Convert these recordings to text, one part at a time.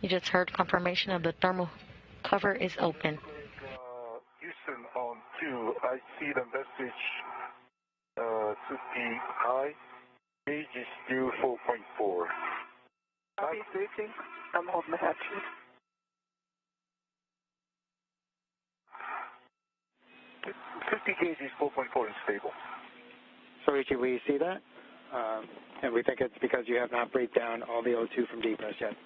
You just heard confirmation of the thermal cover is open. Houston on 2. I see the message to be high. Gauge is due 4.4. Copy, Soichi. I'm holding the hatch. Fifty gauge is 4.4 and stable. Soichi, we see that, and we think it's because you have not breathed down all the O2 from depress yet.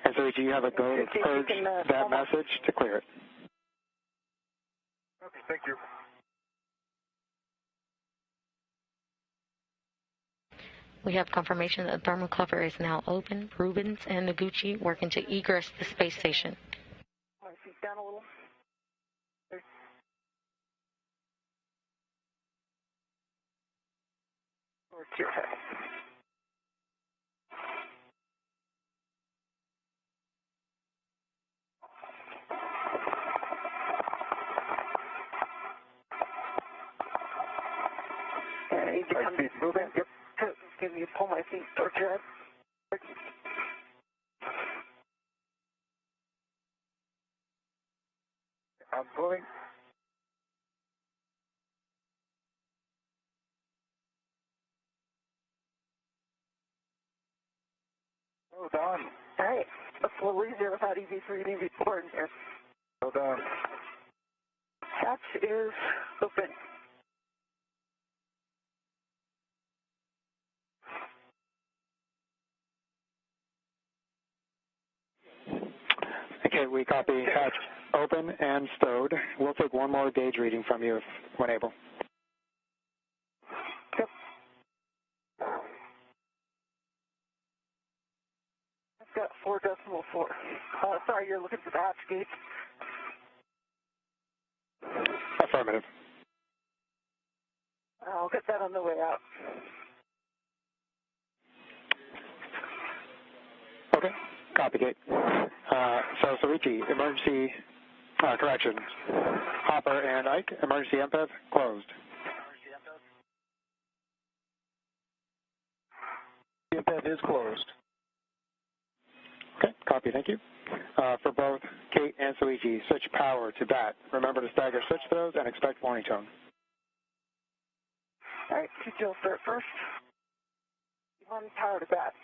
And Soichi, you have a go to purge that message to clear it. Okay, thank you. We have confirmation that the thermal cover is now open. Rubins and Noguchi working to egress the space station. My feet down a little. Towards your head. And I need to come moving. Yep. Can you pull my feet towards your head? I'm going. Hold on. All right. That's a little easier without EV3 and EV4 in here. Hold on. Hatch is open. Okay, we copy hatch open and stowed. We'll take one more gauge reading from you when able. Yep. I've got 4.4. Sorry, you're looking for the hatch gauge. Affirmative. I'll get that on the way out. Okay, copy gate. So Soichi, emergency corrections. Hopper and Ike, emergency MPEV closed. MPEV is closed. Okay, copy, thank you. For both Kate and Soichi, switch power to BAT. Remember to stagger switch those and expect warning tone. All right, TTL start first. One power to BAT.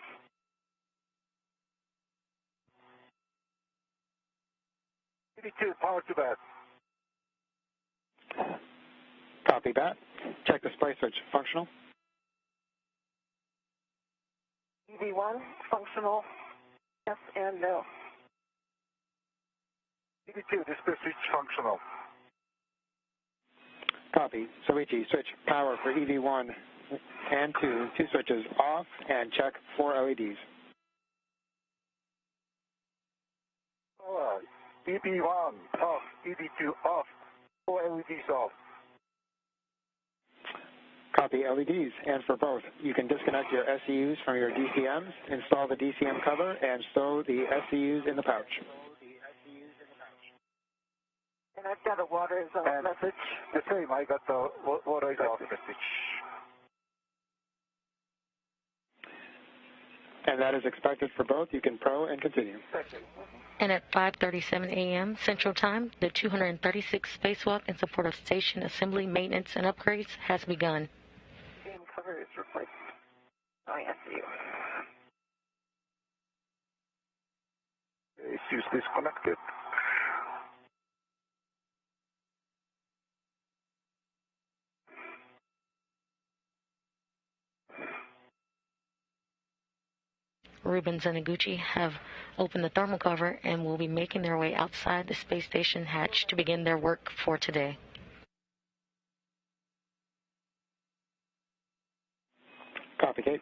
EV2, power to BAT. Copy BAT. Check display switch functional. EV1, functional, yes and no. EV2, display switch functional. Copy. Soichi, switch power for EV1 and 2 switches off and check 4 LEDs. EV1 off, EV2 off, 4 LEDs off. Copy LEDs, and for both, you can disconnect your SCUs from your DCMs, install the DCM cover, and stow the SCUs in the pouch. And I've got a water is off message. The same, I got the water is off message. And that is expected for both. You can pro and continue. And at 5:37 a.m. Central Time, the 236th spacewalk in support of station assembly, maintenance, and upgrades has begun. Game cover is replaced. Oh, I see you. Issues disconnected. Rubins and Noguchi have opened the thermal cover and will be making their way outside the space station hatch to begin their work for today. Copy, Kate.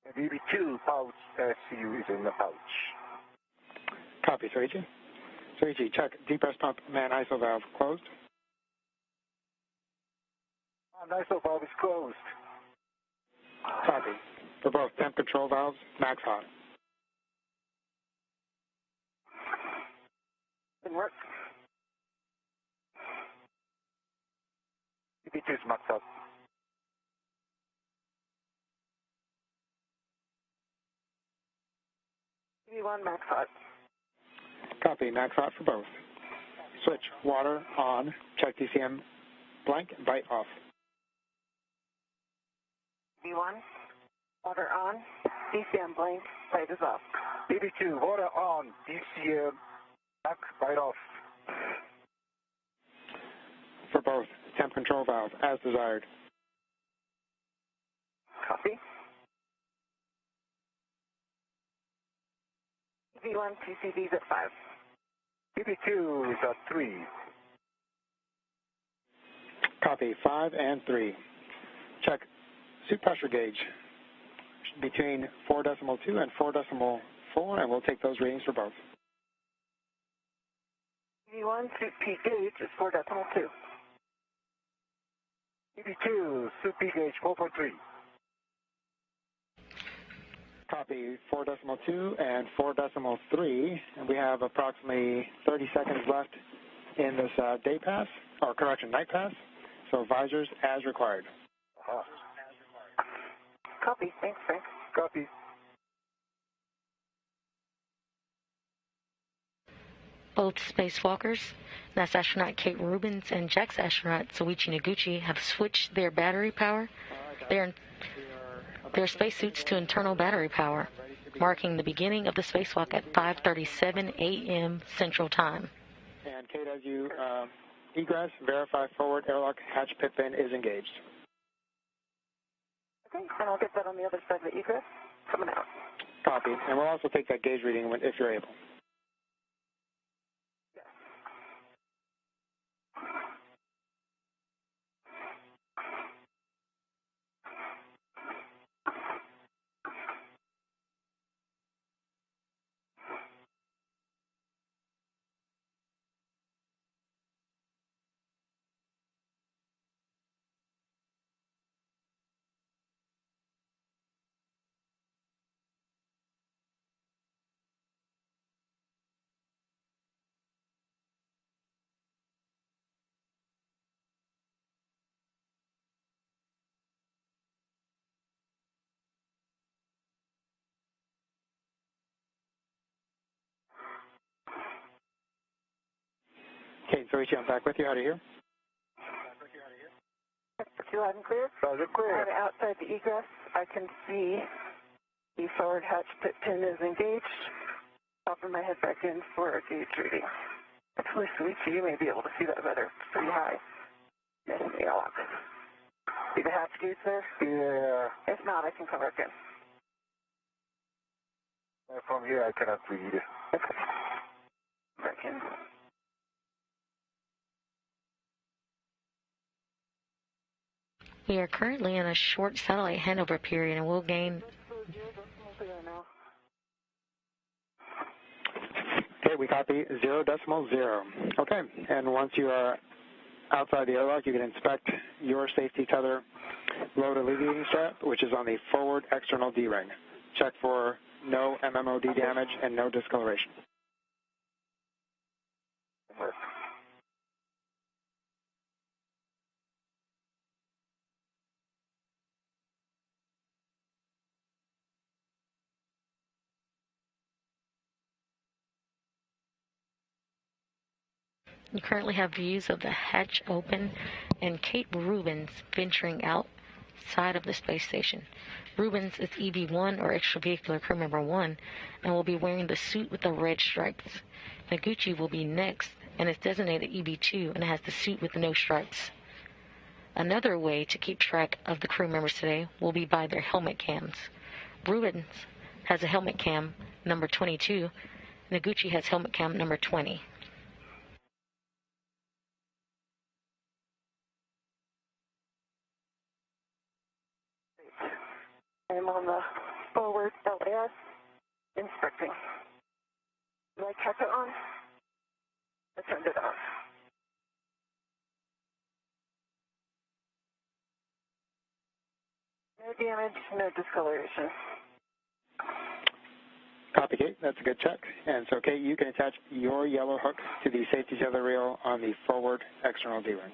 And EV2 pouch SCU is in the pouch. Copy, Soichi. Soichi, check depress pump man ISO valve closed. ISO valve is closed. Copy. For both temp control valves, max hot. Didn't work. is max out. TV1 max out. Copy, max out for both. Switch, water on, check DCM blank, bite off. TV1, water on, DCM blank, bite is off. BB2, water on, DCM, back, bite off. For both, temp control valve, as desired. Copy. TV1, TCV's at 5. BB2 is at 3. Copy, 5 and 3. Check suit pressure gauge between 4.2 and 4.4, and we'll take those readings for both. TV1, suit P gauge is 4.2. BB2, suit P gauge 4.3. Copy, 4.2 and 4.3, and we have approximately 30 seconds left in this day pass, or correction, night pass, so visors as required. Copy, thanks, Frank. Copy. Both spacewalkers, NASA astronaut Kate Rubins and JAXA astronaut Soichi Noguchi, have switched their battery power, their spacesuits to internal battery power, marking the beginning of the spacewalk at 5:37 a.m. Central Time. And Kate, as you egress, verify forward airlock hatch pit pin is engaged. Okay, and I'll get that on the other side of the egress. Coming out. Copy, and we'll also take that gauge reading if you're able. Okay, Soichi, I'm back with you. How do you hear? Too loud and clear? Loud and clear. And outside the egress, I can see the forward hatch pit pin is engaged. Popping my head back in for a gauge reading. Actually, Soichi, you may be able to see that better. It's pretty high. Yes, the airlock. See the hatch gauge there? Yeah. If not, I can come back in. From here, I cannot read. Okay. Back in. We are currently in a short satellite handover period, and we'll gain. Okay, we copy 0.0. Okay, and once you are outside the airlock, you can inspect your safety tether load alleviating strap, which is on the forward external D-ring. Check for no MMOD damage and no discoloration. You currently have views of the hatch open and Kate Rubins venturing outside of the space station. Rubins is EV1 or extravehicular crew member 1 and will be wearing the suit with the red stripes. Noguchi will be next and is designated EV2 and has the suit with no stripes. Another way to keep track of the crew members today will be by their helmet cams. Rubins has a helmet cam number 22. Noguchi has helmet cam number 20. I'm on the forward LAS inspecting. Did I catch it on? I turned it on. No damage, no discoloration. Copy, Kate. That's a good check. And so, Kate, you can attach your yellow hook to the safety tether rail on the forward external D-ring.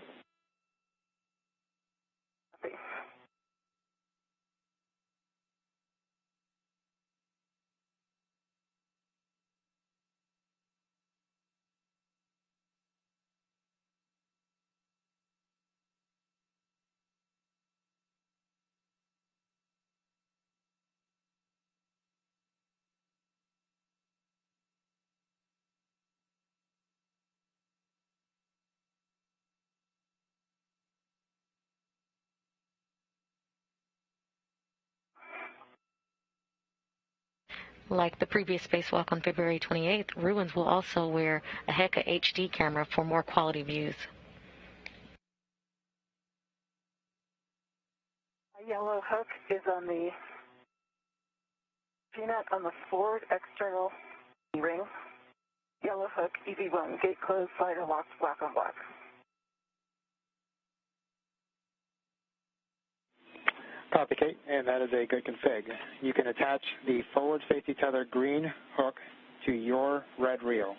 Like the previous spacewalk on February 28th, Rubins will also wear a Heka HD camera for more quality views. A yellow hook is on the G-nut on the forward external ring. Yellow hook, EV1, gate closed, slider locked, black on black. Copy, Kate, and that is a good config. You can attach the forward safety tether green hook to your red reel.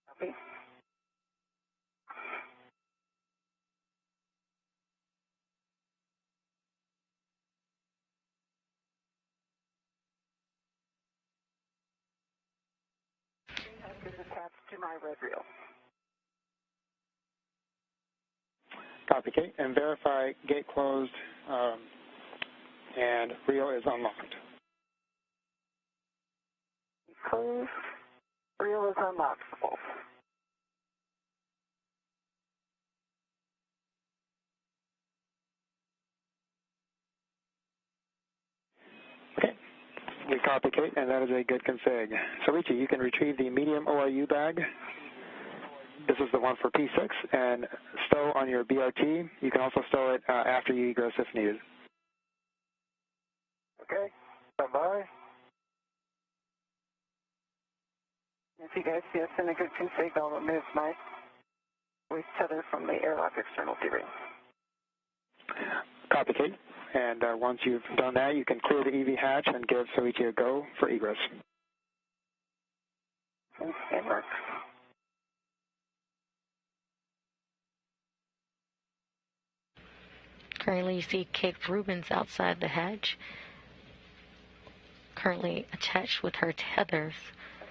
Copy. Is attached to my red reel. Copy, Kate, and verify gate closed and reel is unlocked. Closed. Reel is unlocked for both. Okay, we copy, Kate, and that is a good config. Soichi, you can retrieve the medium ORU bag. This is the one for P6, and stow on your BRT. You can also stow it after you egress if needed. Okay, bye-bye. If you guys see us in a good config, I'll remove my waste tether from the airlock external D-ring. Copy, Kate. And once you've done that, you can clear the EV hatch and give Soichi a go for egress. It works. Currently, you see Kate Rubins outside the hatch, currently attached with her tethers.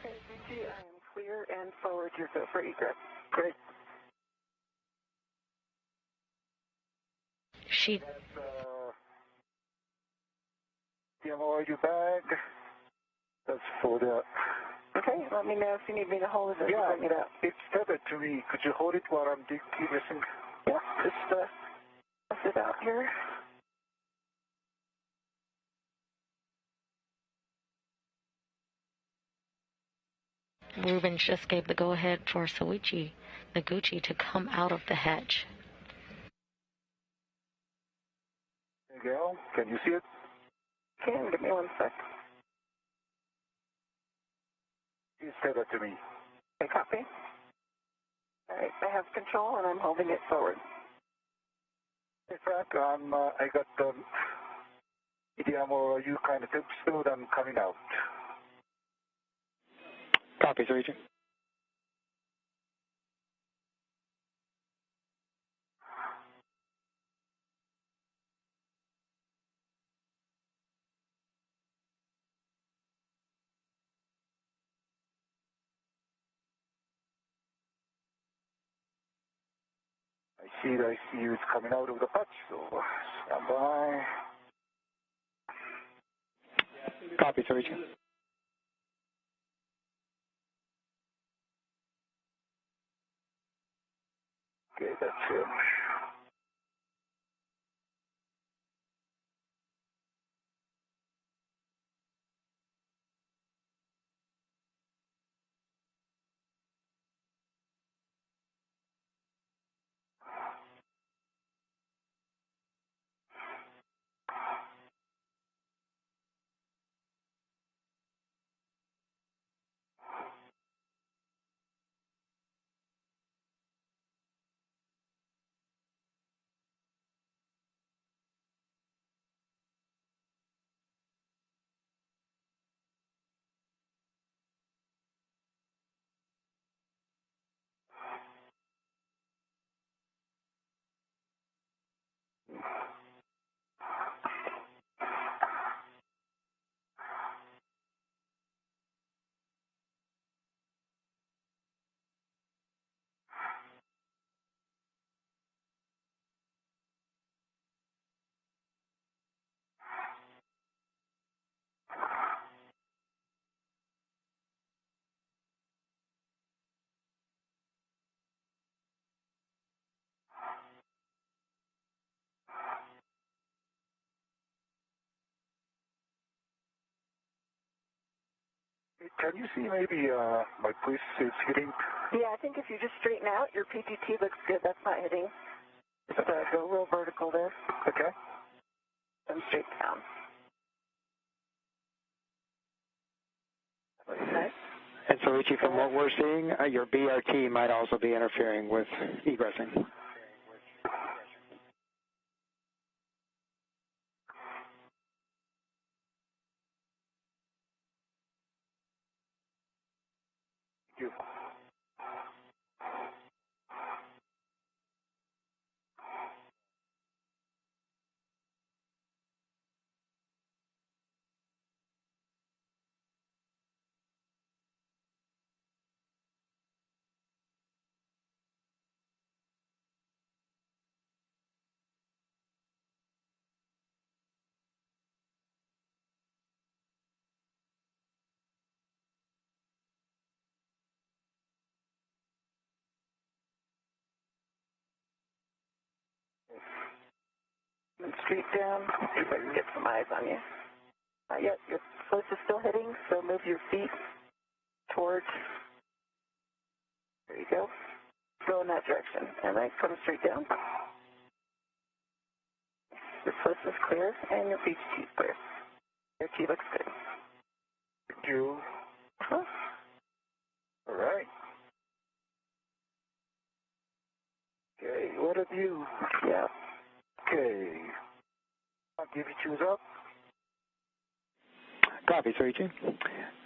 Okay, Soichi, I am clear and forward your go for egress. Great. She The MOU bag. That's for the... Okay, let me know if you need me to hold it or Yeah, bring it up. it's tethered to me. Could you hold it while I'm degressing? Yeah, just press it out here. Rubins just gave the go-ahead for Soichi Noguchi to come out of the hatch. There you go. Can you see it? Can give me one sec. It's tethered to me. Okay, copy. All right, I have control and I'm holding it forward. Hey, Frank, I got the MOU kind of stowed. I'm coming out. Copy, Soichi. I see you. It's coming out of the patch, so stand by. Copy, Soichi. Okay, that's it. Can you see maybe my spacesuits hitting? Yeah, I think if you just straighten out, your PGT looks good. That's not hitting. Just go real vertical there. Okay. And straight down. Okay. And Soichi, from what we're seeing, your BRT might also be interfering with egressing. Thank you. And straight down. See if I can get some eyes on you. Not yet. Your foot is still hitting, so move your feet towards. There you go. Go in that direction. And then come straight down. Your foot is clear, and your PGT is clear. Your T looks good. Thank you. Uh-huh. All right. Okay, what have you? Yeah. Okay. I'll give you choose up. Copy, Soichi.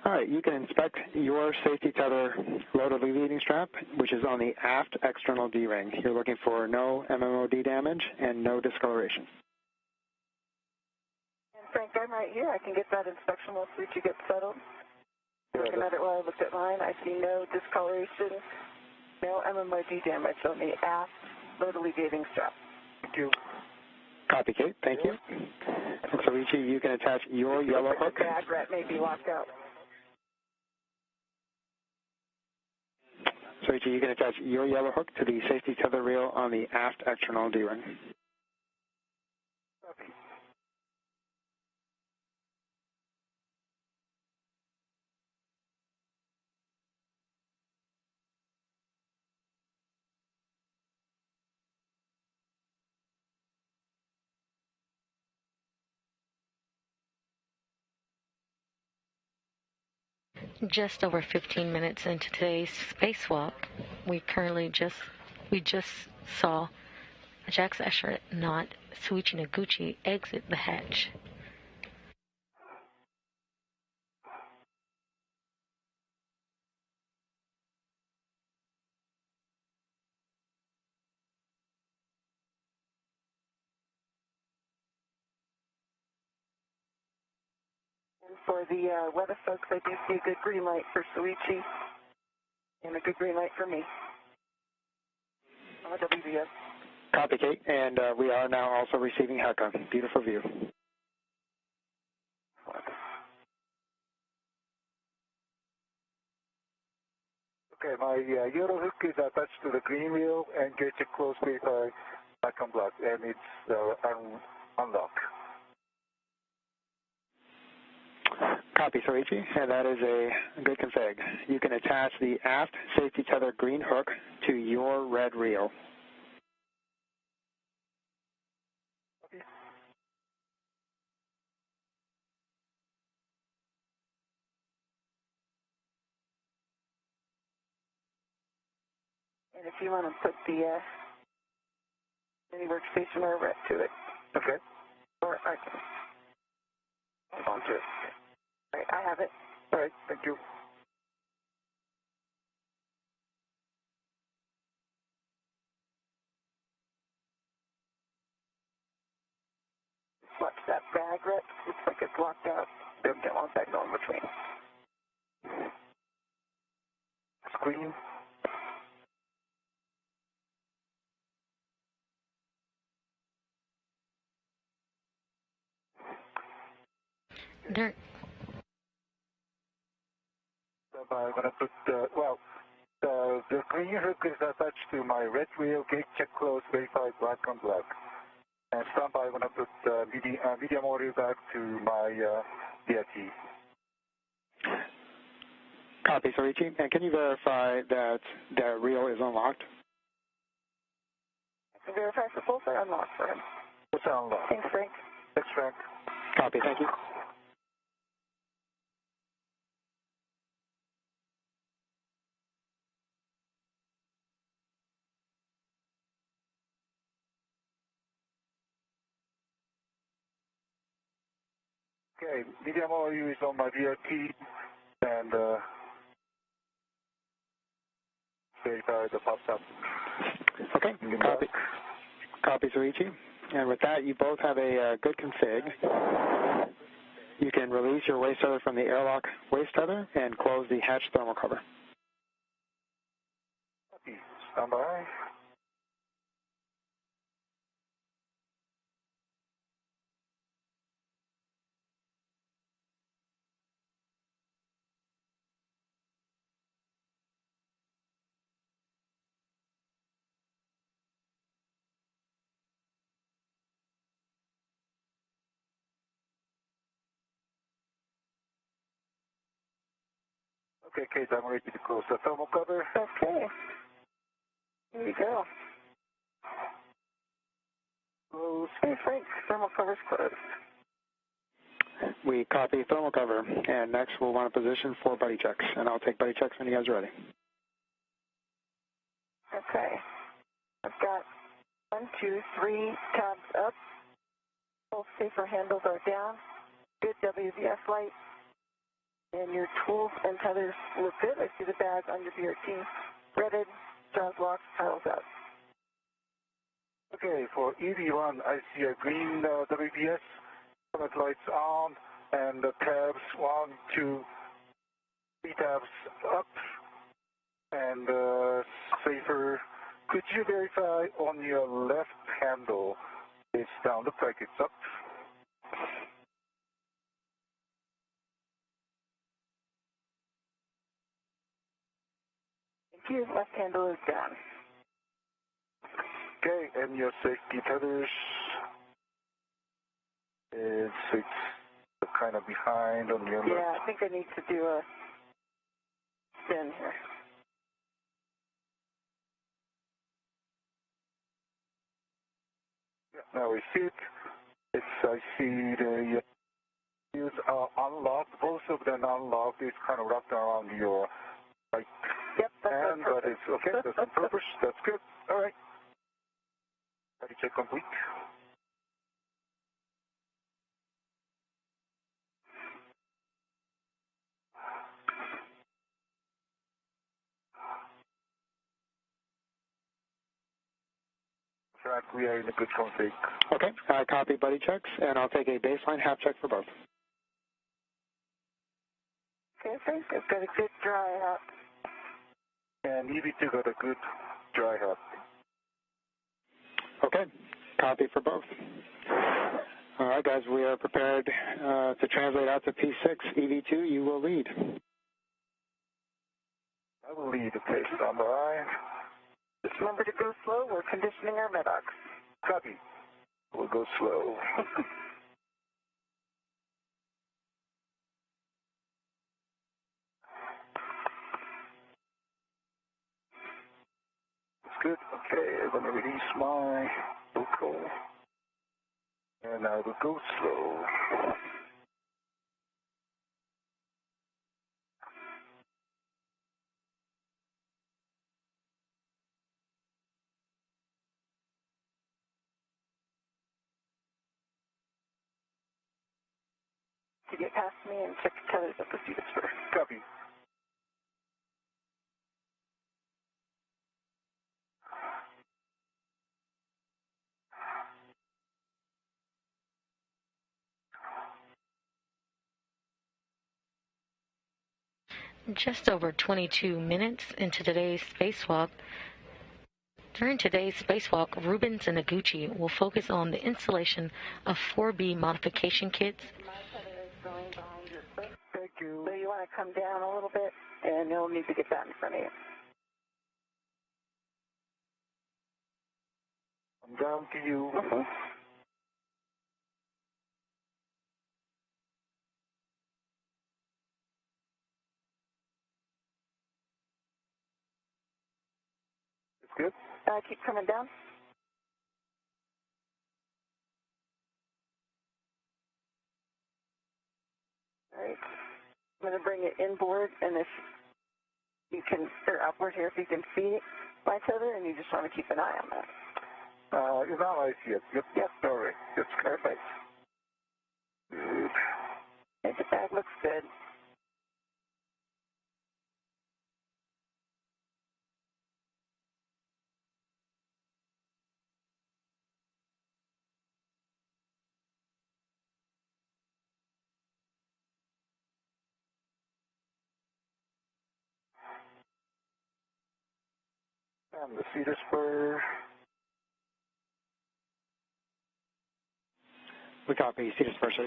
All right, you can inspect your safety tether load alleviating strap, which is on the aft external D-ring. You're looking for no MMOD damage and no discoloration. And Frank, I'm right here. I can get that inspection once Soichi gets settled. Looking at it while I looked at mine, I see no discoloration, no MMOD damage on the aft load alleviating strap. Thank you. Copy, Kate. Thank you. And Soichi, you can attach your yellow hook. The bag rat may be locked out. Soichi, you can attach your yellow hook to the safety tether reel on the aft external D-ring. Copy. Just over 15 minutes into today's spacewalk, we just saw a JAXA astronaut, Soichi Noguchi, exit the hatch. And for the weather folks, I do see a good green light for Soichi and a good green light for me on the WBS. Copy, Kate. And we are now also receiving Heka. Beautiful view. Okay, my yellow hook is attached to the green wheel and gets it close with black and black, and it's unlocked. Copy, Soichi, and that is a good config. You can attach the aft safety tether green hook to your red reel. Okay. And if you want to put the mini workstation or rep to it, Okay. or I can hold on to it. All right, I have it. All right, thank you. Watch that bag rep. Looks like it's locked out. Don't want that going between. Screen. There, I'm going to put, the green hook is attached to my red wheel, gate check close, verify black on black. And standby, I'm going to put medium audio back to my DIT. Copy, Soichi. And can you verify that the reel is unlocked? I can verify for both are unlocked for him. What's unlocked? Thanks, Frank. Thanks, Frank. Copy, thank you. Okay, medium OU is on my VRT, and verify the pops up. Okay, copy. Copy, Soichi. And with that, you both have a good config. You can release your waste tether from the airlock waste tether and close the hatch thermal cover. Copy. Stand by. Okay, Kate, I'm ready to close the thermal cover. Okay. Here you go. Close. Hey, Frank, thermal cover's closed. We copy thermal cover, and next we'll want a position for buddy checks, and I'll take buddy checks when you guys are ready. Okay. I've got 1, 2, 3 tabs up. Both safer handles are down. Good WVS light. And your tools and tethers look good. I see the bag on your VRT. Threaded, jaws locked, paddles out. Okay, for EV1, I see a green WBS, summit lights on, and the tabs 1, 2, 3 tabs up, and safer. Could you verify on your left handle it's down? Looks like it's up. Thank you. Left handle is down. Okay, and your safety tethers is it's kind of behind on your left. Yeah, I think I need to do a spin here. Yeah, now we see it. I see the is unlocked. Both of them unlocked. It's kind of wrapped around your right Yep, that's hand, on but purpose. it's okay. That's on purpose. That's good. All right. Ready check complete. Track, we are in a good config. Okay, I copy buddy checks, and I'll take a baseline half check for both. Okay, Frank, I've got a good dry hop. And EV2 got a good dry hop. Okay, copy for both. All right, guys, we are prepared to translate out to P6. EV2, you will lead. I will lead the case. Stand by. Just remember to go slow. We're conditioning our medox. Copy. We'll go slow. That's good. Okay, I'm going to release my vocal. And I will go slow. To get past me and check the tethers up with you first. Copy. Just over 22 minutes into today's spacewalk. During today's spacewalk, Rubins and Noguchi will focus on the installation of 4B modification kits. My tether is going behind your foot. Thank you. So you want to come down a little bit, and you'll need to get that in front of you. I'm down to you. Good. Keep coming down. All right. I'm going to bring it inboard, and if you can, or outboard here, if you can see my tether, and you just want to keep an eye on that. Now I see it. Yep. All right. That's perfect. Good. And the bag looks good. And the feeder spur. We copy. Seat is first.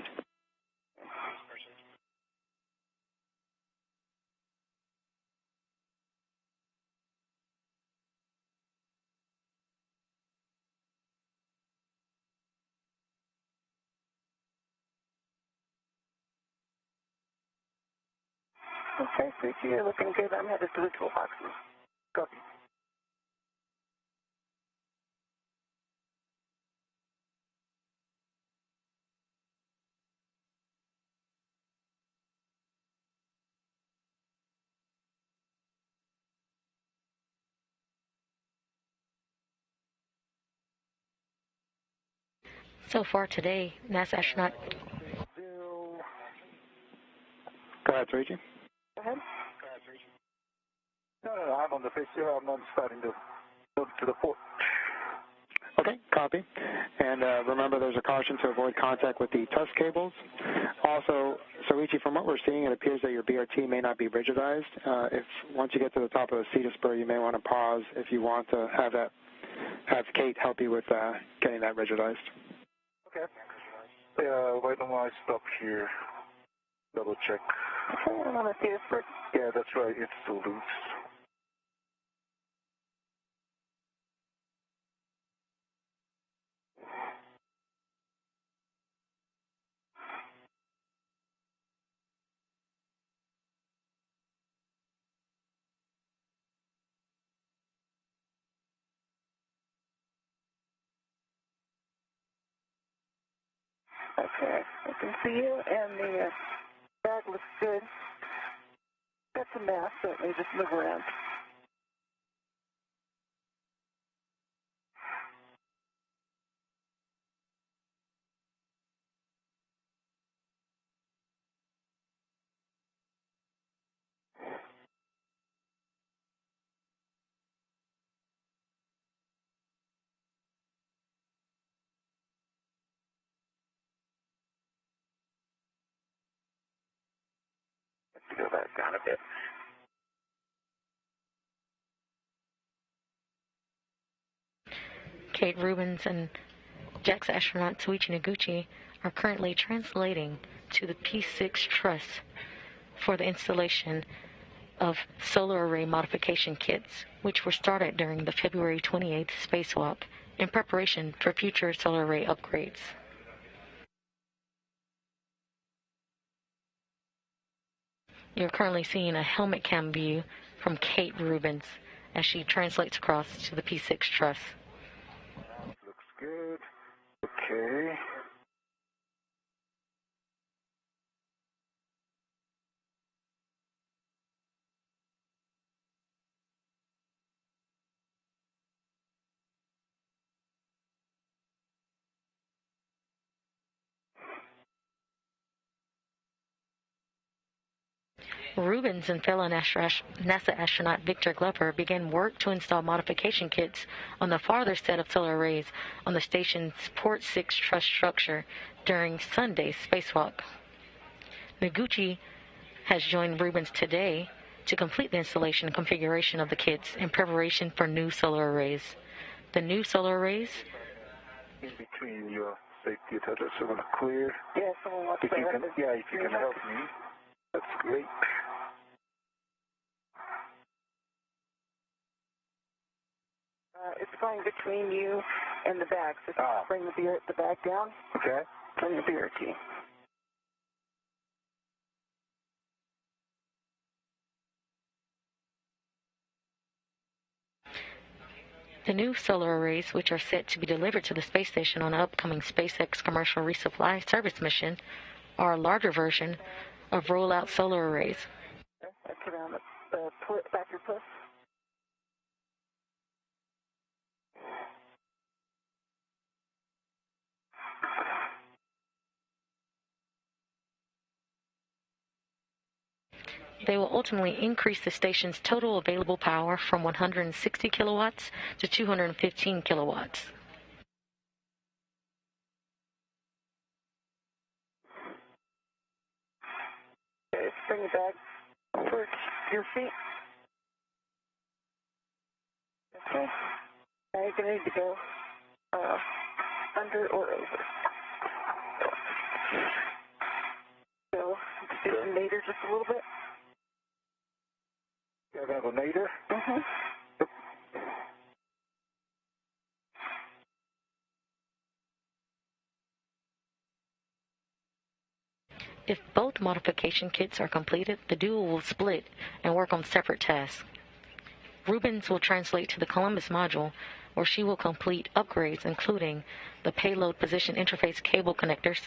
Okay, Soichi, you're looking good. I'm headed to the toolboxes. Copy. So far today, NASA astronaut. Go ahead, Soichi. Go ahead. No, I'm on the face here. I'm not starting to go to the port. Okay, copy. And remember, there's a caution to avoid contact with the tusk cables. Also, Soichi, from what we're seeing, it appears that your BRT may not be rigidized. If once you get to the top of the seat spur, you may want to pause if you want to have Kate help you with getting that rigidized. Okay. Why don't I stop here? Double check. Okay, I'm on the seat spur. Yeah, that's right. It's still loose. Okay, I can see you, and the bag looks good. Got some mass, so it may just move around. Let's go back down a bit. Kate Rubins and JAXA astronaut Soichi Noguchi are currently translating to the P6 truss for the installation of solar array modification kits, which were started during the February 28th spacewalk in preparation for future solar array upgrades. You're currently seeing a helmet cam view from Kate Rubins as she translates across to the P6 truss. Looks good. Okay. Rubins and fellow NASA astronaut Victor Glover began work to install modification kits on the farther set of solar arrays on the station's Port 6 truss structure during Sunday's spacewalk. Noguchi has joined Rubins today to complete the installation and configuration of the kits in preparation for new solar arrays. The new solar arrays In between your safety tethers, so I'm going to clear. Yeah, someone wants If to you can help me, that's great. It's going between you and the bag, so just bring the bag down. Okay. Bring the BRT. The new solar arrays, which are set to be delivered to the space station on the upcoming SpaceX commercial resupply service mission, are a larger version of rollout solar arrays. That's around the backer push. They will ultimately increase the station's total available power from 160 kilowatts to 215 kilowatts. Okay, bring it back towards your feet. Okay. Now you're going to need to go under or over. So, do the nadir just a little bit. Yeah, that's a nadir. Mm-hmm. If both modification kits are completed, the duo will split and work on separate tasks. Rubins will translate to the Columbus module, where she will complete upgrades, including the payload position interface cable connectors.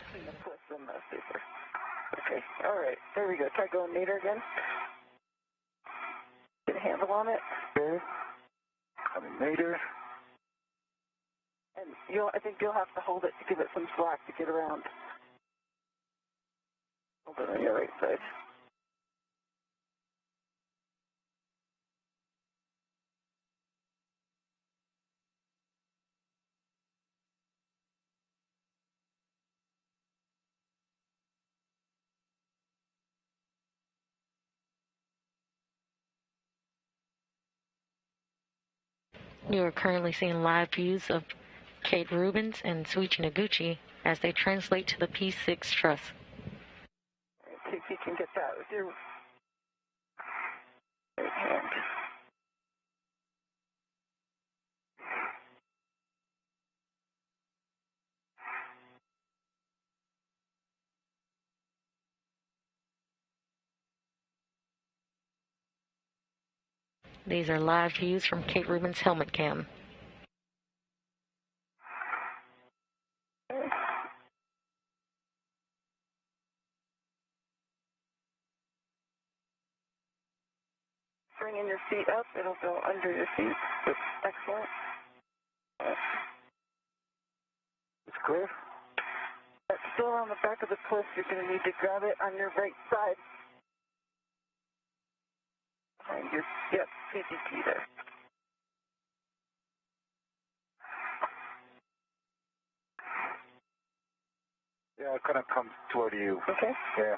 Okay, all right, there we go. Try going nadir again. Get a handle on it. Okay. Coming nadir. And I think you'll have to hold it to give it some slack to get around. Hold it on your right side. You are currently seeing live views of Kate Rubins and Soichi Noguchi as they translate to the P6 truss. See if you can get that with your right hand. These are live views from Kate Rubins' helmet cam. Bringing your feet up, it'll go under your feet. Excellent. It's clear. That's still on the back of the cliff. You're going to need to grab it on your right side. Behind your, yep, PPT there. Yeah, it kind of comes toward you. Okay. Yeah.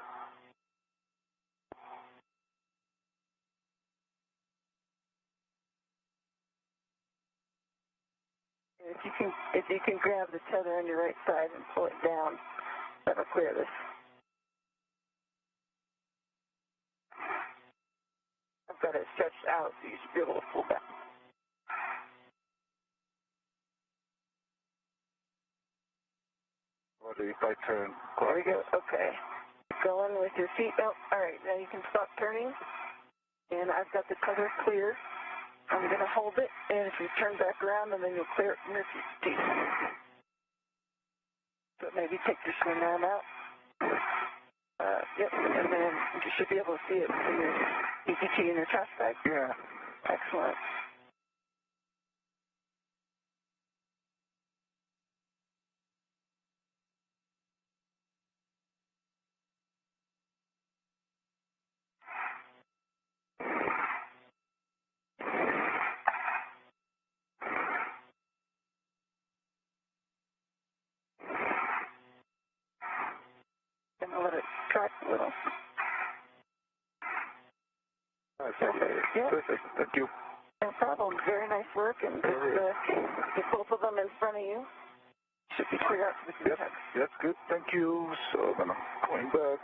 If you can grab the tether on your right side and pull it down, that'll clear this. I've got it stretched out, so you should be able to pull back. What if I turn? There we go. Okay. Going with your feet. Oh, all right. Now you can stop turning. And I've got the tether clear. I'm going to hold it, and if you turn back around, and then you'll clear it from your feet. So maybe take your swing arm out. Yep, and then you should be able to see it in your EPT in your chest bag. Yeah. Excellent. Gonna let it track a little. Yeah. Perfect. Thank you. No problem. Very nice work, and get both of them in front of you. Should be clear out for the Yep, that's good. Thank you. So then I'm going back.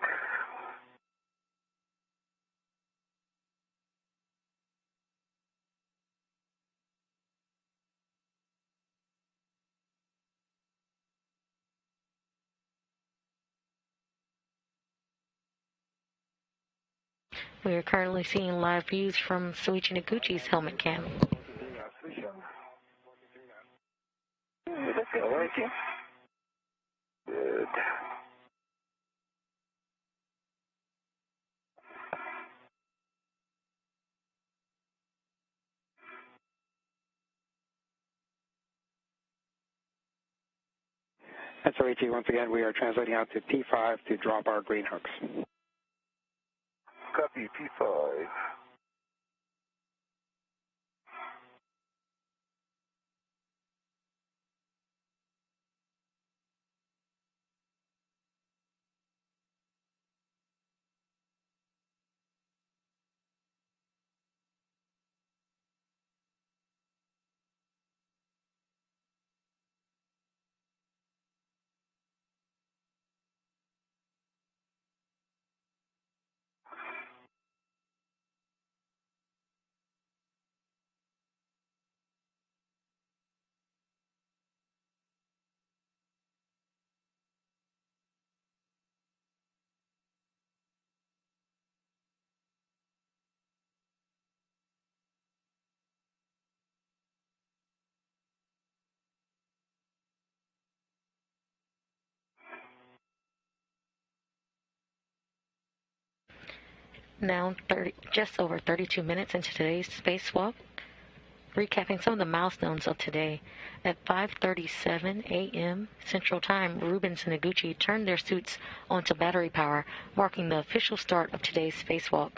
We are currently seeing live views from Soichi Noguchi's helmet cam. That's good to meet you. Good. And Soichi, once again, we are translating out to P5 to drop our green hooks. Copy, P5. Now, just over 32 minutes into today's spacewalk, recapping some of the milestones of today. At 5:37 a.m. Central Time, Rubins and Noguchi turned their suits onto battery power, marking the official start of today's spacewalk.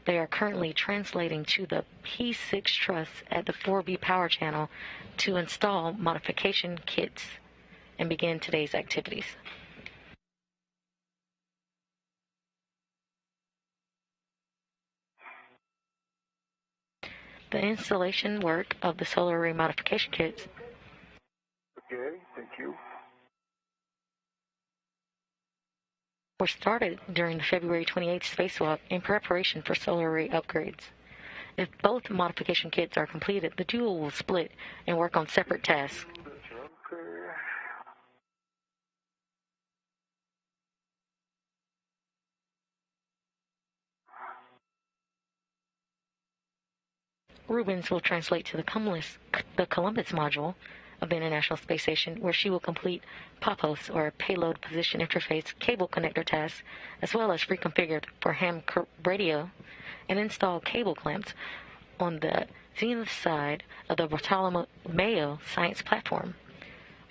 They are currently translating to the P6 truss at the 4B power channel to install modification kits and begin today's activities. The installation work of the solar array modification kits Okay, thank you. were started during the February 28th spacewalk in preparation for solar array upgrades. If both modification kits are completed, the duo will split and work on separate tasks. Okay. Rubins will translate to the Columbus module of the International Space Station, where she will complete POPOS, or Payload Position Interface, cable connector tasks, as well as reconfigure for ham radio and install cable clamps on the zenith side of the Bartolomeo science platform.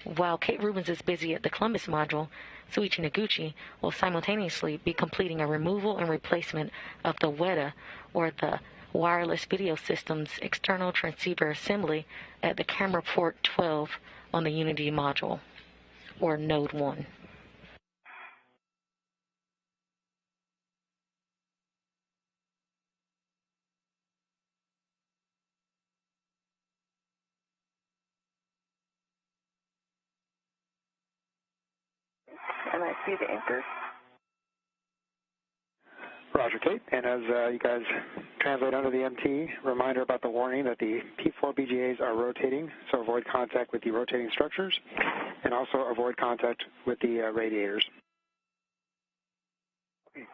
While Kate Rubins is busy at the Columbus module, Soichi Noguchi will simultaneously be completing a removal and replacement of the WEDA, or the Wireless Video Systems external transceiver assembly, at the camera port 12 on the Unity module, or Node 1. And I see the anchors. Roger, Kate. And as you guys translate under the MT, reminder about the warning that the P4 BGAs are rotating, so avoid contact with the rotating structures, and also avoid contact with the radiators.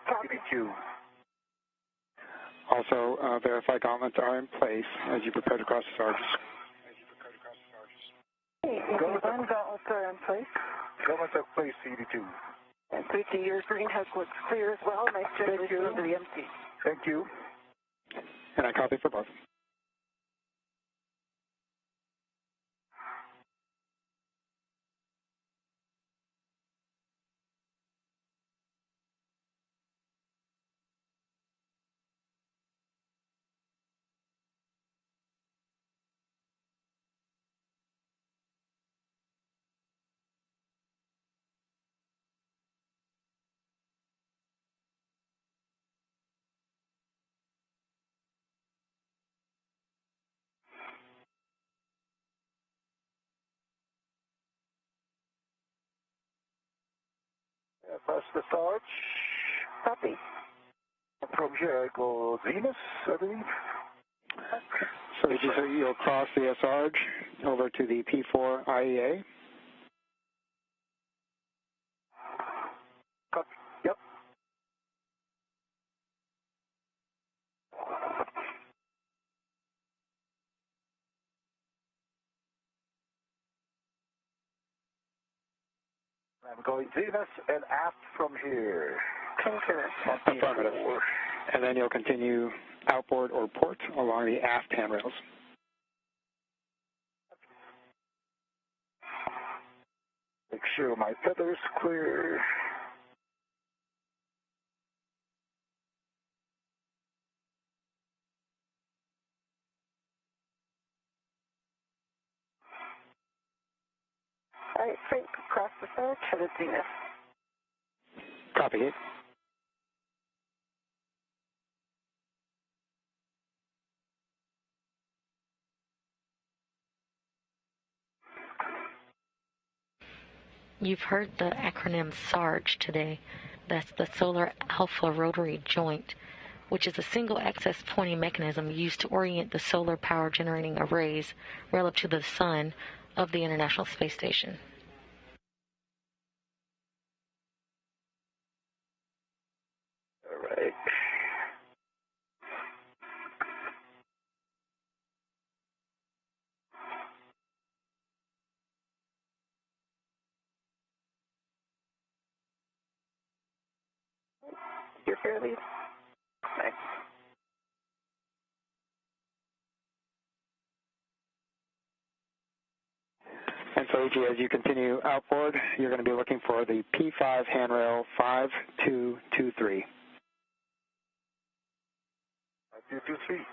Copy, Q. Also, verify gauntlets are in place as you prepare to cross the Sarges. Hey, gauntlets are in place. Gauntlets are placed, CD2. And Soichi, your green hook looks clear as well. Nice translation under the MT. Thank you. And I copy for both. Pass the Sarge. Copy. From here I go Venus, I believe. So you'll cross the Sarge over to the P4 IEA. Copy. Yep. going zenith and aft from here. Affirmative. And then you'll continue outboard or port along the aft handrails. Make sure my tether's clear. All right, Frank, cross the surge, headed zenith. Copy, Kate. You've heard the acronym SARJ today. That's the Solar Alpha Rotary Joint, which is a single access pointing mechanism used to orient the solar power generating arrays relative to the sun of the International Space Station. All right. You're fairly. Nice. And so, as you continue outboard, you're going to be looking for the P5 handrail 5223. 5223.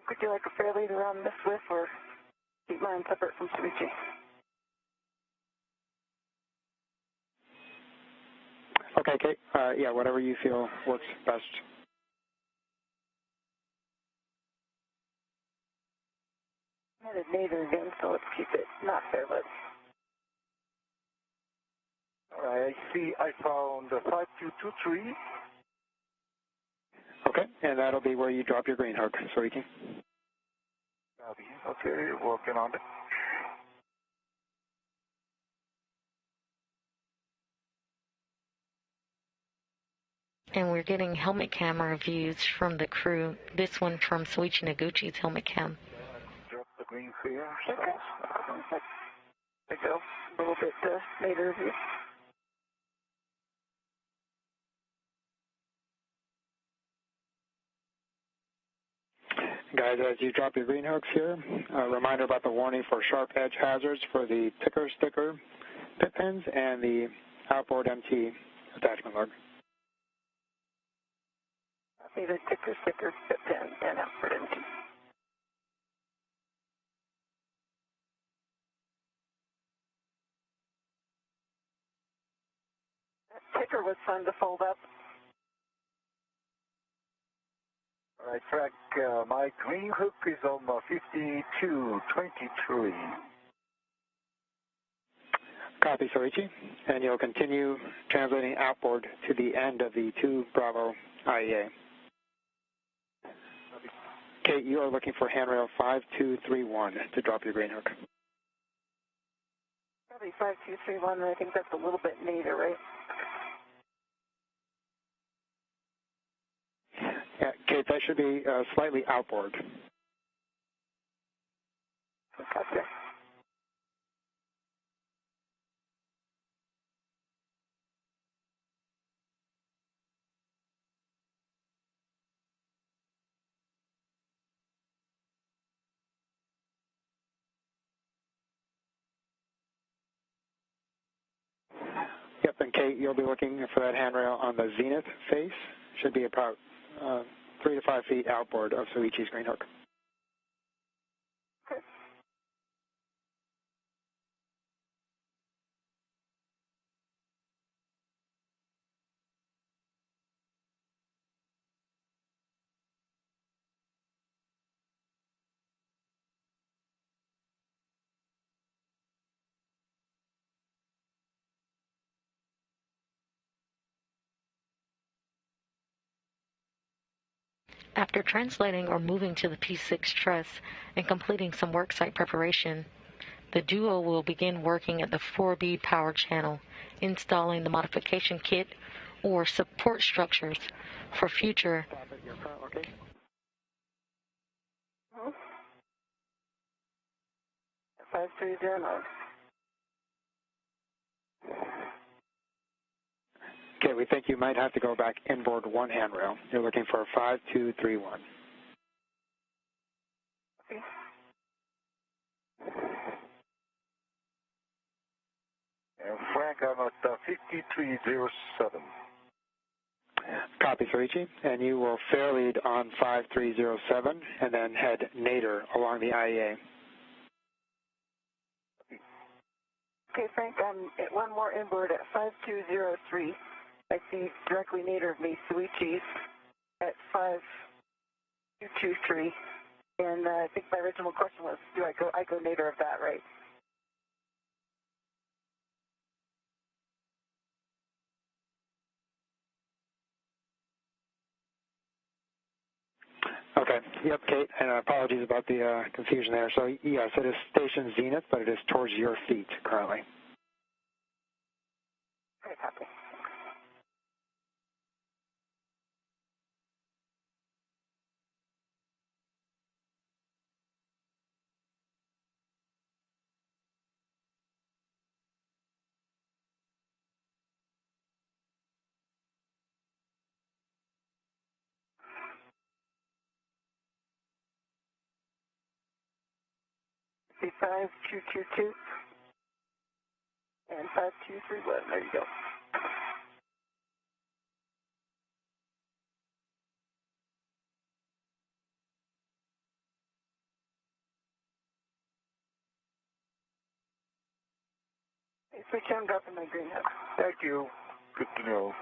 Would you like a fair lead around this with, or keep mine separate from Soichi? Okay, Kate. Yeah, whatever you feel works best. I had a nadir again, so let's keep it not fair lead. All right, I see I found 5223. Okay, and that'll be where you drop your green hook, Soichi. Copy. Okay, working on it. And we're getting helmet camera views from the crew. This one from Soichi Noguchi's helmet cam. Drop the green clear. Okay. There you go. A little bit nadir of you. Guys, as you drop your green hooks here, a reminder about the warning for sharp edge hazards for the ticker sticker pit pins and the outboard MT attachment lug. See the ticker sticker pit pin and outboard MT. That ticker was fun to fold up. All right, Frank, my green hook is on 5223. Copy, Soichi. And you'll continue translating outboard to the end of the 2 Bravo IEA. Kate, you are looking for handrail 5231 to drop your green hook. Probably 5231, I think that's a little bit nadir, right? Yeah, Kate, that should be slightly outboard. Gotcha. Yep, and Kate, you'll be looking for that handrail on the zenith face. Should be about 3 to 5 feet outboard of Soichi's green hook. Okay. After translating or moving to the P6 truss and completing some worksite preparation, the duo will begin working at the 4B power channel, installing the modification kit or support structures for future. Stop at your current location. Hmm? 5309. Okay, we think you might have to go back inboard one handrail. You're looking for 5231. Okay. And Frank, I'm at 5307. Copy, Soichi. And you will fair lead on 5307 and then head nadir along the IEA. Okay, Frank, I'm at one more inboard at 5203. I see directly nadir of me, Soichi, at 5223. And I think my original question was, do I go nadir of that, right? Okay. Yep, Kate, and apologies about the confusion there. So, yes, it is station zenith, but it is towards your feet currently. Okay, copy. See 5222 and 5231. There you go. Hey, switch on, dropping my green hook. Thank you. Good to know.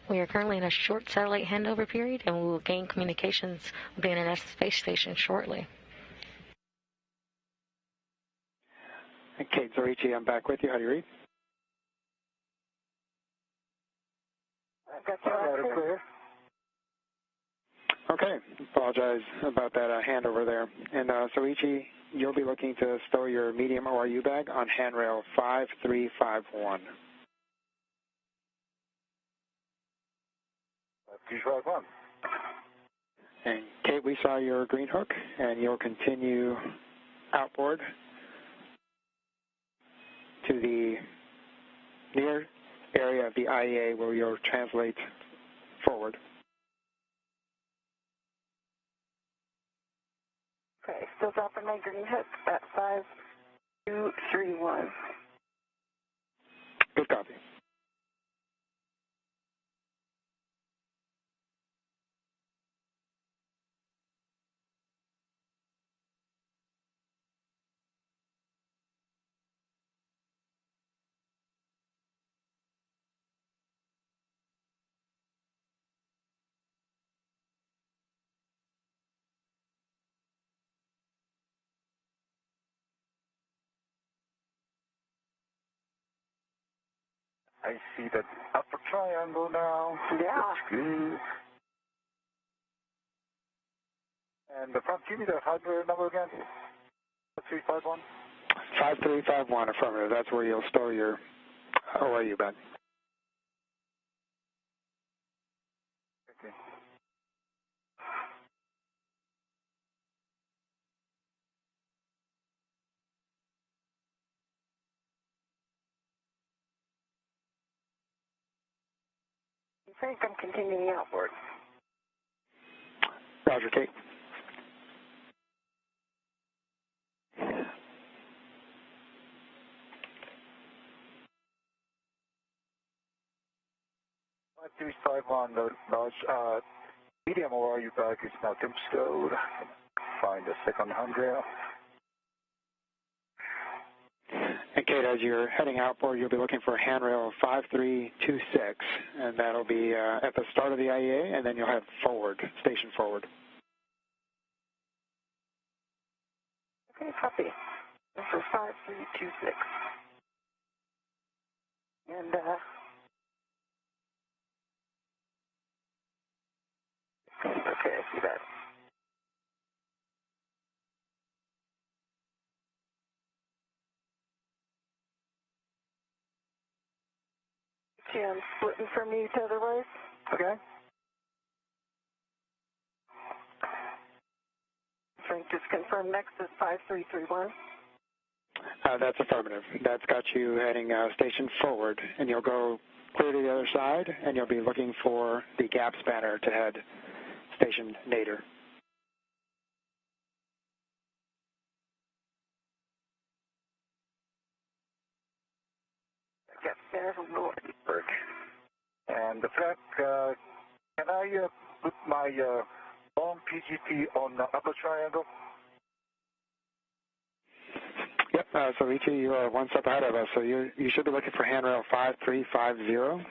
We are currently in a short satellite handover period, and we will gain communications with the International Space Station shortly. Kate, Soichi, I'm back with you. How do you read? I've got you all clear. Okay. Apologize about that handover there. And Soichi, you'll be looking to stow your medium ORU bag on handrail 5351. 5351. And Kate, we saw your green hook, and you'll continue outboard to the near area of the IEA where you'll translate forward. Okay, still dropping my green hook at 5231. Good copy. I see that upper triangle now. Yeah. Looks good. And the front, give me the hardware number again. 351. 5351, affirmative. That's where you'll stow your ORU bag. Okay. Frank, I'm continuing outboard. Roger, Kate. Five three five one. The large medium ORU bag is now temp stowed. Find the second handrail. And Kate, as you're heading outboard, you'll be looking for handrail 5326, and that'll be at the start of the IEA, and then you'll head forward, station forward. Okay, copy. This is 5326. And, okay, I see that. I'm splitting from you tether-wise. Okay. Frank, just confirm next is 5331. That's affirmative. That's got you heading station forward, and you'll go clear to the other side, and you'll be looking for the gap spanner to head station nadir. Gap spanner from Northburg. And Frank, can I put my long PGT on the upper triangle? Yep, Soichi, you are one step ahead of us, so you should be looking for handrail 5350.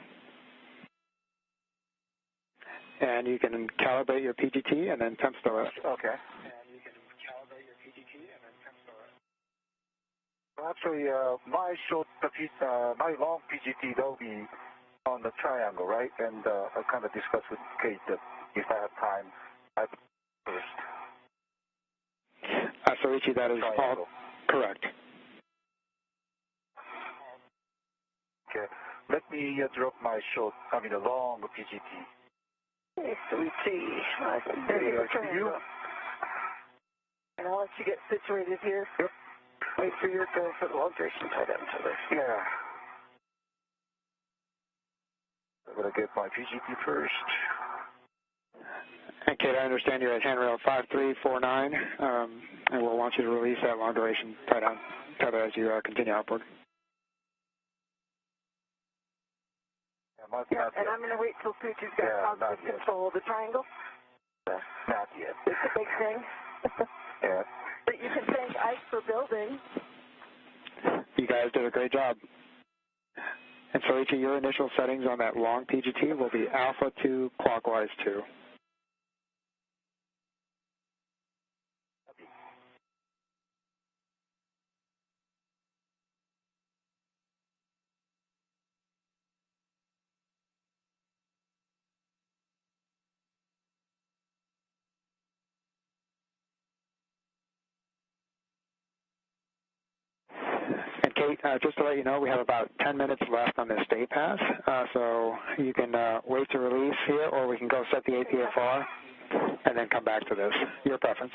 And you can calibrate your PGT and then temp stow it. Okay. And you can calibrate your PGT and then temp stow it. Well, actually, my long PGT, that'll be on the triangle, right? And I'll kind of discuss with Kate that if I have time, I first. Soichi, that is Triangle. all correct. Okay. Let me drop my the long PGT. Okay, Soichi. Okay, you? And I'll let you get situated here. Yep. Wait for your go for the long duration tie down tether. Yeah. I'm going to get my PGT first. And Kate, I understand you're at handrail 5349, and we'll want you to release that long duration tie down tether as you continue outboard. Yeah, and I'm going to wait till Soichi's got positive control of the triangle. Not yet. It's a big thing. Yeah. But you can thank Ike for building. You guys did a great job. And Soichi, your initial settings on that long PGT will be alpha 2, clockwise 2. And Kate, just to let you know, we have about 10 minutes left on this day pass, so you can wait to release here, or we can go set the APFR and then come back to this. Your preference.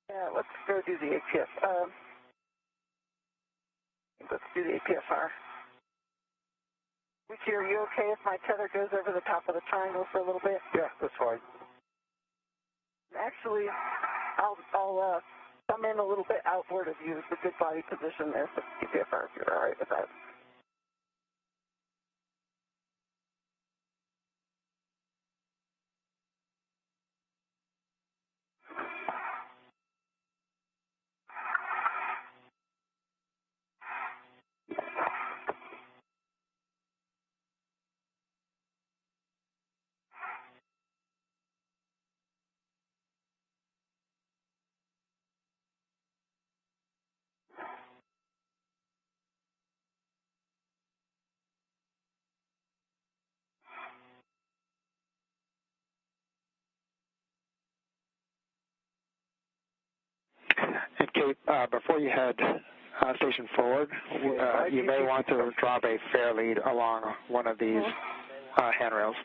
Yeah, let's go do the APF. Let's do the APFR. Soichi, are you okay if my tether goes over the top of the triangle for a little bit? Yeah, that's fine. Actually, I'll come in a little bit outboard of you. It's a good body position there for APFR if you're all right with that. And Kate, before you head station forward, you may want to drop a fair lead along one of these handrails.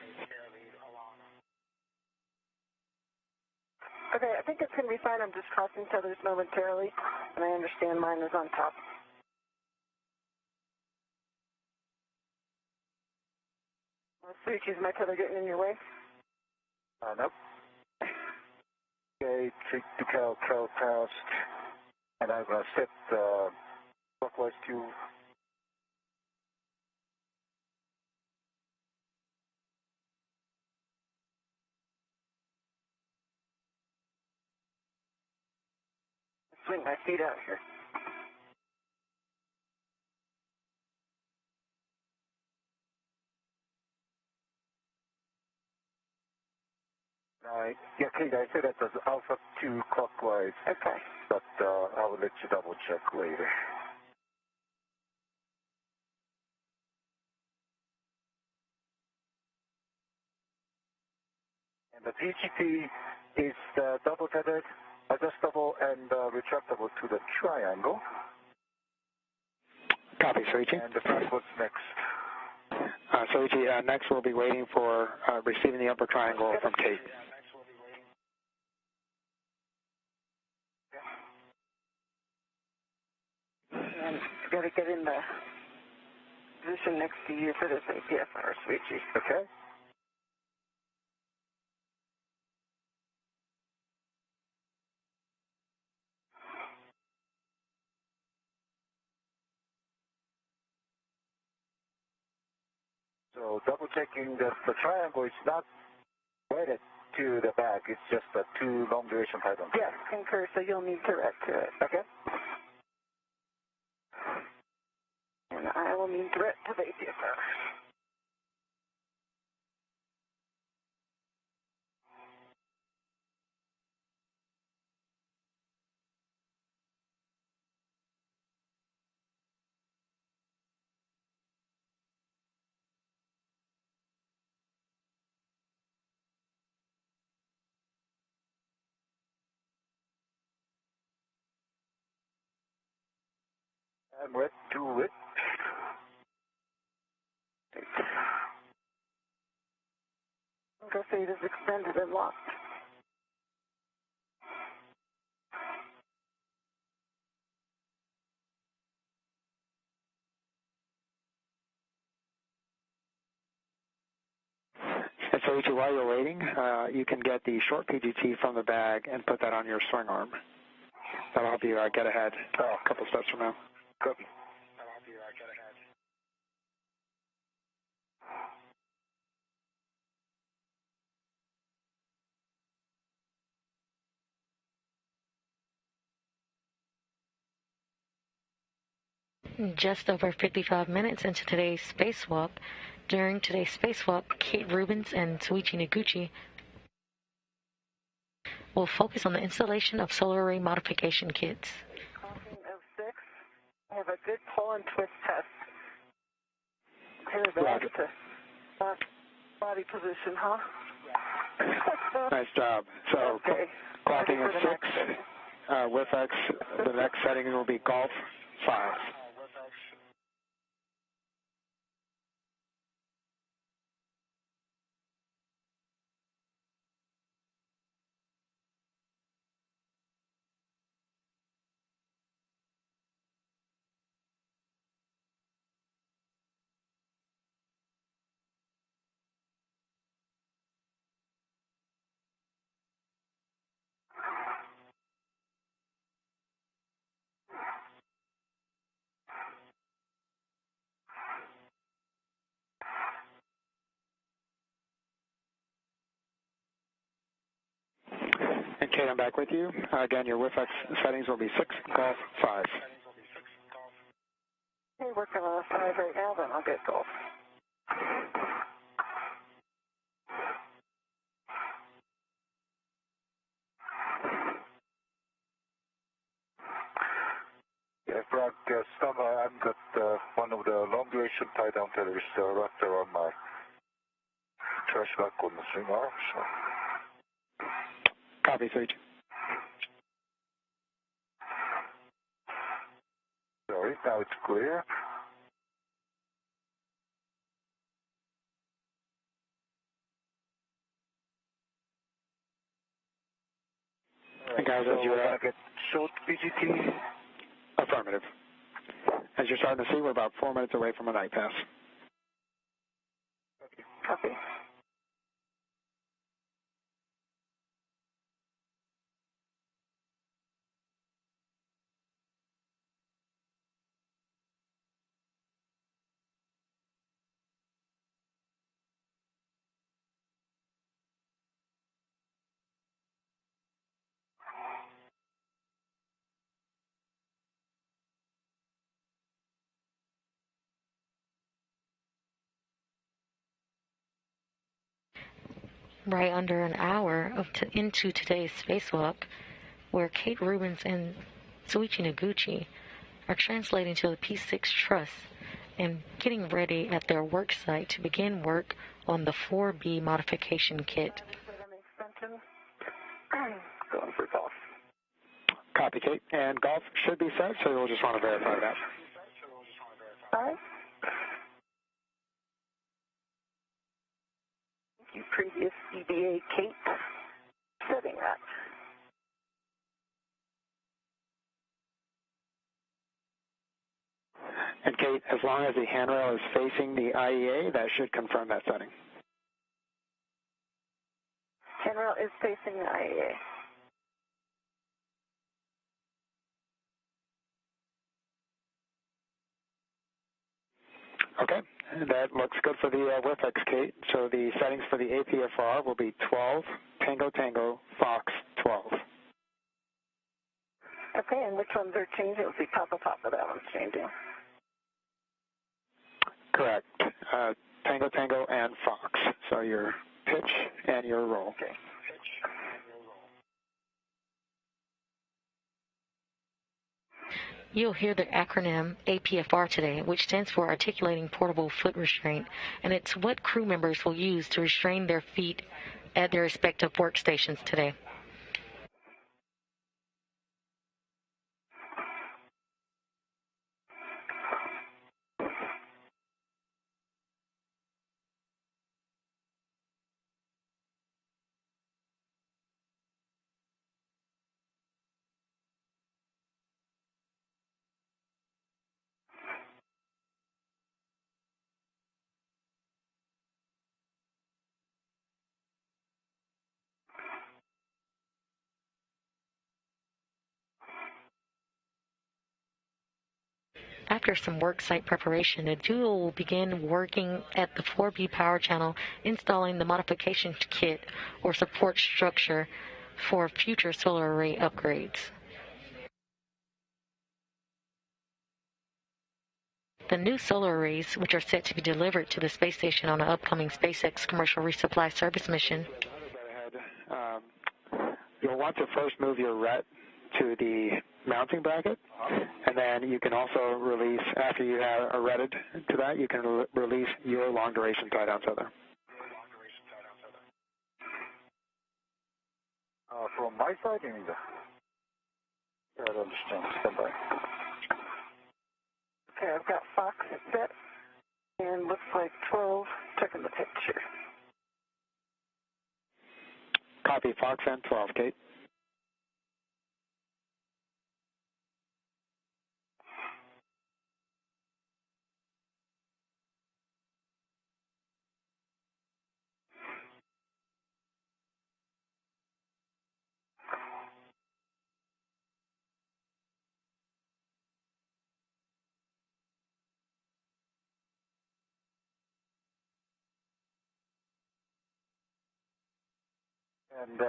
Okay, I think it's going to be fine. I'm just crossing tethers momentarily, and I understand mine is on top. Soichi, is my tether getting in your way? Nope. Okay, take the trail past, and I'm going to set clockwise 2. swing my feet out here. Yeah, Kate, I said that was Alpha 2 clockwise. Okay. But I will let you double check later. And the PGT is double tethered, adjustable, and retractable to the triangle. Copy, Soichi. And the front was next. Soichi, next we'll be waiting for receiving the upper triangle from Kate. And I've got to get in the position next to you for this APFR, Soichi. Okay. So double checking that the triangle is not wedded to the back. It's just a 2 long duration pipe. Yes, concur, so you'll need to direct to it. Okay. And I will need direct to the APFR. I'm ready to it. Go say it is extended and locked. And Soichi, while you're waiting, you can get the short PGT from the bag and put that on your swing arm. That'll help you get ahead a couple steps from now. Copy. That'll help you get ahead. Just over 55 minutes into today's spacewalk. During today's spacewalk, Kate Rubins and Soichi Noguchi will focus on the installation of solar array modification kits. Crossing of 6. I have a good pull and twist test. Here's back to body position, huh? Nice job. So, okay. clocking at 6, with X, the next setting will be Golf 5. And Kate, I'm back with you. Again, your WIFX settings will be 6, Golf 5. Okay, working on a 5 right now, then I'll get Golf. Yeah, Frank, I've got one of the long duration tie down tethers wrapped around my trash bag on the swing arm. So. Copy, Soichi. Sorry, now it's clear. And guys, so as you're we're going to get short PGT. Affirmative. As you're starting to see, we're about 4 minutes away from a night pass. Copy. right under an hour into today's spacewalk, where Kate Rubins and Soichi Noguchi are translating to the P6 truss and getting ready at their work site to begin work on the 4B modification kit. Going for golf. Copy, Kate. And golf should be set, so you'll just want to verify that. All right. Thank you, previous EBA Kate, setting that. And Kate, as long as the handrail is facing the IEA, that should confirm that setting. Handrail is facing the IEA. Okay, that looks good for the WIFX, Kate. So the settings for the APFR will be 12, Tango Tango, Fox 12. Okay, and which ones are changing? Let's see, Papa, that one's changing. Correct. Tango Tango and Fox. So your pitch and your roll. Okay. You'll hear the acronym APFR today, which stands for Articulating Portable Foot Restraint, and it's what crew members will use to restrain their feet at their respective workstations today. After some worksite preparation, the duo will begin working at the 4B power channel, installing the modification kit or support structure for future solar array upgrades. The new solar arrays, which are set to be delivered to the space station on an upcoming SpaceX commercial resupply service mission. You'll want to first move your RET to the mounting bracket, and then you can also release, after you have retted to that, you can release your long duration tie down tether. From my side, you mean? I don't understand. Stand by. Okay, I've got Fox set, and looks like 12, checking the picture. Copy, Fox and 12, Kate. And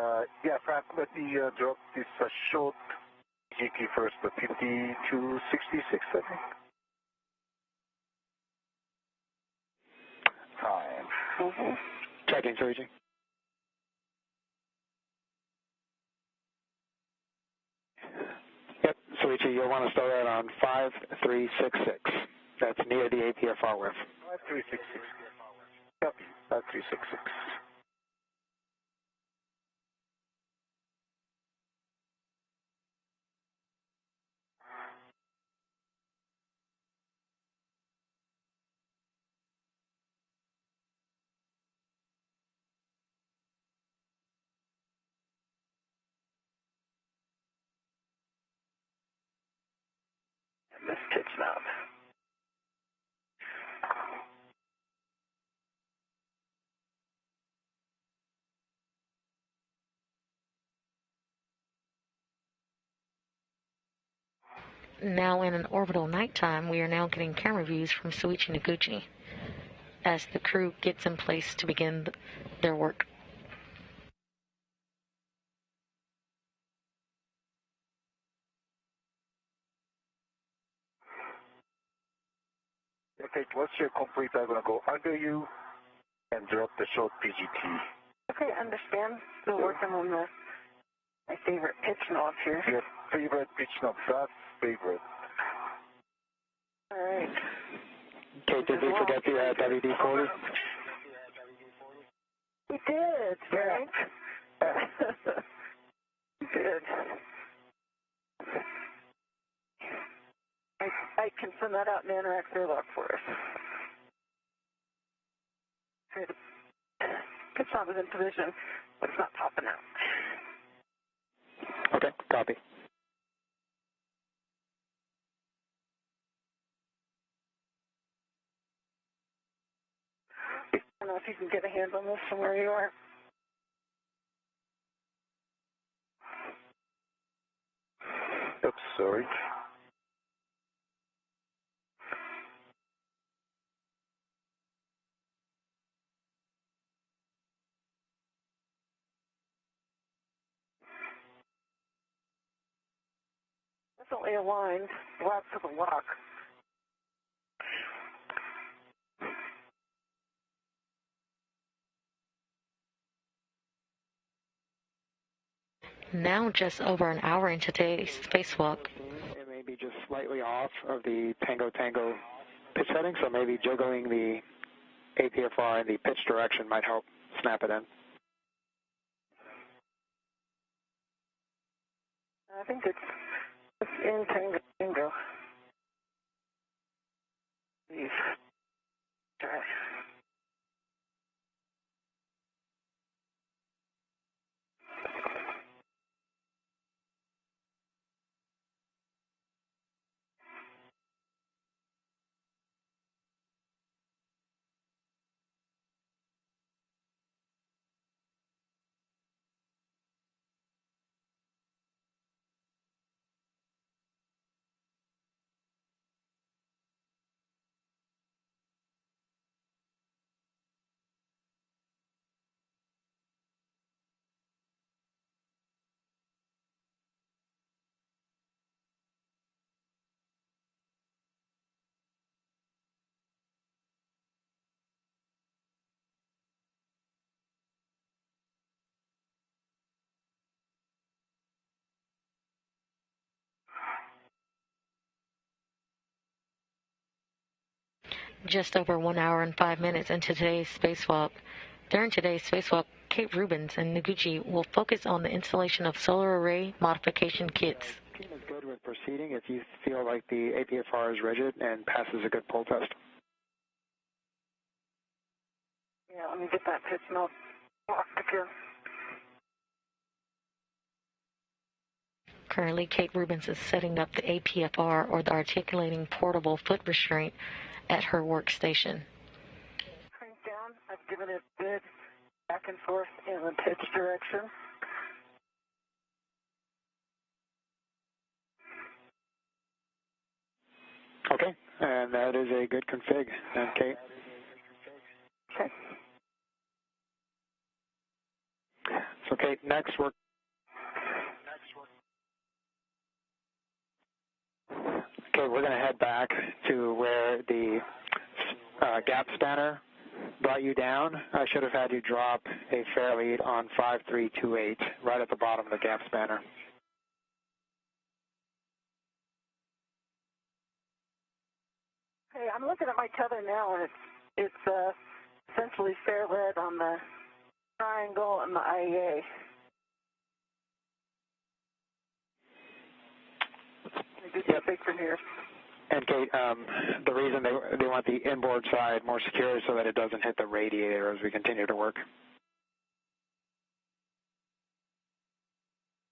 yeah, Frank, let me drop this short GT first, the 5266, I think. Fine. Checking, Soichi. Yep, Soichi, you'll want to start that on 5366. That's near the APFR WIF. 5366. Yep, 5366. This pitch mount. Now in an orbital nighttime, we are now getting camera views from Soichi Noguchi as the crew gets in place to begin their work. Okay, once you're complete, I'm going to go under you and drop the short PGT. Okay, I understand. Still working on my favorite pitch knobs here. Your favorite pitch knob, that's favorite. All right. Kate, did we forget the WD-40? We did, Frank. We did. I can send that out in Anorak airlock for us. Okay, the pitch knob is in position, but it's not popping out. Okay, copy. I don't know if you can get a hand on this from where you are. Oops, sorry. That's only a line. Lots of the lock. Now just over an hour into today's spacewalk. It may be just slightly off of the Tango pitch setting, so maybe jiggling the APFR in the pitch direction might help snap it in. I think it's in Tango. Please. Try. Just over 1 hour and 5 minutes into today's spacewalk. During today's spacewalk, Kate Rubins and Noguchi will focus on the installation of solar array modification kits. The team is good with proceeding if you feel like the APFR is rigid and passes a good pull test. Yeah, let me get that pitch knob locked again. Currently, Kate Rubins is setting up the APFR, or the articulating portable foot restraint, at her workstation. Crank down. I've given it good back and forth in the pitch direction. Okay, and that is a good config, and Kate. Okay. So Kate, next we're going to head back to where the gap spanner brought you down. I should have had you drop a fair lead on 5328, right at the bottom of the gap spanner. Hey, I'm looking at my tether now, and it's essentially fair lead on the triangle and the IEA. Let me do some big from here. And Kate, the reason they want the inboard side more secure is so that it doesn't hit the radiator as we continue to work.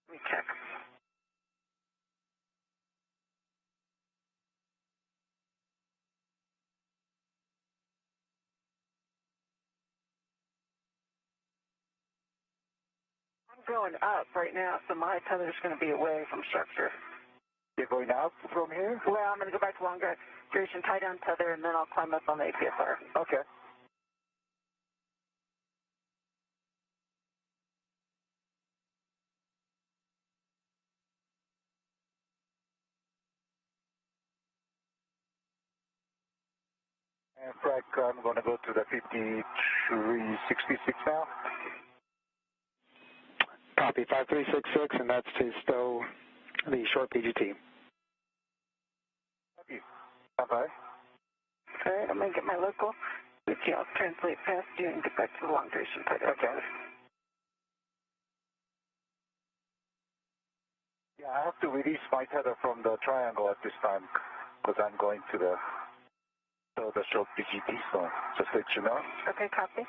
Let me check. I'm going up right now, so my tether's going to be away from structure. You're going out from here? Well, I'm going to go back to long duration tie down tether, and then I'll climb up on the APFR. Okay. And Frank, I'm going to go to the 5366 now. Copy 5366, and that's to stow the short PGT. Copy. Bye-bye. All right, I'm going to get my local. Soichi, I'll translate past you and get back to the long duration flight. Okay. Yeah, I have to release my tether from the triangle at this time because I'm going to the short PGT, so just let you know. Okay, copy.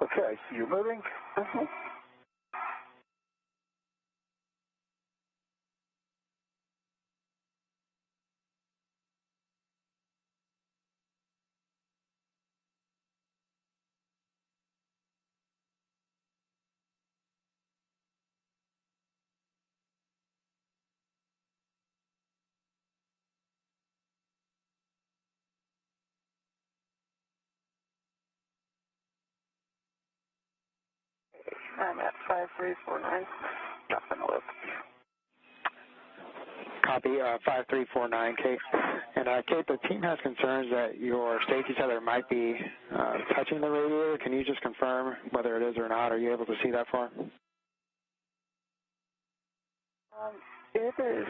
Okay, I see you moving. Mm-hmm. I'm at 5349. Dropping a loop. Copy 5349, Kate. And Kate, the team has concerns that your safety tether might be touching the radiator. Can you just confirm whether it is or not? Are you able to see that far? It is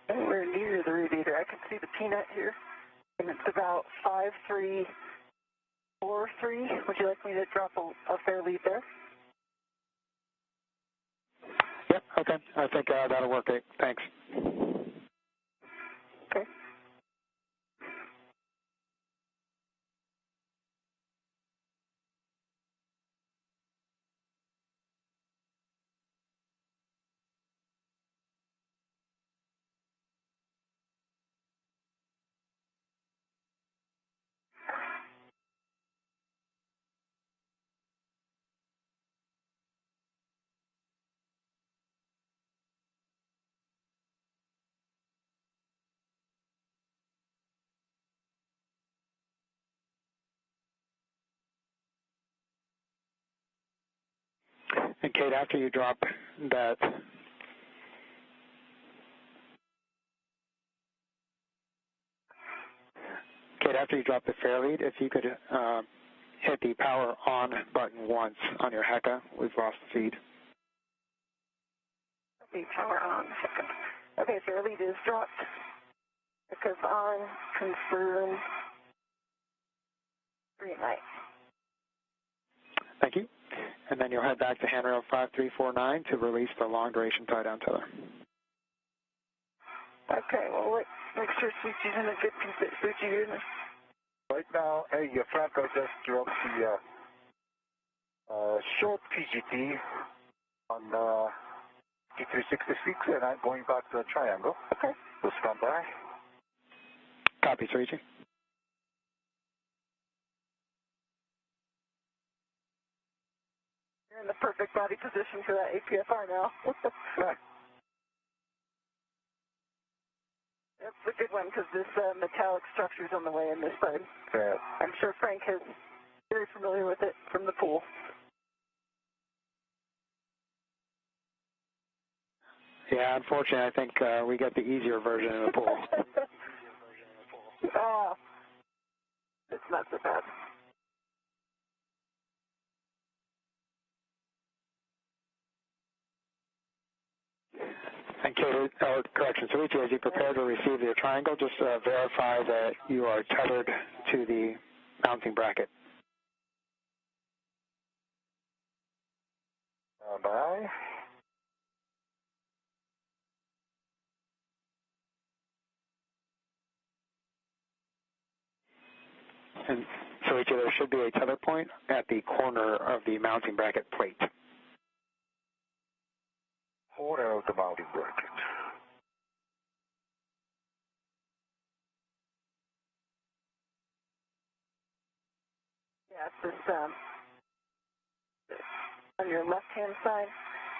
anywhere near the radiator. I can see the peanut here, and it's about 5343. Would you like me to drop a fair lead there? Yep, okay. I think that'll work, Kate. Thanks. Okay. And Kate, after you drop that, the fair lead, if you could hit the power on button once on your HECA, we've lost the feed. The power on. Second. Okay, fair lead is dropped. Because on, confirm, green light. Thank you. And then you'll head back to handrail 5349 to release the long duration tie down tether. Okay, well, let's make sure Soichi's in a good position. Soichi, you're in the... Right now, Franco just dropped the short PGT on T366, and I'm going back to the triangle. Okay. We'll stand by. Copy, Soichi. You're in the perfect body position for that APFR now. Right. That's a good one because this metallic structure is on the way in this side. Yeah. I'm sure Frank is very familiar with it from the pool. Yeah, unfortunately, I think we get the easier version of the pool. Oh, it's not so bad. And Kate, correction, Soichi, as you prepare to receive your triangle, just verify that you are tethered to the mounting bracket. Bye. And Soichi, there should be a tether point at the corner of the mounting bracket plate. Corner of the mounting bracket. Yeah, it's this, on your left-hand side,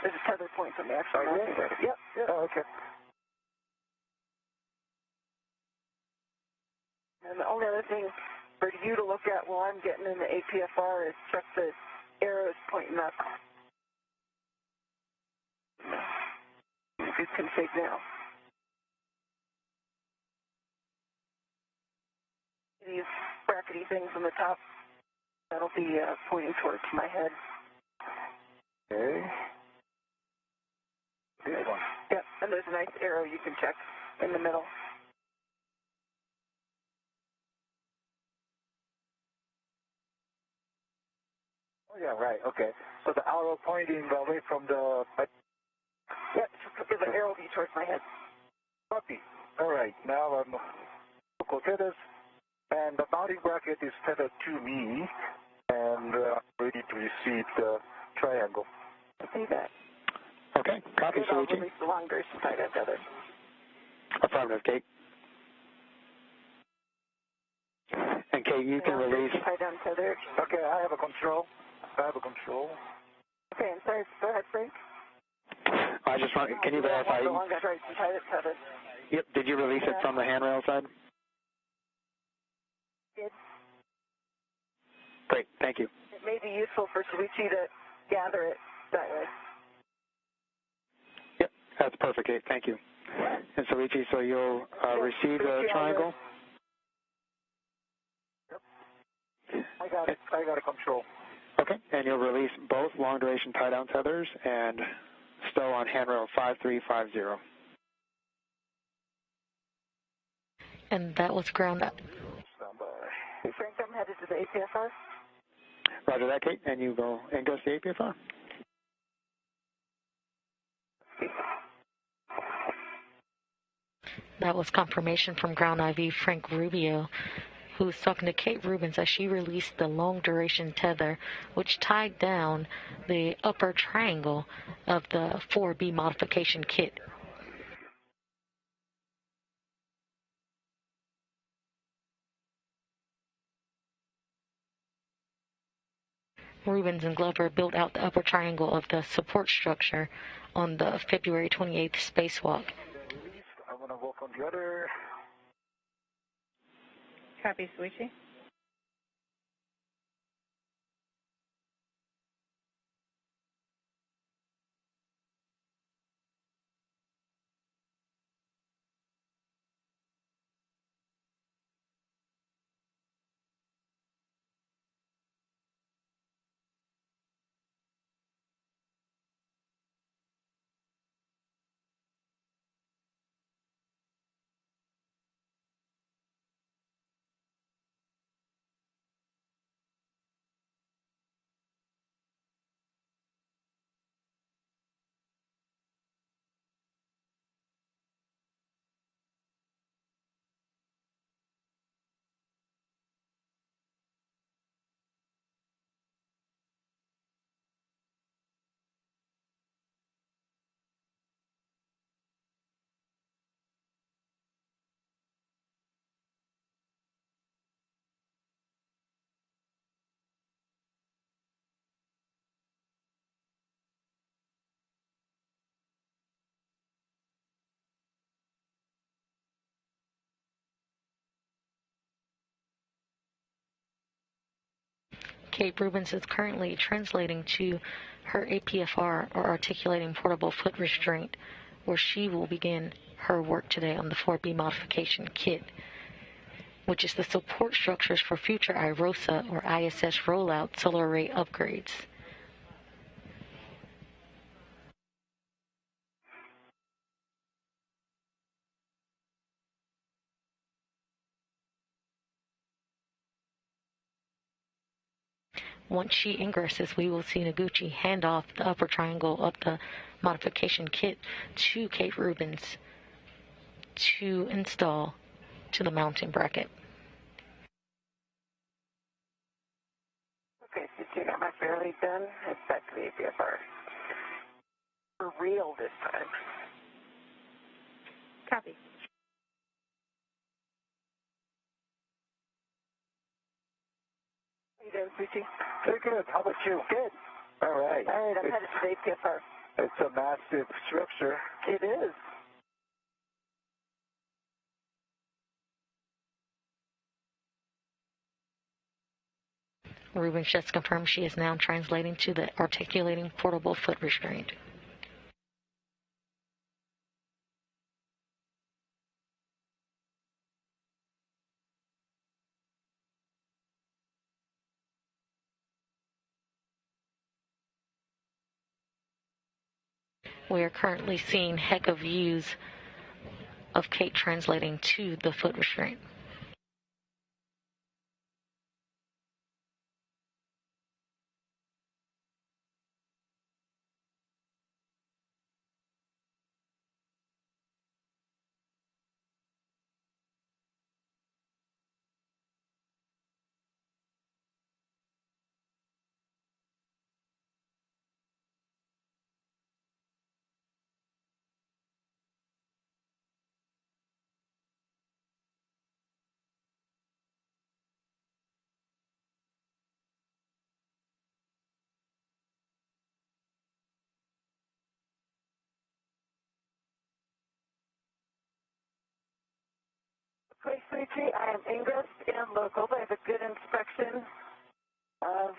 there's a tether point on the actual mounting bracket. Yep, yep. Oh, okay. And the only other thing for you to look at while I'm getting in the APFR is check the arrows pointing up. Good config now. These brackety things on the top, that'll be pointing towards my head. Okay. This one. Yep, and there's a nice arrow you can check in the middle. Oh, yeah, right, okay. So the arrow pointing away from the... Yep, so the arrow will be towards my head. Copy. All right, now I'm tethers, and the mounting bracket is tethered to me, and ready to receive the triangle. See that? Okay, copy, I'll Soichi. release the long duration tie-down tether. Affirmative, Kate. And Kate, you can release... Tie-down tether. Okay, I have a control. Okay, I'm sorry, go ahead, Frank. I just want, can you verify? The long duration tie-down tether. Yep, did you release it from the handrail side? Did. Great, thank you. It may be useful for Soichi to gather it that way. Yep, that's perfect, Kate, thank you. And Soichi, so you'll receive the triangle? Yep. I got a control. Okay, and you'll release both long duration tie down tethers and stow on handrail 5350. And that was ground up. Stand by. Hey, Frank, I'm headed to the APFR. Roger that, Kate, and you go and go to the APFR. That was confirmation from ground IV Frank Rubio, who was talking to Kate Rubins as she released the long duration tether, which tied down the upper triangle of the 4B modification kit. Rubins and Glover built out the upper triangle of the support structure on the February 28th spacewalk. I'm going to work on the other. Copy, Soichi. Kate Rubins is currently translating to her APFR, or articulating portable foot restraint, where she will begin her work today on the 4B modification kit, which is the support structures for future IROSA or ISS rollout solar array upgrades. Once she ingresses, we will see Noguchi hand off the upper triangle of the modification kit to Kate Rubins to install to the mounting bracket. Okay, so you got my fairly done. It's back to the APFR. For real this time. Copy. How you doing, Soichi? Very good. How about you? Good. All right. All right, I'm headed to the APFR. It's a massive structure. It is. Rubins just confirmed she is now translating to the articulating portable foot restraint. We are currently seeing heck of views of Kate translating to the foot restraint. Okay, Soichi, I am ingressed and local. I have a good inspection of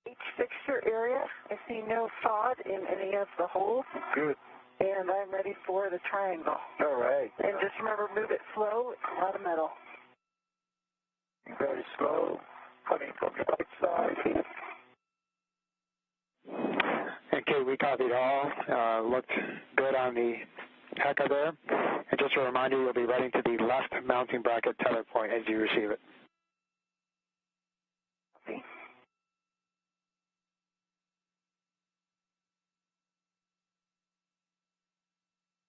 each fixture area. I see no FOD in any of the holes. Good. And I'm ready for the triangle. All right. And just remember, move it slow. It's a lot of metal. Very slow. Coming from the right side. Okay, we copied all. Looked good on the HECA there. And just a reminder, you'll be running to the left mounting bracket tether point as you receive it. Okay.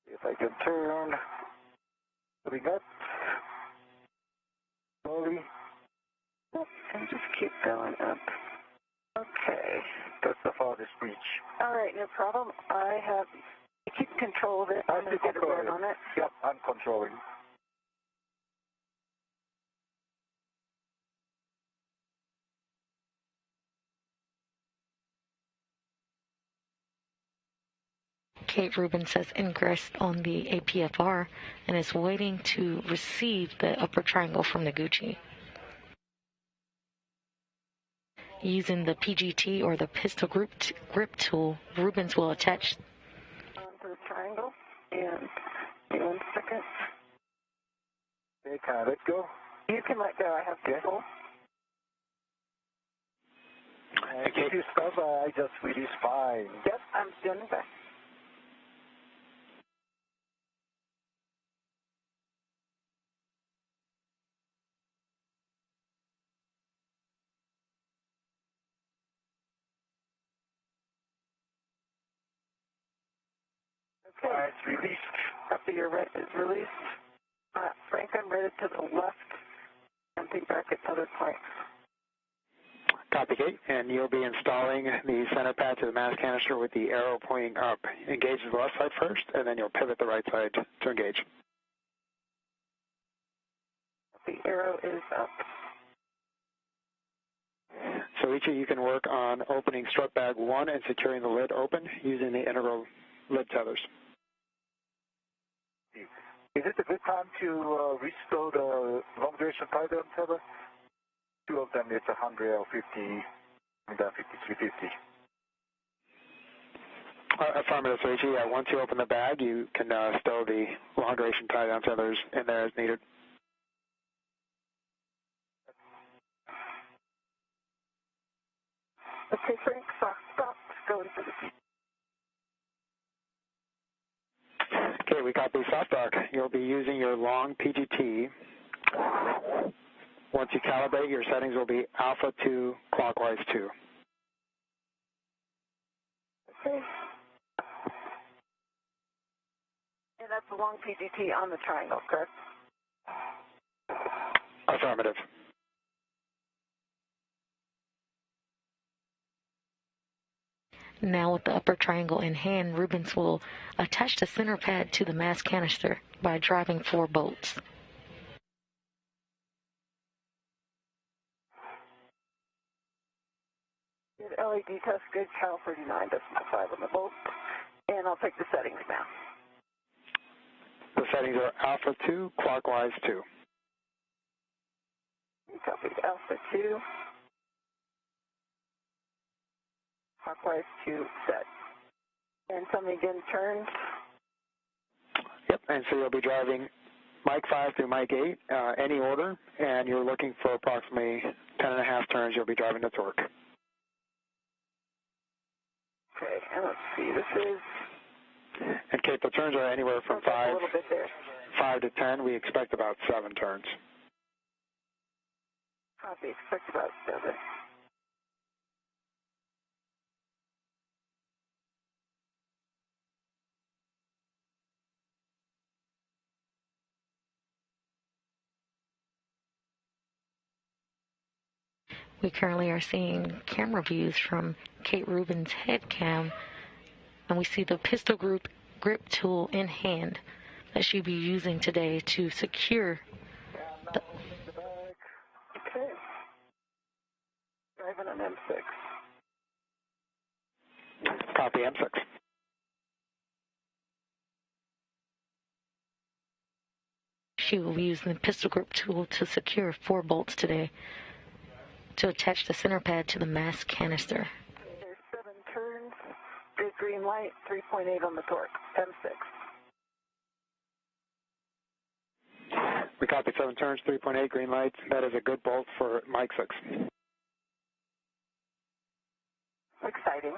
If I can turn, moving up, slowly. And just keep going up. Okay. That's the farthest reach. All right, no problem. I have keep control of it. I'm going to get a run on it. Yep, I'm controlling. Kate Rubins has ingressed on the APFR and is waiting to receive the upper triangle from Noguchi. Using the PGT or the pistol grip tool, Rubins will attach onto the triangle. And wait 1 second. Okay, can I let go? You can let go. I have control. And if you stop, I just release fine. Yep, I'm standing back. Okay. It's released. After your right is released, Frank, I'm ready to the left. Empty bracket tether point. Copy, Kate, and you'll be installing the center pad to the mass canister with the arrow pointing up. Engage the left side first, and then you'll pivot the right side to engage. The arrow is up. Soichi, you can work on opening strut bag 1 and securing the lid open using the integral lid tethers. Is it a good time to restore the long duration tie-down tether? 2 of them is 100 or 50, and then 5350. Affirmative, Soichi. Once you open the bag, you can stow the long duration tie-down tethers in there as needed. Okay, Frank, stop. Going for the Okay, we copy soft dock. You'll be using your long PGT. Once you calibrate, your settings will be alpha 2, clockwise 2. Okay. And that's the long PGT on the triangle, correct? Affirmative. Now with the upper triangle in hand, Rubins will attach the center pad to the mass canister by driving 4 bolts. Good LED test, good Cal 39.5 on the bolt. And I'll take the settings now. The settings are alpha 2, clockwise 2. Copy alpha 2, clockwise to set. And tell me again, turns. Yep, and so you'll be driving Mike 5 through Mike 8, any order, and you're looking for approximately 10.5 turns. You'll be driving the torque. Okay, and let's see, this is... And Kate, the turns are anywhere from a little bit there. 5 to 10. We expect about 7 turns. Copy, expect about 7. We currently are seeing camera views from Kate Rubins' head cam, and we see the pistol grip tool in hand that she'll be using today to secure the... Okay. Driving on M6. Copy, M6. She will be using the pistol grip tool to secure 4 bolts today to attach the center pad to the mass canister. There's 7 turns, big green light, 3.8 on the torque, M6. We copy 7 turns, 3.8 green lights. That is a good bolt for Mike 6. Exciting.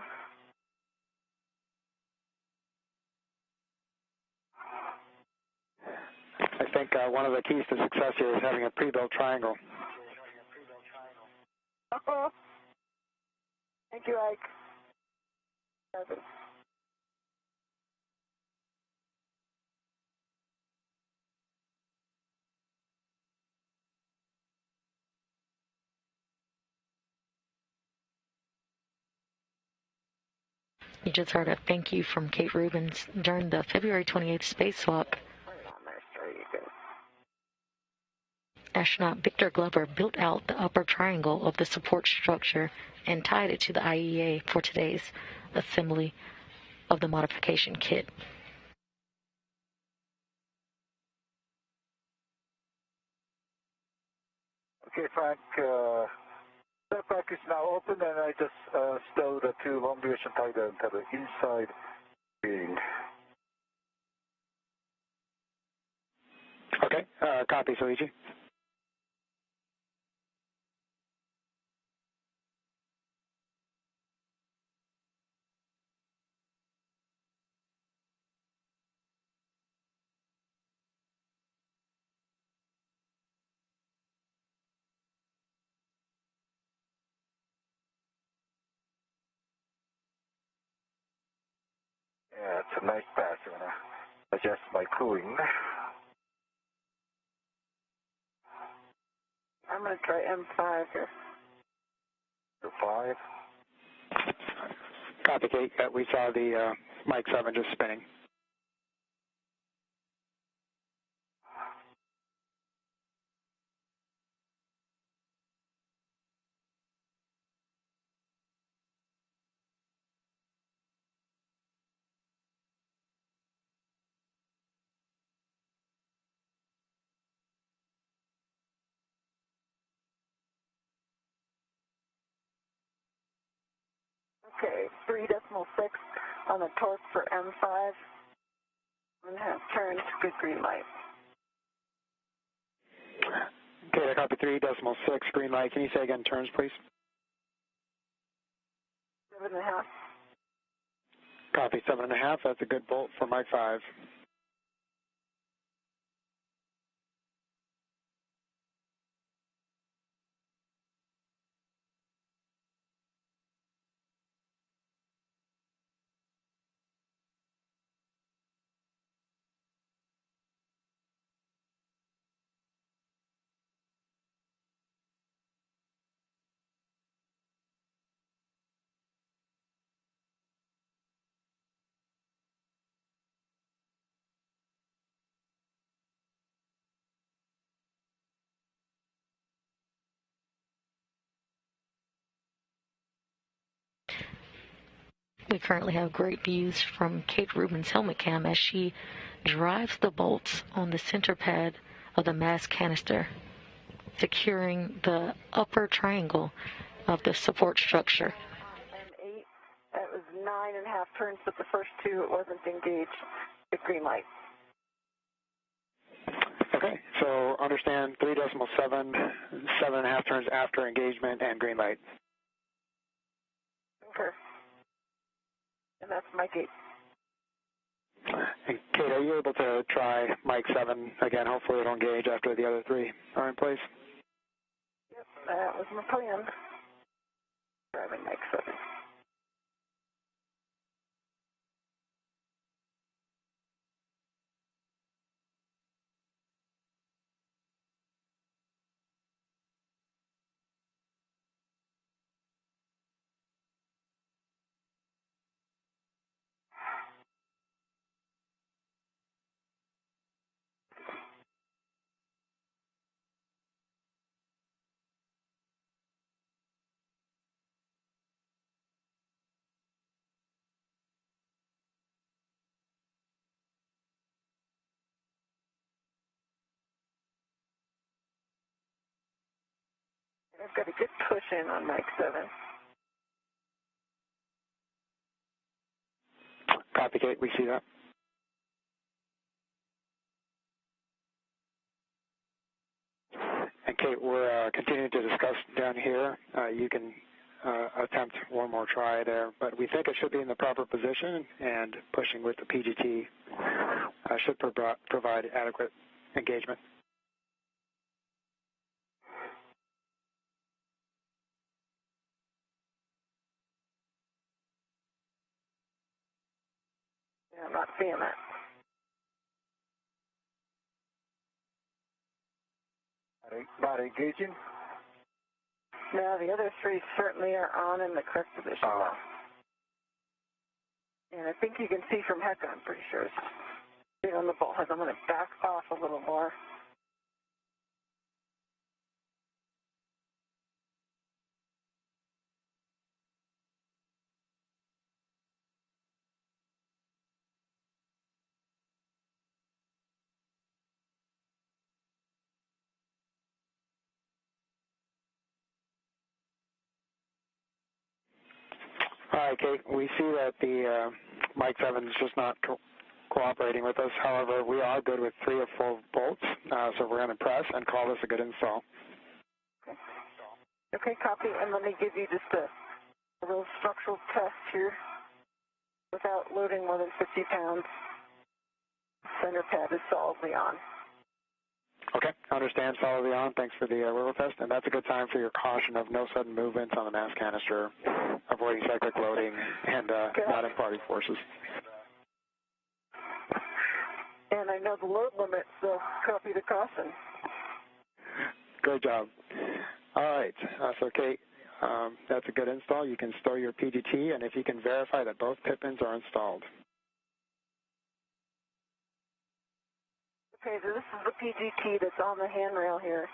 I think one of the keys to success here is having a pre-built triangle. Uh-oh. Thank you, Ike. 7. You just heard a thank you from Kate Rubins during the February 28th spacewalk. Astronaut Victor Glover built out the upper triangle of the support structure and tied it to the IEA for today's assembly of the modification kit. Okay, Frank, that pack is now open, and I just stowed the 2 long duration tighter into the inside being. Okay, copy, Soichi. Yeah, it's a nice pass. I'm going to adjust my cooling. I'm going to try M5 here. 5. Copy, Kate. We saw the Mike 7 just spinning. Okay, 3.6 on the torque for M5. 1.5 turns, good green light. Okay, I copy 3.6 green light. Can you say again turns, please? 7.5. Copy 7.5. That's a good bolt for Mike 5. We currently have great views from Kate Rubins' helmet cam as she drives the bolts on the center pad of the mass canister, securing the upper triangle of the support structure. M8, 9.5 turns, but the first two it wasn't engaged at green light. Okay, so understand 3.7, 7.5 turns after engagement and green light. Okay. And that's my gate. And Kate, are you able to try Mike 7 again? Hopefully it'll engage after the other three are in place. Yep, that was my plan. Driving Mike 7. I've got a good push in on Mike 7. Copy, Kate, we see that. And Kate, we're continuing to discuss down here. You can attempt one more try there, but we think it should be in the proper position, and pushing with the PGT should provide adequate engagement. Yeah, I'm not seeing that. Not engaging? No, the other three certainly are on in the correct position now. And I think you can see from Hecka, I'm pretty sure it's being on the bullhead. I'm going to back off a little more. All right, Kate, we see that the Mike 7 is just not cooperating with us. However, we are good with 3 or 4 bolts, so we're going to press and call this a good install. Okay, copy, and let me give you just a little structural test here without loading more than 50 pounds. Center pad is solidly on. Okay, understand, solidly on. Thanks for the wiggle test, and that's a good time for your caution of no sudden movements on the mass canister, avoiding cyclic loading, and not imparting forces. And I know the load limit, so copy the caution. Great job. All right, so Kate, that's a good install. You can store your PGT, and if you can verify that both pit pins are installed. Okay, so this is the PGT that's on the handrail here.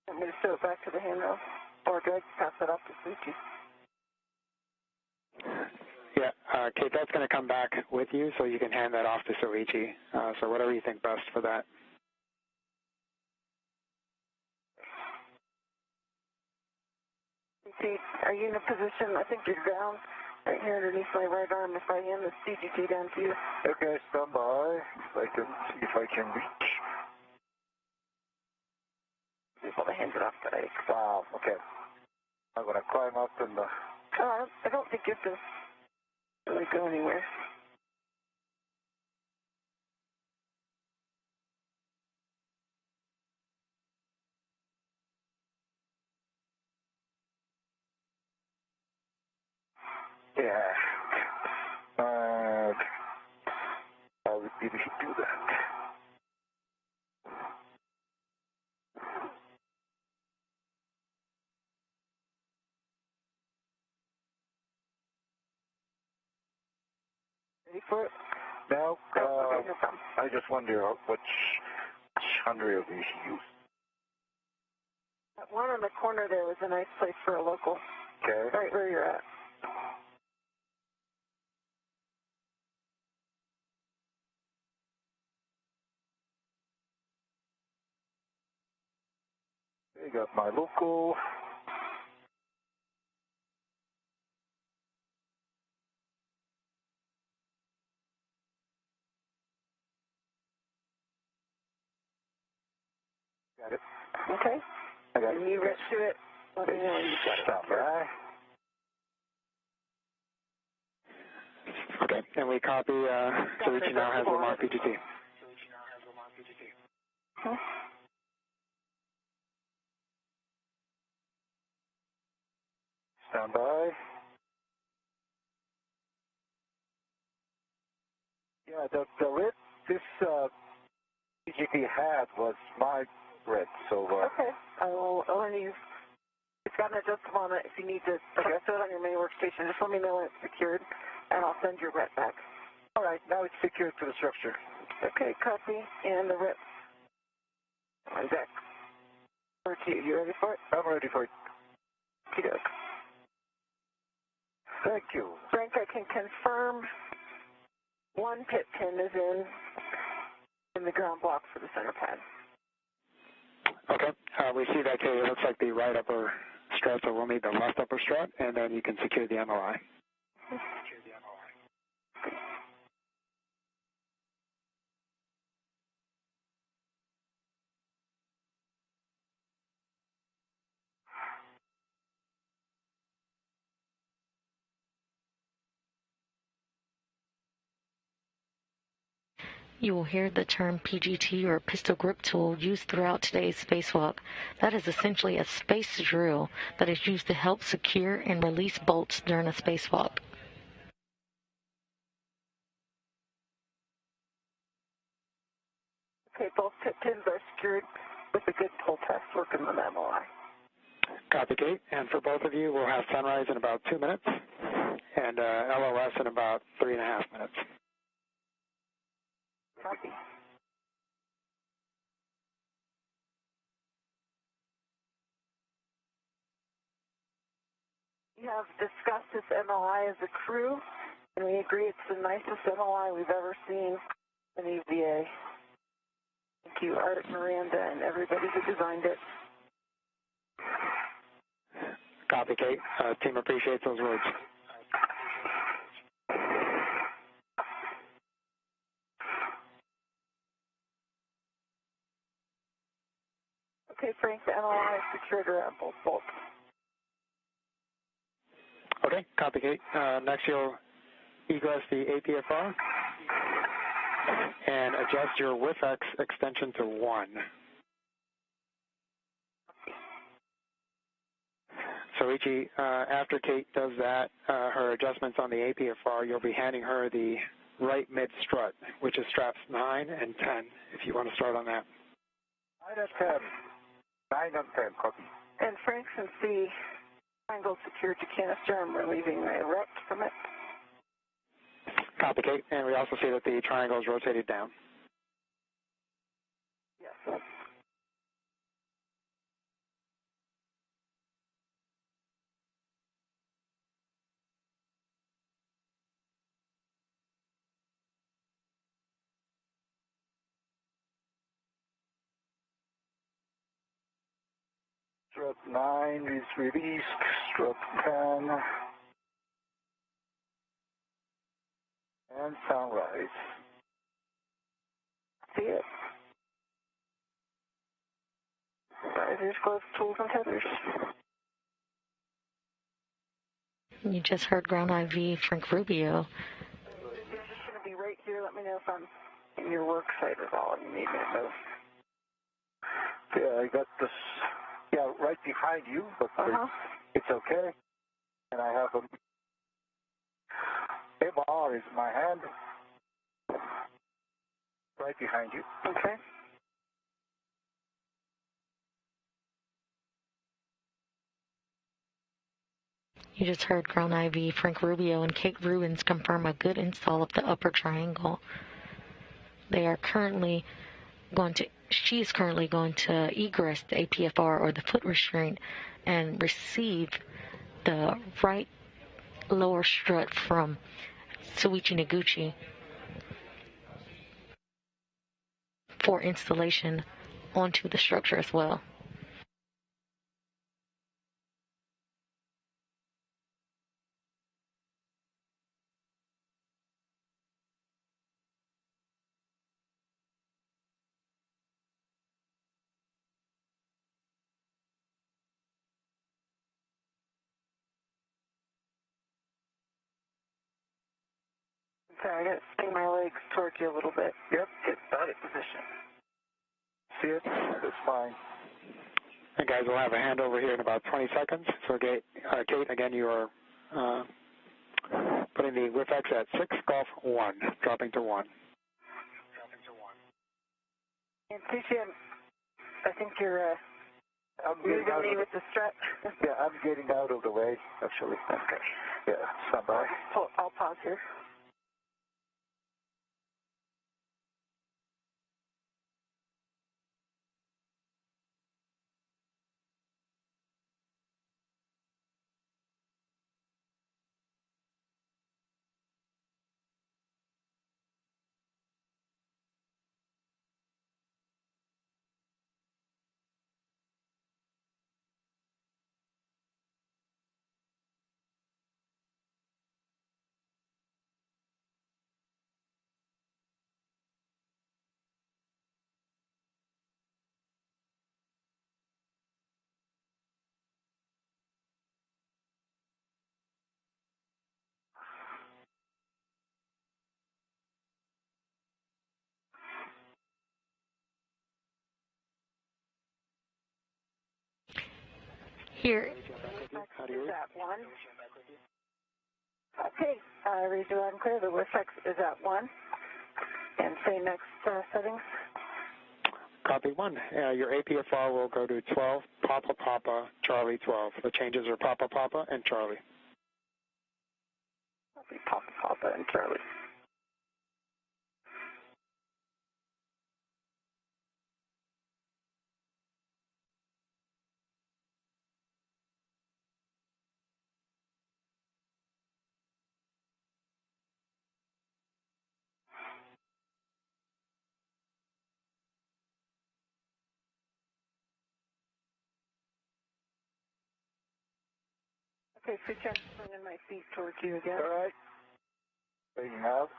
I'm going to stow it back to the handrail, or do I pass that off to Soichi? Yeah, Kate, that's going to come back with you, so you can hand that off to Soichi. So whatever you think best for that. See, are you in a position? I think you're down right here underneath my right arm. If I hand the CGT down to you. Okay, stand by. I can see if I can reach. Before I hand it off today. Wow, okay. I'm going to climb up and... I don't think you have to really go anywhere. Yeah. I would maybe do that. Ready for it? Now, Okay, no problem. I just wonder which handrail we should use. That one on the corner there was a nice place for a local. Okay. Right where you're at. I got my local. Got it. Okay. I got it. When you get to it, let me know when you've got it. Stand by. Okay, and we copy, Soichi now has Lamar PGT. Hmm? Stand by. Yeah, the red this PGT had was my red, so... Okay. I will only use... It's got an adjustable on it. If you need to adjust it on your main workstation, just let me know when it's secured, and I'll send your rep back. All right, now it's secured to the structure. Okay, copy, and the rep on deck. Over to you. You ready for it? I'm ready for it. Okey-doke. Thank you. Frank, I can confirm one pit pin is in the ground block for the center pad. Okay, we see that too. It looks like the right upper strut, so we'll need the left upper strut, and then you can secure the MOI. You will hear the term PGT or pistol grip tool used throughout today's spacewalk. That is essentially a space drill that is used to help secure and release bolts during a spacewalk. Okay, both pit pins are secured with a good pull test working on the MOI. Copy, Kate. And for both of you, we'll have sunrise in about 2 minutes, and LOS in about 3.5 minutes. Copy. We have discussed this MOI as a crew, and we agree it's the nicest MOI we've ever seen in EVA. Thank you, Art, Miranda, and everybody who designed it. Copy, Kate. Team appreciates those words. Okay, Frank, the MOI is secured around both bolts. Okay, copy, Kate. Next, you'll egress the APFR and adjust your WIFX extension to 1. Soichi, after Kate does that, her adjustments on the APFR, you'll be handing her the right mid strut, which is straps 9 and 10, if you want to start on that. 9 and 10. 9 and 10, copy. And Frank, since the triangle secured to canister, I'm relieving my rep from it. Copy, Kate. And we also see that the triangle is rotated down. Yes. Strut 9 is released. Strut 10. And sunrise. See it. Risers, gloves, tools, and tethers. You just heard ground IV Frank Rubio. It's just going to be right here. Let me know if I'm in your work site at all and you need me to move. Yeah, I got this, right behind you, but it's okay. And I have a MR is my hand. Right behind you. Okay. You just heard ground IV Frank Rubio and Kate Rubins confirm a good install of the upper triangle. She is currently going to egress the APFR or the foot restraint and receive the right lower strut from Soichi Noguchi for installation onto the structure as well. Sorry, I got to swing my legs towards you a little bit. Yep. Get body position. See it? It's fine. And guys, we'll have a handover here in about 20 seconds. So, Kate, again, you are putting the WIFX at 6 Golf 1, dropping to 1. And CCM, I think you're moving me with the strap. Yeah, I'm getting out of the way, actually. Okay. Yeah, stand by. I'll pause here. Here. How do you Is read? at 1. Okay, read you loud and clear. The WIFX is at 1. And say next settings. Copy 1. Your APFR will go to 12, Papa Papa, Charlie 12. The changes are Papa Papa and Charlie. Copy Papa Papa and Charlie. Okay, switch on swinging my feet towards you again. All right. Taking out.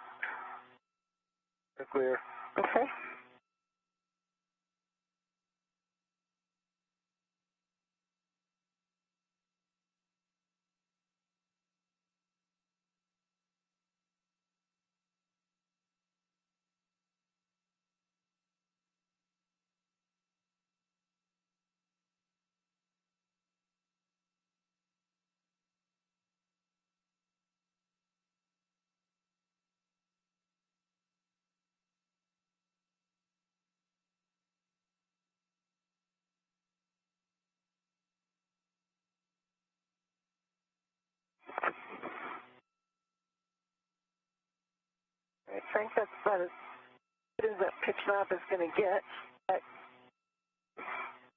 Clear. Okay. I think that's about as good as that pitch knob is going to get.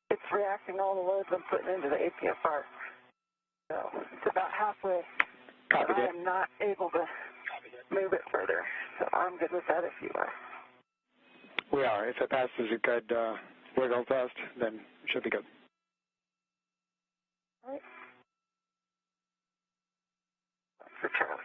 It's reacting all the loads I'm putting into the APFR. So it's about halfway. Copy But I that. am not able to move it further. So I'm good with that if you are. We are. If it passes a good wiggle test, then it should be good. All right. For Charlie.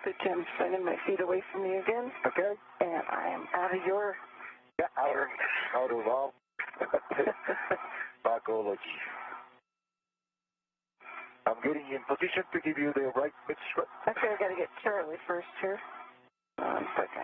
So Jim's sending my feet away from me again. Okay. And I am out of your... Yeah, out of all. Bacology. I'm getting in position to give you the right pitch. Okay, I got to get Charlie first here. 1 second.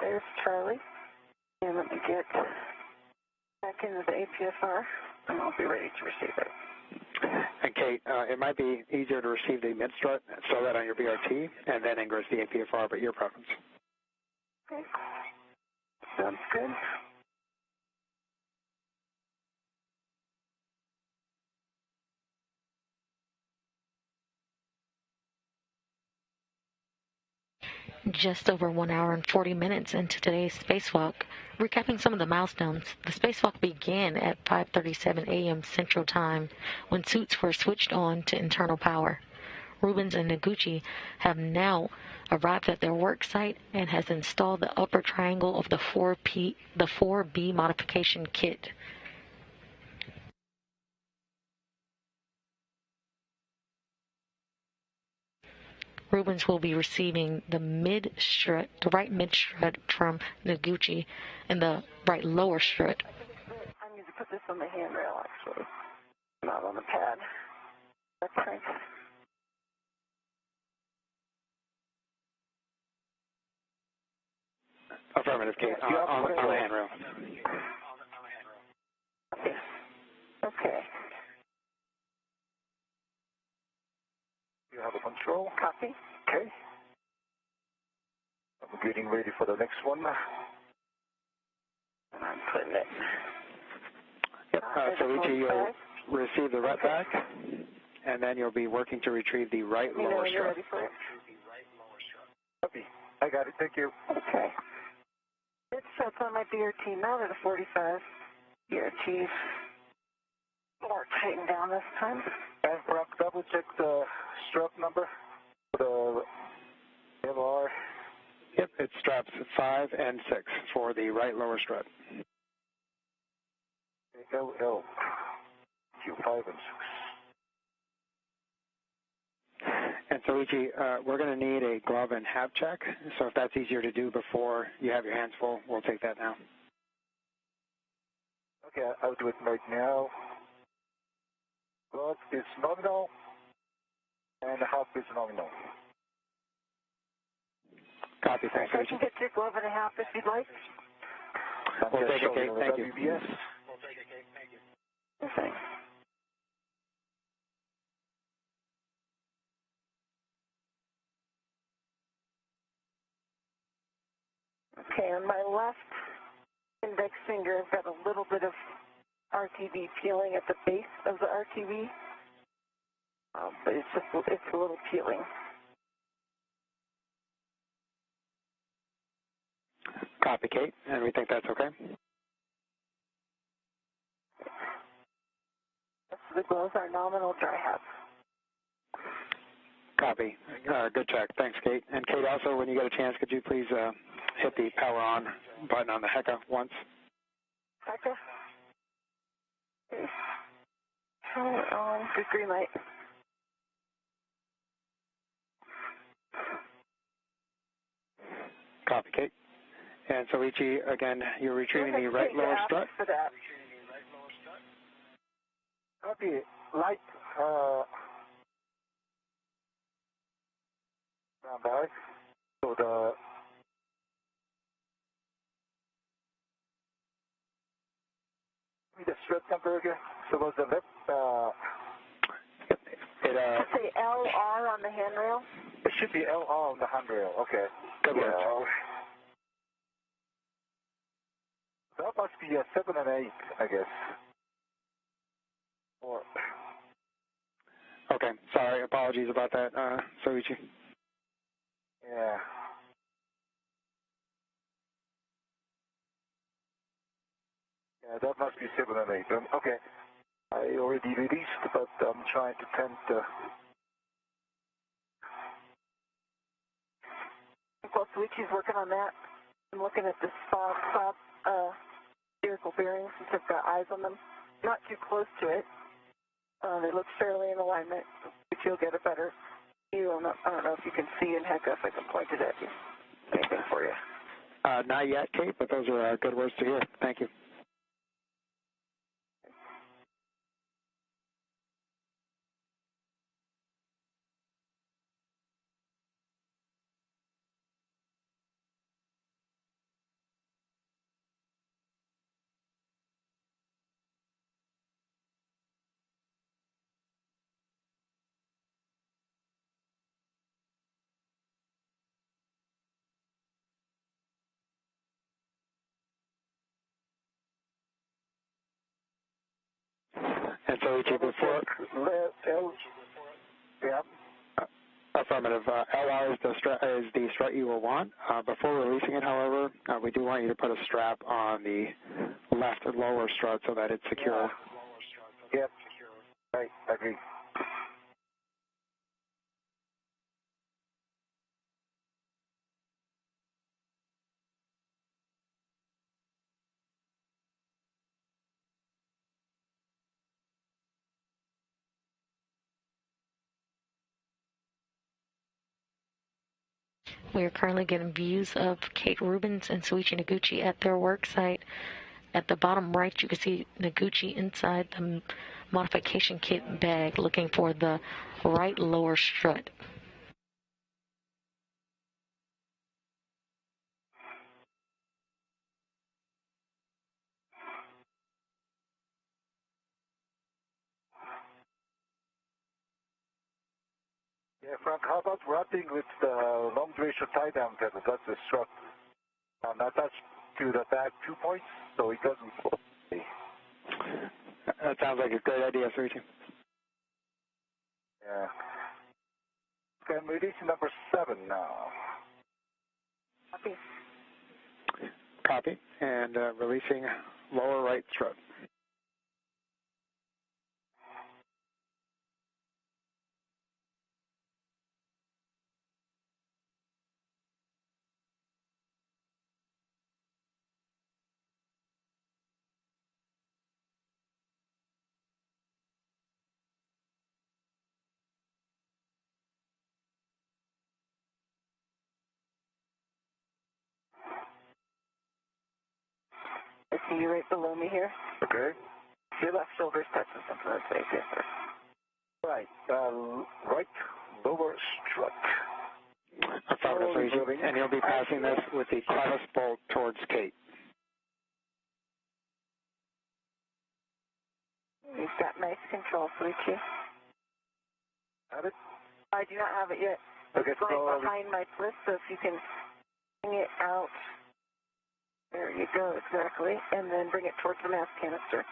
there's Charlie. And let me get back into the APSR, and I'll be ready to receive it. And Kate, it might be easier to receive the mid-strut, so that on your BRT, and then ingress the APFR, but your preference. Okay. Sounds good. Just over 1 hour and 40 minutes into today's spacewalk. Recapping some of the milestones, the spacewalk began at 5:37 a.m. Central Time when suits were switched on to internal power. Rubins and Noguchi have now arrived at their work site and has installed the upper triangle of the 4B modification kit. Rubins will be receiving the right mid strut from Noguchi and the right lower strut. I need to put this on the handrail, actually, not on the pad. That's right. Affirmative, Kate, on the handrail. Okay. You have a control. Copy. Okay. I'm getting ready for the next one. And I'm putting it. Yep, Soichi, you'll receive the right back, and then you'll be working to retrieve the right lower You're strut. ready for it? Copy. I got it. Thank you. Okay. It sets on my BRT now at a 45. BRT's more tightened down this time. And Frank, double check the strap number for the LR. Yep, it's straps 5 and 6 for the right lower strut. LL. Q5 and 6. And Soichi, we're going to need a glove and hab check, so if that's easier to do before you have your hands full, we'll take that now. Okay, I'll do it right now. Glove is nominal, and the half is nominal. Copy, thanks, I can Soichi. get your glove and a half if you'd like. We'll take it, Kate. Thank you. WBS. Okay. Okay, on my left index finger, I've got a little bit of RTV peeling at the base of the RTV, but it's a little peeling. Copy, Kate, and we think that's okay. The gloves are nominal dry hab. Copy. Good check. Thanks, Kate. And Kate, also, when you get a chance, could you please hit the power on button on the HECA once? HECA? Okay. Power on. Good green light. Copy, Kate. And Soichi, again, you're retrieving the right lower strut? For that. Copy. Light. Stand by. So the strut number again. So was the left. Say LR on the handrail. It should be LR on the handrail. Okay. Good work. That must be a 7 and 8, I guess. Or. Okay. Sorry. Apologies about that, Soichi. Yeah. Yeah, that must be 7 and 8. Okay. I already released, but I'm trying to tempt. While Soichi's working on that, I'm looking at the stop spherical bearings since I've got eyes on them. Not too close to it. They look fairly in alignment, but you'll get a better view. I don't know if you can see in HECA if I can point it at you. Anything for you? Not yet, Kate, but those are good words to hear. Thank you. And Soichi, before... Yeah. Affirmative. LR is the strut you will want. Before releasing it, however, we do want you to put a strap on the left lower strut so that it's secure. Yep. Right, I agree. We are currently getting views of Kate Rubins and Soichi Noguchi at their work site. At the bottom right, you can see Noguchi inside the modification kit bag looking for the right lower strut. Yeah, Frank, how about wrapping with the long duration tie down tether? That's the strut. Attached to the back 2 points so it doesn't fall. That sounds like a great idea, Soichi. Yeah. Okay, I'm releasing number 7 now. Copy. Copy. And releasing lower right strut. I see you right below me here. Okay. Your left shoulder's touching something that's right here, sir. Right. Right lower strut. Affirmative, Soichi. And you'll be passing this with the clevis bolt towards Kate. You've got nice control, Soichi. Have it? I do not have it yet. Okay, It's right behind my twist, so if you can bring it out. There you go, exactly. And then bring it towards the mass canister.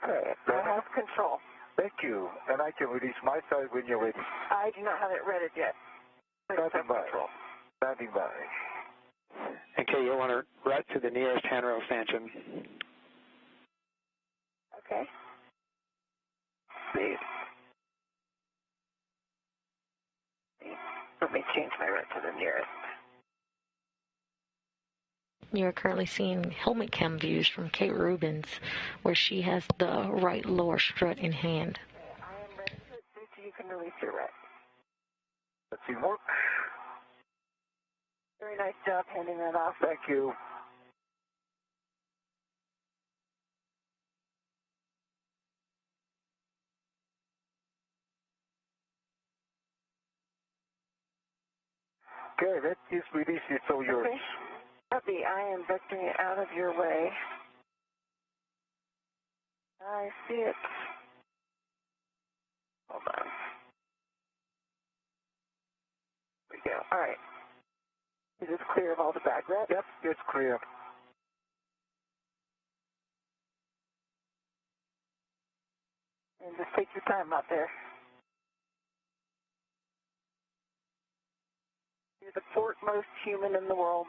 Okay, I have control. Thank you. And I can release my side when you're ready. I do not have it readied yet. Standing by. Standing by. And Kate, you'll want to route to the nearest handrail stanchion. Okay. See. Let me change my route to the nearest. You're currently seeing helmet cam views from Kate Rubins, where she has the right lower strut in hand. I am ready to Soichi, you can release your route. Let's see work. Very nice job handing that off. Thank you. Okay, that is released. It's all yours. Okay. Copy. I am vectoring it out of your way. I see it. Hold on. There we go. All right. Is this clear of all the bag wrap? Yep, it's clear. And just take your time out there. You're the fourth-most human in the world.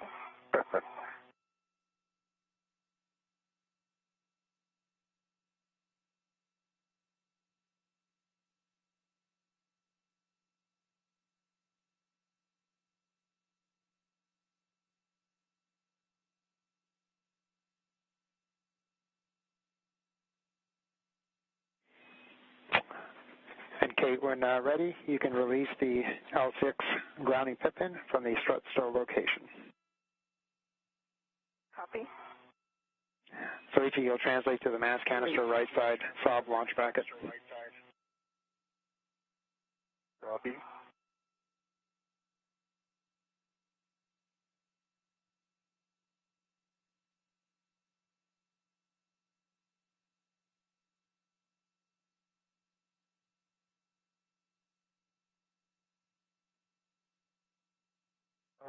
And Kate, when ready, you can release the L6 grounding pit pin from the strut stow location. Copy. Soichi, you'll translate to the mass canister right side sob launch bracket. Copy.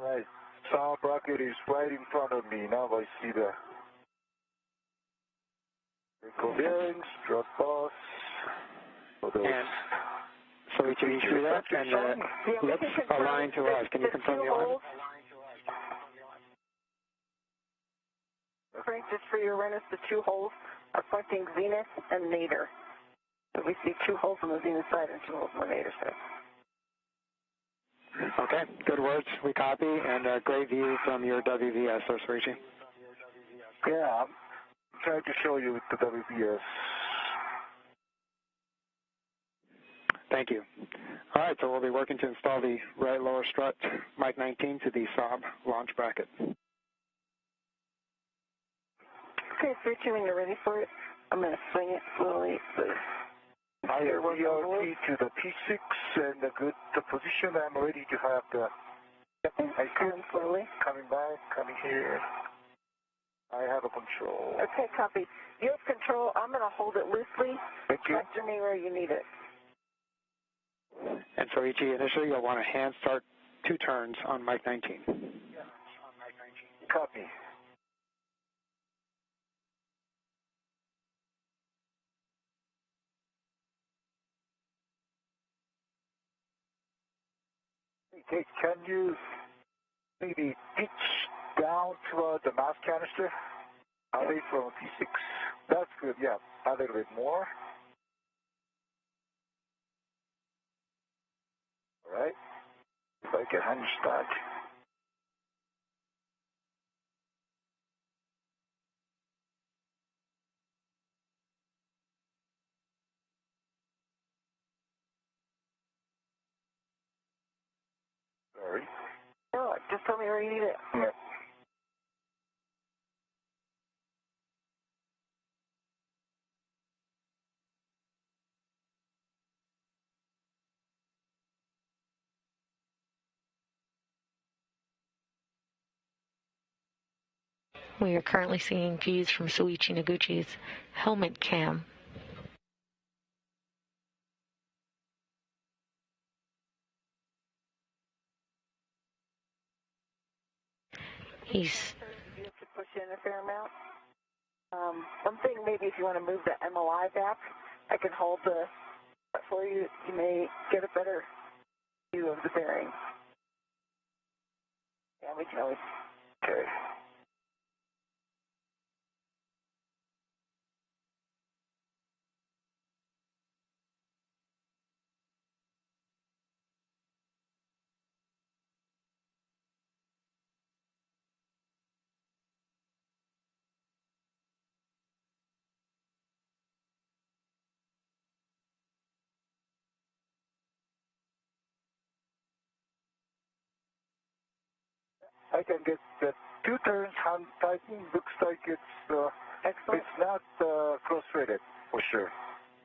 All right. sound bracket is right in front of me. Now I see the vertical bearings, strut bus. And so we can see that, and let's align to us. Can you confirm the alignment? Frank, just for your awareness, the two holes are pointing zenith and nadir. So we see two holes on the zenith side and two holes on the nadir side. Okay, good words. We copy, and a great view from your WVS, Soichi. Yeah, I'm trying to show you with the WVS. Thank you. All right, so we'll be working to install the right lower strut, Mike 19, to the Saab launch bracket. Okay, Soichi, when you're ready for it, I'm going to swing it slowly. I have VRT to the P6 and a good position. I'm ready to have the coming slowly. Coming back, coming here. I have a control. Okay, copy. You have control. I'm going to hold it loosely. Thank you. Back to me where you need it. And Soichi, initially you'll want to hand start 2 turns on Mike 19. Copy. Okay, can you maybe pitch down toward the mass canister away from P6? That's good, yeah. A little bit more. All right. If I can manage that. Sorry. No, just tell me where you need it. Yeah. We are currently seeing views from Soichi Noguchi's helmet cam. He's You have to push in a fair amount. One thing, maybe if you want to move the MOI back, I can hold the for you. You may get a better view of the bearing. Yeah, we can always. Okay. I can get the 2 turns hand tightened. Looks like it's Excellent. it's not cross-threaded for sure.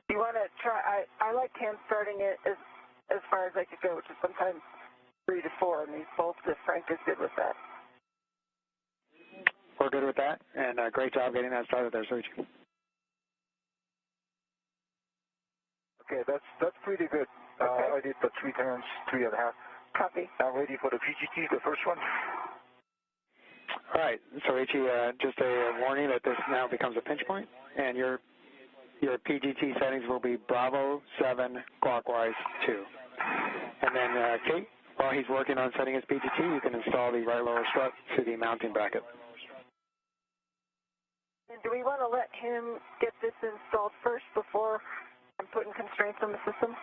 You want to try? I like hand starting it as far as I could go, which is sometimes 3 to 4, and these bolts. If Frank is good with that. We're good with that, and great job getting that started there, Soichi. Okay, that's pretty good. Okay. I did the 3 turns, 3.5. Copy. Now ready for the PGT, the first one. All right, Soichi, just a warning that this now becomes a pinch point, and your PGT settings will be Bravo 7 clockwise 2. And then Kate, while he's working on setting his PGT, you can install the right lower strut to the mounting bracket. And do we want to let him get this installed first before I'm putting constraints on the system?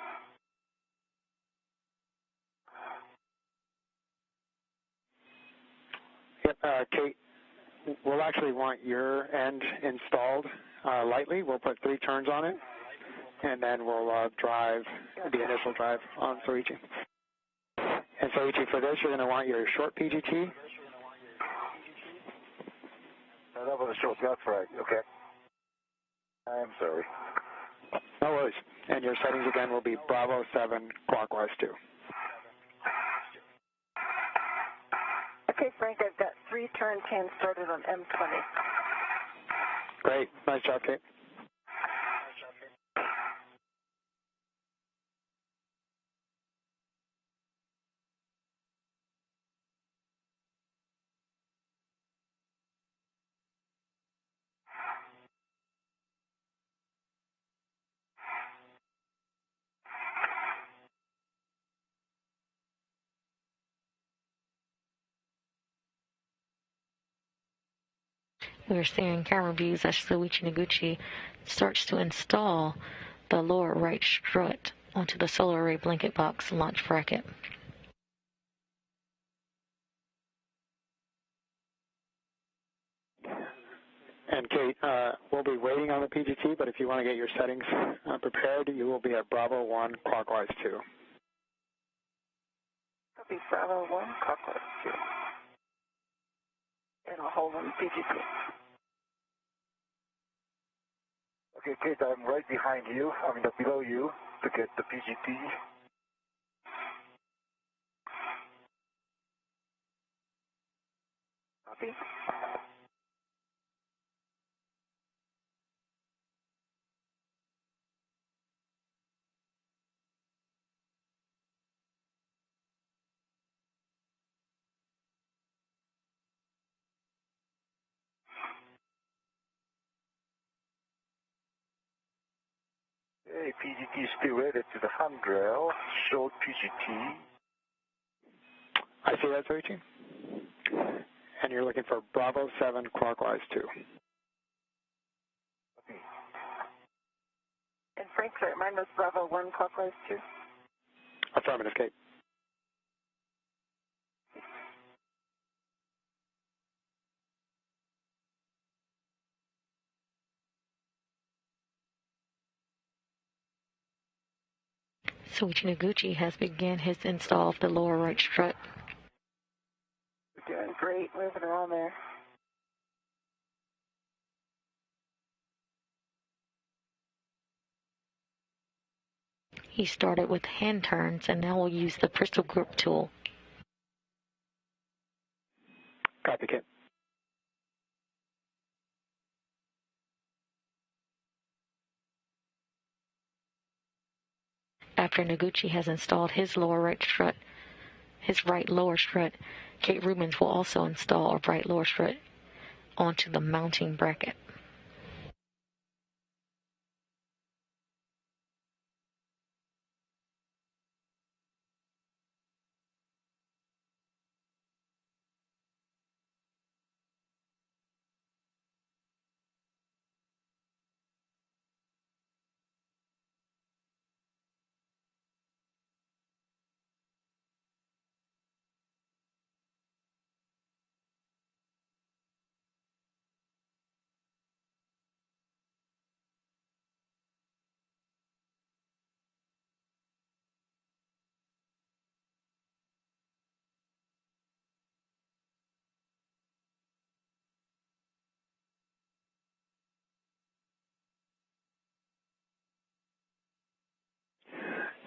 Yep, Kate, we'll actually want your end installed lightly. We'll put 3 turns on it, and then we'll drive the initial drive on Soichi. And Soichi, for this, you're going to want your short PGT. That was a short, that's right, okay. I'm sorry. No worries. And your settings again will be Bravo 7 clockwise 2. Okay, Frank, I've got 3 turns hand started on M20. Great. Nice job, Kate. We're seeing camera views as Soichi Noguchi starts to install the lower right strut onto the solar array blanket box launch bracket. And Kate, we'll be waiting on the PGT, but if you want to get your settings prepared, you will be at Bravo 1, clockwise 2. Copy Bravo 1, clockwise 2. And I'll hold on the PGT. Okay, Kate, I'm right behind you. I mean, below you to get the PGT. Copy. Okay, PGT is still rated to the handrail. Short PGT. I see that, Soichi. And you're looking for Bravo 7, clockwise 2. Okay. And Frank, sorry, mine was Bravo 1, clockwise 2. Affirmative, Kate. Soichi Noguchi has begun his install of the lower right strut. Doing great, moving around there. He started with hand turns and now will use the pistol grip tool. Copy, Kate. After Noguchi has installed his right lower strut, Kate Rubins will also install a right lower strut onto the mounting bracket.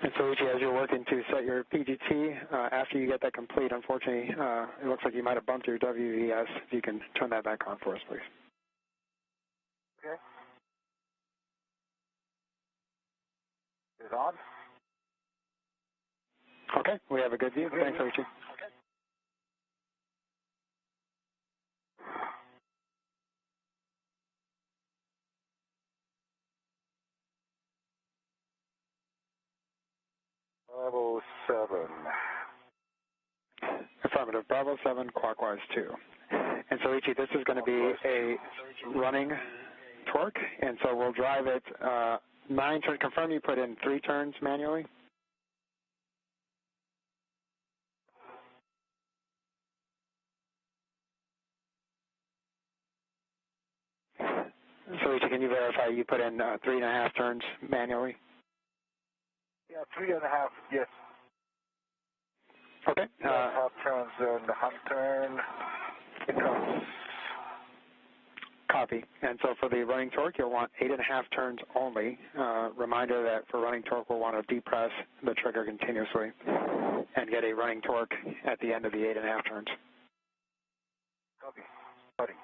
And Soichi, as you're working to set your PGT, after you get that complete, unfortunately, it looks like you might have bumped your WVS. If you can turn that back on for us, please. Okay. Is it on? Okay, we have a good view. Thanks, Soichi. Bravo 7. Affirmative. Bravo 7, clockwise 2. And Soichi, this is going to be a running torque, and so we'll drive it 9 turns. Confirm you put in 3 turns manually. Soichi, can you verify you put in 3.5 turns manually? Yeah, 3.5, yes. Okay. Half turns and the half turn. It comes. Copy. And so for the running torque, you'll want 8.5 turns only. Reminder that for running torque, we'll want to depress the trigger continuously and get a running torque at the end of the 8.5 turns. Copy. Cutting.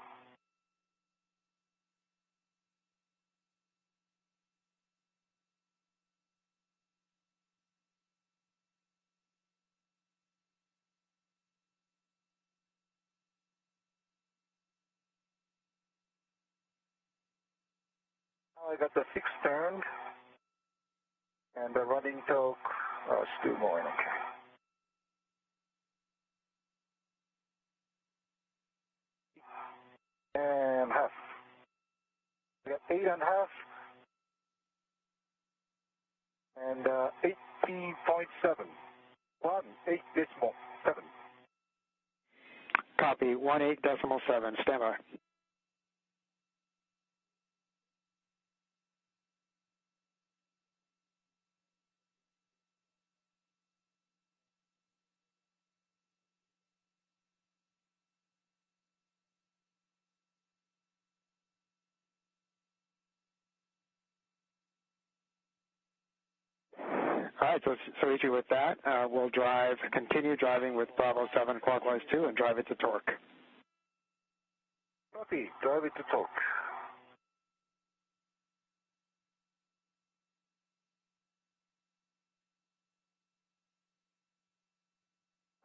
I got the 6th turn, and the running torque still going okay. And half. 8.5 and 18.7. 18.7. Copy, 18.7, stand by. All right, so Soichi, with that, we'll continue driving with Bravo 7 clockwise 2 and drive it to torque. Copy, drive it to torque.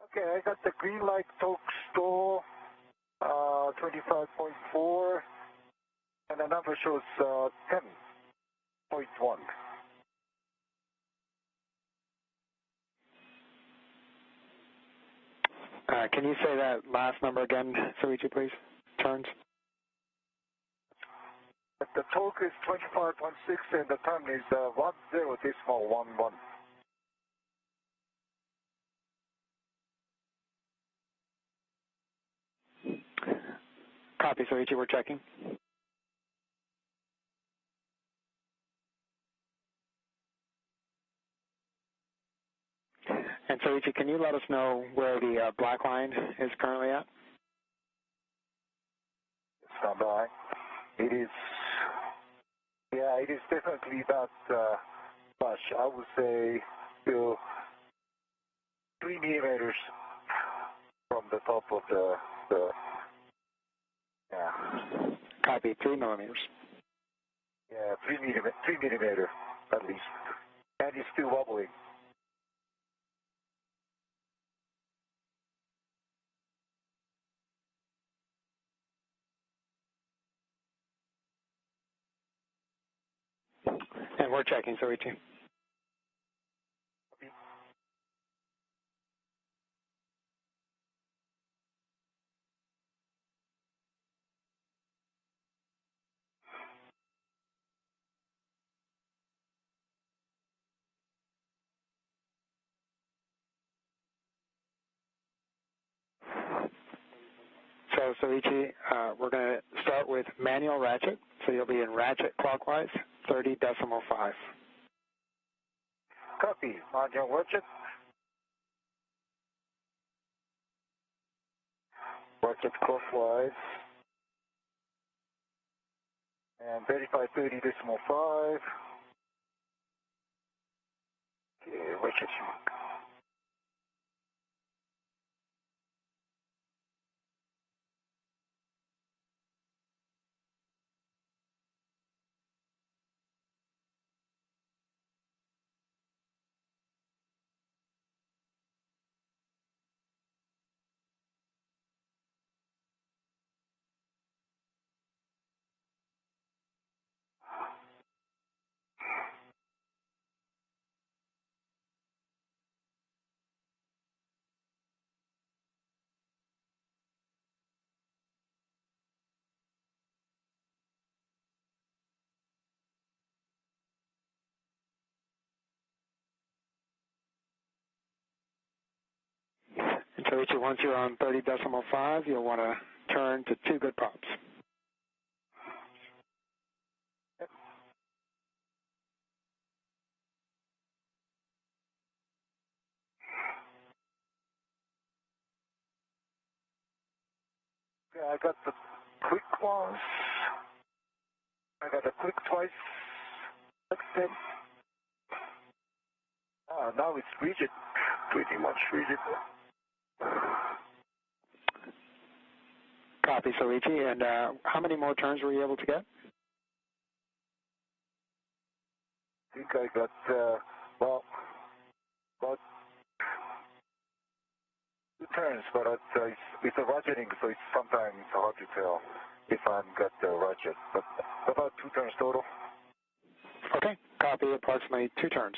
Okay, I got the green light torque stall, 25.4, and the number shows 10.1. Can you say that last number again, Soichi, please? Turns? The torque is 25.6 and the turn is 10.11. Copy, Soichi, we're checking. And Soichi, can you let us know where the black line is currently at? Stand by. It is, yeah, it is definitely not much. I would say still 3 millimeters from the top of the yeah. Copy, 3 millimeters. Yeah, 3 millimeter at least. And it's still wobbling. And we're checking, Soichi. So, Soichi, we're going to start with manual ratchet. So you'll be in ratchet clockwise, 30.5. Copy. Manual ratchet. Ratchet clockwise. And verify 30.5. Okay, ratchet. And Soichi, once you're on 30.5, you'll want to turn to 2 good props. Okay, I got the quick once. I got a quick twice. Extend. Now it's rigid. Pretty much rigid. Copy, Soichi. And how many more turns were you able to get? I think I got, well, about 2 turns, but it's a ratcheting, so it's sometimes hard to tell if I've got the ratchet. But about 2 turns total. Okay, copy, approximately 2 turns.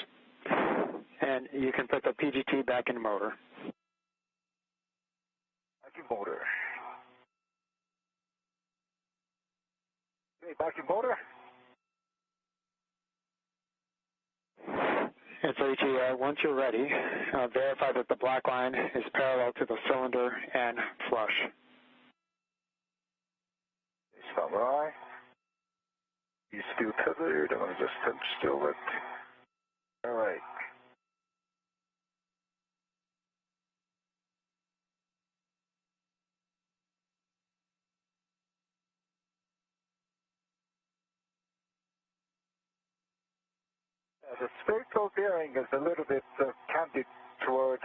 And you can put the PGT back in the motor. Back in motor. Okay, back in motor. And Soichi, once you're ready, verify that the black line is parallel to the cylinder and flush. Stand by. He's still tethered. I'm going to just still it. All right. The spherical bearing is a little bit canted toward,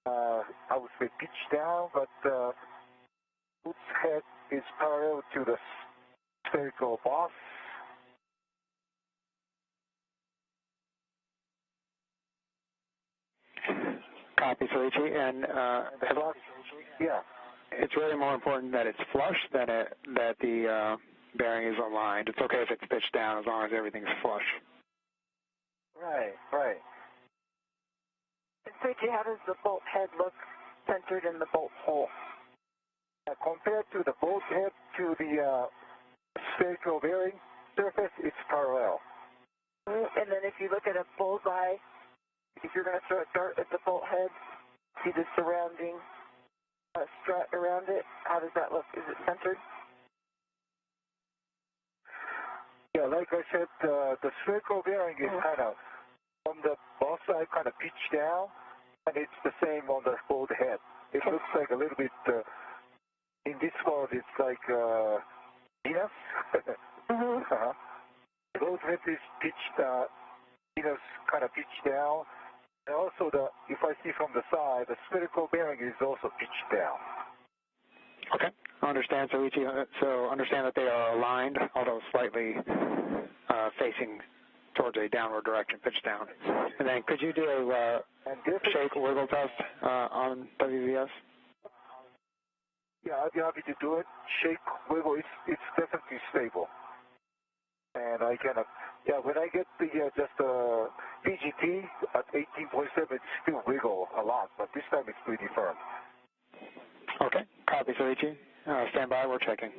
I would say, pitch down, but its head is parallel to the spherical boss. Copy, Soichi. And yeah, it's really more important that it's flush than that the bearing is aligned. It's okay if it's pitched down as long as everything's flush. Right, right. And Soichi, how does the bolt head look centered in the bolt hole? Compared to the bolt head to the spherical bearing surface, it's parallel. And then if you look at a bullseye, if you're going to throw a dart at the bolt head, see the surrounding strut around it, how does that look? Is it centered? Yeah, like I said, the spherical bearing is kind of on the both side, kind of pitched down, and it's the same on the bolt head. It looks like a little bit, in this world, it's like Venus. Both head is pitched, Venus kind of pitched down. And also, if I see from the side, the spherical bearing is also pitched down. Okay, I understand, Soichi. So understand that they are aligned, although slightly facing towards a downward direction, pitched down. And then could you do a shake wiggle test on WVS? Yeah, I'd be happy to do it. Shake, wiggle, it's definitely stable. And I cannot, when I get the just PGT at 18.7, it's still wiggle a lot, but this time it's pretty firm. Okay, copy, Soichi. Stand by, we're checking.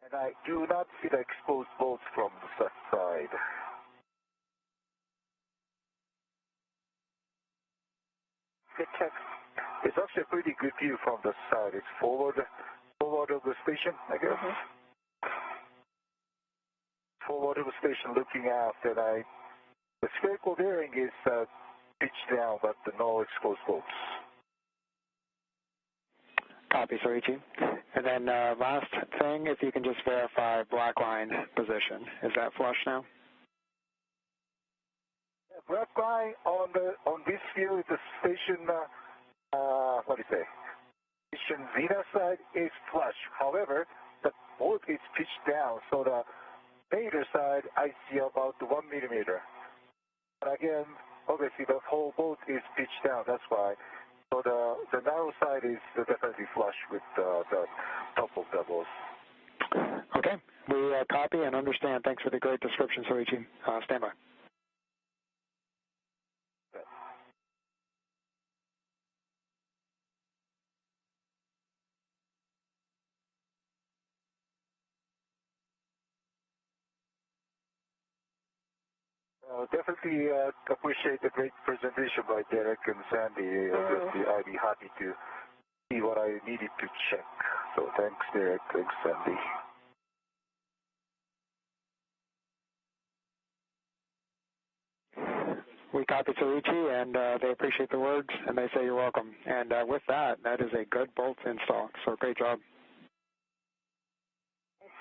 And I do not see the exposed bolts from the side. Good check. It's actually a pretty good view from the side. It's forward of the station, I guess. Forward of the station looking out, and the spherical bearing is pitched down, but no exposed bolts. Copy, Soichi. And then last thing, if you can just verify black line position. Is that flush now? Black line on this view, the station, station Venus side is flush. However, the bolt is pitched down, so the major side I see about 1 millimeter. But again, obviously the whole bolt is pitched down, that's why. So the narrow side is definitely flush with the top of the bolts. Okay, we copy and understand. Thanks for the great description, Soichi. Stand by. Definitely appreciate the great presentation by Derek and Sandy. Obviously, I'd be happy to see what I needed to check. So thanks, Derek. Thanks, Sandy. We copy Soichi, and they appreciate the words, and they say you're welcome. And with that, that is a good bolt install. So great job.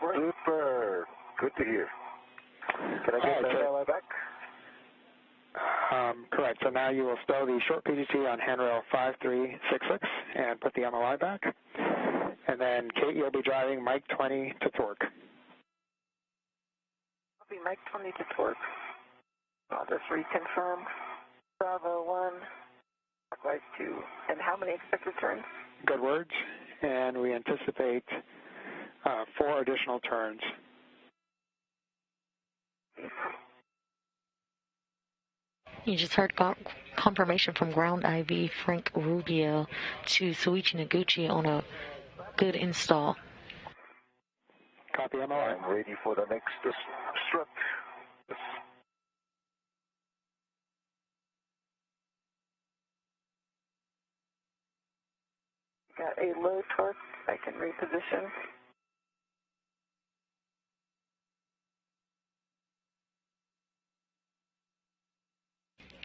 Super. Good to hear. Can I get that MLI back? Correct. So now you will stow the short PGT on handrail 5366 and put the MLI back. And then, Kate, you'll be driving Mike 20 to torque. I'll be Mike 20 to torque. I'll just reconfirm. Bravo 1, clockwise 2. And how many expected turns? Good words. And we anticipate 4 additional turns. You just heard confirmation from Ground IV Frank Rubio to Soichi Noguchi on a good install. Copy MLI. I'm ready for the next strut. Got a low torque I can reposition.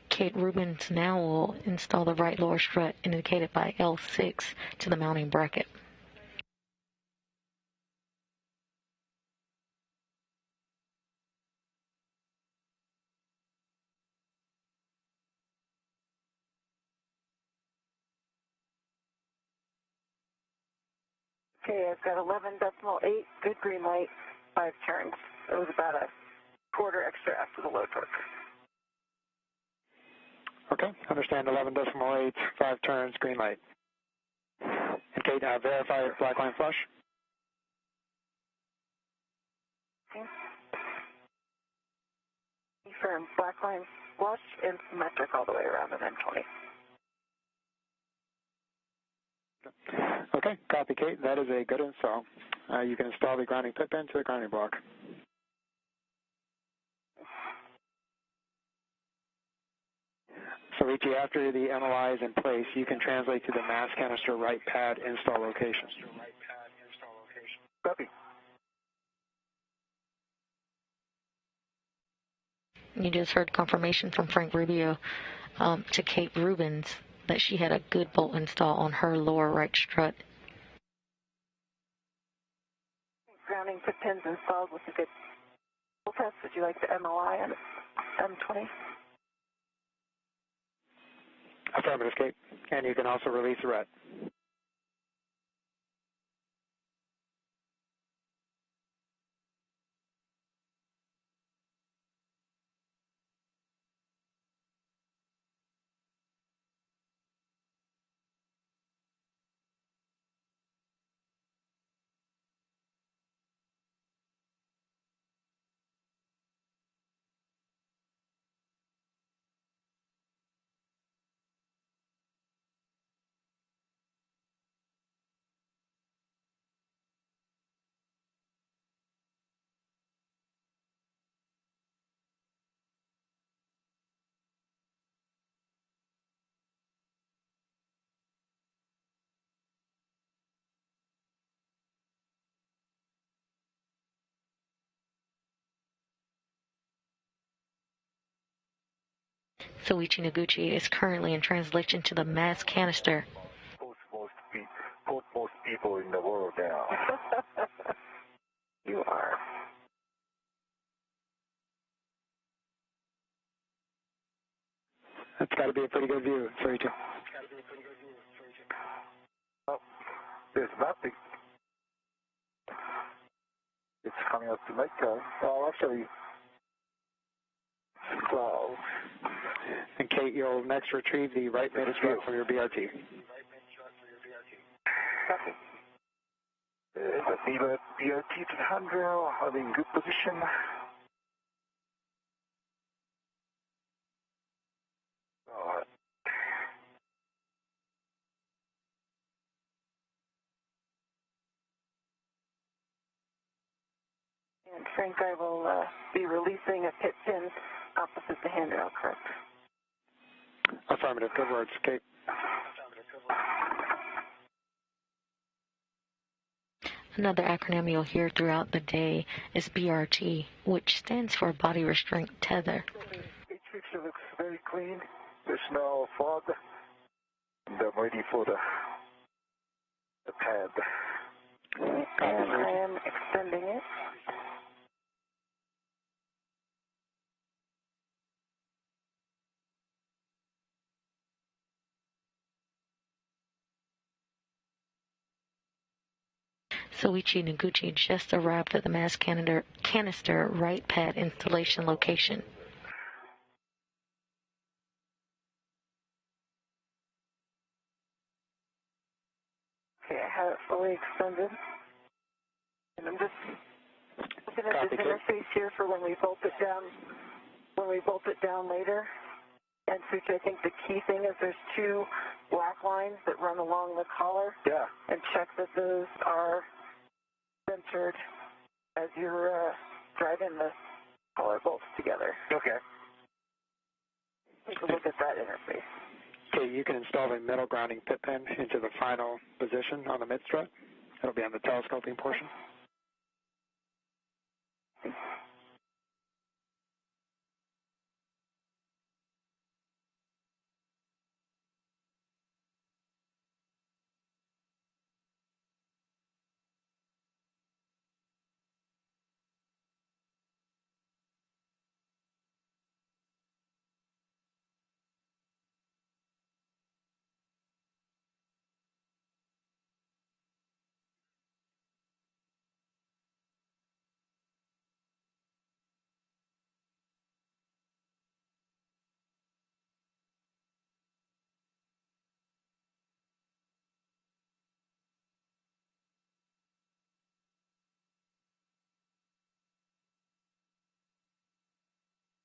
Kate Rubins now will install the right lower strut indicated by L6 to the mounting bracket. Okay, I've got 11.8, good green light, 5 turns. It was about a quarter extra after the low torque. Okay, understand 11.8, 5 turns, green light. Okay, now verify black line flush. Okay. Confirm black line flush and symmetric all the way around and then 20. Okay, copy, Kate. That is a good install. You can install the grounding pit pin to the grounding block. Soichi, after the MOI is in place, you can translate to the mass canister right pad install location. Copy. You just heard confirmation from Frank Rubio to Kate Rubins that she had a good bolt install on her lower right strut. Grounding pit pins installed with a good bolt test. Would you like the MOI on M20? Affirmative, Kate. And you can also release the ret. Soichi Noguchi is currently in translation to the mass canister. Put most people in the world now. You are. That's got to be a pretty good view, Soichi. Oh, there's nothing. It's coming up to night time. Oh, actually, clouds. And Kate, you'll next retrieve the right beta strut from your BRT. Copy. The BRT to the handrail, I'm in good position. And Frank, I will be releasing a pit pin opposite the handrail, correct? Affirmative. Good words, Kate. Another acronym you'll hear throughout the day is BRT, which stands for Body Restraint Tether. Each picture looks very clean. There's no fog. And I'm ready for the pad. And I am extending it. Soichi Noguchi just arrived at the mass canister right pad installation location. Okay, I have it fully extended. And I'm just looking at this interface here for when we bolt it down later. And Soichi, I think the key thing is there's 2 black lines that run along the collar. Yeah. And check that those are centered as you're driving the collar bolts together. Okay. Take a look at that interface. Okay, you can install the middle grounding pit pin into the final position on the mid strut. It'll be on the telescoping portion.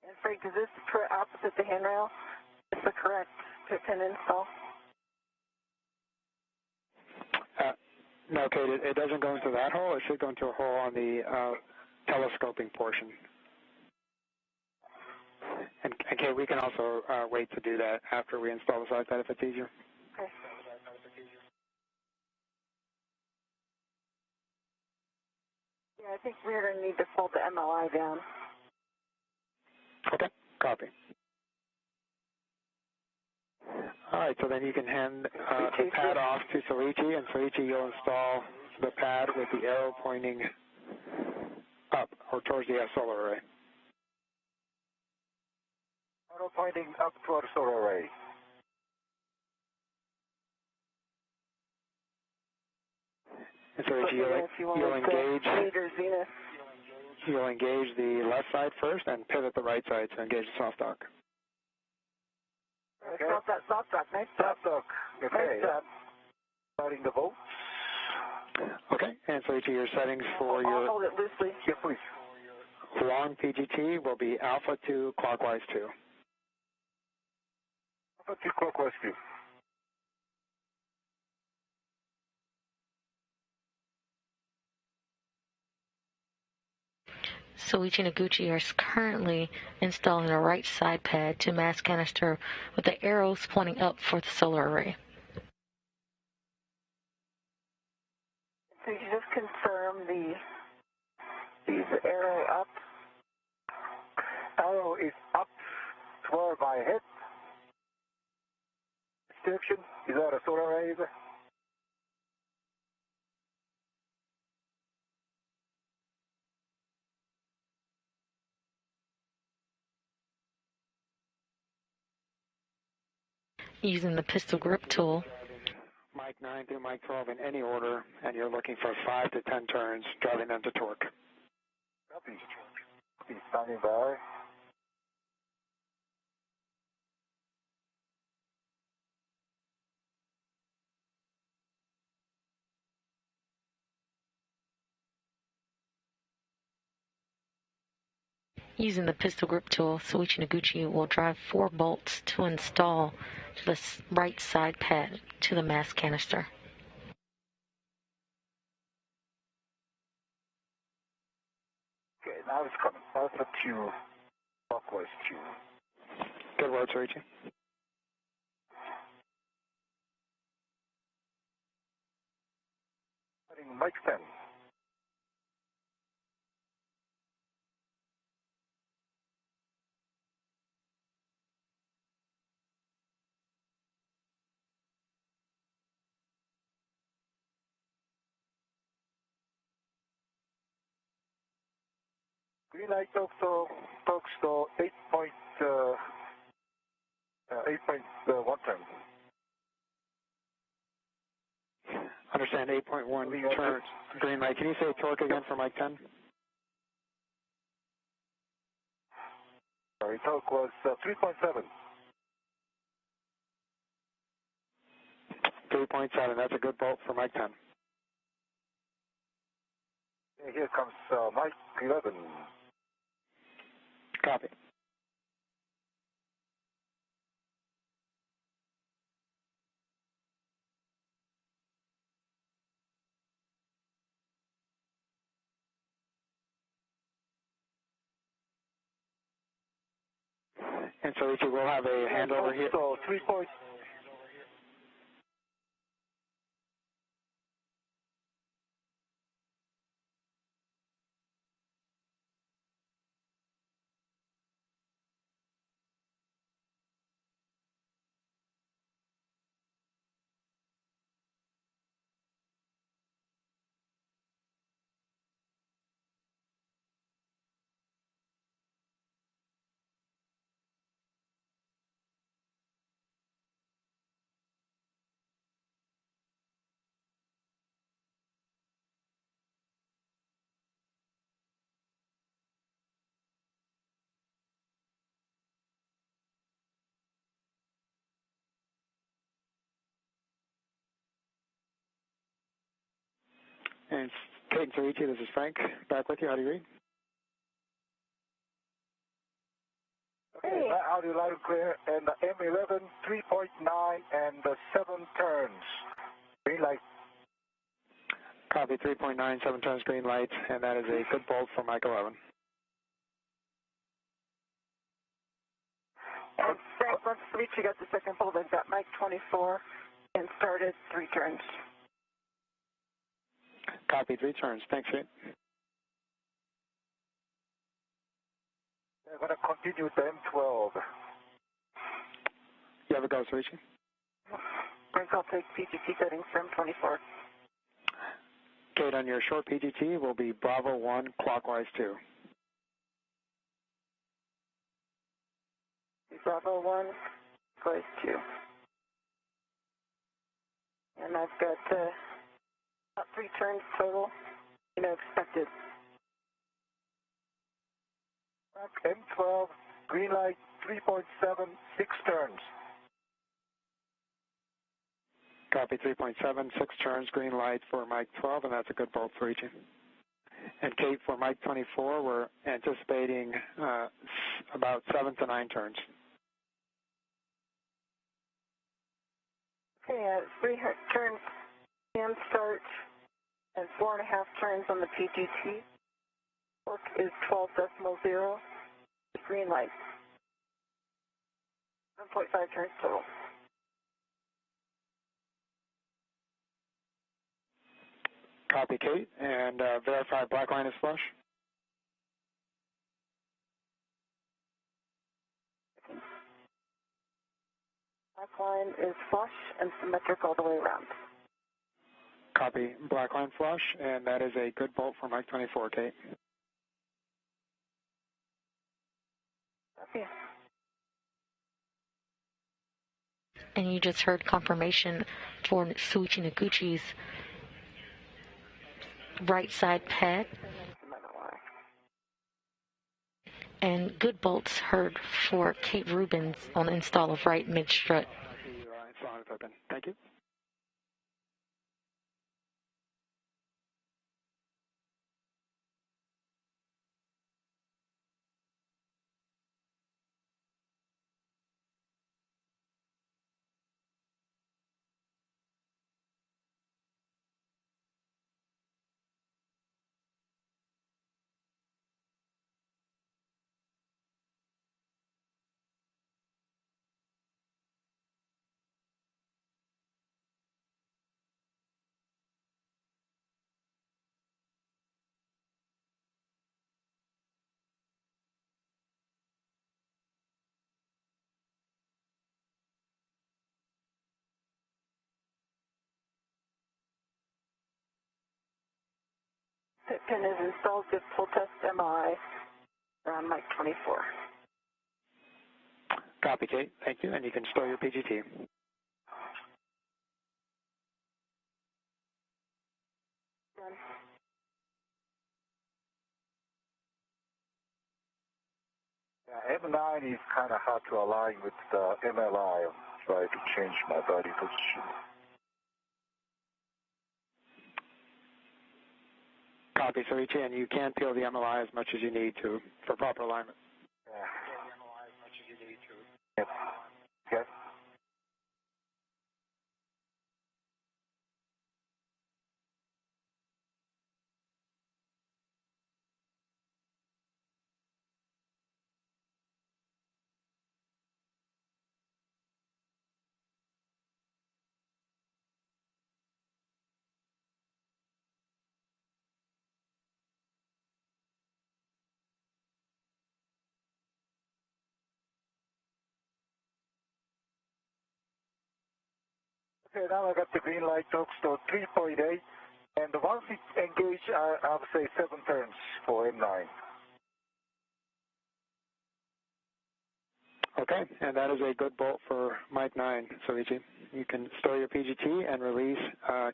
And Frank, is this opposite the handrail? Is the correct pit pin install? No, Kate, it doesn't go into that hole. It should go into a hole on the telescoping portion. And Kate, we can also wait to do that after we install the side pad if it's easier. Okay. Yeah, I think we're going to need to fold the MLI down. Okay, copy. All right, so then you can hand the pad off to Soichi, and Soichi, you'll install the pad with the arrow pointing up or towards the solar array. Arrow pointing up toward the solar array. And Soichi, you'll engage the left side first and pivot the right side to engage the soft dock. Okay. That soft dock, nice soft dock. Okay. Nice Starting the boat. Okay, and Soichi, your settings for your... Hold it loosely. Yeah, please. Long PGT will be alpha 2, clockwise 2. Alpha 2, clockwise 2. Soichi and Noguchi are currently installing a right side pad to mass canister with the arrows pointing up for the solar array. So you just confirm these arrow up? Arrow is up toward my head. Direction. Is that a solar array? Using the pistol grip tool, Mike 9 through Mike 12 in any order, and you're looking for 5 to 10 turns, driving them to torque. Copy. Standing by. using the pistol grip tool, Soichi and Noguchi will drive 4 bolts to install to the right side pad to the mass canister. Okay, now it's coming. Alpha 2, clockwise 2. Good work, Soichi. Mike 10. Green light talks to 8.1 turn. Understand 8.1 turns. Green light. Can you say torque again for Mike 10? Sorry, torque was 3.7. 3.7. That's a good bolt for Mike 10. And here comes Mike 11. Copy. And so we'll have a handover here. So 3.7 And Kate and Soichi, this is Frank. Back with you. How do you read? Okay, audio loud and clear, and the M11, 3.9, and the 7 turns. Green light. Copy, 3.9, 7 turns, green light, and that is a good bolt for Mike 11. And Frank, once Soichi got the second bolt, I've got Mike 24 and started 3 turns. Copy, 3 turns. Thanks, Kate. I'm going to continue with the M12. You have a go, Soichi. Frank, I'll take PGT settings from 24. Kate, on your short PGT will be Bravo 1, clockwise 2. Bravo 1, clockwise 2. And I've got about 3 turns total, expected. M12, green light, 3.7, 6 turns. Copy, 3.7, 6 turns, green light for Mike 12, and that's a good bolt for Soichi. And Kate, for Mike 24, we're anticipating about 7 to 9 turns. Okay, 3 turns and start, and 4.5 turns on the PGT. Work is 12.0, green light. 1.5 turns total. Copy, Kate, and verify black line is flush. Black line is flush and symmetric all the way around. Copy, black line flush, and that is a good bolt for Mike 24, Kate. Okay. And you just heard confirmation for Soichi Noguchi's right side pad. And good bolts heard for Kate Rubins on install of right mid strut. Thank you. Pit pin is installed with full test MI around Mike 24. Copy, Kate. Thank you, and you can store your PGT. Done. Yeah, M9 is kind of hard to align with the MLI. I'm trying to change my body position. Copy, Soichi, and you can peel the MLI as much as you need to for proper alignment. Yeah. Yep. Yep. Okay, now I got the green light, folks, so 3.8. And once it engaged, I'll say 7 turns for M9. Okay, and that is a good bolt for Mike 9, Soichi. You can store your PGT and release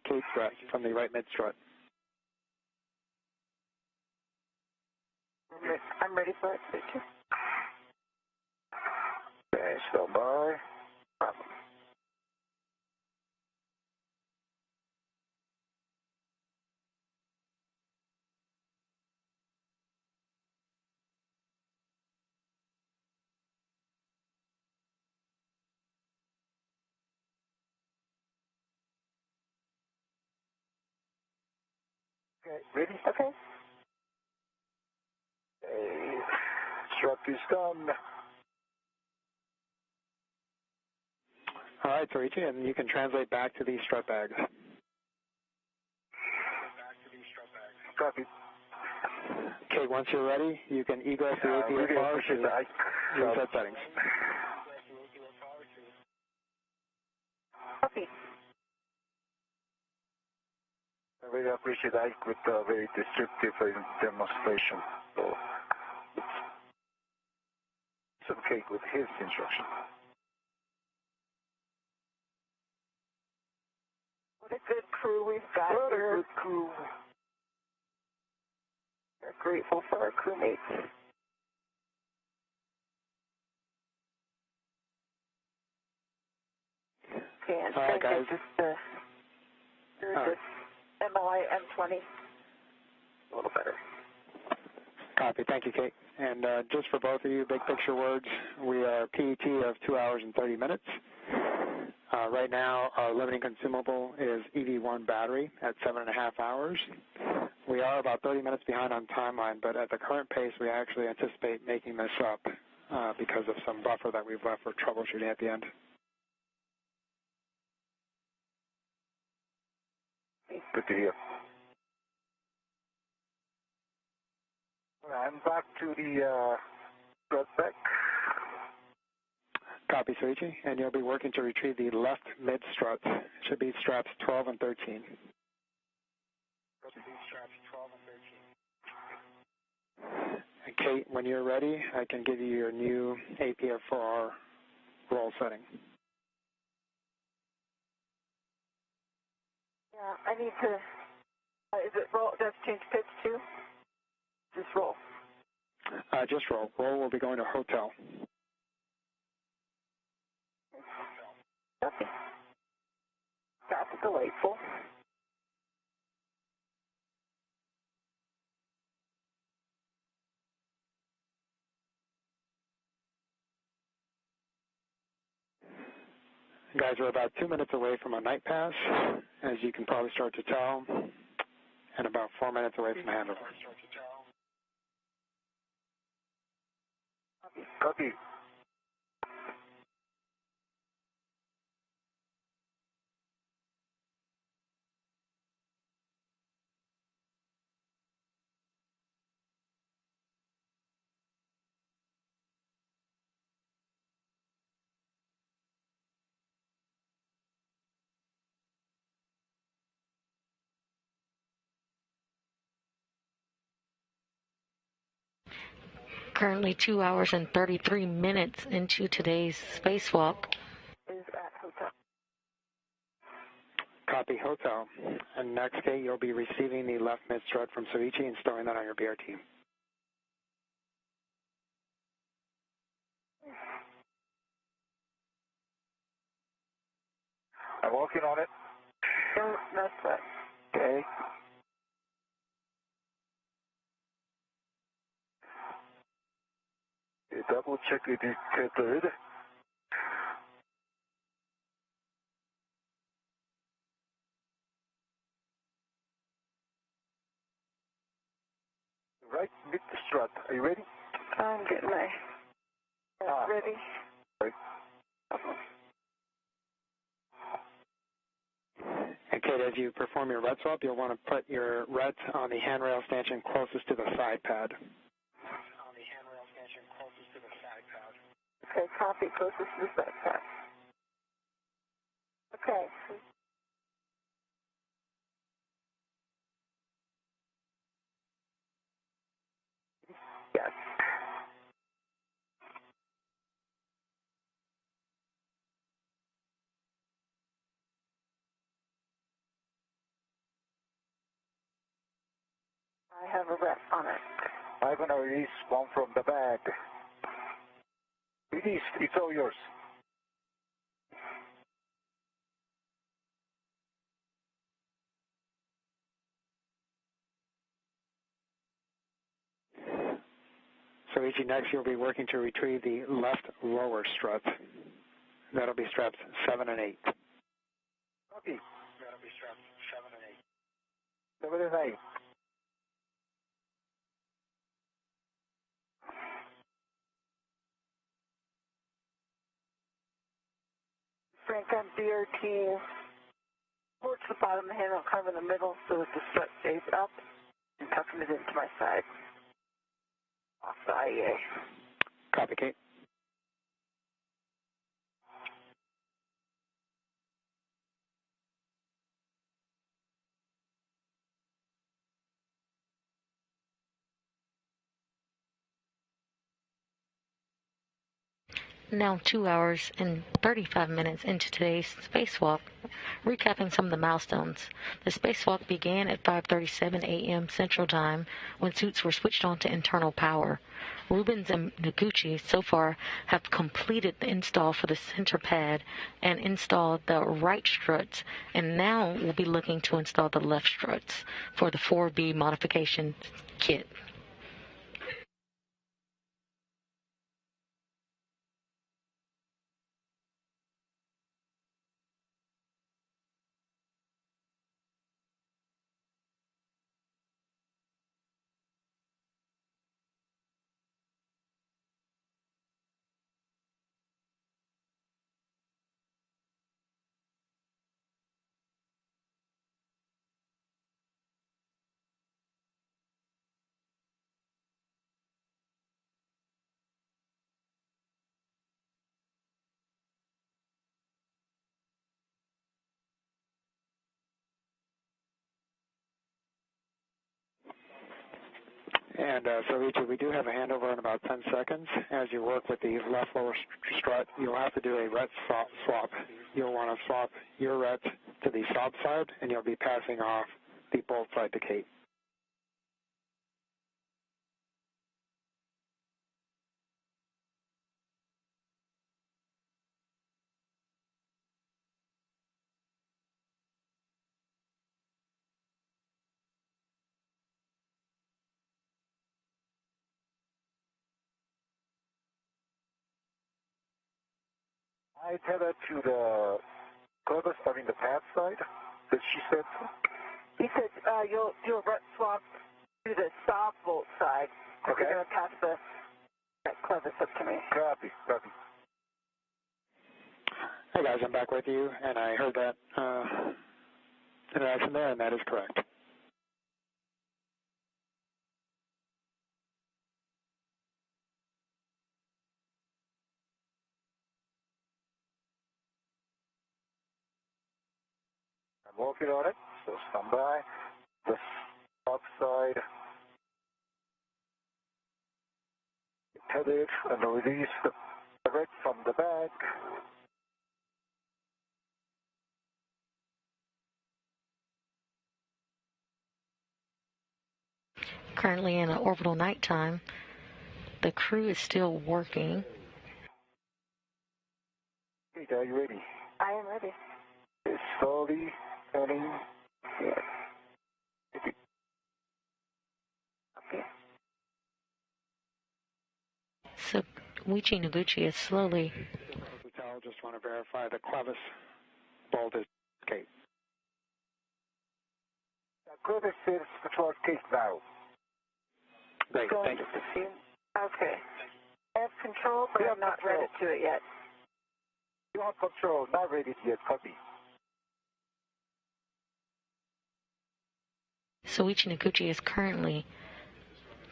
Kate strut from the right mid strut. I'm ready for it, Soichi. Okay, stand by. Problem. Okay, ready? Okay. Strut is done. All right, Soichi, and you can translate back to these strut bags. Copy. Okay, once you're ready, you can egress the APF power to reset settings. Copy. I really appreciate Ike with a very descriptive demonstration. So it's okay with his instruction. What a good crew we've got What here. a good crew. We're grateful for our crewmates. Okay, and All right, guys. Here's this MLI M20. A little better. Copy. Thank you, Kate. And just for both of you, big picture words, we are PET of 2 hours and 30 minutes. Right now, our limiting consumable is EV1 battery at 7.5 hours. We are about 30 minutes behind on timeline, but at the current pace, we actually anticipate making this up because of some buffer that we've left for troubleshooting at the end. Good to hear. I'm back to the strut back. Copy, Soichi, and you'll be working to retrieve the left mid strut. It should be straps 12 and 13. And Kate, when you're ready, I can give you your new APF4R roll setting. Yeah, I need to, is it roll, does change pitch too? Just roll. Just roll. Roll will be going to hotel. Okay. That's delightful. Guys, we're about 2 minutes away from a night pass, as you can probably start to tell, and about 4 minutes away from handover. Copy. Currently 2 hours and 33 minutes into today's spacewalk. Is at hotel. Copy, hotel. And next, Kate, you'll be receiving the left mid strut from Soichi and storing that on your BRT. I'm working on it. Don't mess with. Okay. Double check it is tethered. Right mid strut. Are you ready? I'm getting my ready. Right. And Kate, as you perform your red swap, you'll want to put your reds on the handrail stanchion closest to the side pad. Okay, copy, closest to the side pad. Okay. Yes. I have a rep on it. I'm going to release one from the bag. Release. It's all yours. Soichi, next you'll be working to retrieve the left lower strut. That'll be straps 7 and 8. Copy. That'll be straps 7 and 8. 7 and 8. crank on BRT towards the bottom of the handle, kind of in the middle, so that the strut stays up, and tucking it into my side off the IEA. Copy, Kate. Now 2 hours and 35 minutes into today's spacewalk, recapping some of the milestones. The spacewalk began at 5:37 a.m. Central Time when suits were switched on to internal power. Rubins and Noguchi so far have completed the install for the center pad and installed the right struts, and now we'll be looking to install the left struts for the 4B modification kit. And Soichi, we do have a handover in about 10 seconds. As you work with the left lower strut, you'll have to do a ret swap. You'll want to swap your ret to the sob side, and you'll be passing off the bolt side to Kate. I tether to the Clovis, the pad side that she said. He said you'll do a ret swap to the sob bolt side. Okay. You're going to pass that Clovis up to me. Copy. Hey guys, I'm back with you, and I heard that interaction there, and that is correct. I'm working on it, so stand by. The top side, tether it, and release the red from the bag. Currently in an orbital nighttime, the crew is still working. Kate, are you ready? I am ready. It's slowly turning. Yes. Okay. So Soichi Noguchi is slowly. Hotel, just want to verify the Clovis bolt is Kate. Clovis is towards Kate now. Great, Going thank you. to see. Okay. I have control, but You I'm have not control. ready to it yet. You have control, not ready yet, copy. Soichi Noguchi is currently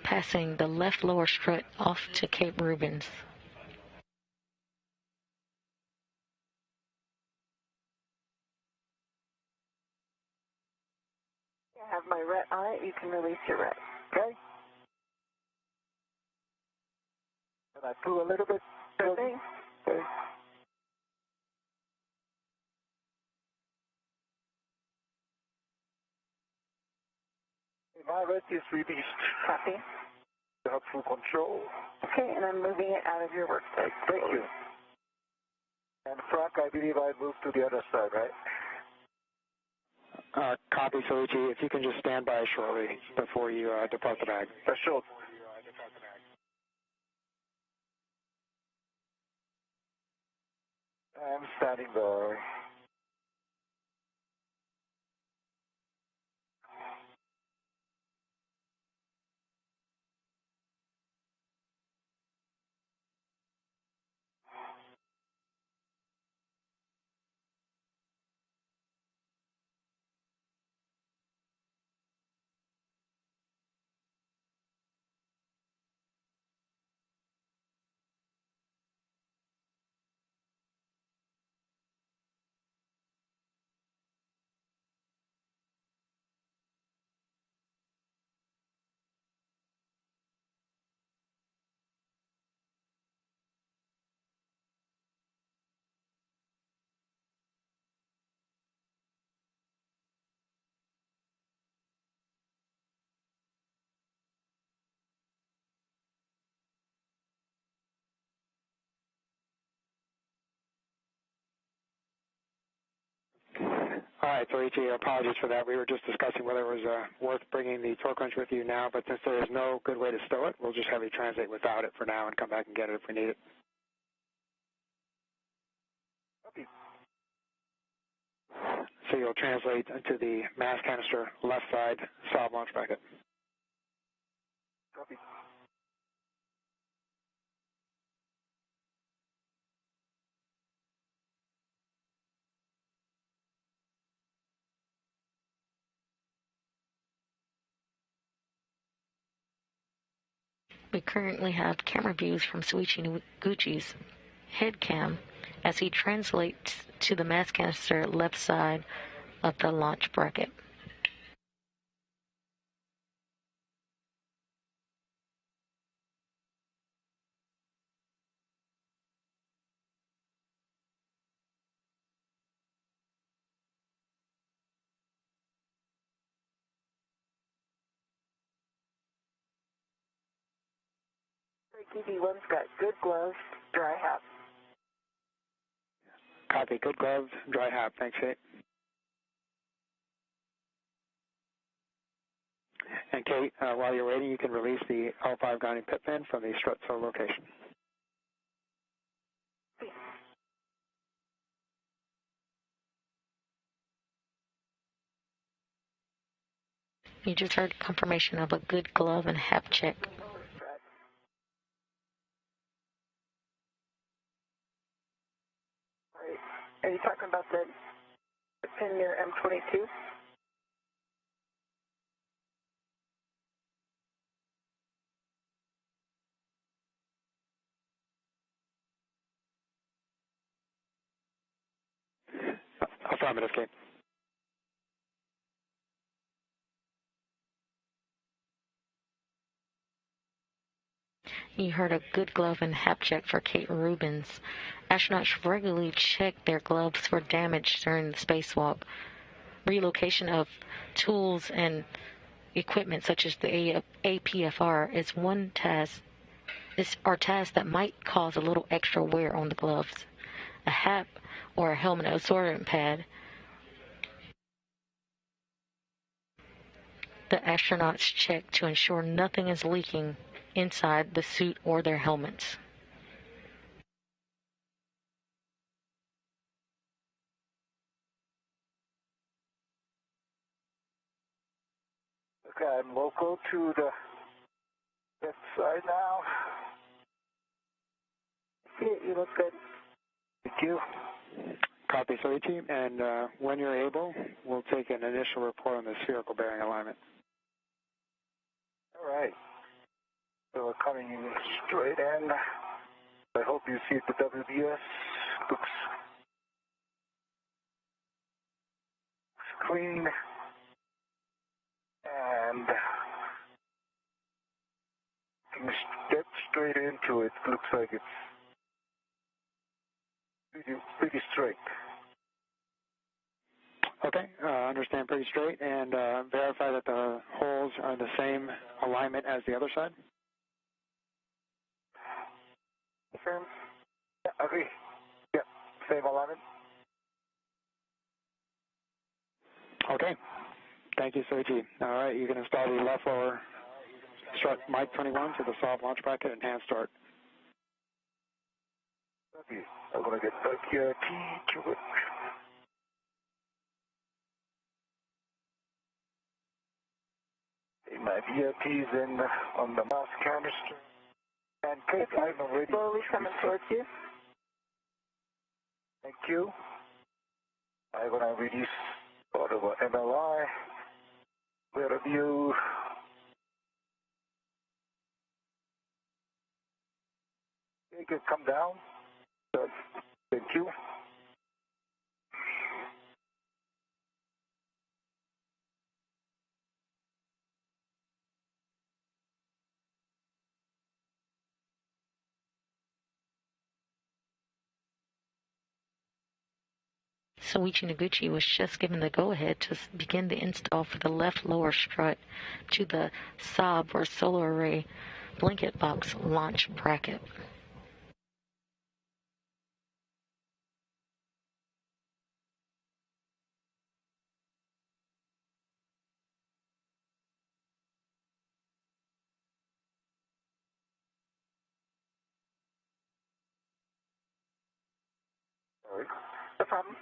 passing the left lower strut off to Cape Rubins. I have my ret on it. You can release your ret. Okay? And I pull a little bit. Sure thing. Okay. My red is released. Copy. You have full control. Okay, and I'm moving it out of your workspace. Thank you. And Frank, I believe I moved to the other side, right? Copy, Soichi. If you can just stand by shortly before you depart the bag. Sure. I'm standing by. All right, Soichi, apologies for that. We were just discussing whether it was worth bringing the torque wrench with you now, but since there is no good way to stow it, we'll just have you translate without it for now and come back and get it if we need it. Copy. So you'll translate into the mass canister left side solid launch bracket. Copy. We currently have camera views from Soichi Noguchi's head cam as he translates to the mass canister left side of the launch bracket. TV1's got good gloves, dry hat. Copy. Good gloves, dry hat. Thanks, Kate. And Kate, while you're waiting, you can release the L5 grounding pit pin from the strut toe location. You just heard confirmation of a good glove and hap check. Are you talking about the pin near M22? Affirmative, Kate. You heard a good glove and hap check for Kate Rubins. Astronauts regularly check their gloves for damage during the spacewalk. Relocation of tools and equipment such as the APFR is one task. Are tasks that might cause a little extra wear on the gloves. A hap or a helmet absorbent pad. The astronauts check to ensure nothing is leaking inside the suit or their helmets. Okay, I'm local to the left side now. You look good. Thank you. Copy, Soichi. And when you're able, we'll take an initial report on the spherical bearing alignment. All right. So we're coming in straight in. I hope you see the WBS. Looks clean. And can you step straight into it? Looks like it's pretty straight. Okay, understand pretty straight, and verify that the holes are the same alignment as the other side. Confirm. Yeah, agree. Yeah, same alignment. Okay, thank you, Soichi. All right, you can install the left lower strut mic 21 to the solid launch bracket and hand start. Okay, I'm going to get back here to it. My VIP's in on the mass canister. And Kate, I'm already Slowly coming towards you. Thank you. I'm going to release part of MLI. Clear view. You can come down. Thank you. Soichi Noguchi was just given the go-ahead to begin the install for the left lower strut to the SOB or solar array blanket box launch bracket. problem.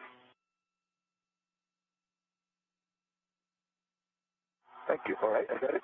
Thank you. All right, I got it.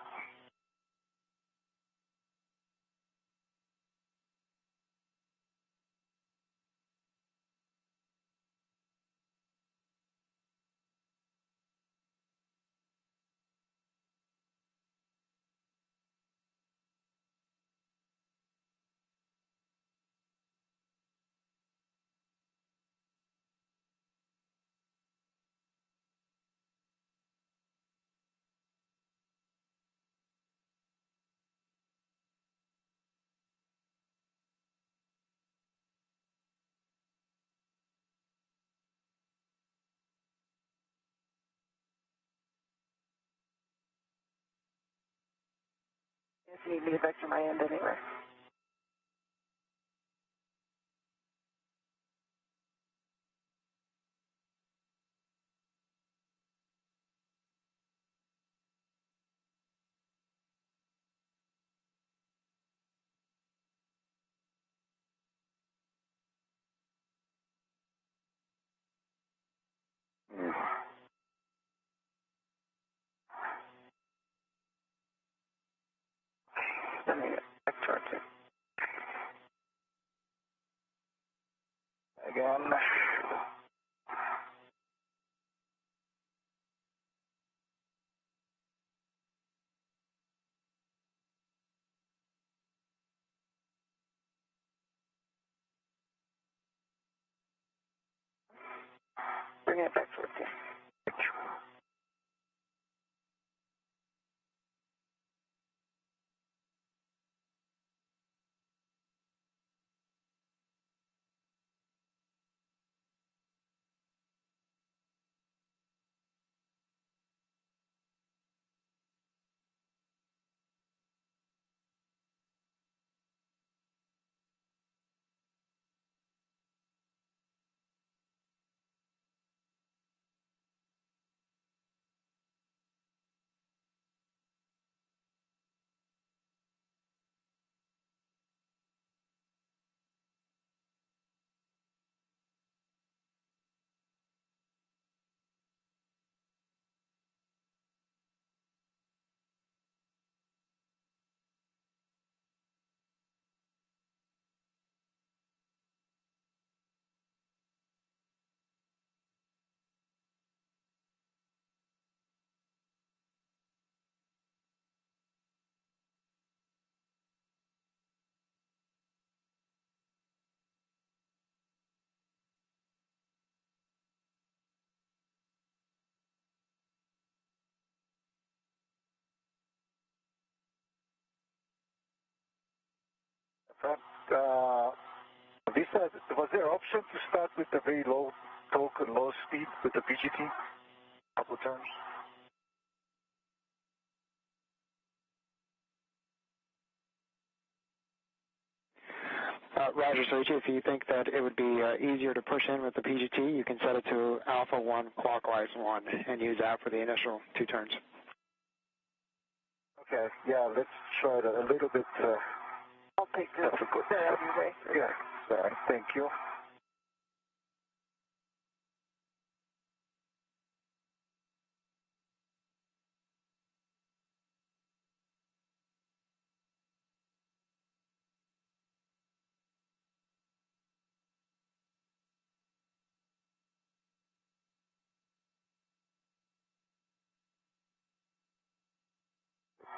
Yes, you need me to vector my end anyway. Let me vector it. Again. Bring it back towards you. Was there option to start with the very low torque and low speed with the PGT? Couple turns. Roger, Soichi, if you think that it would be easier to push in with the PGT, you can set it to alpha 1 clockwise 1 and use that for the initial 2 turns. Okay, yeah, let's try it a little bit. I'll take this out of your way. Yeah, sorry, thank you.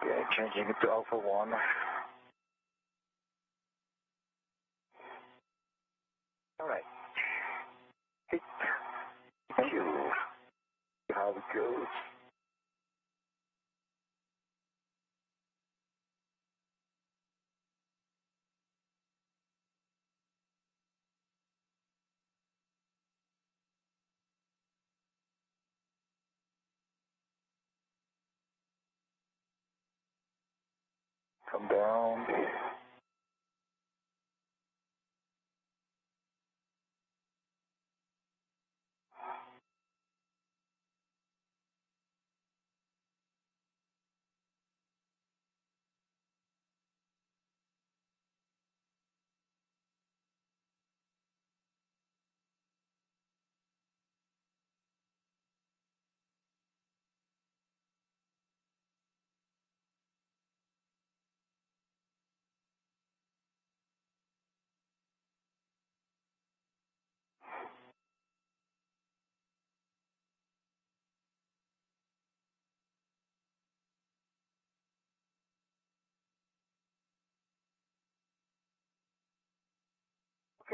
Okay, changing it to alpha 1. All right. Hit. Thank you. See how it goes. Come down.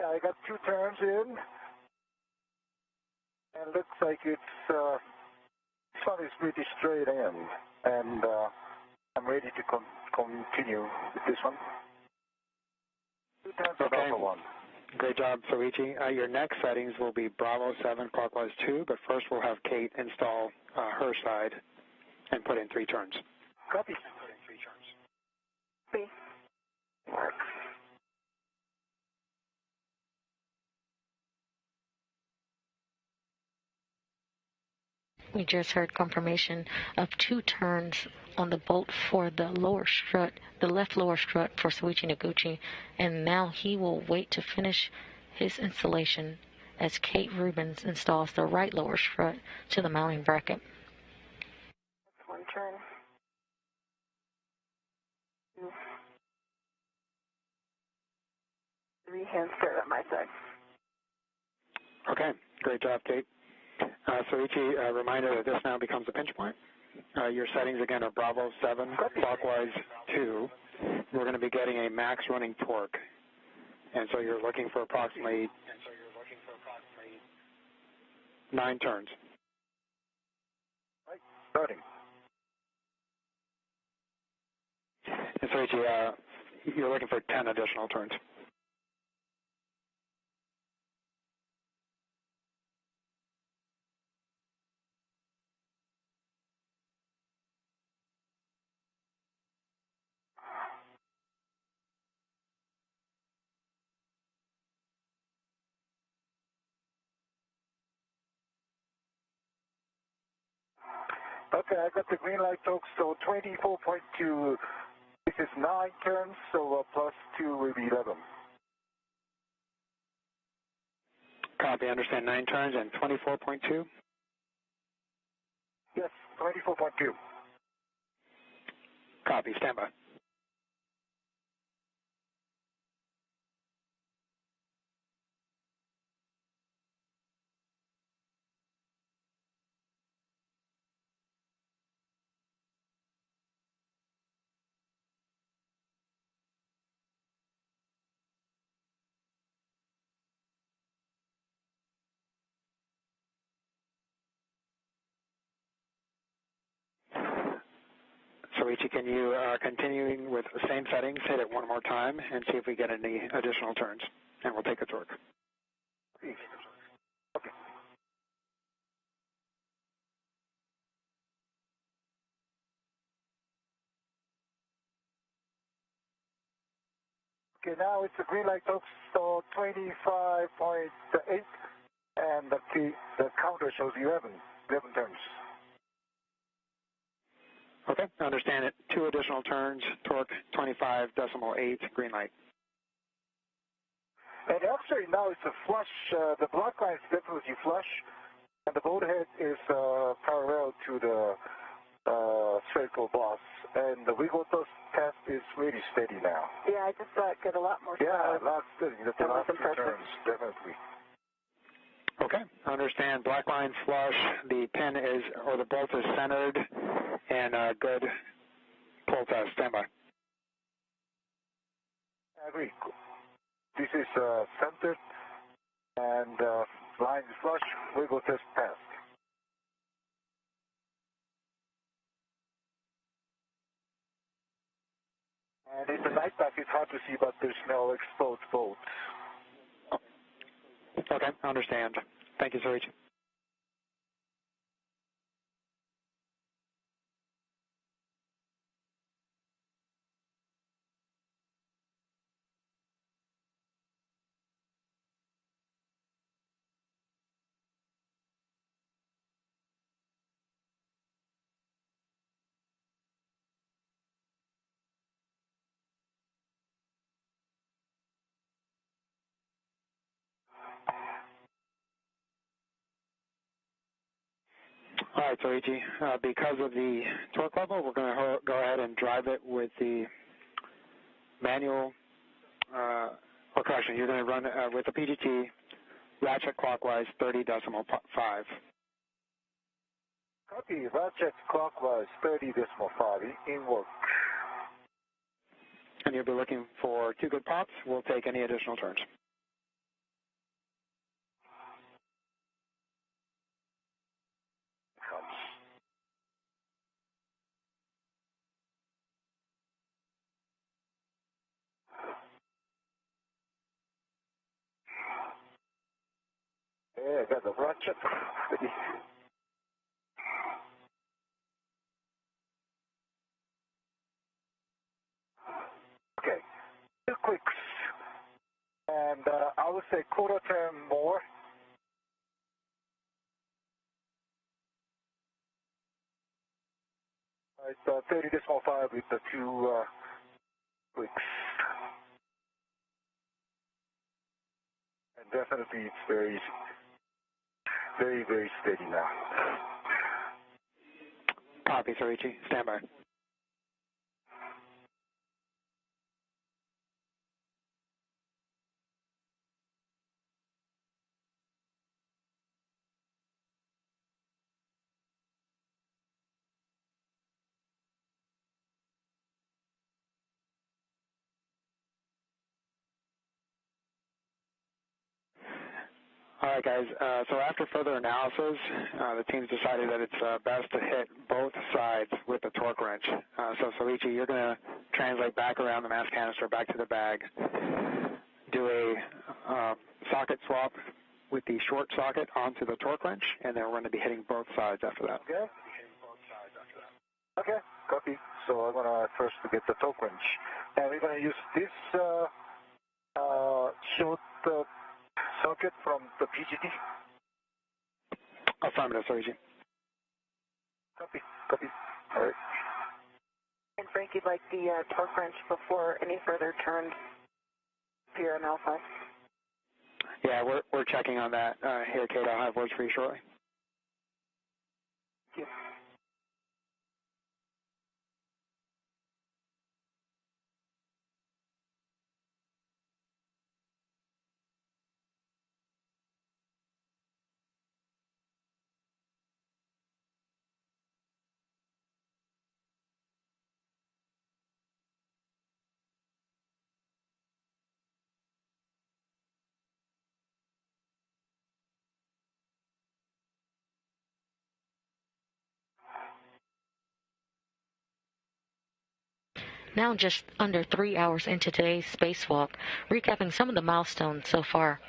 Okay, I got 2 turns in. And looks like it's, this one is pretty straight in. And I'm ready to continue with this one. 2 turns for Alpha 1. Great job, Soichi. Your next settings will be Bravo 7 clockwise 2, but first we'll have Kate install her side and put in 3 turns. Copy. Put in 3 turns. See. Works. We just heard confirmation of 2 turns on the bolt for the lower strut, the left lower strut for Soichi Noguchi, and now he will wait to finish his installation as Kate Rubins installs the right lower strut to the mounting bracket. That's 1 turn. 2. 3 hands start on my side. Okay, great job, Kate. Soichi, a reminder that this now becomes a pinch point. Your settings again are Bravo 7 clockwise 2. We're going to be getting a max running torque, and so you're looking for approximately 9 turns. Right, starting. And Soichi, you're looking for 10 additional turns. Okay, I got the green light, folks, so 24.2. This is 9 turns, so plus 2 will be 11. Copy, understand 9 turns and 24.2? Yes, 24.2. Copy, stand by. Soichi, can you, continuing with the same settings, hit it one more time and see if we get any additional turns, and we'll take a torque. Okay. Okay, now it's a green light, folks, so 25.8, and the counter shows 11 turns. Okay, understand it. 2 additional turns, torque 25.8, green light. And actually now it's a flush, the block line is definitely flush, and the bolt head is parallel to the spherical boss, and the wiggle test is really steady now. Yeah, I just thought it got a lot more Yeah, solid. last steady, the last 2 turns, definitely. Okay, understand. Black line flush, the pin is, or the bolt is centered, and good pull test. Stand by. I agree. This is centered, and line is flush, wiggle test passed. And in the night pack, it's hard to see, but there's no exposed bolt. Okay, understand. Thank you, Soichi. All right, Soichi, because of the torque level, we're going to go ahead and drive it with the manual, or correction, you're going to run with the PGT, ratchet clockwise 30.5. Copy, ratchet clockwise 30.5 in work. And you'll be looking for 2 good pops. We'll take any additional turns. I got the ratchet. Okay, 2 clicks. And I would say quarter turn more. It's 30.5 with the 2 clicks. And definitely it's very, very steady now. Copy, Soichi. Stand by. All right, guys. So after further analysis, the team's decided that it's best to hit both sides with the torque wrench. So Soichi, you're going to translate back around the mass canister back to the bag, do a socket swap with the short socket onto the torque wrench, and then we're going to be hitting both sides after that. Okay. Okay, copy. So I'm going to first get the torque wrench. And we're going to use this short socket from the PGT. Affirmative, Soichi. Copy, copy. All right. And Frank, you'd like the torque wrench before any further turns here in Alpha? Yeah, we're checking on that here, Kate. I'll have words for you shortly. Thank you. Now just under 3 hours into today's spacewalk, recapping some of the milestones so far.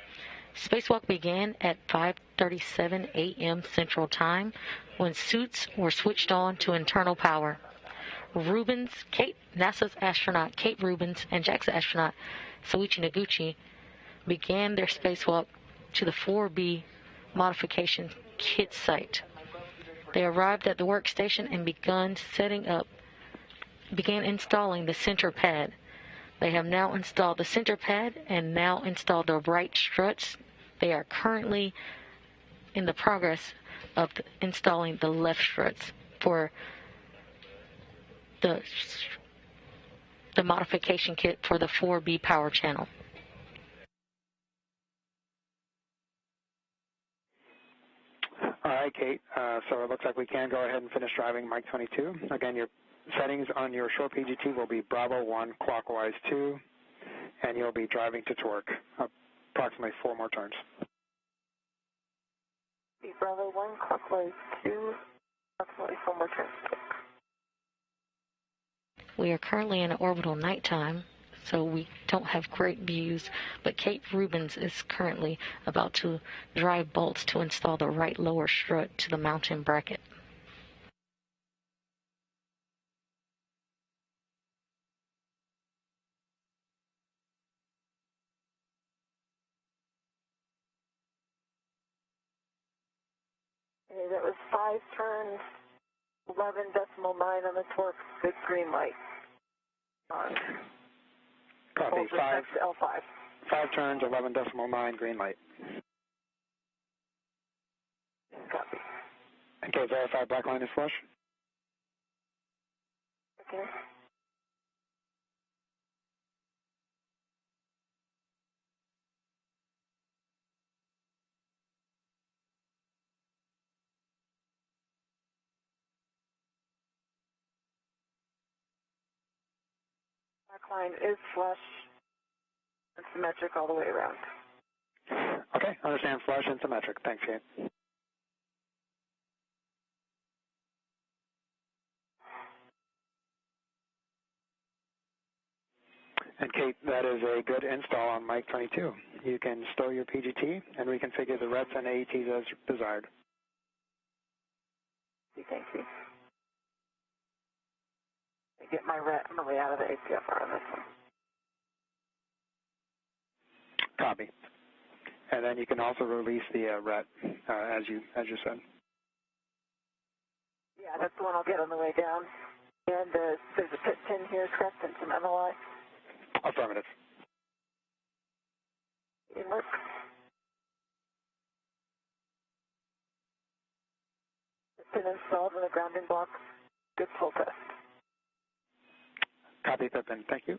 Spacewalk began at 5:37 a.m. Central Time when suits were switched on to internal power. Rubins, NASA's astronaut Kate Rubins and JAXA astronaut Soichi Noguchi began their spacewalk to the 4B modification kit site. They arrived at the workstation and began installing the center pad. They have now installed the center pad and now installed the right struts. They are currently in the progress of installing the left struts for the modification kit for the 4B power channel. All right, Kate. So it looks like we can go ahead and finish driving Mike 22. Again, your settings on your short PGT will be Bravo 1 clockwise 2, and you'll be driving to torque, approximately 4 more turns. Bravo 1 clockwise 2, approximately 4 more turns. We are currently in orbital nighttime, so we don't have great views, but Kate Rubins is currently about to drive bolts to install the right lower strut to the mounting bracket. Okay, that was 5 turns, 11.9 on the torque, good green light. On. Copy. L5. 5 turns, 11.9 green light. Copy. Okay, verify black line is flush. Okay. Black line is flush and symmetric all the way around. Okay, understand flush and symmetric. Thanks, Kate. And Kate, that is a good install on Mic 22. You can stow your PGT and reconfigure the RETs and AETs as desired. Thank you. I get my RET on the way out of the APFR on this one. Copy. And then you can also release the RET, as you said. Yeah, that's the one I'll get on the way down. And there's a pit pin here, correct, and some MLI? Affirmative. It works. Pin installed in the grounding block. Good full test. Copy, Pippin. Thank you.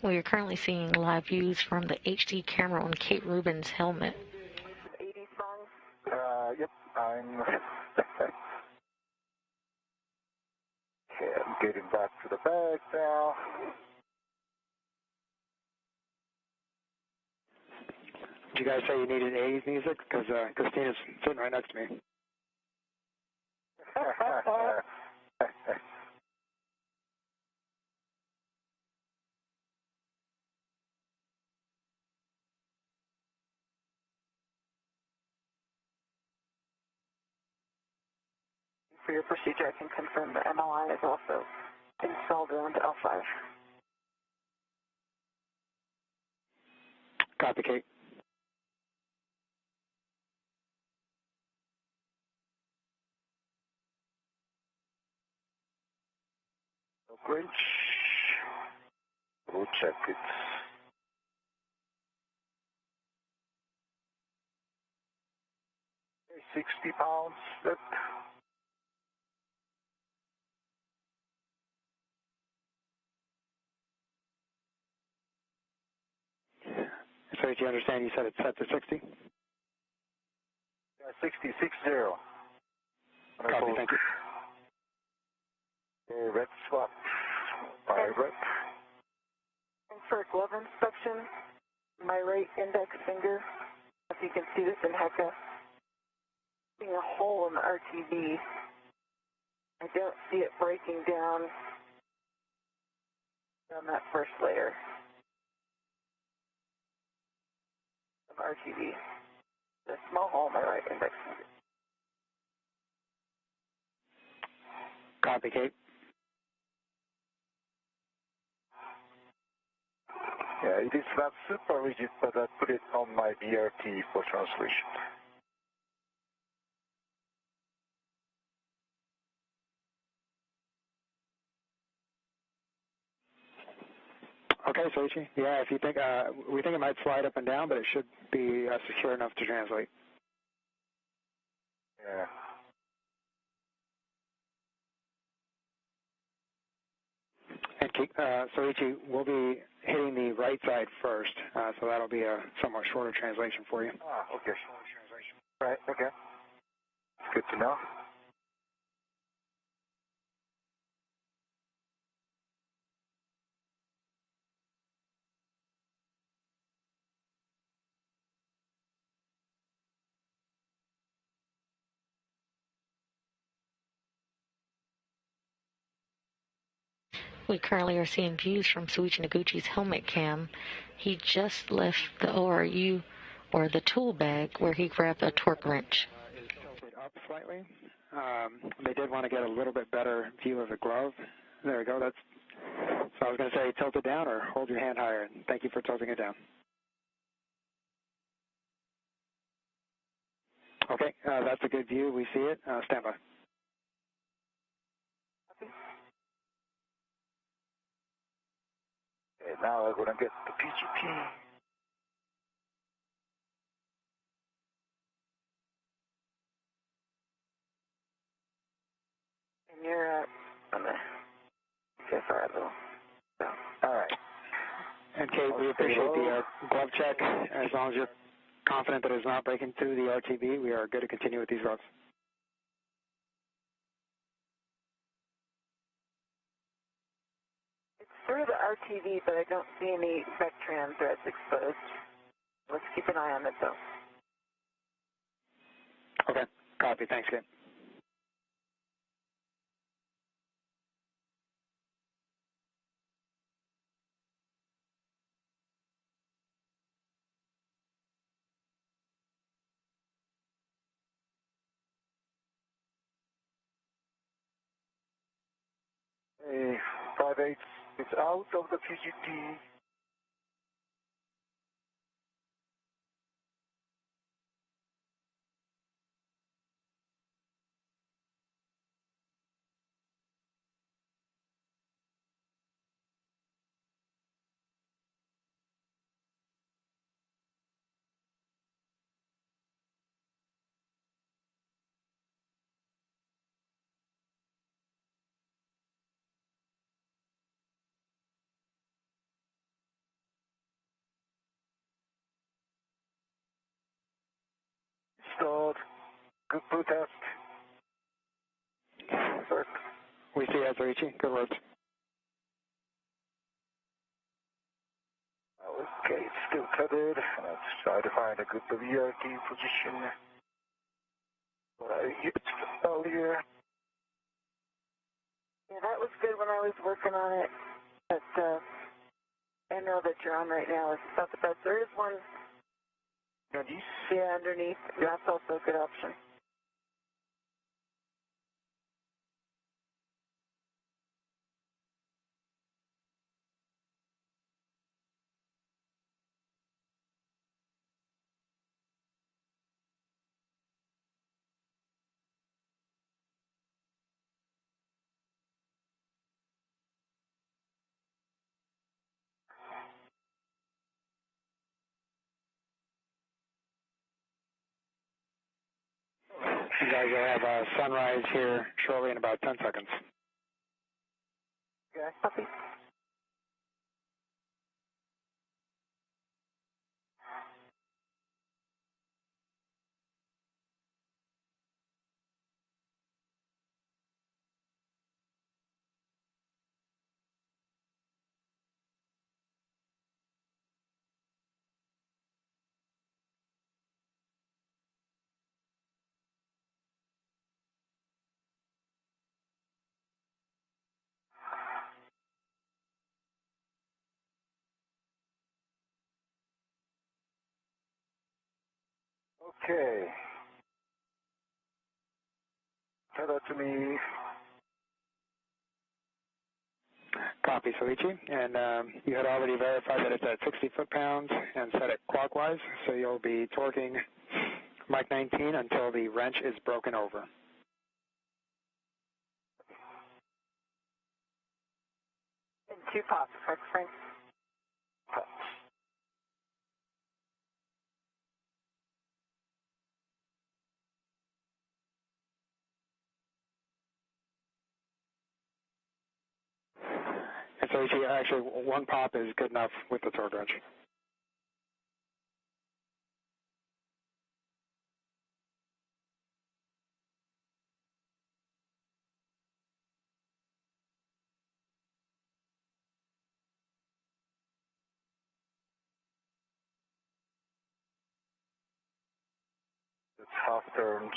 We are currently seeing live views from the HD camera on Kate Rubins' helmet. 80 song? Yep, I'm... Okay, I'm getting back to the bag now. Did you guys say you needed 80s music? Because Christina's sitting right next to me. For your procedure, I can confirm the MLI is also installed around L5. Copy, Kate. Wrench. We'll check it. Okay, 60 pounds left. So did you understand you said it's set to 60? Yeah, 60, 60. Copy, thank you. Okay, red swap. By red. For glove inspection, my right index finger, if you can see this in HECA, seeing a hole in the RTB. I don't see it breaking down on that first layer of RTB. A small hole in my right index finger. Copy, Kate. Yeah, it is not super rigid, but I put it on my BRT for translation. Okay, Soichi. Yeah, if you think, we think it might slide up and down, but it should be secure enough to translate. Yeah. And Soichi, we'll be hitting the right side first, so that'll be a somewhat shorter translation for you. Ah, okay. Right, okay. It's good to know. We currently are seeing views from Soichi Noguchi's helmet cam. He just left the ORU, or the tool bag, where he grabbed a torque wrench. Is tilted up slightly. They did want to get a little bit better view of the glove. There we go. So I was going to say tilt it down or hold your hand higher. Thank you for tilting it down. Okay, that's a good view. We see it. Stand by. Okay, now I'm going to get the PGT. And you're on the CFR level. So. All right. And Kate, we appreciate the glove check. As long as you're confident that it's not breaking through the RTB, we are good to continue with these gloves. It's through the RTV, but I don't see any Vectran threads exposed. Let's keep an eye on it, though. Okay, copy. Thanks, Kate. A 5-8 is out of the PGT. Start. Good blue test. Start. We see that, Soichi. Good words. Okay, it's still tethered. Let's try to find a good VRT position. What I used earlier. Yeah, that was good when I was working on it. But I know that you're on right now is about the best. There is one. Underneath? Yeah, underneath. That's also a good option. You guys will have a sunrise here shortly in about 10 seconds. Okay. Copy. Okay. Tell that to me. Copy, Soichi. And you had already verified that it's at 60 foot-pounds and set it clockwise, so you'll be torquing Mach 19 until the wrench is broken over. And 2 pops, correct, Frank? Pops. And Soichi, actually, 1 pop is good enough with the torque wrench. It's half turns.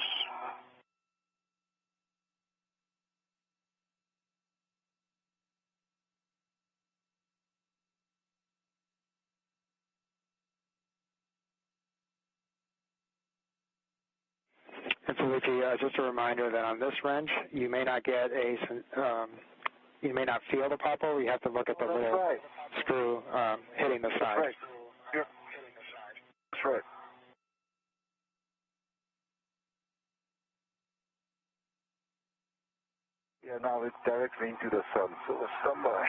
And Soichi, just a reminder that on this wrench, you may not get you may not feel the pop over. You have to look at the little screw hitting the side. That's right. Yep. That's right. Yeah, now it's directly into the sun, so stand by.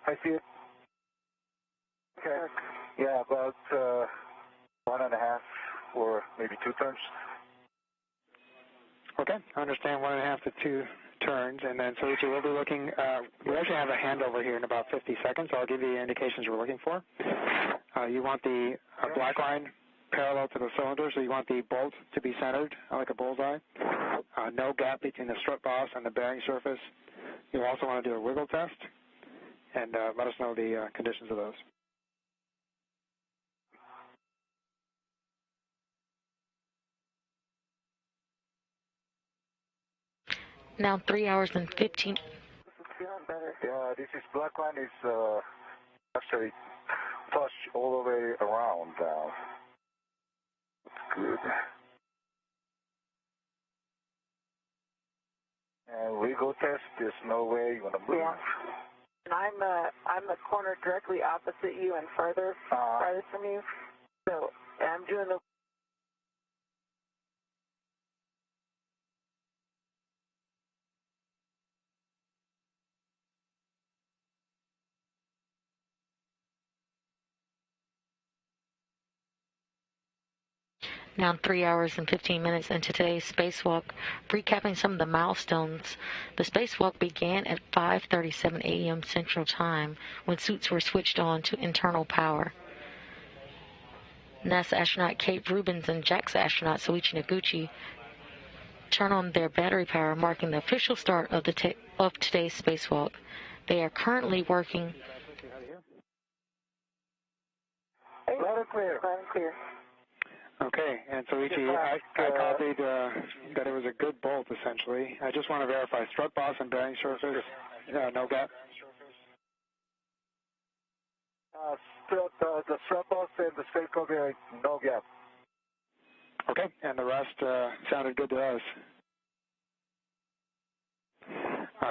I see it. Okay. Yeah, about 1.5 or maybe 2 turns. Okay, I understand 1.5 to 2 turns, and then Soichi, we'll be looking, we actually have a handover here in about 50 seconds, so I'll give you the indications we're looking for. You want the black line parallel to the cylinder, so you want the bolt to be centered like a bullseye. No gap between the strut boss and the bearing surface. You'll also want to do a wiggle test, and let us know the conditions of those. Now 3 hours and 15. This is feeling better. Yeah, this is black line is actually touched all the way around now. That's good. And wiggle test, there's no way you want to move. Yeah. And I'm a corner directly opposite you and farther from you. So I'm doing the. Now 3 hours and 15 minutes into today's spacewalk, recapping some of the milestones. The spacewalk began at 5:37 a.m. Central Time when suits were switched on to internal power. NASA astronaut Kate Rubins and JAXA astronaut Soichi Noguchi turn on their battery power, marking the official start of today's spacewalk. They are currently working. Loud and clear. Loud and clear. Okay, and Soichi, I copied that it was a good bolt, essentially. I just want to verify strut boss and bearing surface, no gap. The strut boss and the straight bearing, no gap. Okay, and the rest sounded good to us. I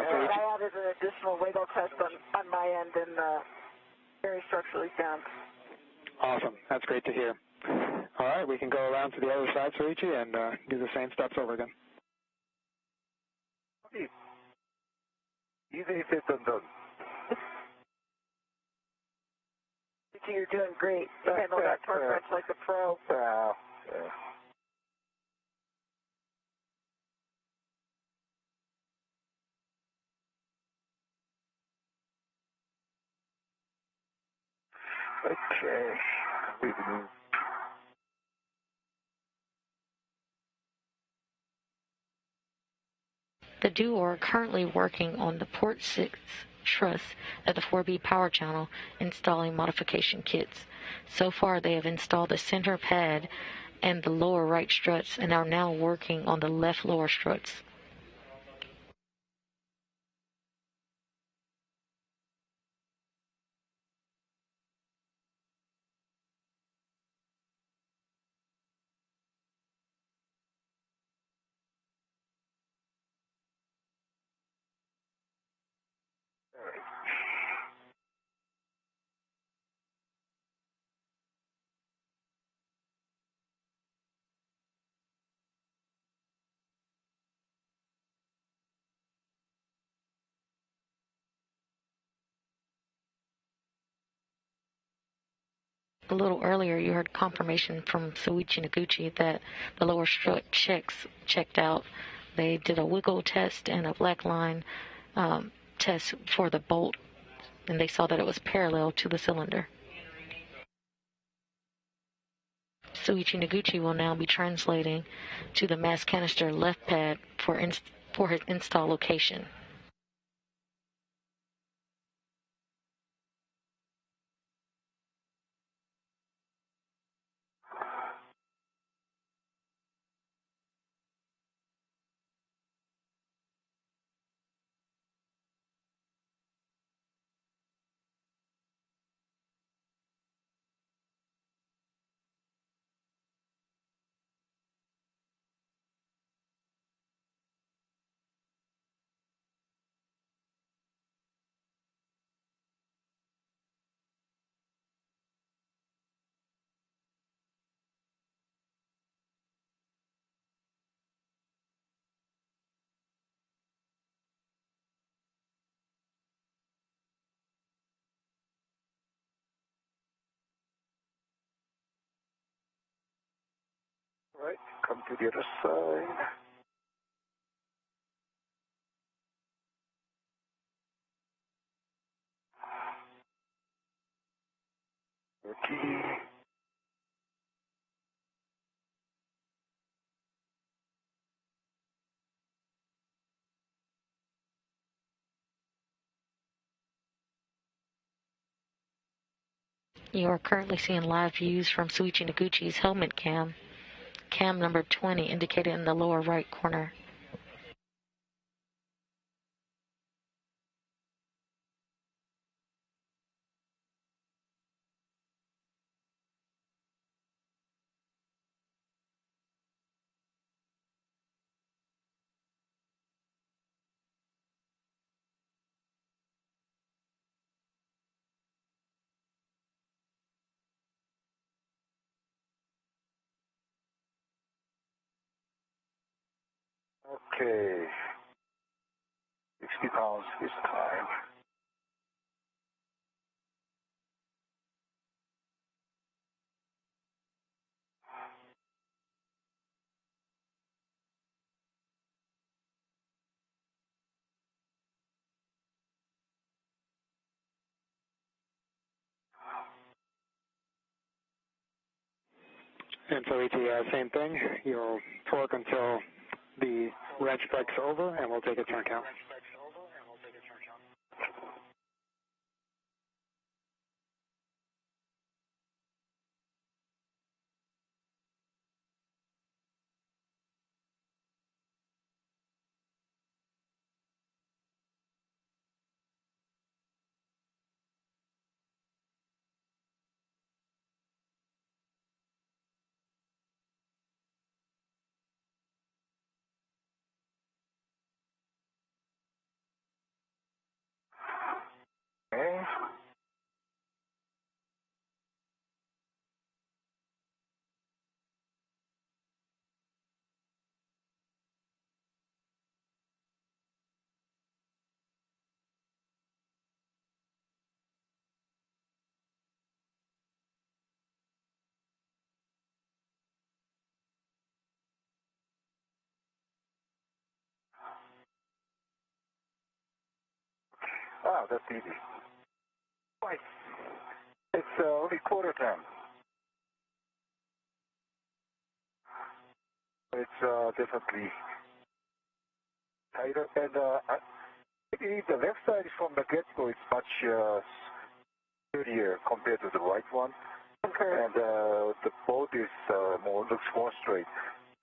added an additional wiggle test on my end and very structurally sound. Awesome, that's great to hear. All right, we can go around to the other side, Soichi, and do the same steps over again. Easy said than done. You're doing great. You handle that torque wrench like a pro. Yeah. Okay. The duo are currently working on the Port 6 truss at the 4B power channel, installing modification kits. So far, they have installed the center pad and the lower right struts and are now working on the left lower struts. A little earlier, you heard confirmation from Soichi Noguchi that the lower strut checked out. They did a wiggle test and a black line test for the bolt, and they saw that it was parallel to the cylinder. Soichi Noguchi will now be translating to the mass canister left pad for his install location. Right, come to the other side. Okay. You are currently seeing live views from Soichi Noguchi's helmet cam. Cam number 20 indicated in the lower right corner. Okay. 60 pounds this time. And so same thing. You'll torque until the wrench breaks over, and we'll take a turn count. Okay. Ah, that's easy. Right. It's only quarter time. It's definitely tighter. And the left side from the get-go is much sturdier compared to the right one. Okay. And the boat is looks more straight.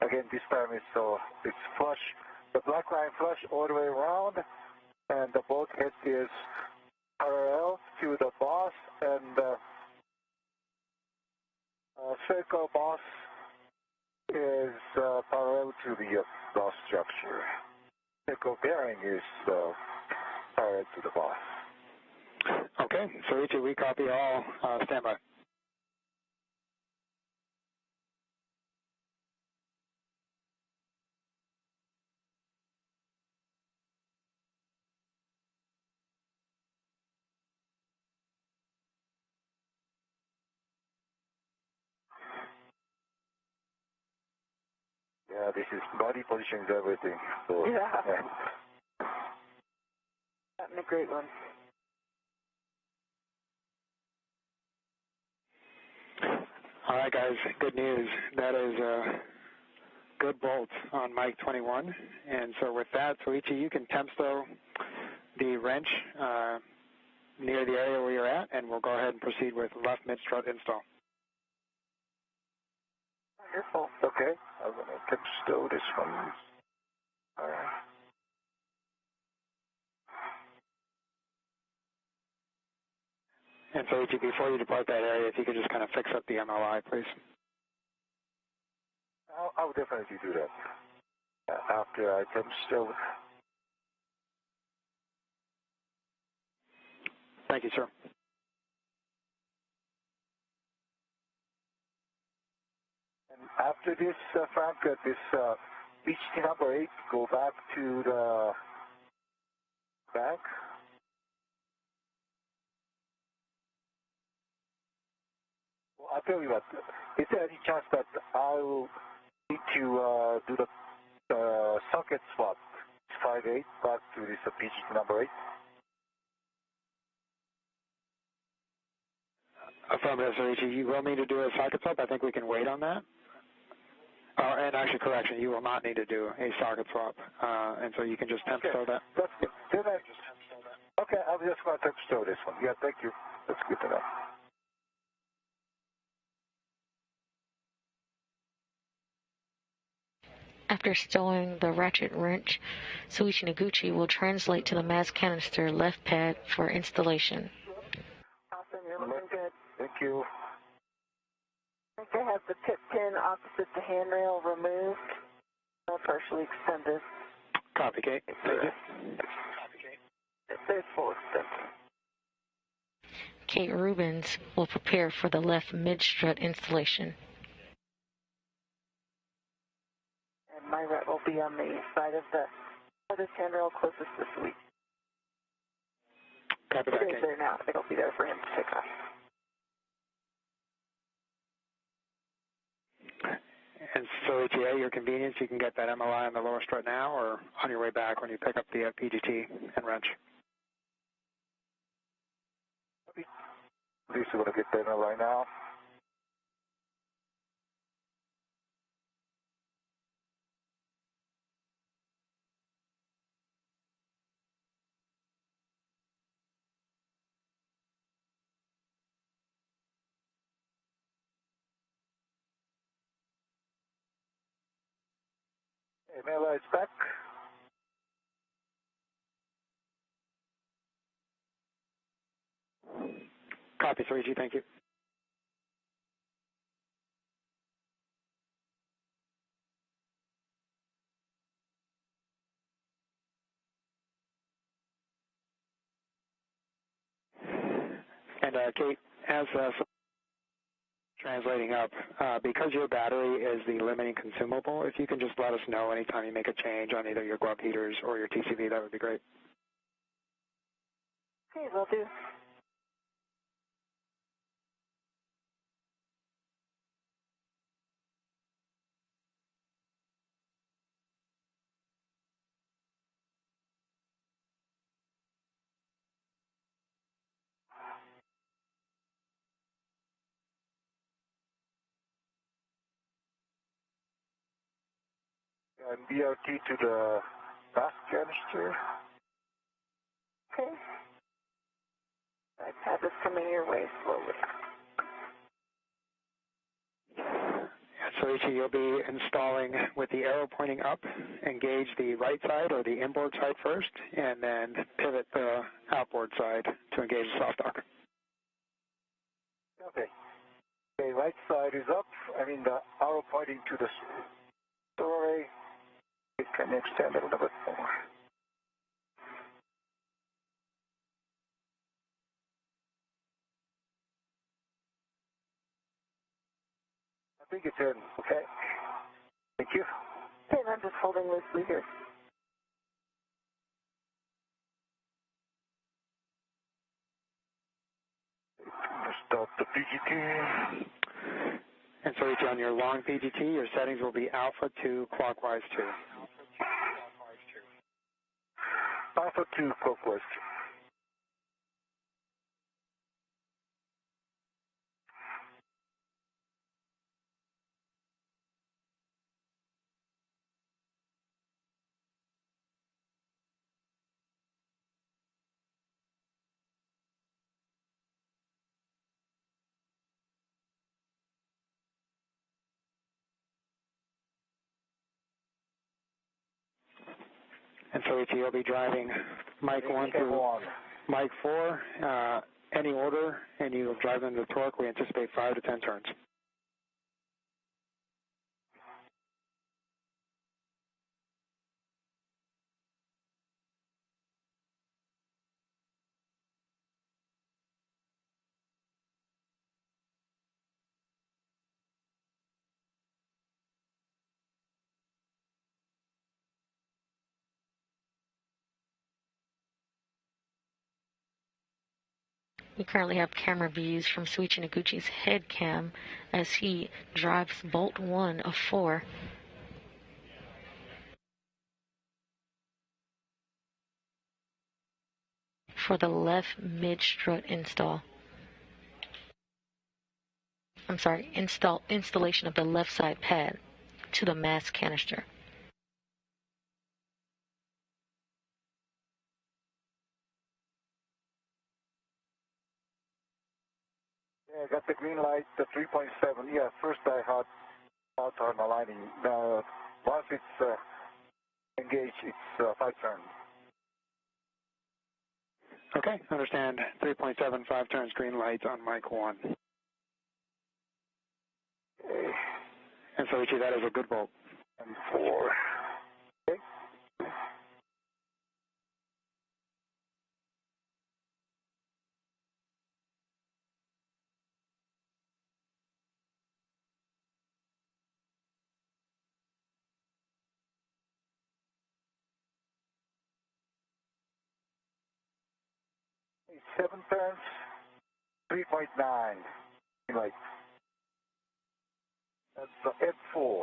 Again, this time it's flush. The black line flush all the way around, and the boat head is parallel to the boss, and the circle boss is parallel to the boss structure. Circle bearing is parallel to the boss. Okay, Soichi, we copy all. Standby. Yeah, this is body positions everything. So, yeah. That's a great one. All right, guys, good news. That is good bolt on Mike 21. And so with that, Soichi, you can tempo the wrench near the area where you're at, and we'll go ahead and proceed with left mid-strut install. Wonderful. Okay, I'm going to tipstow this one. All right. And Soichi, before you depart that area, if you could just kind of fix up the MLI, please. I'll definitely do that after I tipstow. Thank you, sir. And after this, Frank, this HT number 8, go back to the back. Well, I'll tell you what, is there any chance that I'll Need to do the socket swap. 5-8 back to this PGT number 8. Affirmative, Soichi. You will need to do a socket swap. I think we can wait on that. And actually, correction, you will not need to do a socket swap. And so you can just temp stow that. That's good. Okay, I'm just going to temp stow this one. Yeah, thank you. That's good to know. After stowing the ratchet wrench, Soichi Noguchi will translate to the mass canister left pad for installation. Awesome, you're looking good. Thank you. I think I have the tip pin opposite the handrail removed. I'll partially extended. Copy, Kate. Thank you. There's full extension. Kate Rubins will prepare for the left mid-strut installation. And my rep will be on the side of the farthest handrail closest to Soichi. Copy that, It is Kate. there now. It'll be there for him to pick up. And so, at your convenience, you can get that MOI on the lower strut now or on your way back when you pick up the PGT and wrench. At least we're going to get that right now. MLI is back. Copy, Soichi. Thank you. And Kate, as translating up, because your battery is the limiting consumable, if you can just let us know anytime you make a change on either your glove heaters or your TCV, that would be great. Okay, will do. And BRT to the mass canister. Okay. iPad is coming your way slowly. Soichi, you'll be installing with the arrow pointing up, engage the right side or the inboard side first, and then pivot the outboard side to engage the soft dock. Okay. Okay, right side is up. I mean the arrow pointing to the story. It can extend a little bit more. I think it's in. Okay. Thank you. Okay, and I'm just holding loosely here. Start the PGT. And Soichi, on your long PGT, your settings will be alpha 2, clockwise 2. Alpha 2 clockwise. And Soichi, you'll be driving Mike 1 through Mike 4, any order, and you'll drive them to torque. We anticipate 5 to 10 turns. We currently have camera views from Soichi Noguchi's head cam as he drives bolt 1 of 4 for the left mid-strut install. Installation of the left side pad to the mass canister. Yeah, I got the green light, the 3.7. Yeah, first I had on aligning. Once it's engaged, it's 5 turns. Okay, understand. 3.7, 5 turns, green lights on mic 1. Okay. And Soichi, that is a good bolt. And 4. Okay. Okay, 7 turns, 3.9. Green light. That's F4.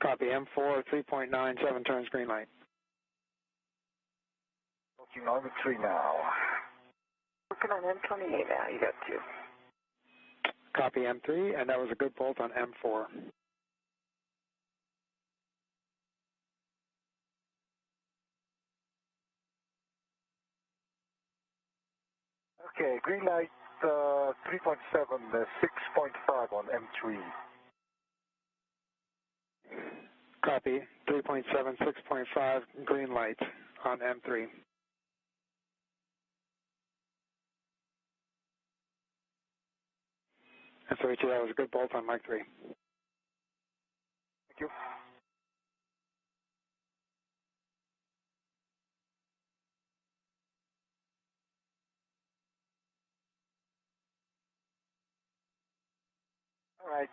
Copy, M4, 3.9, 7 turns, green light. Looking on the 3 now. Working on M28 now, you got 2. Copy, M3, and that was a good bolt on M4. Okay, green light 3.7, 6.5 on M3. Copy, 3.7, 6.5, green light on M3. And Soichi, that was a good bolt on mic 3. Thank you. All right,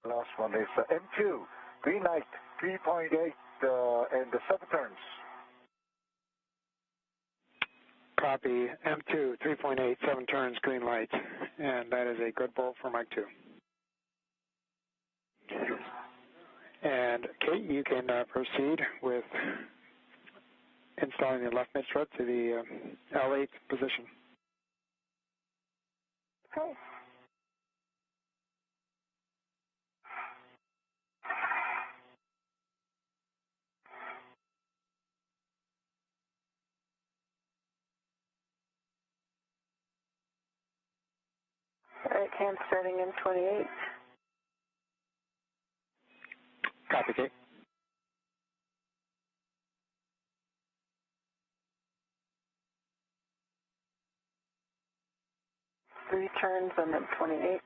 last one is M2, green light 3.8 and the 7 turns. Copy, M2, 3.8, 7 turns, green light, and that is a good bolt for mic 2. And Kate, you can proceed with installing the left mid-strut to the L8 position. Okay. All right, hand starting M28. Copy, Kate. Three turns on M28.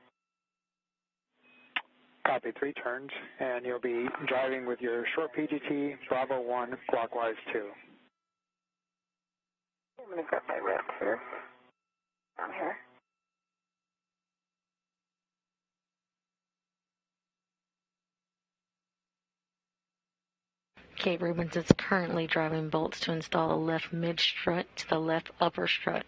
Copy, 3 turns, and you'll be driving with your short PGT, Bravo 1, clockwise 2. I'm going to grab my rep here. Down here. Kate Rubins is currently driving bolts to install the left mid-strut to the left upper strut.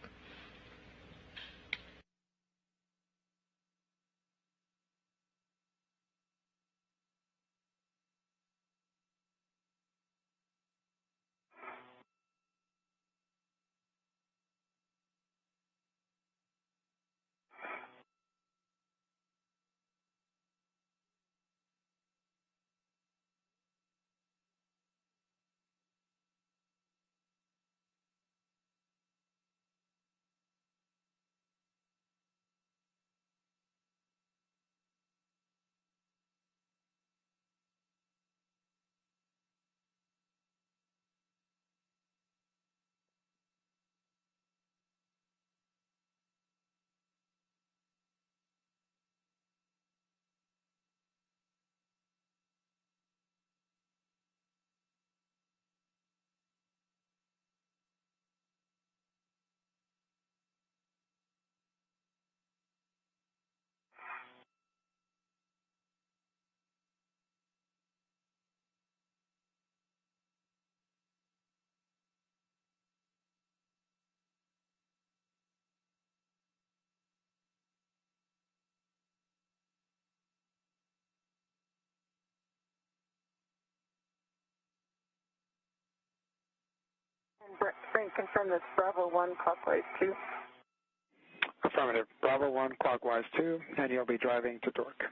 Frank, confirm this Bravo 1 clockwise 2. Affirmative. Bravo 1 clockwise 2, and you'll be driving to torque.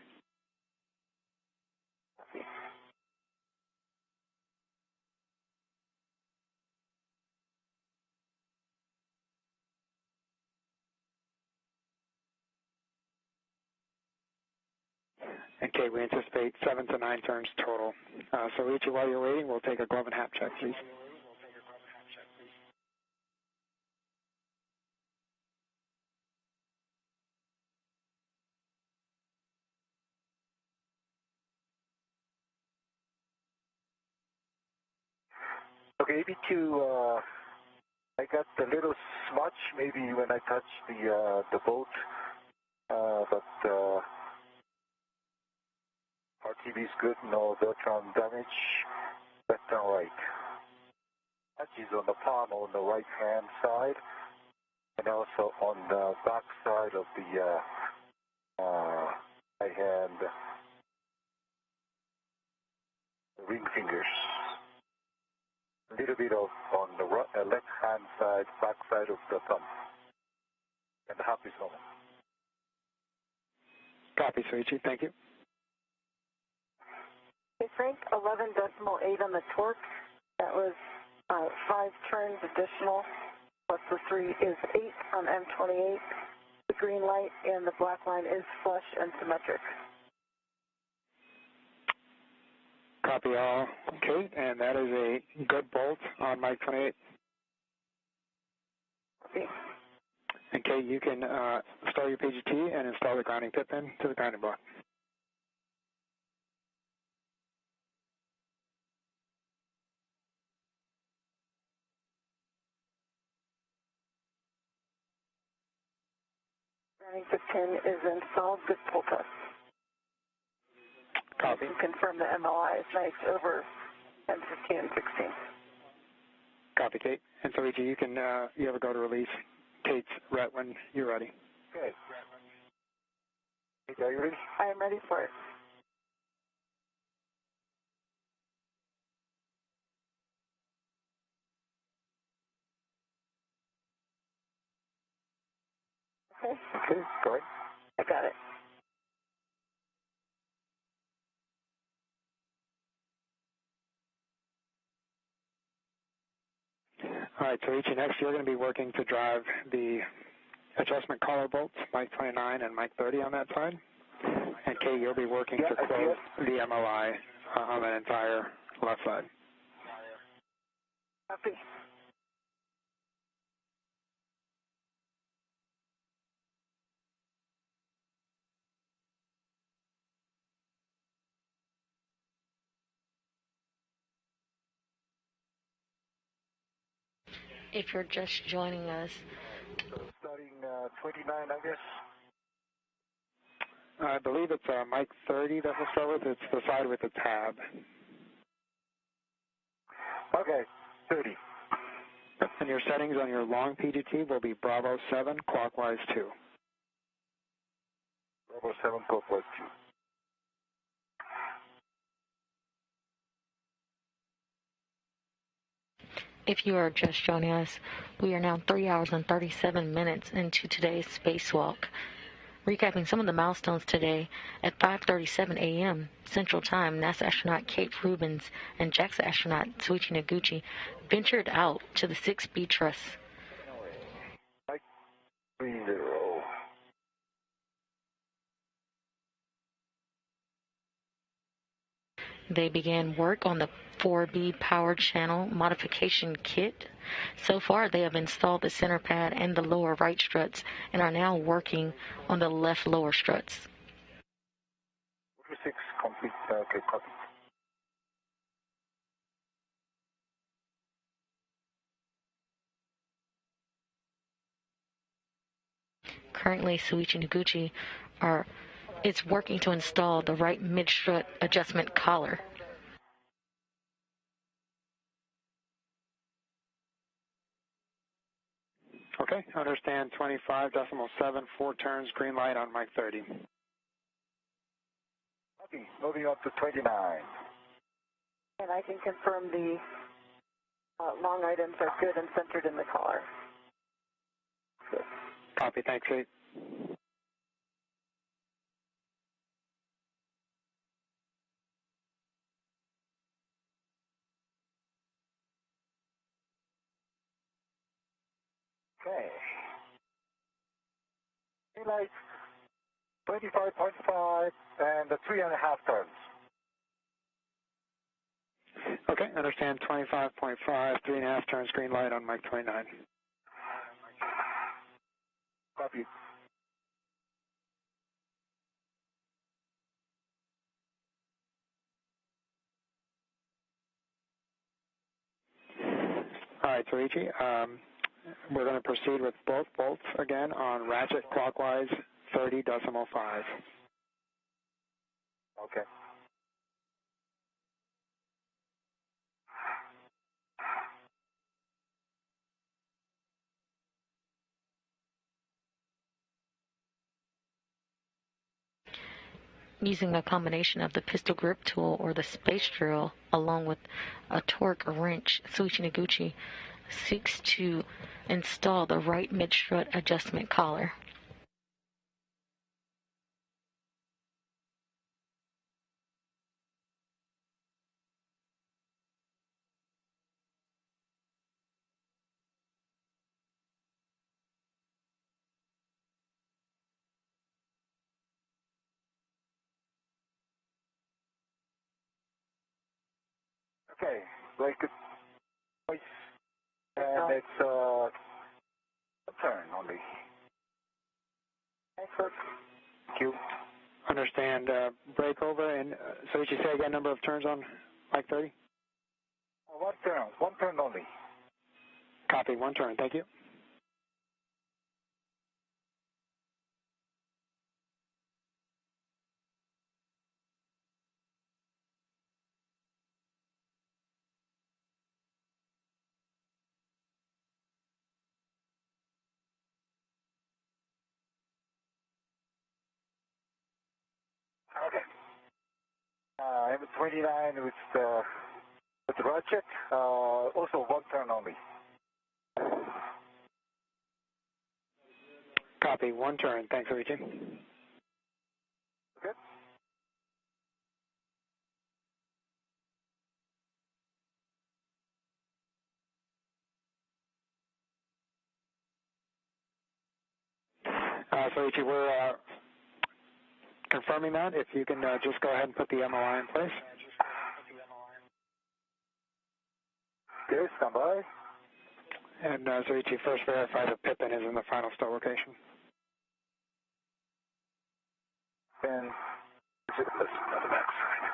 Okay, we anticipate 7 to 9 turns total. Soichi, while you're waiting, we'll take a glove and hat check, please. Okay, AB2, I got a little smudge maybe when I touched the boat, but RTV is good, no Beltran damage, left and right. That is on the palm on the right hand side, and also on the back side of the right hand ring fingers. A little bit of on the left hand side, back side of the thumb, and the half is normal. Copy, Soichi. Thank you. Okay, Frank, 11.8 on the torque. That was 5 turns additional, plus the 3 is 8 on M28. The green light and the black line is flush and symmetric. Copy all. Okay, and that is a good bolt on Mike 28. Copy. Okay, you can start your PGT and install the grounding pit pin to the grounding block. Grounding pit pin is installed. Good pull test. Copy. You can confirm the MLI is nice over 10, 15, and 16. Copy, Kate. And Soichi, you can you have a go to release Kate's ret when you're ready. Okay. Kate, are you ready? I am ready for it. Okay. Okay, go ahead. I got it. All right, Soichi, next you're going to be working to drive the adjustment collar bolts, Mike 29 and Mike 30 on that side. And Kate, you'll be working to close the MLI on that entire left side. Copy. If you're just joining us, Starting 29, I guess. I believe it's Mike 30 that we'll start with. It's the side with the tab. Okay, 30. And your settings on your long PGT will be Bravo 7, clockwise 2. Bravo 7, clockwise 2. if you are just joining us, we are now 3 hours and 37 minutes into today's spacewalk. Recapping some of the milestones today, at 5:37 a.m. Central Time, NASA astronaut Kate Rubins and JAXA astronaut Soichi Noguchi ventured out to the 6B truss. 30. They began work on the 4B power channel modification kit. So far, they have installed the center pad and the lower right struts and are now working on the left lower struts. 6 complete, okay, copy. Currently, Soichi Noguchi is working to install the right mid-strut adjustment collar. Okay, understand 25.7, 4 turns, green light on Mike 30. Copy, moving on to 29. And I can confirm the Long items are good and centered in the collar. Good. Copy, thanks, 8. Okay. Daylight 25.5 and 3.5 turns. Okay, understand 25.5, 3.5 turns, green light on Mike 29. Copy. All right, Soichi, we're going to proceed with both bolts again on ratchet clockwise 30.5. Okay. Using a combination of the pistol grip tool or the space drill, along with a torque wrench, Soichi Noguchi seeks to install the right mid-strut adjustment collar. Okay, like twice, and it's a turn only. Excellent. Thank you. Understand, break over, and Soichi, say again number of turns on Mike 30? One turn only. Copy, 1 turn, thank you. Okay. I'm 29 with the ratchet. Also 1 turn only. Copy, 1 turn, thanks, Soichi. Good. Soichi, we're confirming that. If you can just go ahead and put the MOI in place. Okay, stand by. And Soichi, first verify the Pippin is in the final stow location. And this on the back side.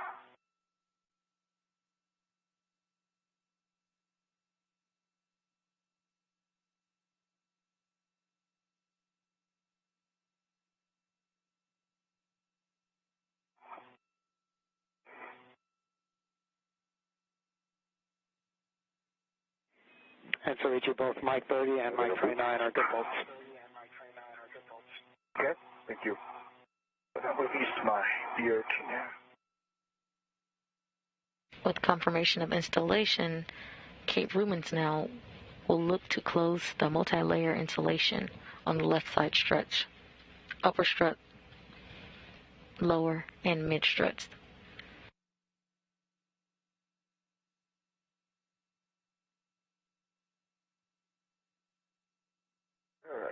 And Soichi, both Mike 30 and Mike 29 are good bolts. Okay, thank you. I'll release my beard now. With confirmation of installation, Cape Rubins now will look to close the multi-layer insulation on the left side struts, upper strut, lower, and mid struts. All right.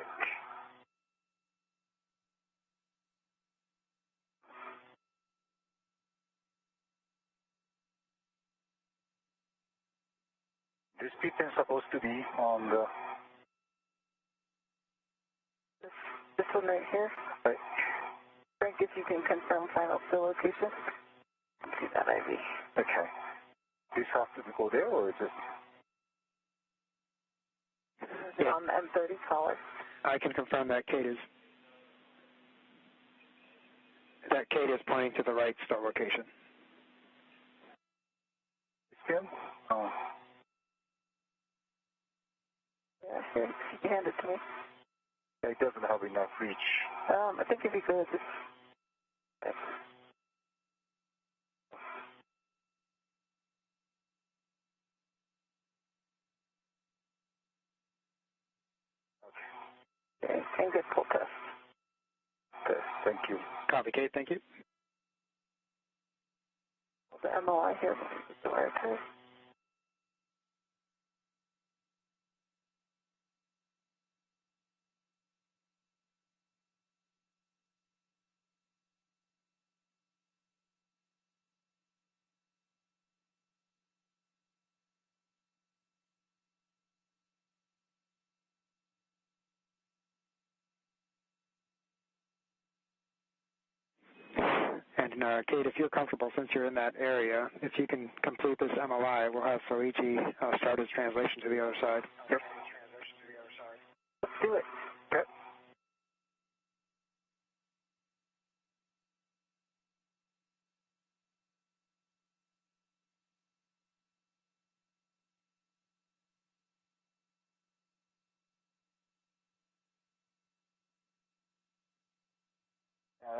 This Pippin is supposed to be on the... This one right here. Right. Frank, if you can confirm final fill location. See that IV. Okay. This has to go there, or is it? Yeah. On the M30 collar. I can confirm that Kate is pointing to the right stow location. Him? Oh. Yeah, here, you can hand it to me. It doesn't have enough reach. I think if you go just... and good pull test. Okay, thank you. Copy, Kate, thank you. The MOI here will be the wire test. And Kate, if you're comfortable, since you're in that area, if you can complete this MLI, we'll have Soichi start his translation to the other side. Yep. Let's do it. Okay.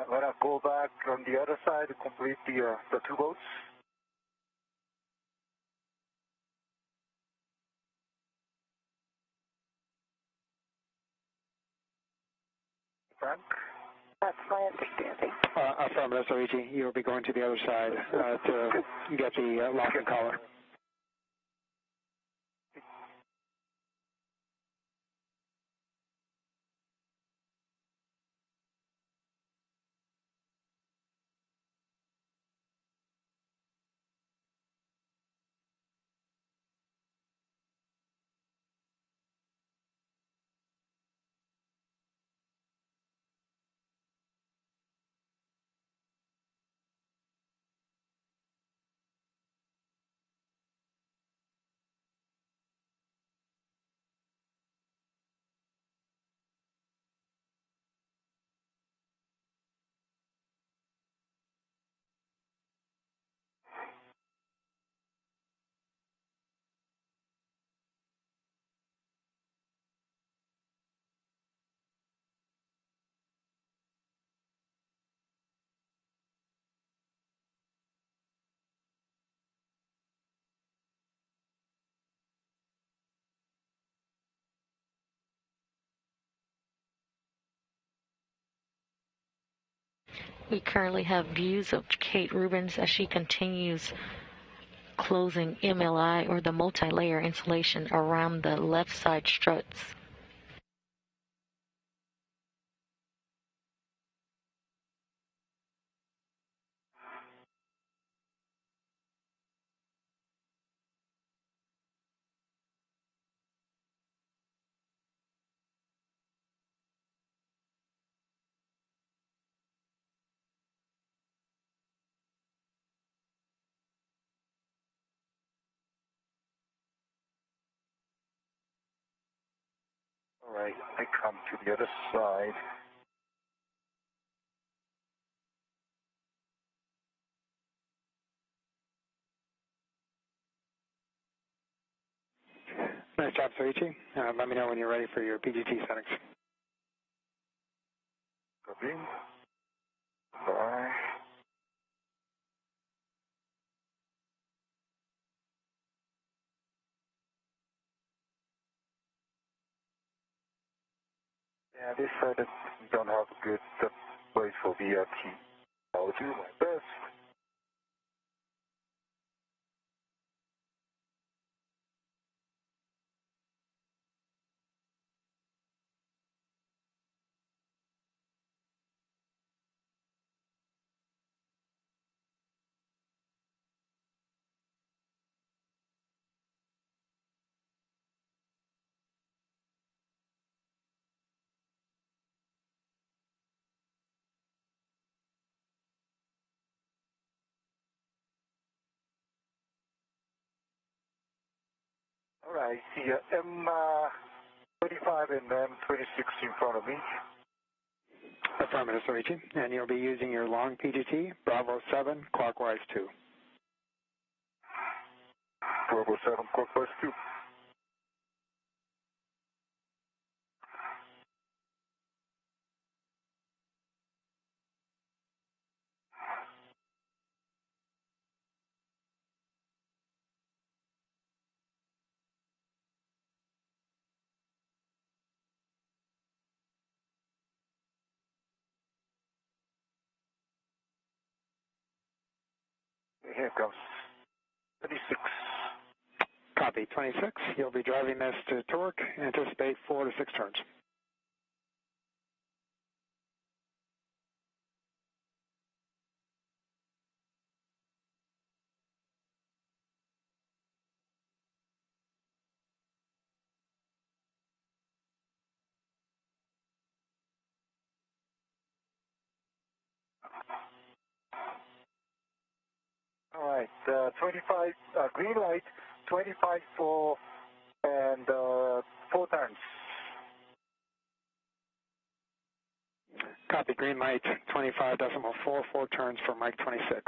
When I go back on the other side to complete the two boats. Frank? That's my understanding. Affirmative, Soichi. You'll be going to the other side to get the lock and collar. We currently have views of Kate Rubins as she continues closing MLI, or the multi-layer insulation, around the left side struts. All right, I come to the other side. Nice job, Soichi. Let me know when you're ready for your PGT settings. Copy. Bye. Yeah, they said that we don't have a good place for VRT. I'll do my best. All right, I see M35 and M26 in front of me. Affirmative, Soichi. And you'll be using your long PGT, Bravo 7, clockwise 2. Bravo 7, clockwise 2. here it comes. 26. Copy, 26. You'll be driving this to torque. Anticipate 4 to 6 turns. All right, 25, green light, 25 for, and 4 turns. Copy, green light, 25.4, 4 turns for Mike 26.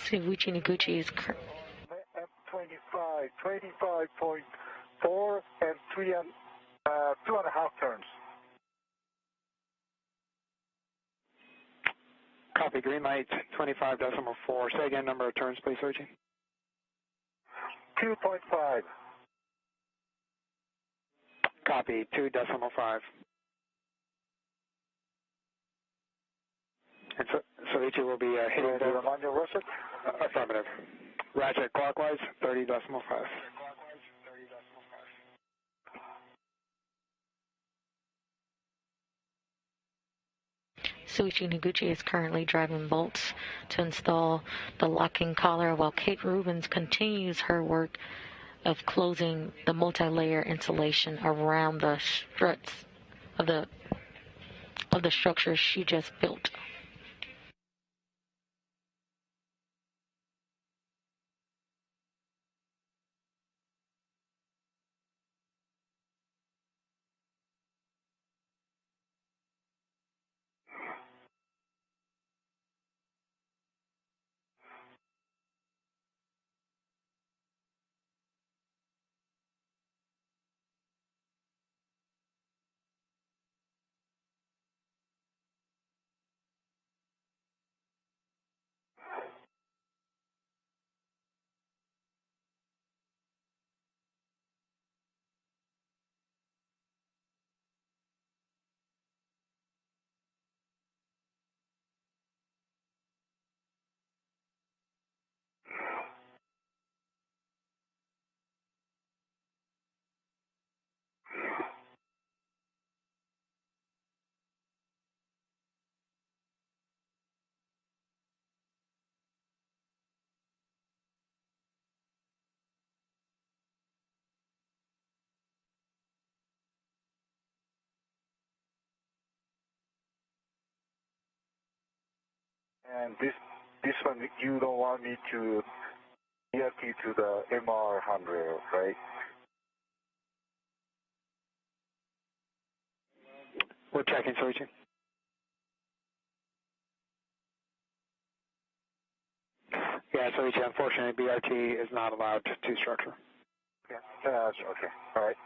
Soichi Noguchi is 25, 25.4 and 2.5 turns. Copy, green light, 25.4. Say again, number of turns, please, Soichi. 2.5. Copy, 2.5. And so Soichi will be hitting the Ammonia rocket? Affirmative. Ratchet clockwise, 30.5. Soichi Noguchi is currently driving bolts to install the locking collar while Kate Rubins continues her work of closing the multi-layer insulation around the struts of the structure she just built. And this one, you don't want me to ERT to the MR handrail, right? We're checking, Soichi. Yeah, Soichi, unfortunately, BRT is not allowed to structure. Yeah, okay, all right.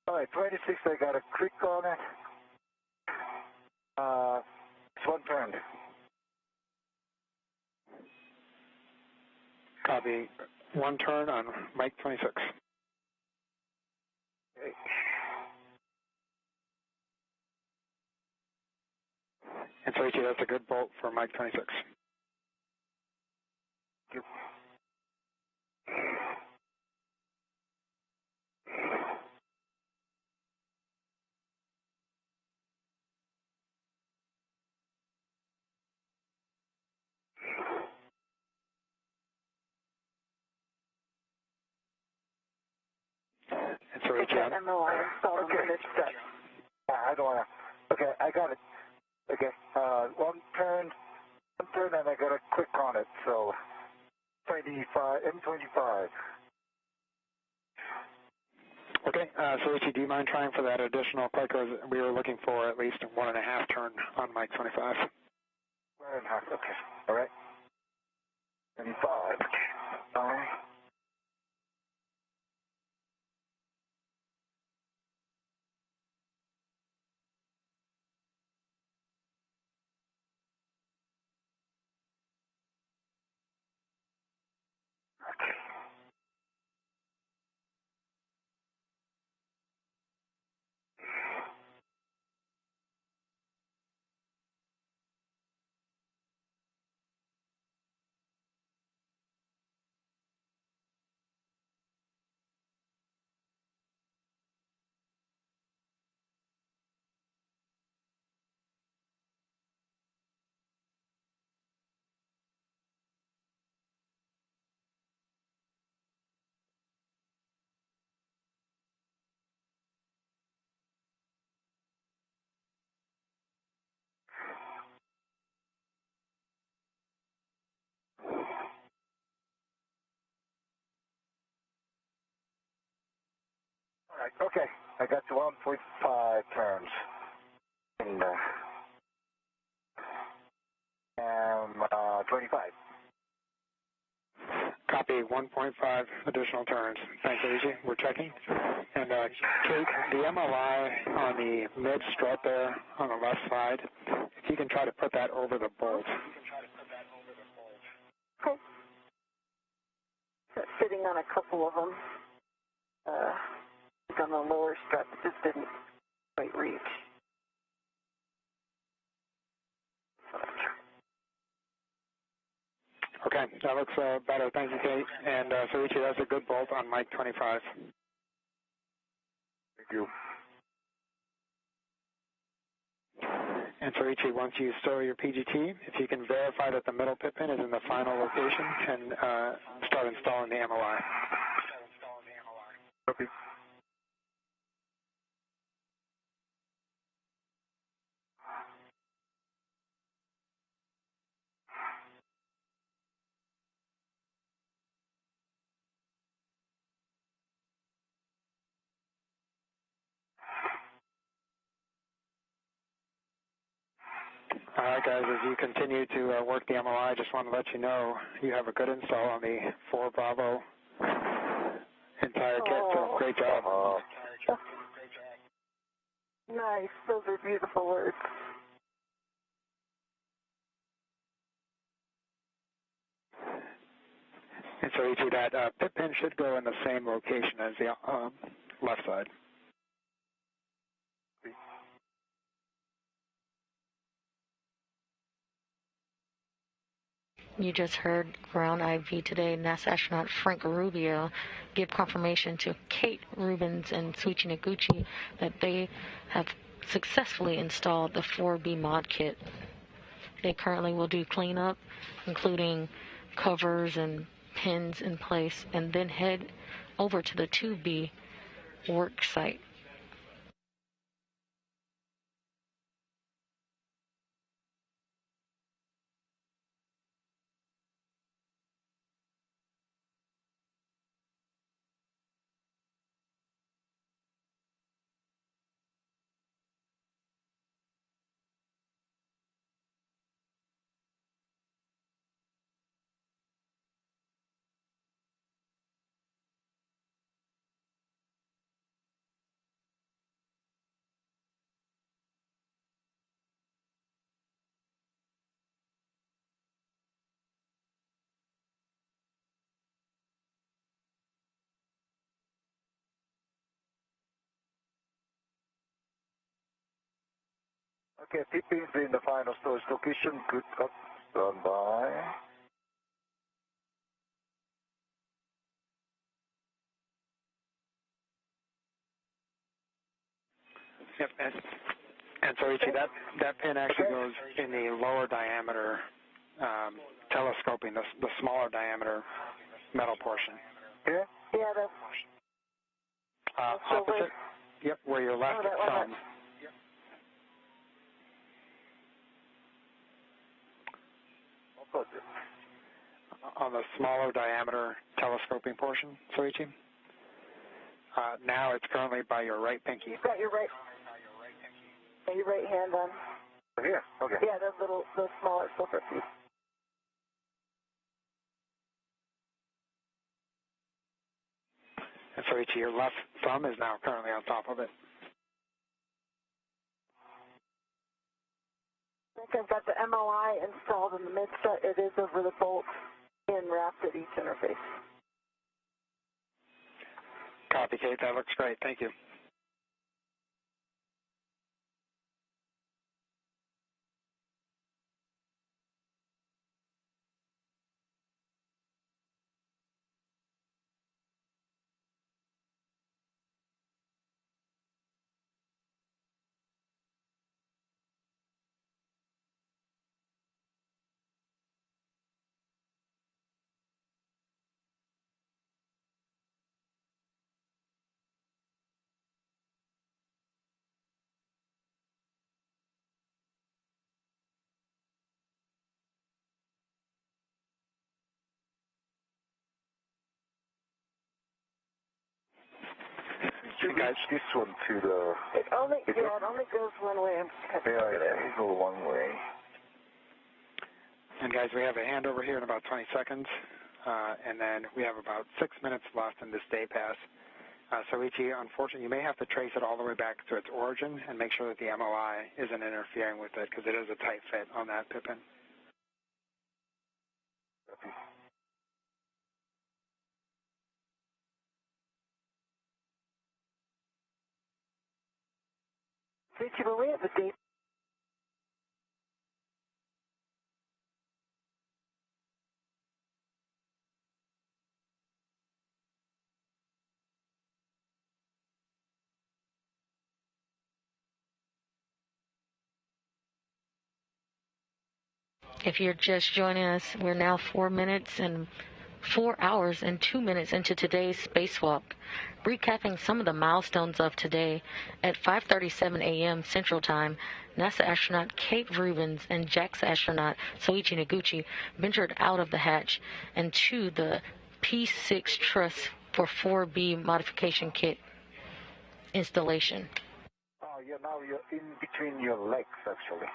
All right, 26, I got to click on it. It's 1 turn. Copy, 1 turn on Mike 26. Okay. And Soichi, that's a good bolt for Mike 26. Thank you. got it. MOI installed on this step. I don't want to. Okay, I got it. Okay, one turn, and I got to click on it. So, 25, M25. Okay, Soichi, do you mind trying for that additional click? We were looking for at least 1.5 turn on Mike 25. 1.5, okay. All right. 25, okay. All right, okay. I got to 1.5 turns. And 25. Copy, 1.5 additional turns. Thanks, Soichi. We're checking. And Kate, the MOI on the mid strut there on the left side, if you can try to put that over the bolt. Okay. So sitting on a couple of them. On the lower strut, it just didn't quite reach. Okay, that looks better. Thank you, Kate. And Soichi, that's a good bolt on Mike 25. Thank you. And Soichi, once you store your PGT, if you can verify that the middle pit pin is in the final location and start installing the MOI. Okay. All right, guys, as you continue to work the MOI, I just want to let you know you have a good install on the 4 Bravo entire kit, so great job. Nice. Those are beautiful words. And so Soichi, that pit pin should go in the same location as the left side. You just heard ground IV today NASA astronaut Frank Rubio give confirmation to Kate Rubins and Soichi Noguchi that they have successfully installed the 4B mod kit. They currently will do cleanup, including covers and pins in place, and then head over to the 2B work site. Okay, TP is in the final storage location. Good up, stand by. Yep, and Soichi, that pin actually goes in the lower diameter telescoping, the smaller diameter metal portion. Yeah? Yeah, that's... Opposite. Yep, where your left thumb. On the smaller diameter telescoping portion, Soichi. Now it's currently by your right pinky. You've got your right hand on. Here? Okay. Yeah, those smaller silver piece. And Soichi, your left thumb is now currently on top of it. I think I've got the MOI installed in the mid-strut. It is over the bolt and wrapped at each interface. Copy, Kate. That looks great. Thank you. You guys, this one to the... It only goes one way. It goes one way. And guys, we have a handover here in about 20 seconds, and then we have about 6 minutes left in this day pass. Soichi, unfortunately, you may have to trace it all the way back to its origin and make sure that the MOI isn't interfering with it, because it is a tight fit on that pippin. Soichi, will we have a date? If you're just joining us, we're now 4 hours and 2 minutes into today's spacewalk. Recapping some of the milestones of today, at 5:37 a.m. Central Time, NASA astronaut Kate Rubins and JAXA astronaut Soichi Noguchi ventured out of the hatch and to the P6 truss for 4B modification kit installation. Oh, yeah, now you're in between your legs, actually.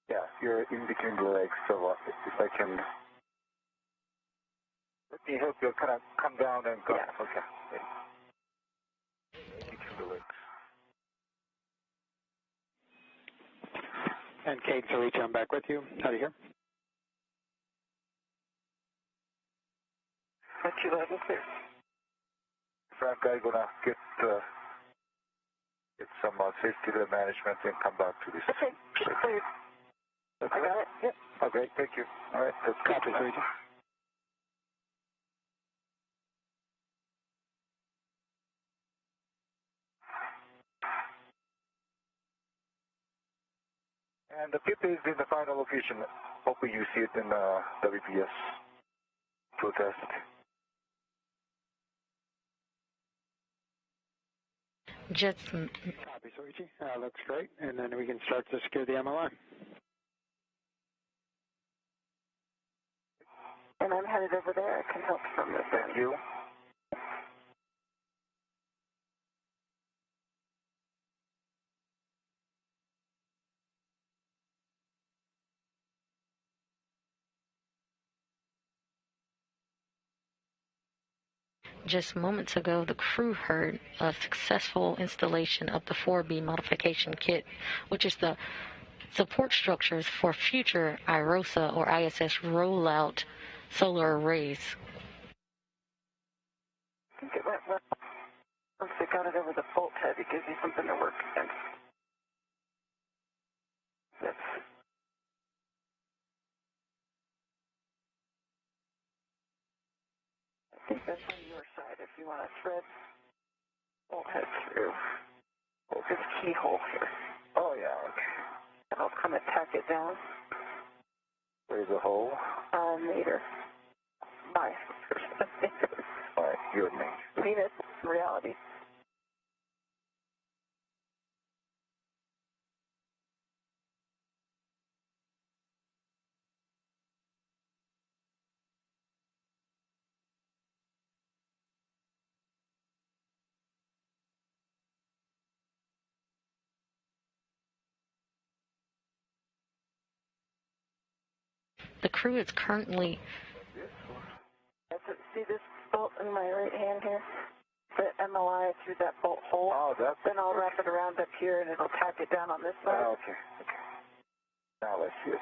Yeah, you're in between the legs, so if I can... Let me help you kind of come down and go. Yeah. Okay. Between the legs. And Kate, Soichi, I'm back with you. How do you hear? Not too loud and clear. Frank, I'm going to get some safety management and come back to this. Okay, clear. Okay. I got it. Yep. Okay, thank you. All right, that's good. Copy, Soichi. And the pip is in the final location. Hopefully you see it in WPS protest. Just Copy, Soichi. Looks great. And then we can start to secure the MOI. And I'm headed over there. I can help from this end. Thank you. Just moments ago, the crew heard a successful installation of the 4B modification kit, which is the support structures for future IROSA or ISS rollout solar arrays. I think it went well. Once they got it over the bolt head, it gives you something to work against. That's... I think that's on your side if you want to thread bolt head through this keyhole here. Oh, yeah, okay. And I'll kind of tack it down. Where's the hole? Later. Bye. All right. your name? Venus, reality. The crew is currently... See this bolt in my right hand here? The MLI through that bolt hole. Oh, that's... Then I'll wrap it around up here and it'll tack it down on this side. Oh, okay. Now let's see it.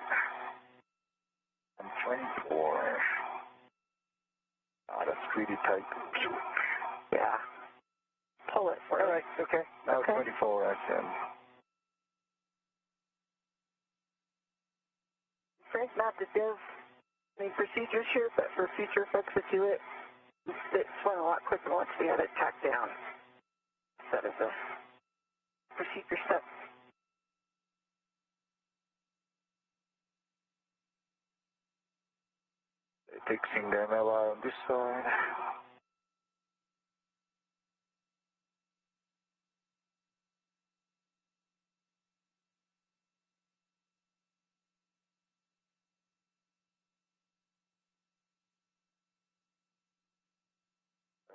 I'm 24. Oh, that's pretty tight. Yeah. Pull it for All right, okay. Now okay. 24, I said. Frank, not to give any procedures here, but for future folks that do it, it's went a lot quicker once we had it tacked down. That is a procedure step. Fixing the MLI on this side.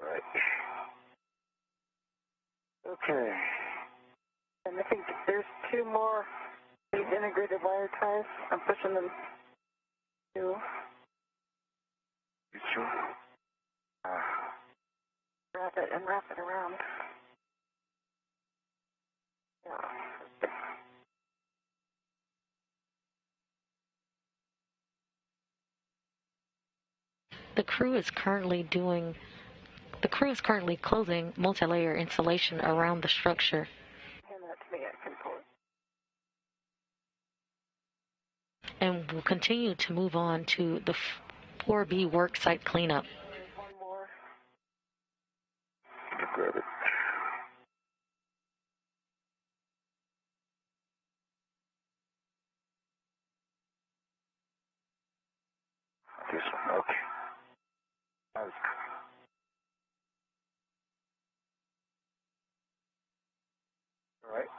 All right. Okay. And I think there's two more these integrated wire ties. I'm pushing them to. You sure? Wrap it and wrap it around. Yeah. The crew is currently closing multi-layer insulation around the structure. Hand that to me, I can pull it. And will continue to move on to the 4B worksite cleanup. There's one more. You grab it. This one, okay. That was good. All right.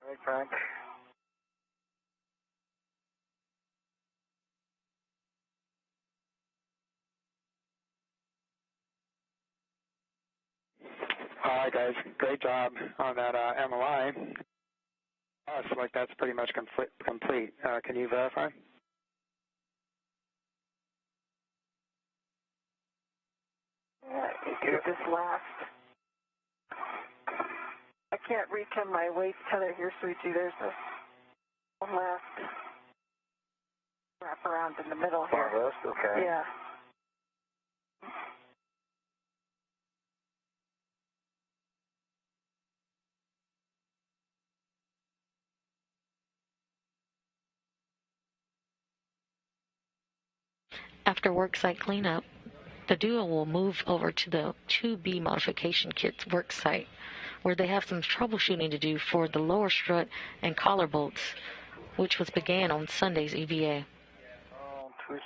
All right, Frank. All right, guys. Great job on that MLI. Looks like that's pretty much complete. Can you verify? Yeah, get this last. I can't reach on my waist tether here, Soichi. There's one last wrap around in the middle here. One last, okay. Yeah. After worksite cleanup, the duo will move over to the 2B modification kit's worksite, where they have some troubleshooting to do for the lower strut and collar bolts, which was began on Sunday's EVA. Oh, twist.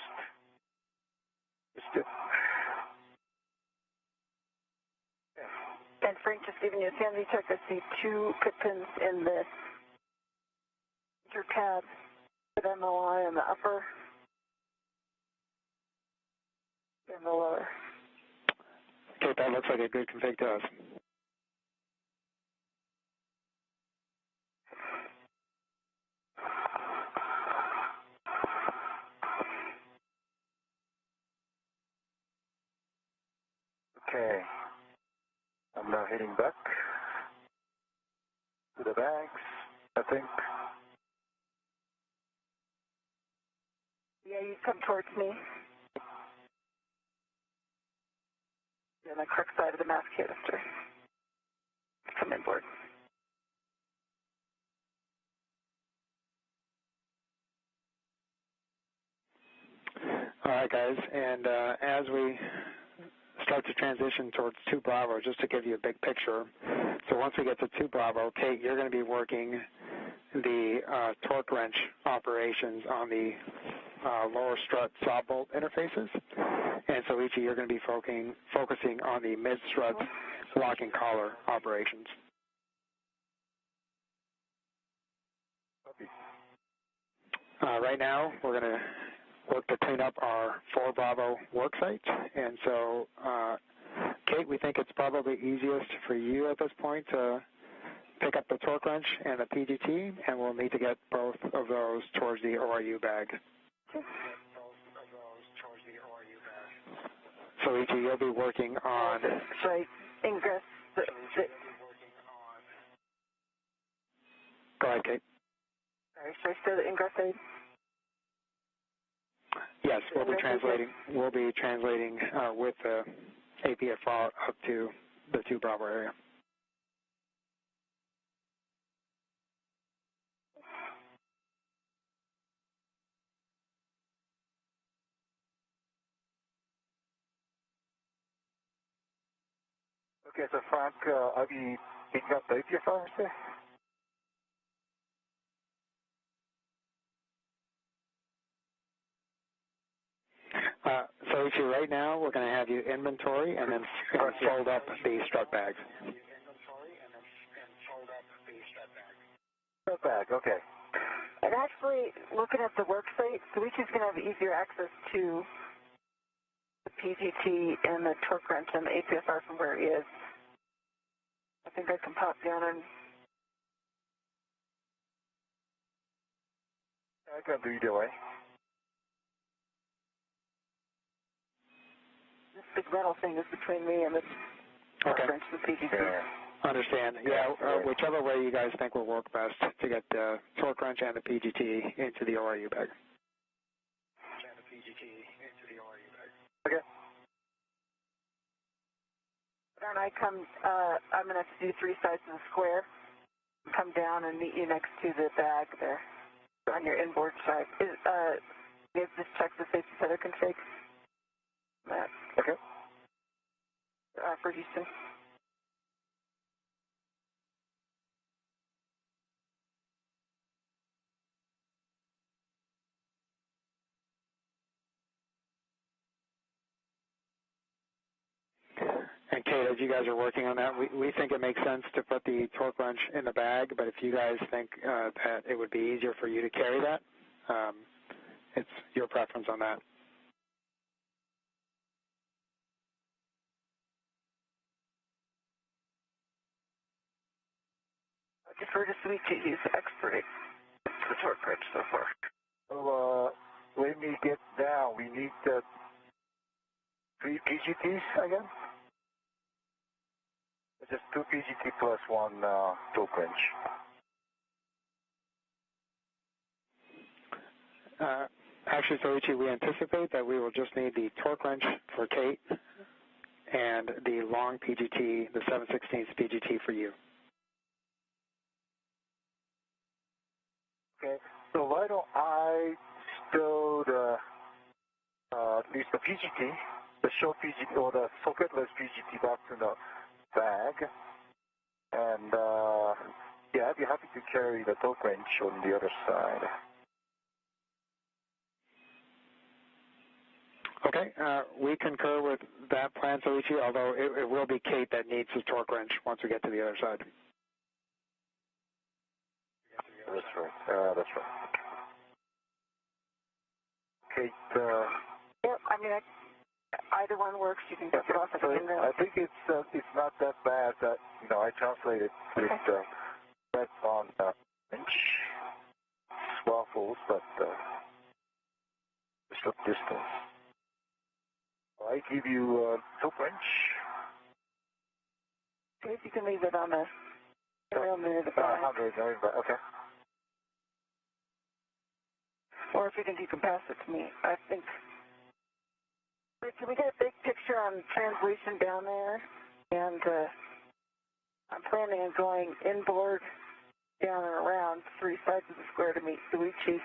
Twist it. And Frank, just giving you a sanity check, I see two pit pins in the tab with MLI on the upper and the lower. Okay, that looks like a good config to us. Okay. I'm now heading back to the banks, I think. Yeah, you come towards me. On the correct side of the mass canister. Come inboard. All right, guys, and as we start to transition towards 2 Bravo, just to give you a big picture. So once we get to 2 Bravo, Kate, you're going to be working the torque wrench operations on the lower strut saw bolt interfaces. And Soichi, you're going to be focusing on the mid-strut locking collar operations. Right now, we're going to work to clean up our 4 Bravo work site. And so, Kate, we think it's probably easiest for you at this point to pick up the torque wrench and the PGT, and we'll need to get both of those towards the ORU bag. Soichi, you'll be working on... Should I ingress the... Go ahead, Kate. Should I start the ingress aid? Yes, we'll be translating. We'll be translating with the APFR up to the 2 Bravo area. Okay, so Frank, I'll be picking up the APFR, sir? Soichi, right now we're going to have you inventory and then fold up the strut bags. Strut bag, okay. And actually, looking at the work site, Soichi's going to have easier access to the PGT and the torque wrench and the APFR from where he is. I think I can pop down and... I can do either way. This big metal thing is between me and the torque wrench and the PGT. Yeah. Understand. Yeah, whichever way you guys think will work best to get the torque wrench and the PGT into the ORU bag. Okay. And I come, I'm going to have to do 3 sides of the square. Come down and meet you next to the bag there on your inboard side. You just check the safety tether config. Matt. Okay. For Houston. And Kate, as you guys are working on that, we think it makes sense to put the torque wrench in the bag, but if you guys think that it would be easier for you to carry that, it's your preference on that. I defer to Soichi. He's the expert at the torque wrench so far. So, when we get down, we need 3 PGTs again? Just 2 PGT plus 1 torque wrench. Actually, Soichi, we anticipate that we will just need the torque wrench for Kate and the long PGT, the 7/16 PGT for you. Okay, so why don't I stow the, at least the PGT, the short PGT or the socketless PGT back to the bag, and yeah, I'd be happy to carry the torque wrench on the other side. Okay, we concur with that plan, Soichi, although it will be Kate that needs the torque wrench once we get to the other side. That's right, that's right. Kate, Yep, I mean, either one works. You can get it off so at the I think it's not that bad that, you know, I translated with red on inch waffles, but short distance. I give you torque wrench. See if you can leave it on the rail near the bag. 100, okay. Or if you think you can pass it to me. I think... Can we get a big picture on translation down there? And I'm planning on going inboard, down and around 3 sides of the square to meet Soichi.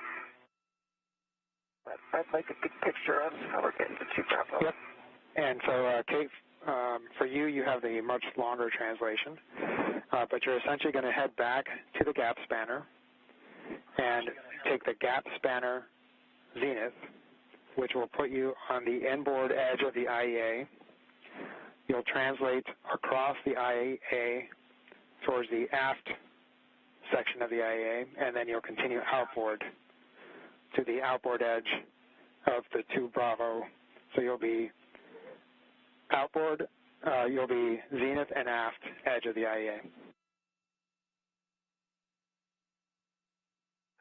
But I'd like a big picture of how we're getting to 2 Bravo. Yep. And so, Kate, for you, you have the much longer translation, but you're essentially going to head back to the gap spanner, and take the gap spanner zenith, which will put you on the inboard edge of the IEA. You'll translate across the IEA towards the aft section of the IEA, and then you'll continue outboard to the outboard edge of the 2 Bravo. So you'll be outboard, you'll be zenith and aft edge of the IEA.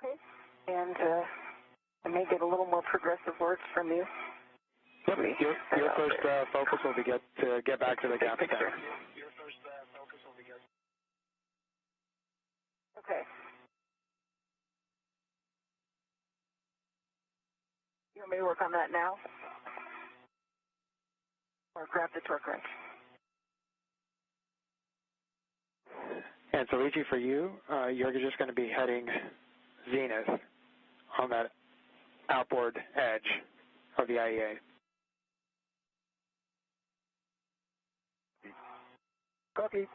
Okay, and I may get a little more progressive words from you. Yep. Your first focus will be to get back to the gap spanner. Okay. You want me to work on that now? Or grab the torque wrench? And Soichi, for you, you're just going to be heading zenith on that outboard edge of the IEA. Copy.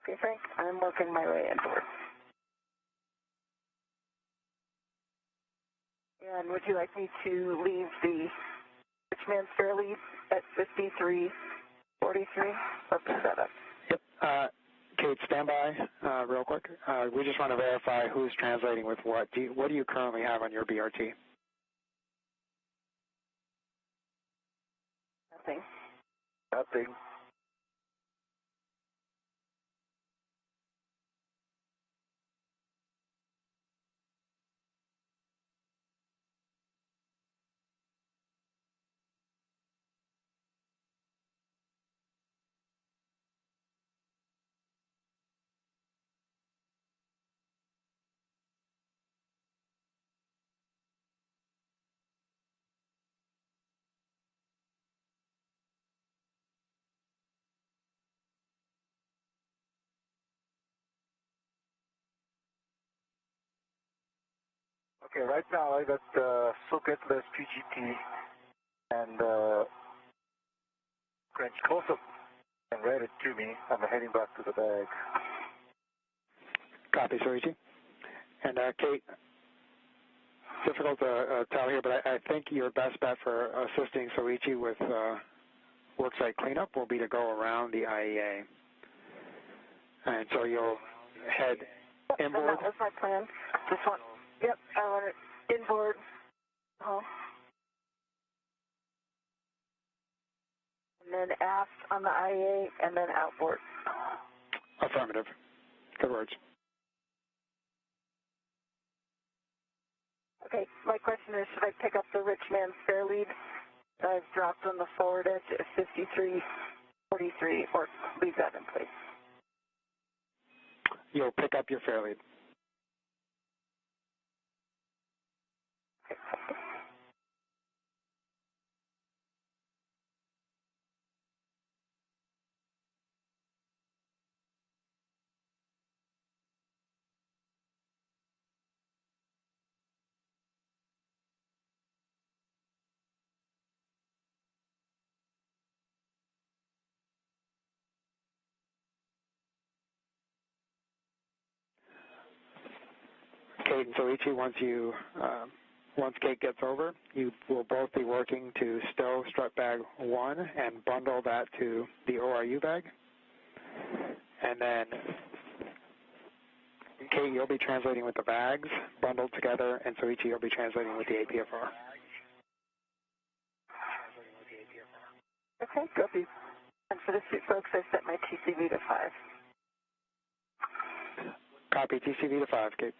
Okay, Frank, I'm working my way inboard. And would you like me to leave the Richmond spare lead at 5343 or pick that up? Yep. Kate, stand by real quick. We just want to verify who's translating with what. What do you currently have on your BRT? Nothing. Nothing. Okay, right now I got Soketless PGT and French close up and read it to me. I'm heading back to the bag. Copy, Soichi. And Kate, difficult to tell here, but I think your best bet for assisting Soichi with worksite cleanup will be to go around the IEA. And so you'll head inboard. That was my plan. Just want, yep, I want it inboard. And then aft on the IEA, and then outboard. Affirmative. Good words. Okay, my question is, should I pick up the Richmond spare lead that I've dropped on the forward edge at 5343, or leave that in place? You'll pick up your fair lead. Okay. Kate and Soichi, once Kate gets over, you will both be working to stow strut bag 1 and bundle that to the ORU bag. And then, Kate, you'll be translating with the bags bundled together, and Soichi, you'll be translating with the APFR. Okay, copy. And for the suit folks, I set my TCV to 5. Copy, TCV to 5, Kate.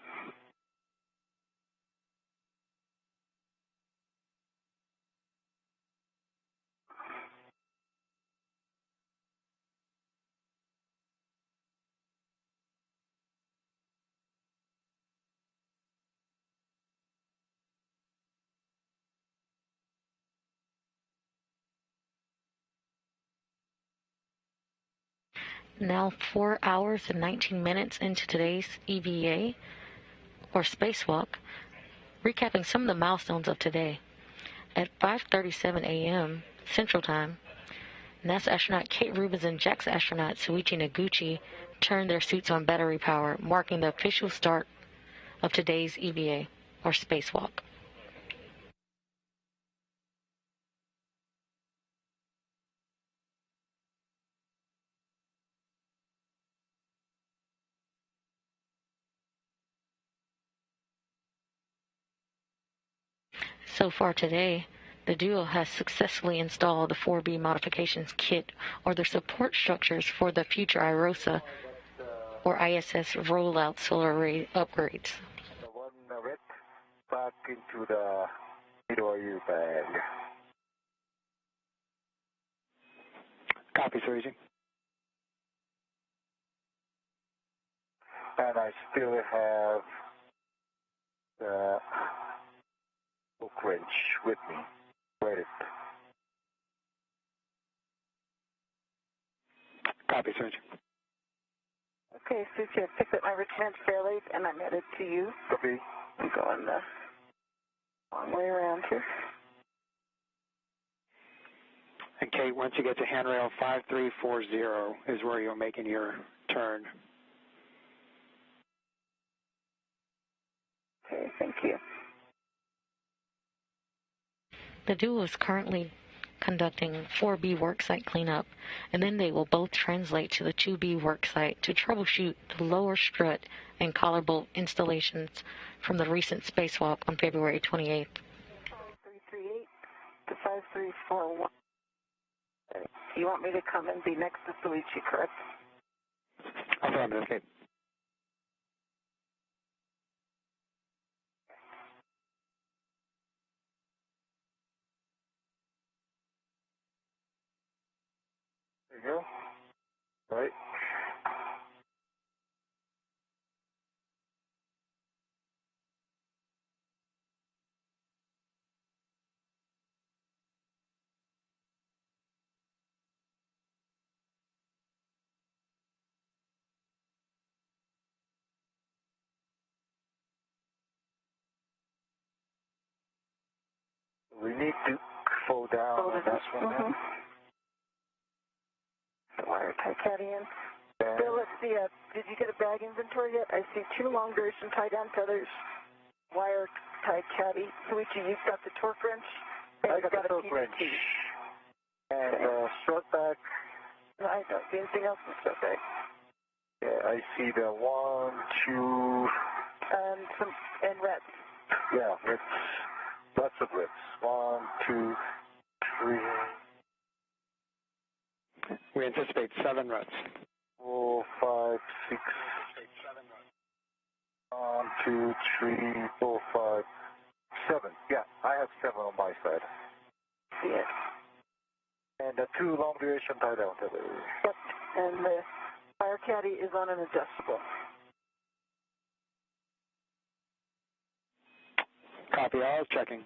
Now 4 hours and 19 minutes into today's EVA, or spacewalk, recapping some of the milestones of today. At 5:37 a.m. Central Time, NASA astronaut Kate Rubins and JAXA astronaut Soichi Noguchi turned their suits on battery power, marking the official start of today's EVA, or spacewalk. So far today, the duo has successfully installed the 4B modifications kit, or the support structures for the future IROSA or ISS rollout solar array upgrades. The one red back into the middle bag. Copy, Soichi. And I still have the hook wrench with me. Wait it. Copy, Soichi. Okay, Soichi, I've picked up my Richmond fairly, and I'm headed to you. Copy. I'm going the long way around here. And Kate, once you get to handrail 5340 is where you're making your turn. Okay, thank you. The duo is currently conducting 4B worksite cleanup, and then they will both translate to the 2B worksite to troubleshoot the lower strut and collar bolt installations from the recent spacewalk on February 28th. 5338 to 5341. You want me to come and be next to Soichi, correct? Affirmative, Kate. There you go. Right. We need to fold down on this one. Mm-hmm. The wire tie caddy in. Bill, let's see, did you get a bag inventory yet? I see 2 long duration tie down tethers, wire tie caddy. Soichi, you've got the torque wrench. And I got the torque wrench. And strut back. No, I don't see anything else in the strut bag. Yeah, I see the 1, 2. And reps. Yeah, reps. Lots of reps. 1, 2, 3. We anticipate 7 reps. 4, 5, 6. 1, 2, 3, 4, 5, 7. Yeah, I have 7 on my side. See it. And the 2 long duration tie down tethers. Yep. And the wire caddy is on an adjustable. Copy all, checking.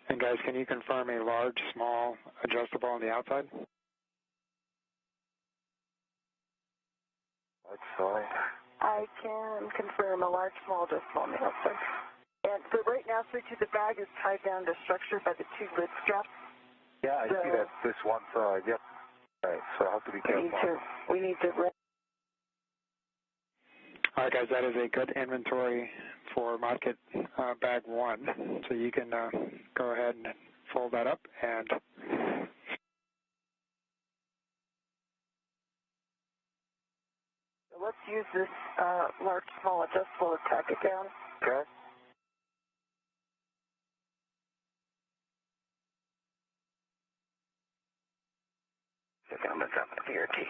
And guys, can you confirm a large, small, adjustable on the outside? That's fine. I can confirm a large, small adjustable on the outside. And so right now, Soichi, the bag is tied down to structure by the 2 lid straps. Yeah, I see that. This one side, yep. All right, so I have to be careful. We need to All right, guys, that is a good inventory for mod kit bag 1. So you can go ahead and fold that up and let's use this large, small adjustable to tack it down. Okay. Okay, I'm going to drop it here, T.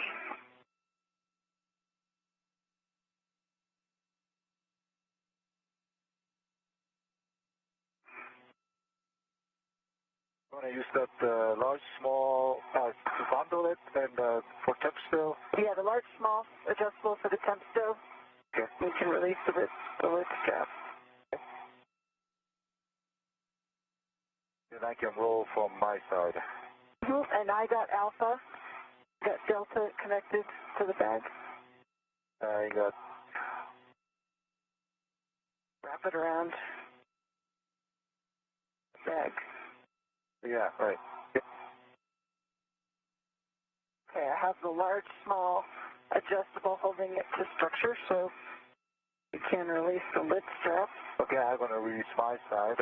I'm going to use that large, small to bundle it and for temp stove. Yeah, the large, small adjustable for the temp stove. Okay. We can release the lid strap. Okay. Then I can roll from my side. And I got alpha, got delta connected to the bag. I got. Wrap it around. bag. Yeah, right. Yep. Okay, I have the large, small, adjustable holding it to structure, so you can release the lid strap. Okay, I'm going to release my side.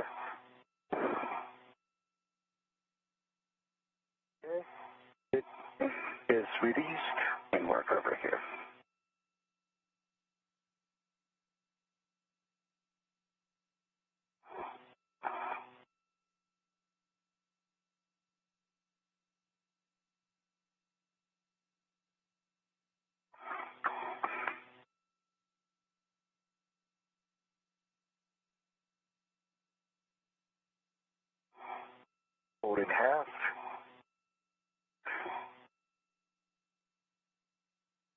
Okay. It is released. And work over here. Fold in half.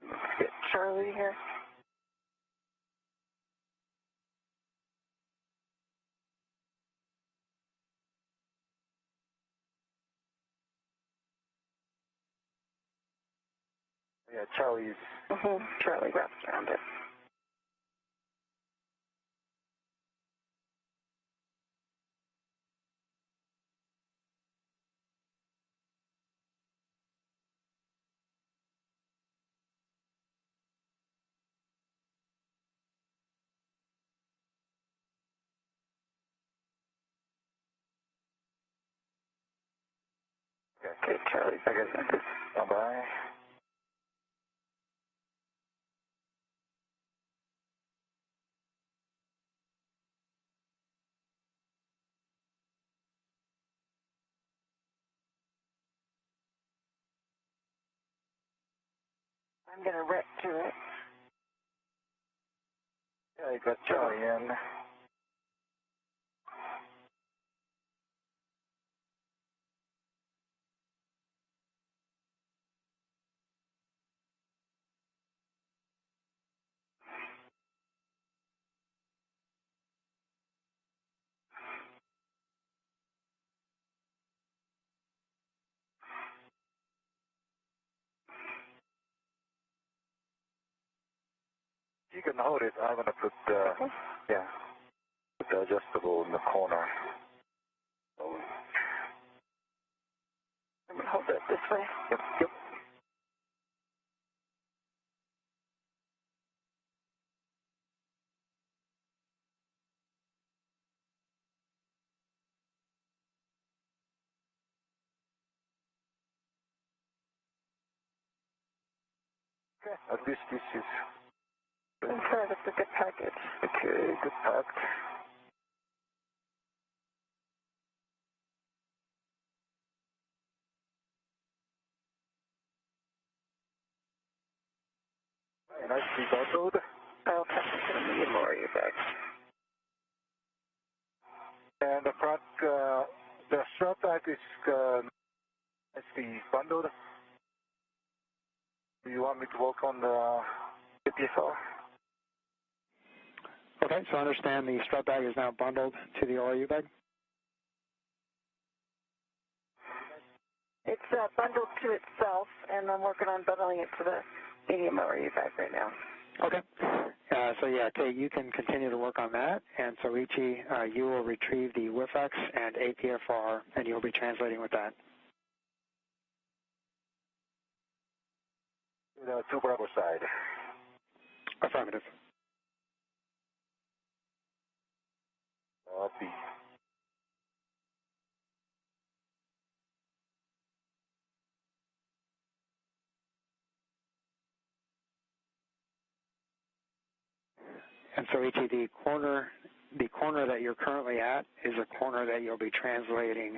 Let's get Charlie here. Yeah, Charlie's. Charlie wraps around it. Okay, Charlie. I guess this. Bye-bye. I'm going to wreck to it. Yeah, you got Charlie in. You can hold it. I'm going to put yeah, put the adjustable in the corner. I'm going to hold it this way. Yep, yep. Okay, at least this is Inside of the good package. okay, good packed. Very nicely bundled. I'll attach it to the medium or your bag. And the front, the strap bag is nicely bundled. Do you want me to work on the APSR? Okay, so I understand the strap bag is now bundled to the ORU bag? It's bundled to itself, and I'm working on bundling it to the medium ORU bag right now. Okay. So yeah, Kate, you can continue to work on that, and Soichi, you will retrieve the WIFX and APFR, and you'll be translating with that. To Bravo side. Affirmative. Copy. And Soichi, the corner that you're currently at is a corner that you'll be translating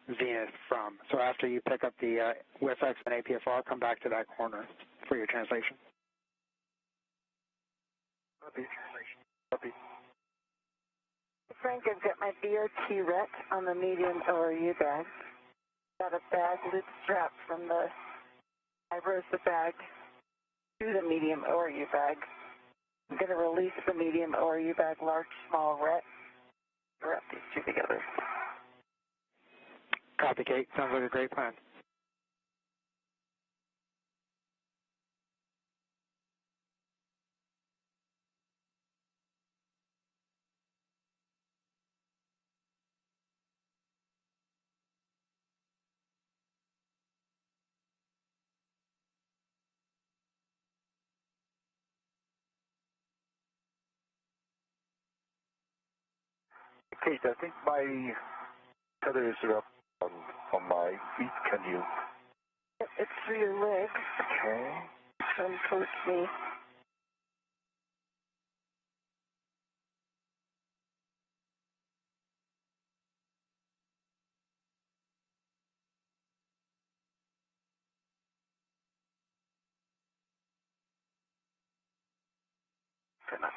zenith from. So after you pick up the WIFX and APFR, come back to that corner for your translation. Copy. Copy. Frank, I've got my BRT rec on the medium ORU bag. Got a bag lid strap from the Irosa bag to the medium ORU bag. I'm going to release the medium ORU bag, large, small, rec. Wrap these two together. Copy, Kate. Sounds like a great plan. Kate, I think my tether is up on my feet. Can you? It's through your legs. Okay. Come towards me. Try not to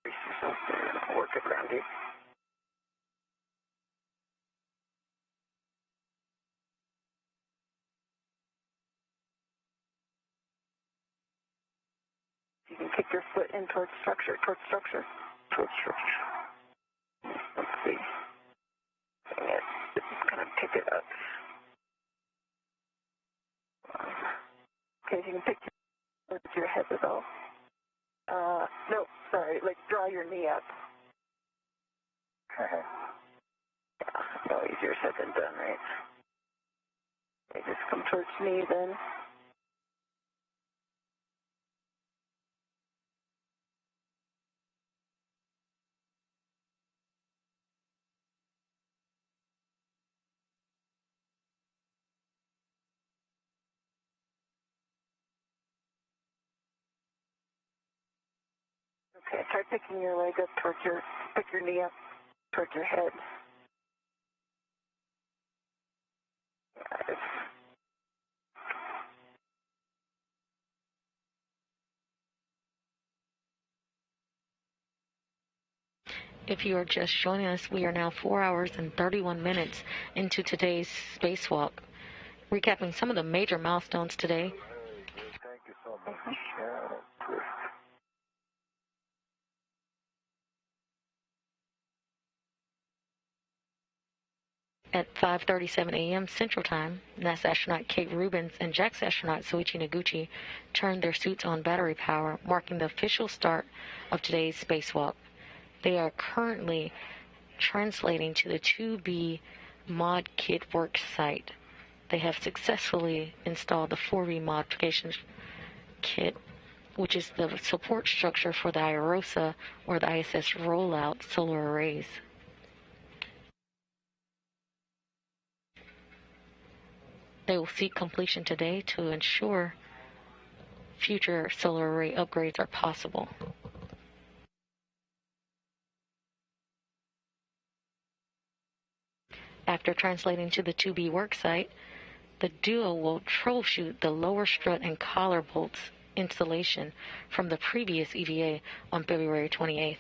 brace yourself there and I'll work it around you. You can kick your foot in towards structure, towards structure. Towards structure. Let's see. Dang it. Just kind of kick it up. Okay, if you can pick your head is all. No, sorry, like draw your knee up. Yeah, no easier said than done, right? Okay, just come towards me then. Okay, try picking your leg up towards pick your knee up towards your head. Yeah, If you are just joining us, we are now 4 hours and 31 minutes into today's spacewalk. Recapping some of the major milestones today. Thank you so much. Yeah, that's good. At 5:37 a.m. Central Time, NASA astronaut Kate Rubins and JAXA astronaut Soichi Noguchi turned their suits on battery power, marking the official start of today's spacewalk. They are currently translating to the 2B mod kit work site. They have successfully installed the 4B modification kit, which is the support structure for the IROSA or the ISS rollout solar arrays. They will seek completion today to ensure future solar array upgrades are possible. After translating to the 2B worksite, the duo will troubleshoot the lower strut and collar bolts installation from the previous EVA on February 28th.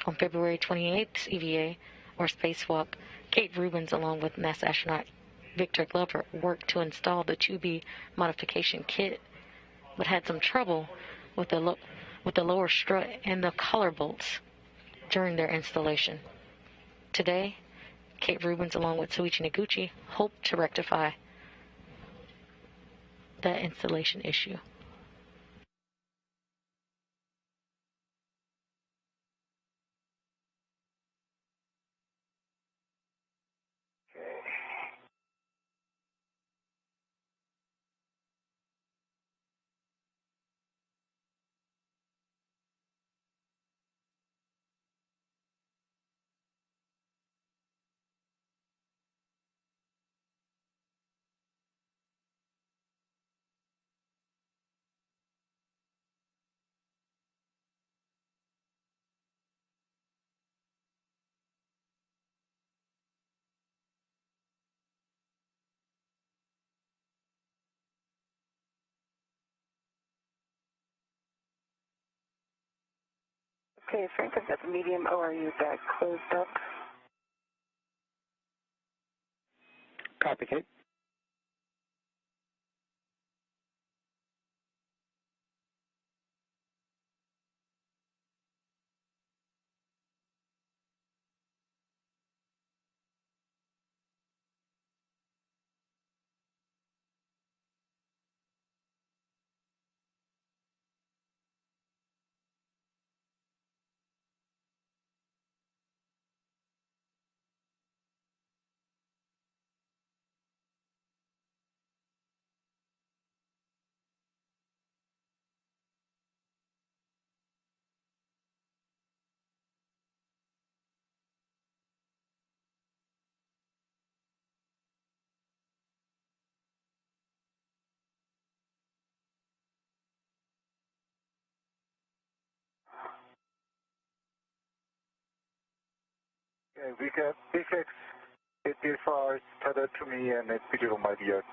On February 28th's EVA, or spacewalk, Kate Rubins, along with NASA astronaut Victor Glover, worked to install the 2B modification kit, but had some trouble with the lower strut and the collar bolts during their installation. Today, Kate Rubins, along with Soichi Noguchi, hope to rectify that installation issue. Okay, Frank, I've got the medium ORU bag closed up. Copy, Kate. VFX, it differs tethered to me and it's put it on my DRT.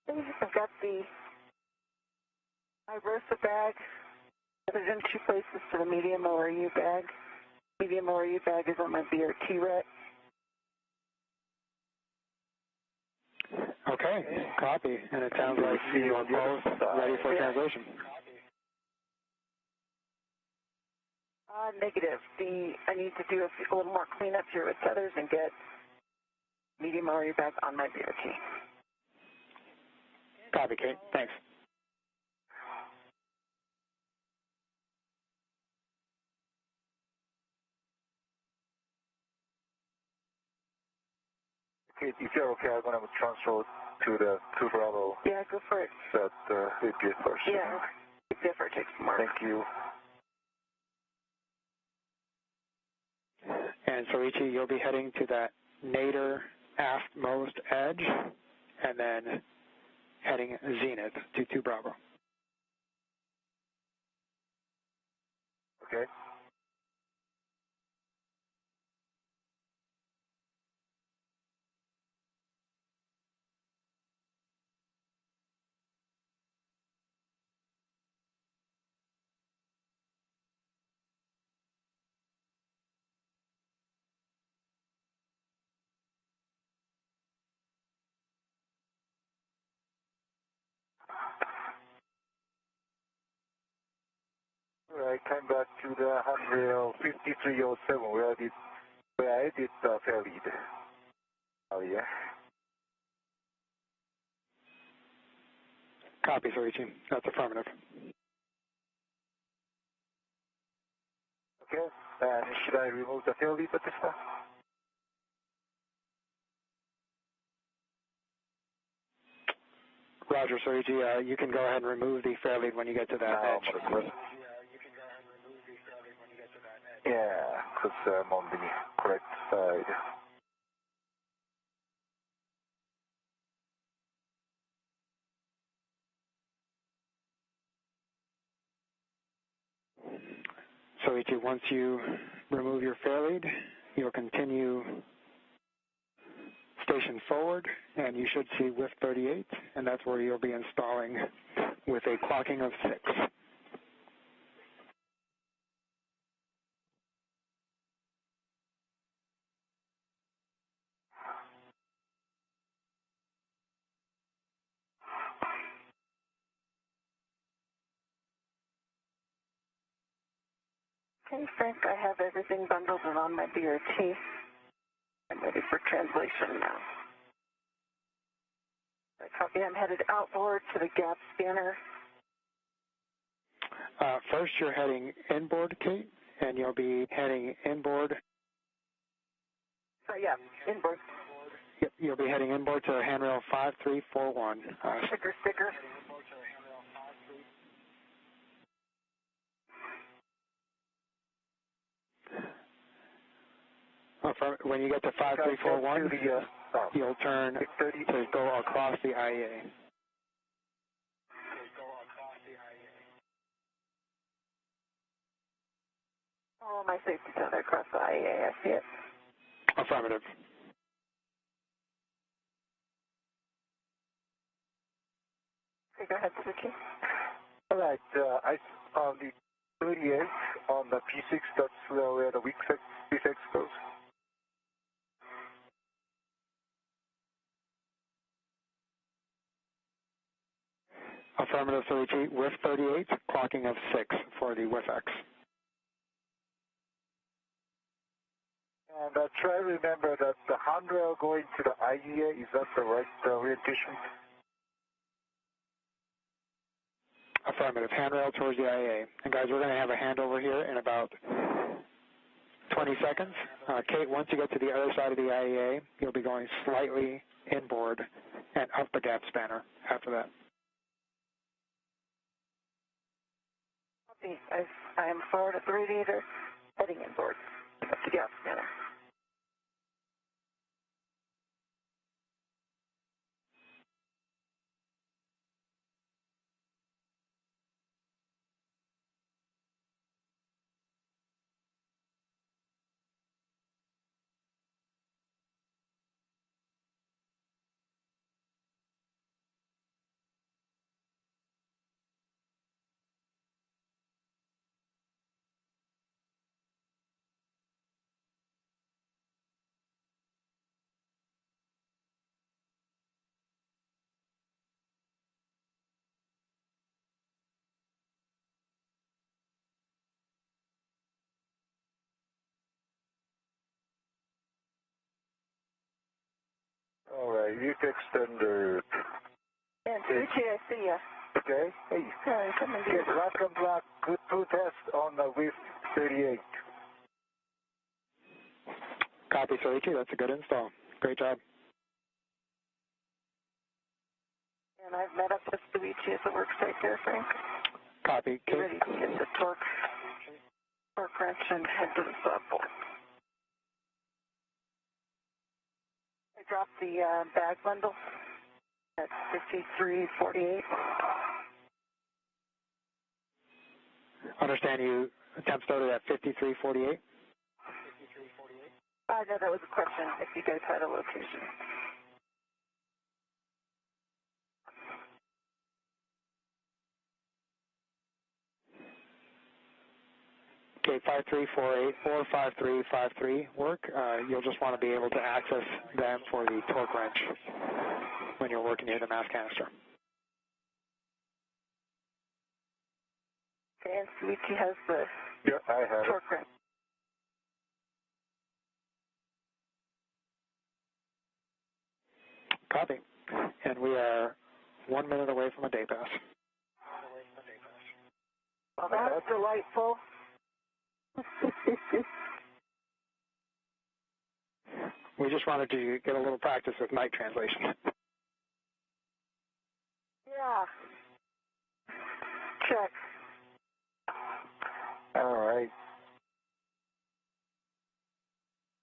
I've got my Versa bag. There's in two places to the medium ORU bag. Medium ORU bag is on my BRT rack. Okay, copy. And it sounds like you are both ready for translation. Negative. I need to do a little more cleanup here with tethers and get medium ORU bag on my BRT. Copy, Kate. Thanks. Kate, if you're okay, I'm going to transfer to the 2 Bravo. Yeah, go for it. That APS first. Yeah, different takes more. Thank you. And Soichi, you'll be heading to that nadir aftmost edge, and then heading zenith to 2 Bravo. Okay. I came back to the handrail 5307 where I did the fair lead. Oh yeah. Copy, Soichi. That's affirmative. Okay. And should I remove the fair lead at this time? Roger, Soichi. You can go ahead and remove the fair lead when you get to that edge. Yeah, because I'm on the correct side. Soichi, once you remove your fair lead, you'll continue station forward, and you should see WIF 38, and that's where you'll be installing with a clocking of 6. Okay, Frank, I have everything bundled and on my BRT. I'm ready for translation now. Copy, I'm headed outboard to the gap scanner. First, you're heading inboard, Kate, and you'll be heading inboard. Yeah, inboard. Yep, you'll be heading inboard to handrail 5341. Sticker. When you get to 5341, you'll turn to go across the IEA. Oh, my safety tether across the IEA, I see it. Affirmative. Okay, go ahead, Soichi. All right, I on the 38 on the P6, that's where the P6 goes. Affirmative, Soichi. WIF 38, clocking of 6 for the WIF-X. And try to remember that the handrail going to the IEA, is that the right orientation? Affirmative. Handrail towards the IEA. And guys, we're going to have a handover here in about 20 seconds. Kate, once you get to the other side of the IEA, you'll be going slightly inboard and up the gap spanner after that. I am forward at the radiator, heading inboard, up the gap spanner. youth extender. And Soichi, I see ya. Okay. Hey. Come in Yes, rock and block. Good crew test on the WIF 38. Copy, Soichi. That's a good install. Great job. And I've met up with Soichi at the work site there, Frank. Copy. Get ready to get the torque wrench and head to the sub bolt. I dropped the bag bundle at 5348. Understand you temp started at 5348? No, that was a question, if you guys had a location. Okay, 5348 or 5353 work. You'll just want to be able to access them for the torque wrench when you're working near the mass canister. Okay, and Soichi has the I have torque wrench. Copy. And we are 1 minute away from a day pass. Well, that's delightful. We just wanted to get a little practice with night translation. Yeah. Check. All right.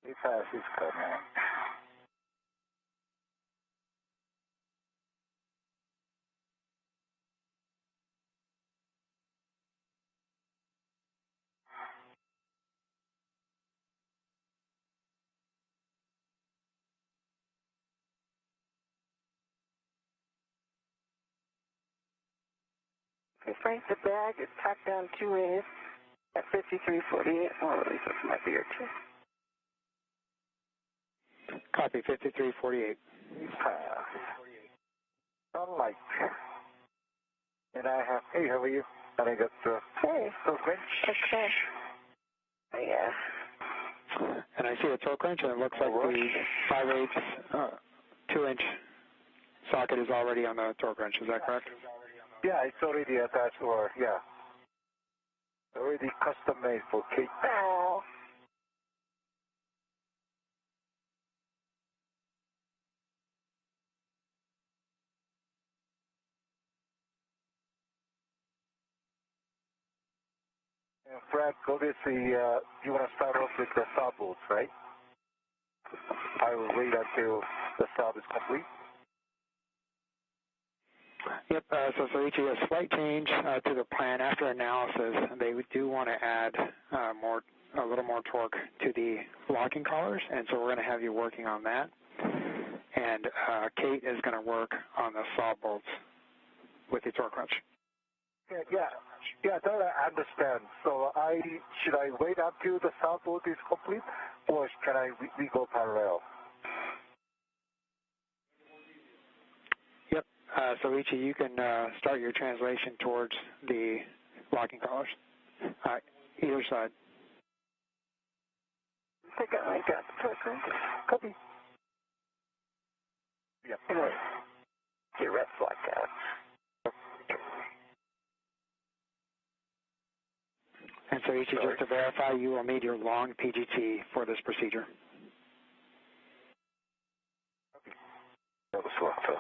The pass is coming. Okay, Frank, the bag is packed down 2 ways at 5348. Well, at least that's my beer, too. Copy, 5348. Pass. Sunlight. And I have, hey, how are you? And I got the Hey. torque wrench. Okay. Yeah. And I see a torque wrench, and it looks like the 5/8 2-inch socket is already on the torque wrench. Is that correct? Yeah, it's already attached, or, yeah. Already custom made for Kate. Oh. And Fred, obviously, you want to start off with the sub bolts, right? I will wait until the sub is complete. Yep, so Soichi, a slight change to the plan after analysis. They do want to add a little more torque to the locking collars, and so we're going to have you working on that. And Kate is going to work on the saw bolts with the torque wrench. Yeah, that I understand. So should I wait until the saw bolt is complete, or can we go parallel? Yep, Soichi, you can start your translation towards the locking collars, either side. I think I got the torque wrench. Copy. Yep. Your reps like that. And Soichi, just to verify, you will need your long PGT for this procedure. That was locked up.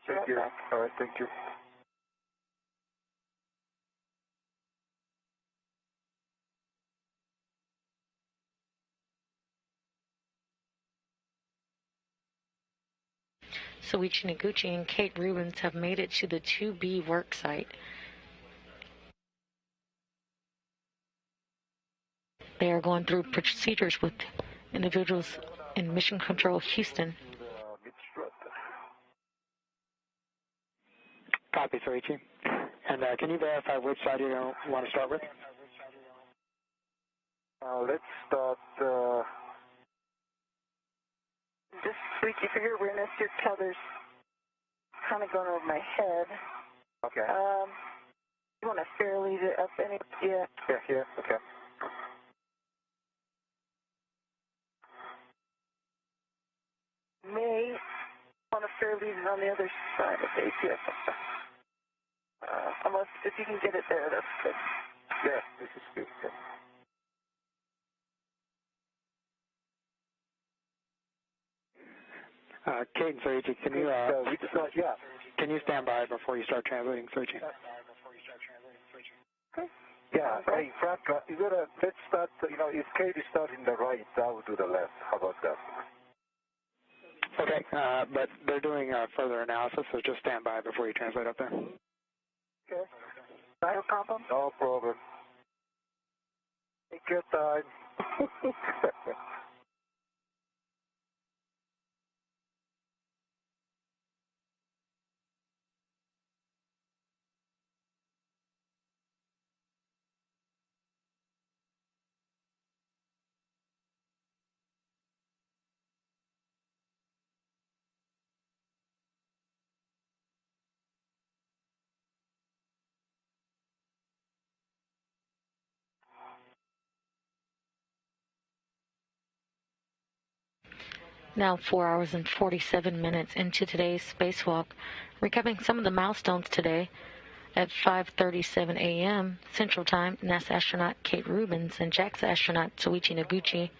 Thank you. All right, thank you. Soichi Noguchi and Kate Rubins have made it to the 2B work site. They are going through procedures with individuals in Mission Control Houston. Copy, Soichi. And can you verify which side you want to start with? Let's start. Just Soichi, for your awareness, your tether's kind of going over my head. Okay. You want to fair lead it up any? Yeah. Yeah, here. Okay. May want to fair lead it on the other side of the ATS. Unless if you can get it there, that's good. Yeah, this is good. Kate and Soichi, can you can you stand by before you start translating, Soichi? Okay. Yeah. Hey, Frank, you gotta let's start. If Kate is starting the right, I will do the left. How about that? Okay, but they're doing further analysis, so just stand by before you translate up there. Okay. No problem? No problem. Take your time. Now 4 hours and 47 minutes into today's spacewalk, recapping some of the milestones today. At 5:37 a.m. Central Time, NASA astronaut Kate Rubins and JAXA astronaut Soichi Noguchi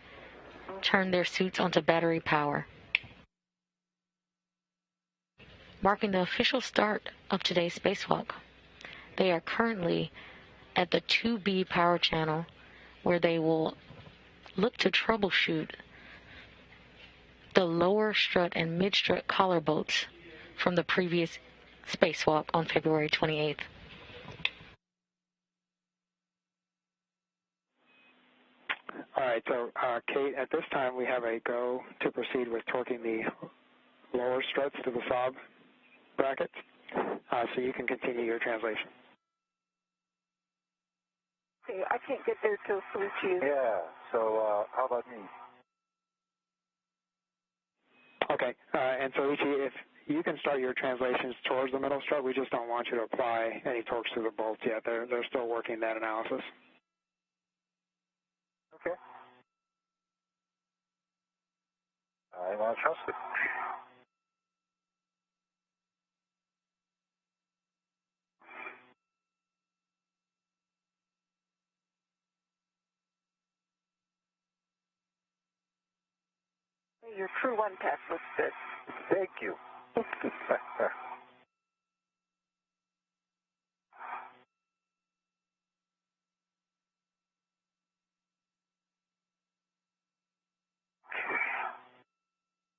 turned their suits onto battery power, marking the official start of today's spacewalk. They are currently at the 2B power channel, where they will look to troubleshoot the lower strut and mid-strut collar bolts from the previous spacewalk on February 28th. All right, so Kate, at this time we have a go to proceed with torquing the lower struts to the sob brackets, so you can continue your translation. Okay, I can't get there till Soichi is. Yeah, so how about me? Okay, and Soichi, if you can start your translations towards the middle strut, we just don't want you to apply any torques to the bolts yet. They're still working that analysis. Okay. I want to trust it. Your Crew 1 pass looks good. Thank you.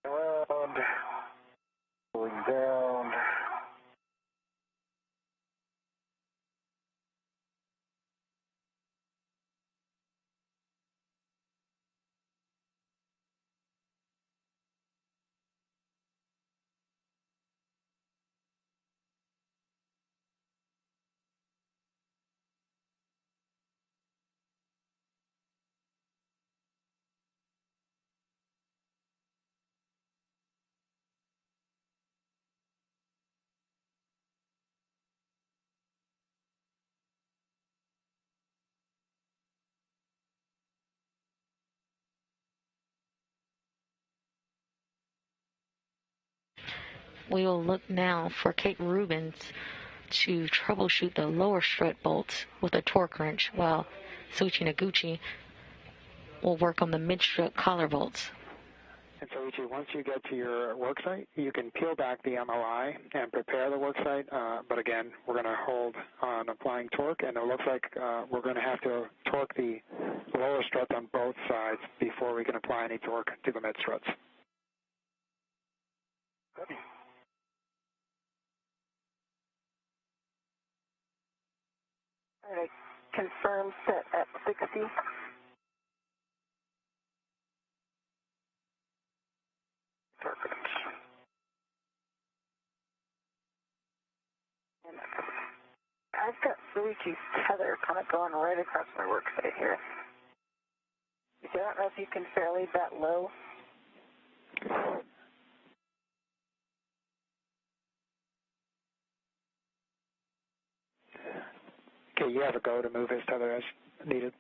Around, going down. We will look now for Kate Rubins to troubleshoot the lower strut bolts with a torque wrench, while Soichi Noguchi will work on the mid-strut collar bolts. And Soichi, once you get to your worksite, you can peel back the MOI and prepare the worksite, but again, we're going to hold on applying torque, and it looks like we're going to have to torque the lower struts on both sides before we can apply any torque to the mid-struts. All right, confirm set at 60. Perfect. And I've got Soichi's tether kind of going right across my work site here. I don't know if you can fair lead that low. Okay, you have a go to move his tether as needed.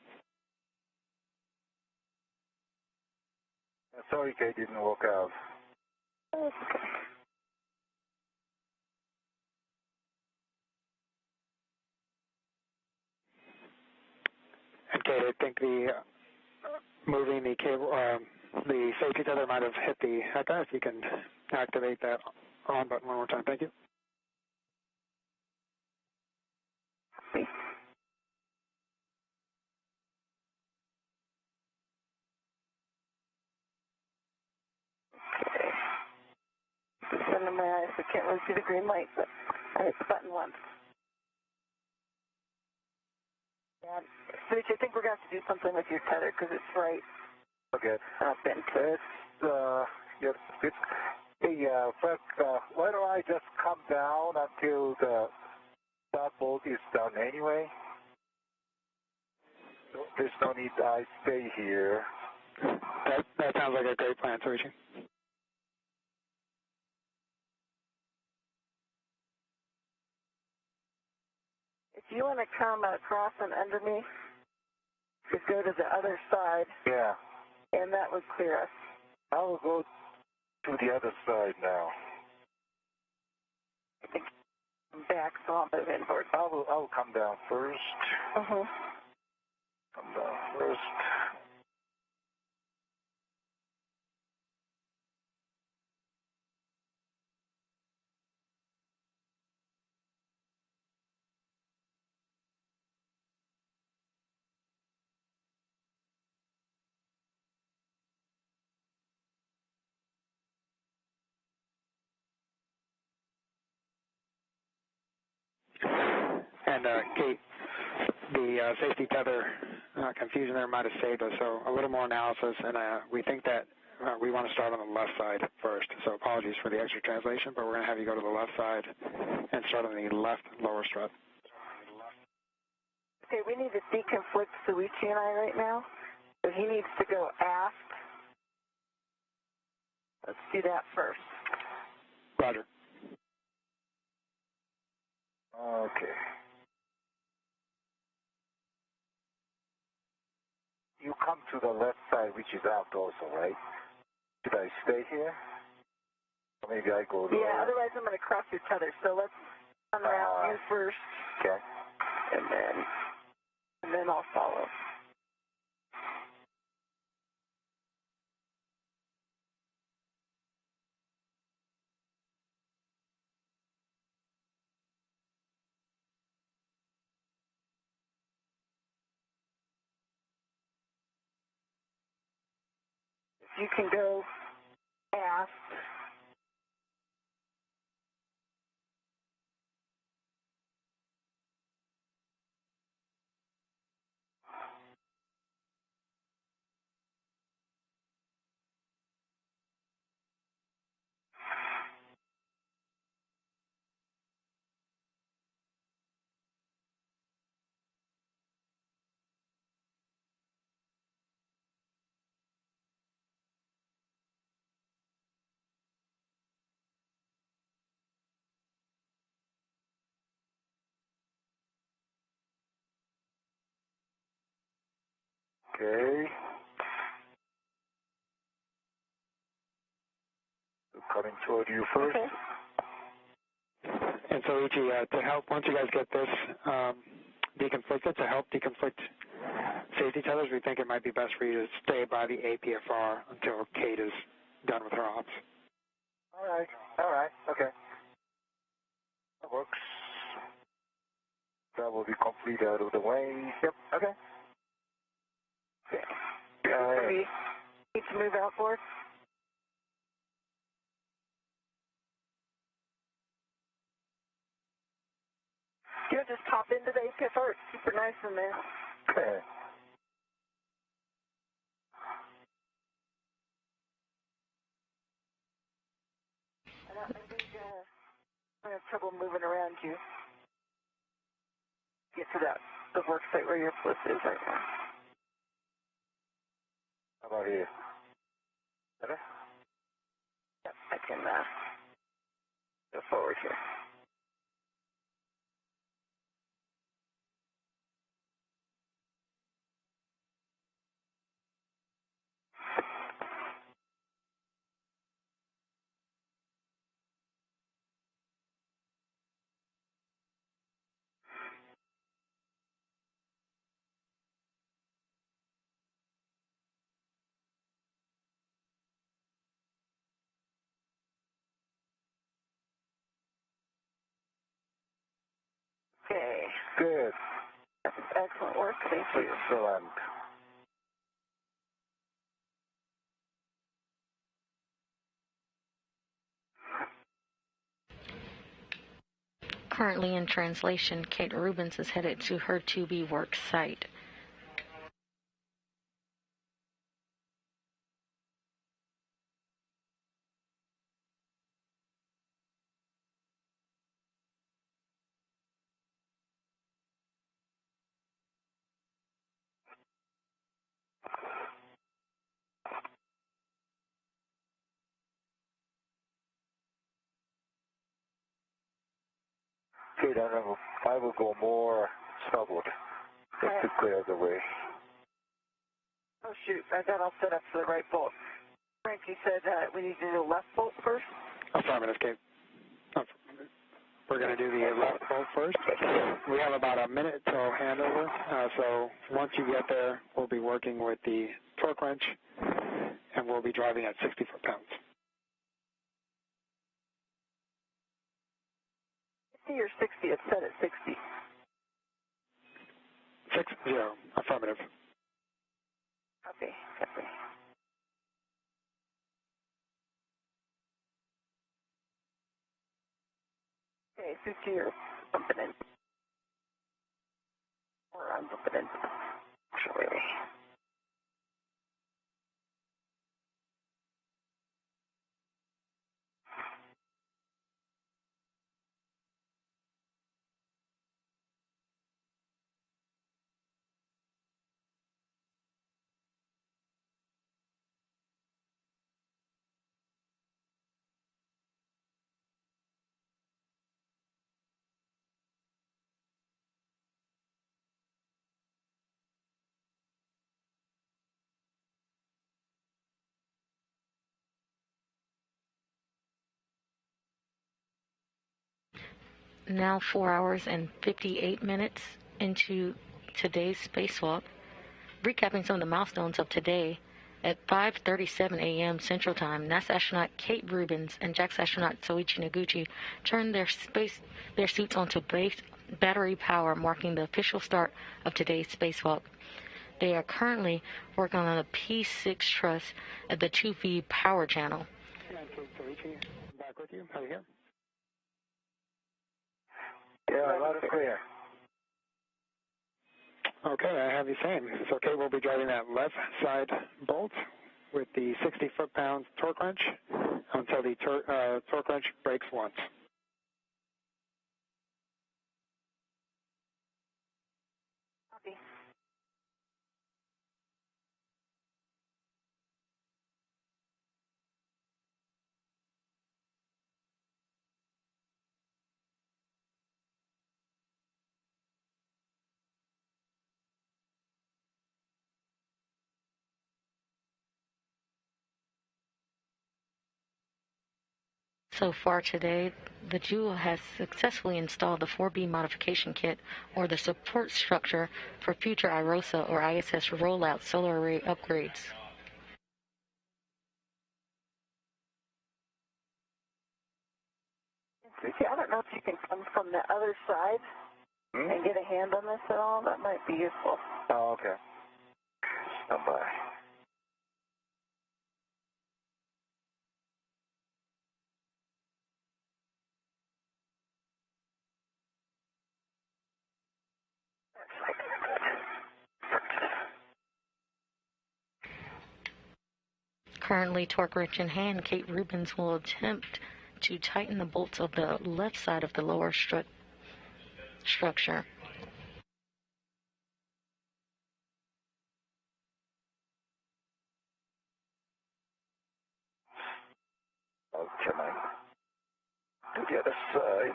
Sorry, Kate, didn't work out. Oh, it's okay. And Kate, I think moving the cable, the safety tether might have hit the HECA. If you can activate that on button one more time, thank you. Okay. Just under my eyes, I can't really see the green light, but I hit the button once. Yeah, Soichi, I think we're going to have to do something with your tether because it's right Okay. up into it. Yes, it's, hey, Frank, why don't I just come down until the start bolt is done anyway? There's no need I stay here. That sounds like a great plan, Soichi. If you want to come across and under me, you go to the other side. Yeah. And that would clear us. I will go to the other side now. I think I'm back, so I'll move inward. I'll come down first. Mm-hmm. Come down first. And Kate, the safety tether confusion there might have saved us, so a little more analysis, and we think that we want to start on the left side first. So apologies for the extra translation, but we're going to have you go to the left side and start on the left lower strut. Okay, we need to deconflict Soichi and I right now. So he needs to go aft. Let's do that first. Roger. Okay. You come to the left side, which is out also, right? Should I stay here? Or maybe I go there? Yeah, otherwise I'm going to cross your tether. So let's unwrap you first. Okay. And then I'll follow. If you can go aft. Okay. Coming toward you first. Okay. And so, Soichi, to help, once you guys get this deconflicted, to help deconflict safety tethers, we think it might be best for you to stay by the APFR until Kate is done with her ops. All right, okay. That works. That will be complete out of the way. Yep, okay. We need to move outboard. You know, just hop into the APFR. It's super nice in there. Okay. I think I have trouble moving around you. Get to the work site where your flip is right now. How about here? Better? Yep, I can go forward here. Good. Excellent work. Thank you. Excellent. Currently in translation, Kate Rubins is headed to her 2B work site. Okay, I will go more southward just to clear the way. Oh, shoot. I got all set up for the right bolt. Frank, you said we need to do the left bolt first? Affirmative, Kate. We're going to do the left bolt first. We have about a minute till handover, so once you get there, we'll be working with the torque wrench, and we'll be driving at 60 foot-pounds. See your 60. It's set at 60. 60. Affirmative. Copy. Copy. Okay, Soichi, you're bumping in. Or I'm bumping in. Actually. Now 4 hours and 58 minutes into today's spacewalk. Recapping some of the milestones of today, at 5:37 a.m. Central Time, NASA astronaut Kate Rubins and JAXA astronaut Soichi Noguchi turned their suits onto base battery power, marking the official start of today's spacewalk. They are currently working on a P6 truss at the 2V power channel. Soichi, back with you. How are you here? Yeah, loud and clear. Okay, I have you saying. So, Kate will be driving that left side bolt with the 60 foot-pounds torque wrench until the torque wrench breaks once. Copy. So far today, the Jewel has successfully installed the 4B modification kit, or the support structure for future IROSA or ISS rollout solar array upgrades. Soichi, I don't know if you can come from the other side and get a hand on this at all. That might be useful. Oh, okay. Stand by. Currently torque wrench in hand, Kate Rubins will attempt to tighten the bolts of the left side of the lower structure. Okay, to the other side.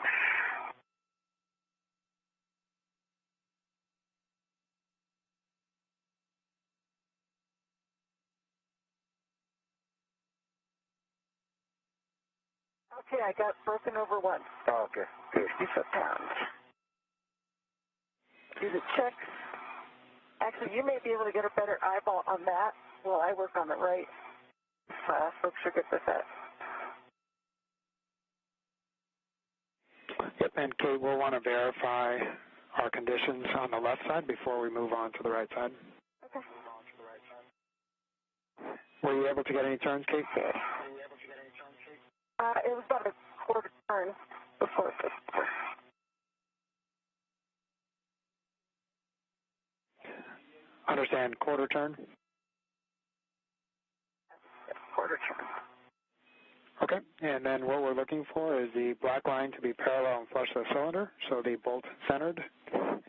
Okay, I got broken over once. Oh, okay, good. 60 foot-pounds. Do the checks. Actually, you may be able to get a better eyeball on that while I work on the right. Folks are good with that. Yep, and Kate will want to verify our conditions on the left side before we move on to the right side. Okay. Were you able to get any turns, Kate? It was about a quarter turn before it took over. Understand, quarter turn? Quarter turn. Okay, and then what we're looking for is the black line to be parallel and flush the cylinder, so the bolt centered,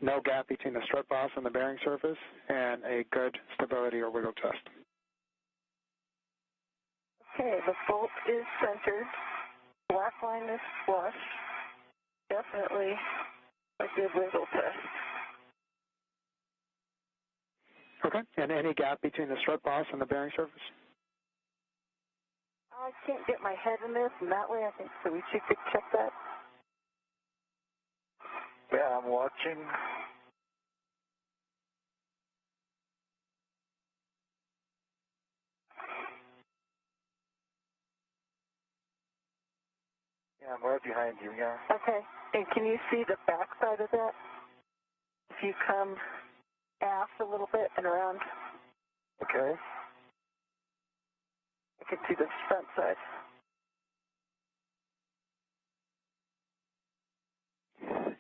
no gap between the strut boss and the bearing surface, and a good stability or wiggle test. Okay, the bolt is centered, black line is flush, definitely a good wiggle test. Okay, and any gap between the strut boss and the bearing surface? I can't get my head in there from that way. I think Soichi could check that. Yeah, I'm watching. Yeah, I'm right behind you, yeah. Okay, and can you see the back side of that? If you come aft a little bit and around, Okay. I can see the front side.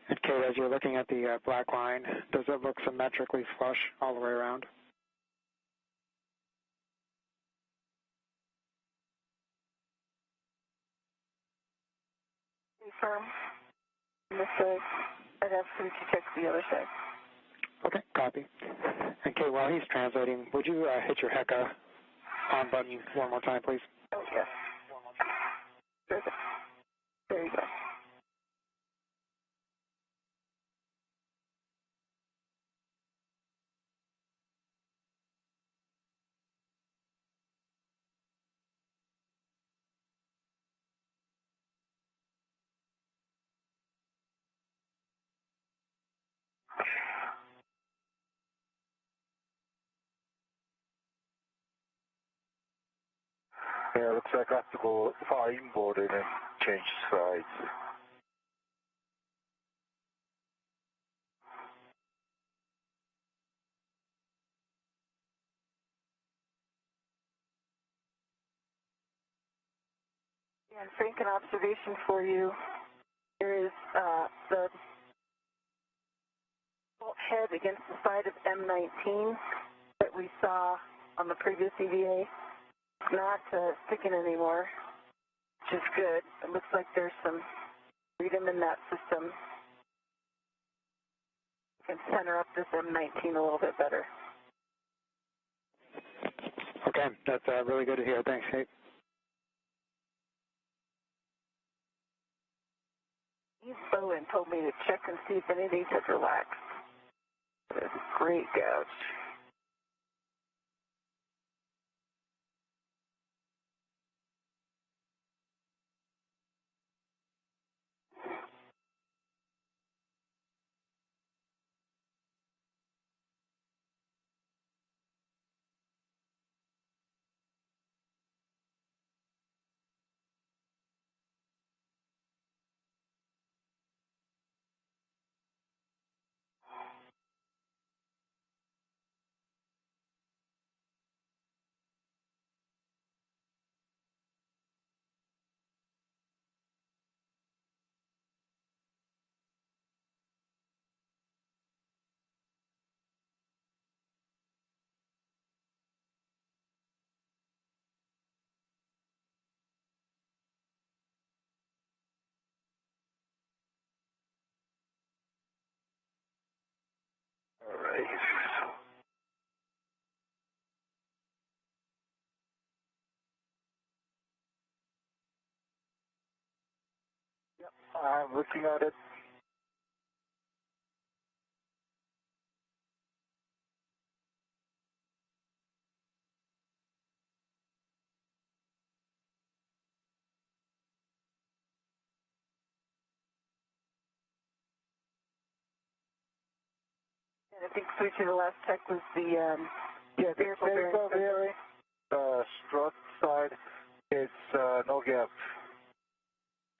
And Kate, as you're looking at the black line, does it look symmetrically flush all the way around? Firm on this side. I'd have Soichi check the other side. Okay, copy. And Kate, while he's translating, would you hit your HECA on button one more time, please? Oh, yes. Perfect. There you go. Yeah, looks like I have to go far inboard and then change sides. And Frank, an observation for you. There is the bolt head against the side of M19 that we saw on the previous EVA. It's not sticking anymore, which is good. It looks like there's some freedom in that system. You can center up this M19 a little bit better. Okay, that's really good to hear. Thanks, Kate. Steve Bowen told me to check and see if any of these had relaxed. There's a great gouge. All right. Yep, I'm looking at it. And I think switching the last check was the Yeah, there's no bearing. Strut side, it's no gap.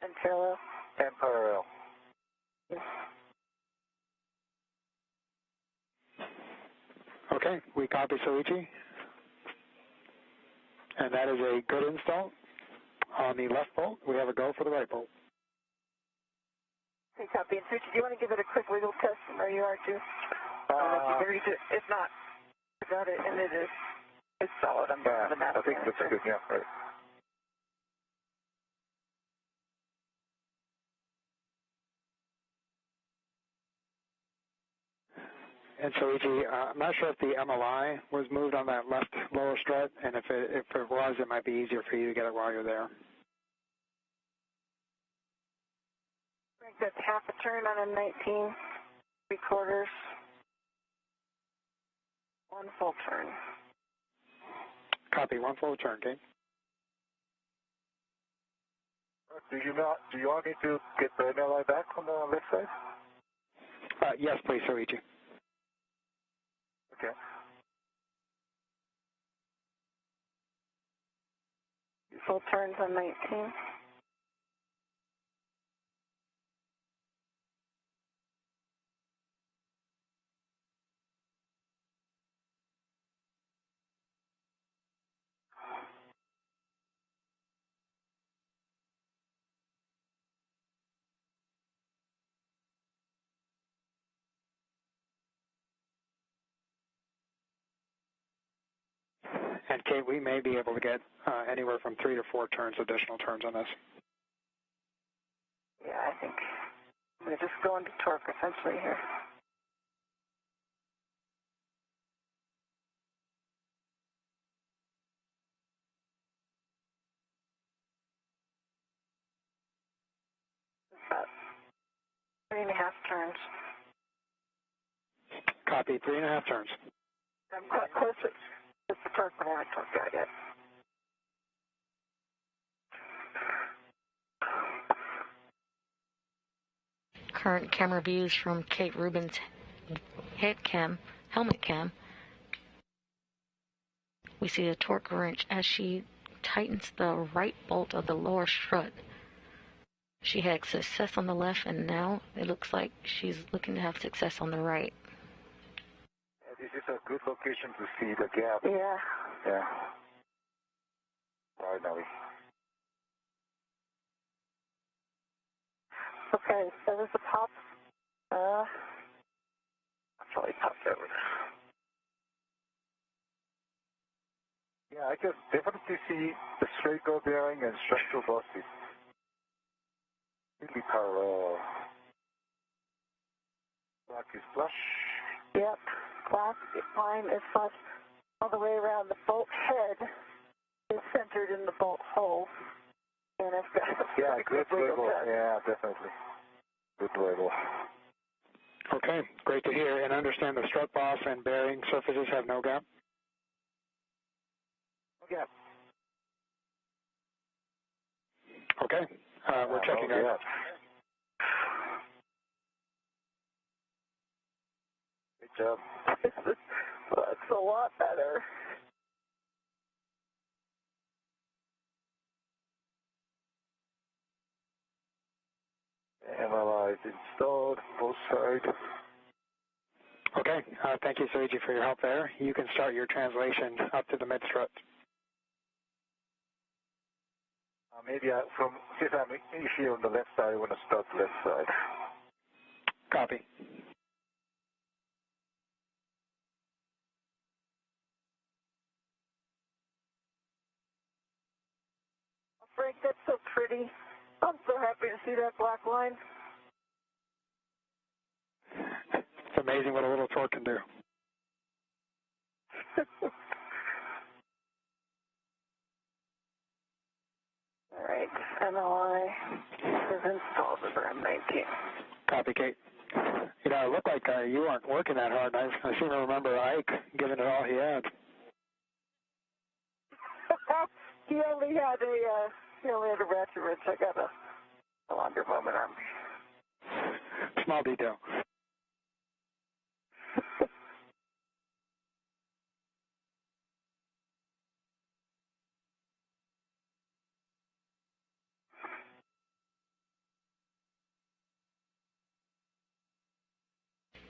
And parallel. And parallel. Yes. Okay, we copy Soichi. And that is a good install. On the left bolt, we have a go for the right bolt. Okay, copy. And Soichi, do you want to give it a quick wiggle test from where you are, too? If not, I got it, and it's solid. I'm yeah, the map. I think that's good, yeah, right. And Soichi, I'm not sure if the MLI was moved on that left lower strut, and if it was, it might be easier for you to get it while you're there. I think that's half a turn on a 19, 3/4, 1 full turn. Copy, 1 full turn, Kate. Do you want me to get the MLI back on the left side? Yes, please, Soichi. Okay. Full turns on 19. And Kate, we may be able to get anywhere from 3 to 4 additional turns on this. Yeah, I think we're just going to torque essentially here. About 3.5 turns. Copy, 3.5 turns. I'm quite close to the torque, but I haven't torqued out yet. Current camera views from Kate Rubins' helmet cam. We see a torque wrench as she tightens the right bolt of the lower strut. She had success on the left, and now it looks like she's looking to have success on the right. This is a good location to see the gap. Yeah. Yeah. Right now. Okay, so there's a pop. Probably popped over. Yeah, I can definitely see the straight ball bearing and structural bosses. Really parallel. Black is flush. Yep. Glass line is flush all the way around. The bolt head is centered in the bolt hole. And it's got Yeah, a good wiggle wiggle. test. Yeah, definitely. Good wiggle. Okay, great to hear. And understand the strut boss and bearing surfaces have no gap? Yeah. Okay, we're checking no out. gap. Good job. That's a lot better. MLI is installed, both sides. Okay, thank you, Soichi, for your help there. You can start your translation up to the mid-strut. Maybe since I'm here on the left side, I want to start left side. Copy. Frank, that's so pretty. I'm so happy to see that black line. It's amazing what a little torque can do. All right, MLI is installed with M19. Copy, Kate. You know, it looked like you weren't working that hard. I seem to remember Ike giving it all he had. He only had a ratchet wrench. I got a longer moment arm. Small detail.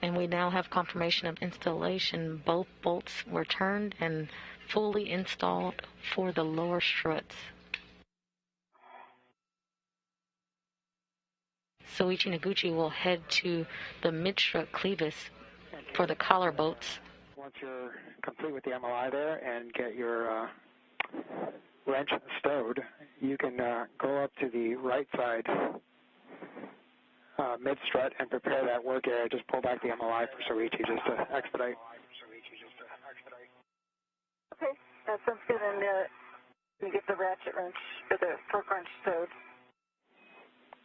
And And we now have confirmation of installation. Both bolts were turned and fully installed for the lower struts. Soichi Noguchi will head to the mid-strut clevis for the collar bolts. Once you're complete with the MLI there and get your wrench stowed, you can go up to the right side mid-strut and prepare that work area. Just pull back the MLI for Soichi just to expedite. Okay, that sounds good. And you get the ratchet wrench, or the torque wrench stowed.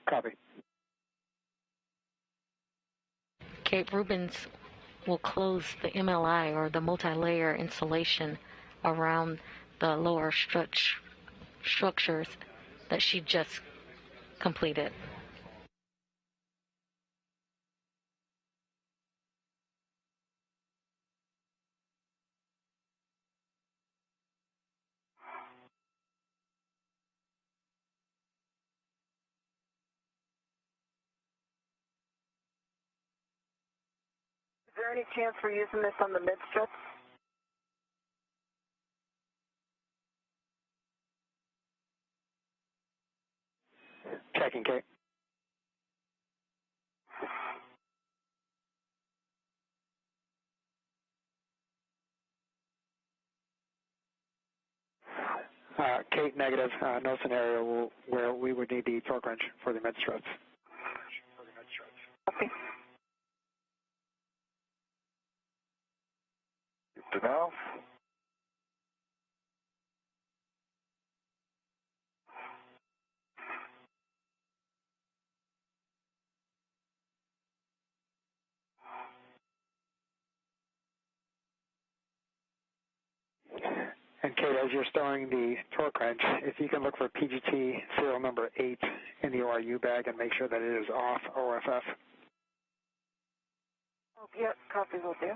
Copy. Cape Rubins will close the MLI, or the multi-layer insulation, around the lower structures that she just completed. Is there any chance we're using this on the mid-struts? Checking, Kate. Kate, negative. No scenario where we would need the torque wrench for the mid-struts. Okay. Good to know. And Kate, as you're stowing the torque wrench, if you can look for PGT serial number 8 in the ORU bag and make sure that it is off OFF. Oh, yep, copy will do.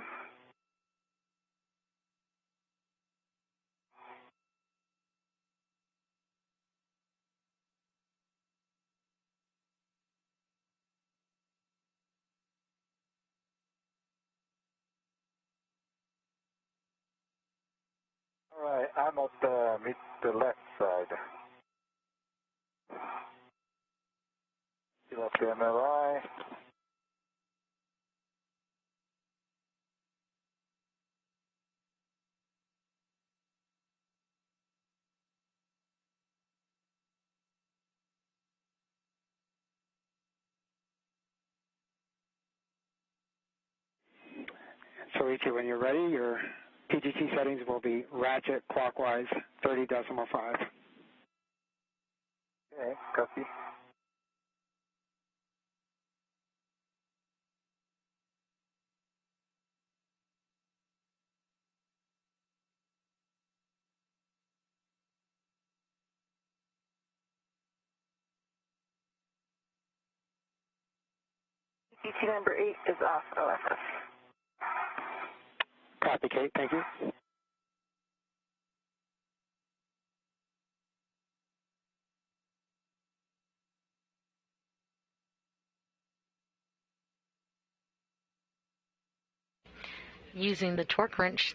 All right, I'm at the left side. Fill up the MLI. Soichi, when you're ready, your PGT settings will be ratchet clockwise 30.5. Okay, copy. PGT number 8 is off OFF. Copy, Kate. Thank you. Using the torque wrench,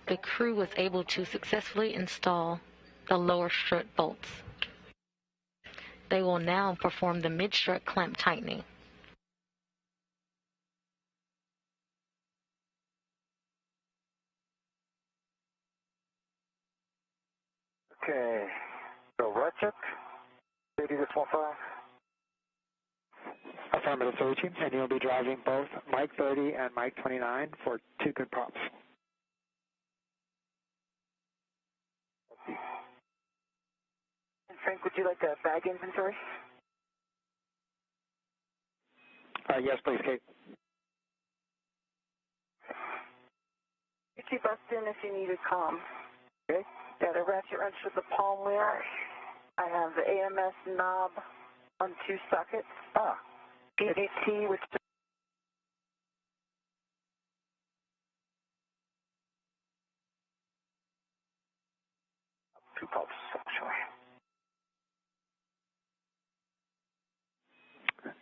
the crew was able to successfully install the lower strut bolts. They will now perform the mid-strut clamp tightening. Okay, so ratchet, 30.5. Affirmative, Soichi, and you'll be driving both Mike 30 and Mike 29 for 2 good props. And Frank, would you like a bag inventory? Yes, please, Kate. You two bust in if you need a comm. Okay. Got a ratchet wrench with a palm wheel. I have the AMS knob on 2 sockets. PGT, which 2 pops, actually.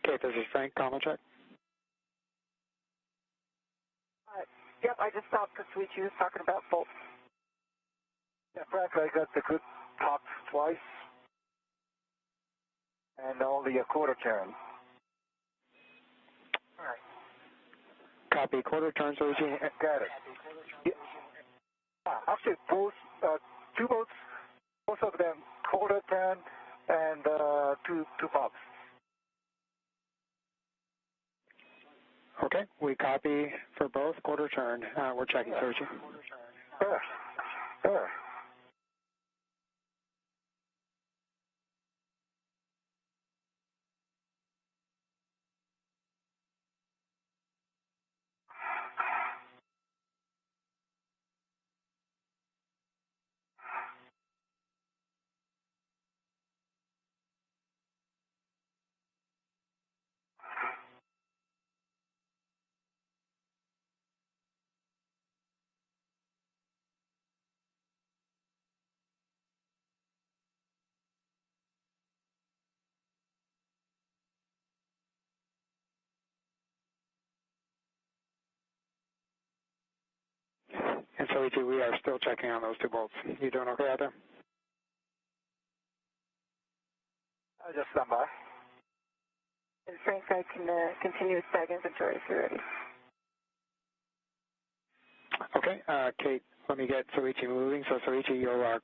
Kate, this is Frank. Common check. Yep, I just stopped because Soichi was talking about bolts. Yeah, frankly, I got the good top twice and only a quarter turn. All right. Copy, quarter turn, Soichi. Got it. Yeah. Actually, both, two boats, both of them quarter turn and two pops. Okay, we copy for both quarter turn. We're checking, Soichi. Sure. And Soichi, we are still checking on those two bolts. You doing okay out there? I just stand by. And Frank, I can continue with bag inventory if you're ready. Okay, Kate, let me get Soichi moving. So Soichi,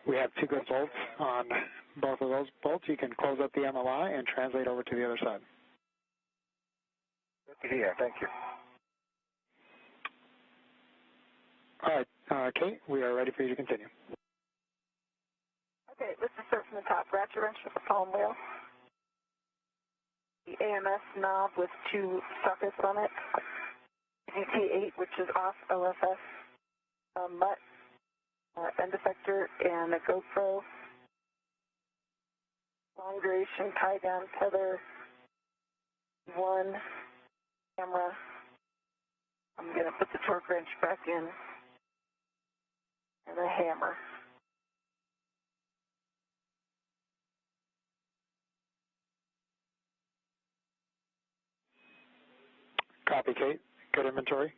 we have two good bolts on both of those bolts. You can close up the MLI and translate over to the other side. Good to hear. Thank you. All right, Kate, we are ready for you to continue. Okay, let's just start from the top. Ratchet wrench with the palm wheel. The AMS knob with two sockets on it. GT8, which is off OFS. Mutt, end effector, and a GoPro. Long duration tie down tether. One camera. I'm going to put the torque wrench back in. And a hammer. Copy, Kate. Good inventory.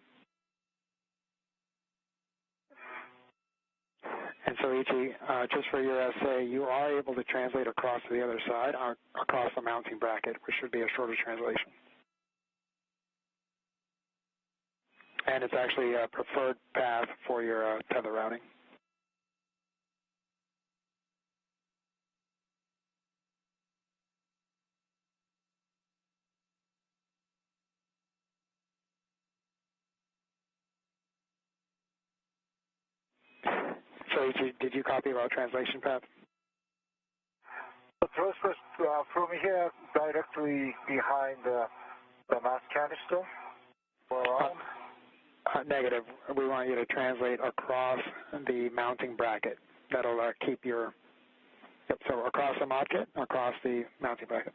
And Soichi, just for your essay, you are able to translate across to the other side, across the mounting bracket, which should be a shorter translation. And it's actually a preferred path for your tether routing. Soichi, did you copy our translation path? The thrusters from here directly behind the mass canister or around? Negative. We want you to translate across the mounting bracket. That'll keep your, yep, so across the mod kit, across the mounting bracket.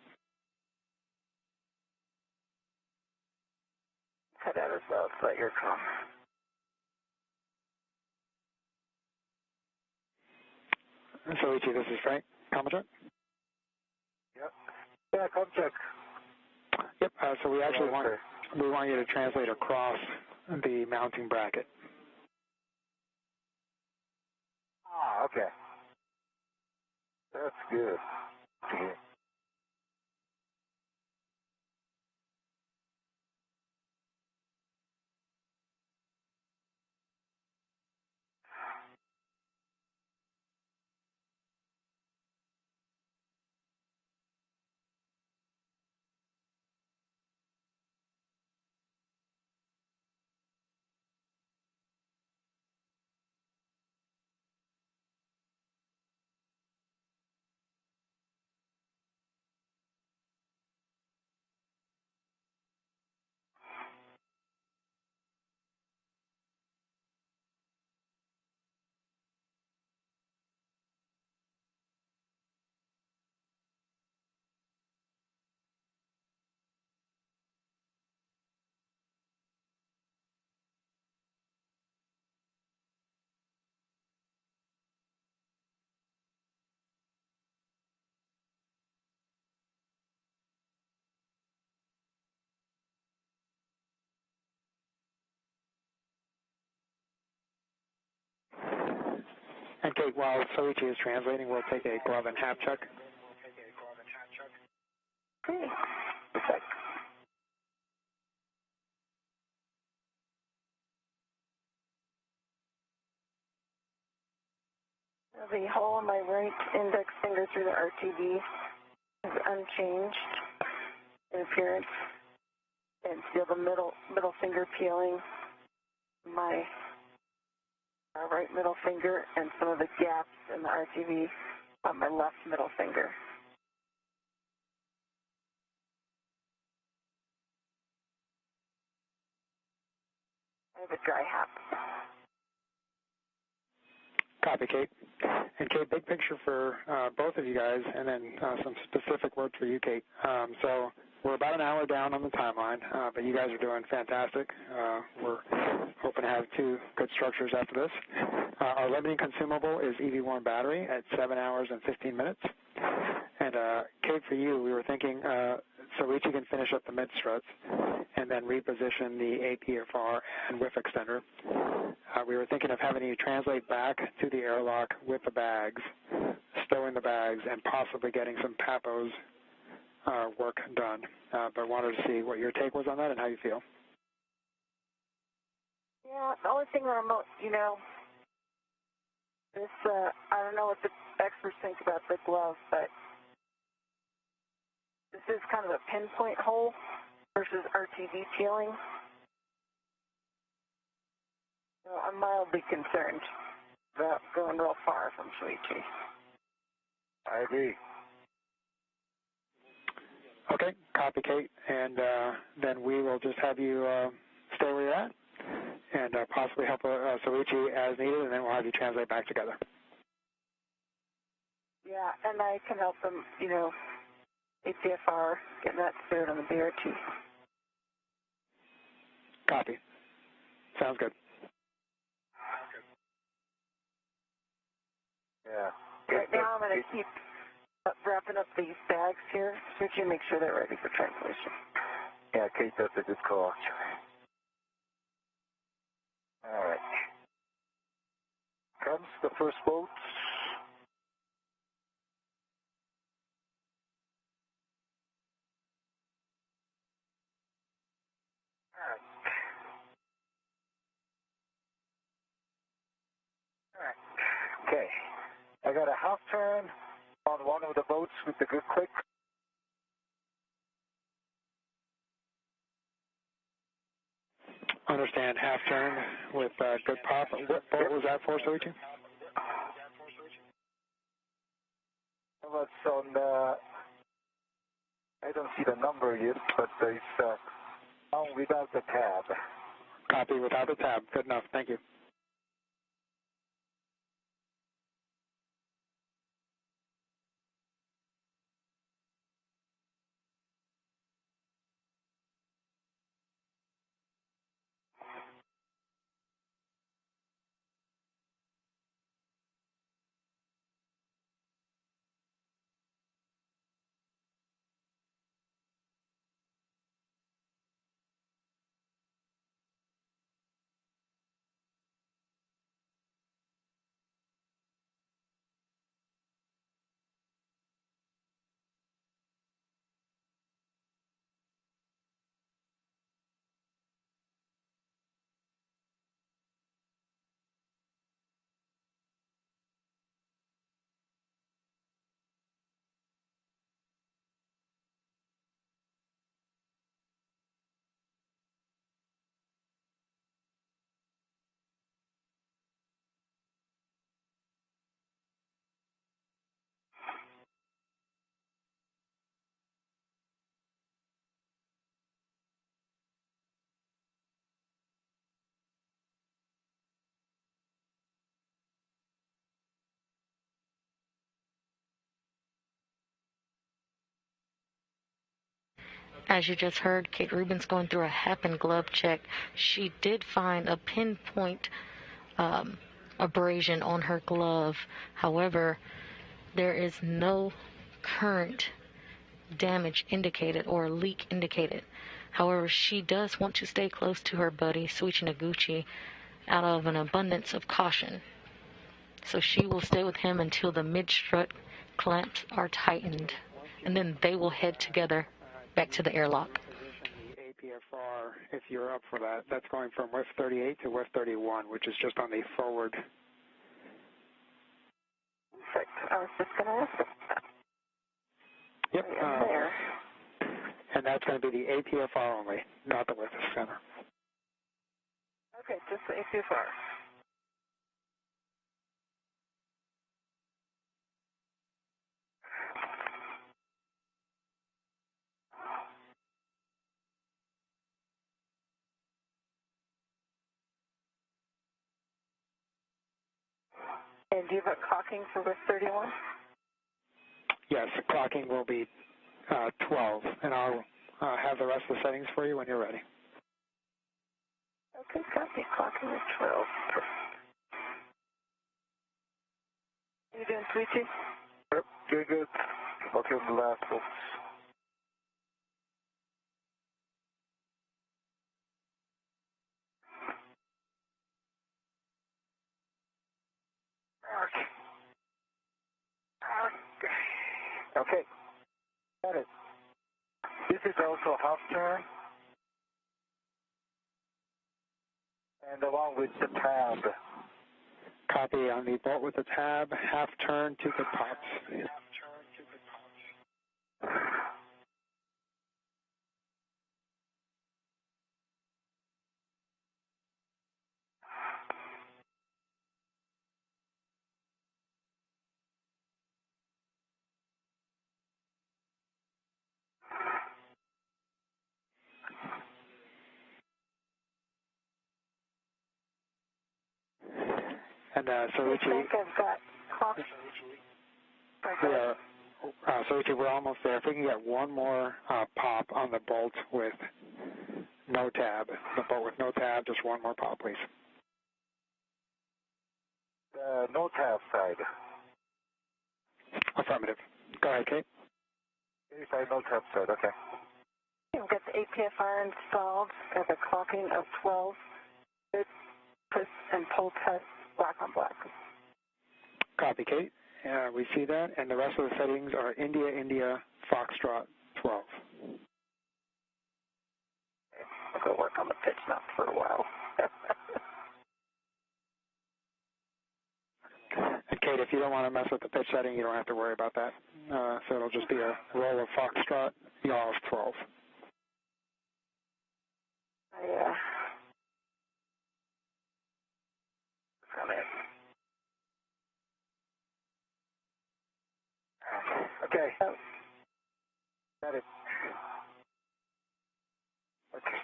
Cut out as well, so that you're calm. Soichi, this is Frank. Comment check? Yep. Yeah, come check. Yep, so we actually want you to translate across the mounting bracket. Ah, okay. That's good. Yeah. And Kate, while Soichi is translating, we'll take a glove and half check. Okay. Perfect. The hole in my right index finger through the RTV is unchanged in appearance, and still the middle finger peeling, my right middle finger, and some of the gaps in the RTV on my left middle finger. I have a dry hap. Copy, Kate. And Kate, big picture for both of you guys, and then some specific words for you, Kate. So we're about an hour down on the timeline, but you guys are doing fantastic. We're hoping to have 2 good structures after this. Our limiting consumable is EV1 battery at 7 hours and 15 minutes. And Kate, for you, we were thinking Soichi can finish up the mid struts and then reposition the APFR and whiff extender. We were thinking of having you translate back to the airlock with the bags, stowing the bags, and possibly getting some PAPO's work done. But wanted to see what your take was on that and how you feel. Yeah, the only thing that I'm, this, I don't know what the experts think about the glove, but this is kind of a pinpoint hole versus RTV peeling. So I'm mildly concerned about going real far from Soichi. I agree. Okay, copy, Kate, and then we will just have you stay where you're at and possibly help Soichi as needed, and then we'll have you translate back together. Yeah, and I can help them, APFR, getting that stowed on the BRT. Copy. Sounds good. Yeah. Right now I'm going to keep wrapping up these bags here, so you can make sure they're ready for translation. Yeah, Kate, that's a good call. All right. Comes the first boat. All right. Okay. I got a half turn on one of the boats with the good click. Understand, half turn with good pop. What boat was that for, Soichi? Well, it's on, I don't see the number yet, but it's on without the tab. Copy, without the tab. Good enough. Thank you. As you just heard, Kate Rubins going through a HAP and glove check. She did find a pinpoint abrasion on her glove. However, there is no current damage indicated or leak indicated. However, she does want to stay close to her buddy, Soichi Noguchi, out of an abundance of caution. So she will stay with him until the mid-strut clamps are tightened, and then they will head together back to the airlock. The APFR, if you're up for that, that's going from WIF 38 to WIF 31, which is just on the forward. Perfect. I was just going to ask that. Yep. There. And that's going to be the APFR only, not the WIF center. Okay, just the APFR. And do you have a clocking for WIF 31? Yes, clocking will be 12, and I'll have the rest of the settings for you when you're ready. Okay, copy. Clocking is 12. How you doing, Soichi? Yep, good, good. Okay, the last folks. Okay, got it. This is also half turn, and along with the tab. Copy on the bolt with the tab, half turn, 2 good pops. And Soichi, I think I've got clock. Soichi, we're almost there. If we can get one more pop on the bolt with no tab. The bolt with no tab, just one more pop, please. No tab side. Affirmative. Go ahead, Kate. Side, no tab side, okay. We've got the APFR installed at the clocking of 12. Good push and pull test, black on black. Copy, Kate. We see that, and the rest of the settings are India, India, Foxtrot, 12. I'll go work on the pitch map for a while. And Kate, if you don't want to mess with the pitch setting, you don't have to worry about that. So it'll just be a roll of Foxtrot, yaw of 12. Yeah. Come in. Okay. Oh. Got it. Okay.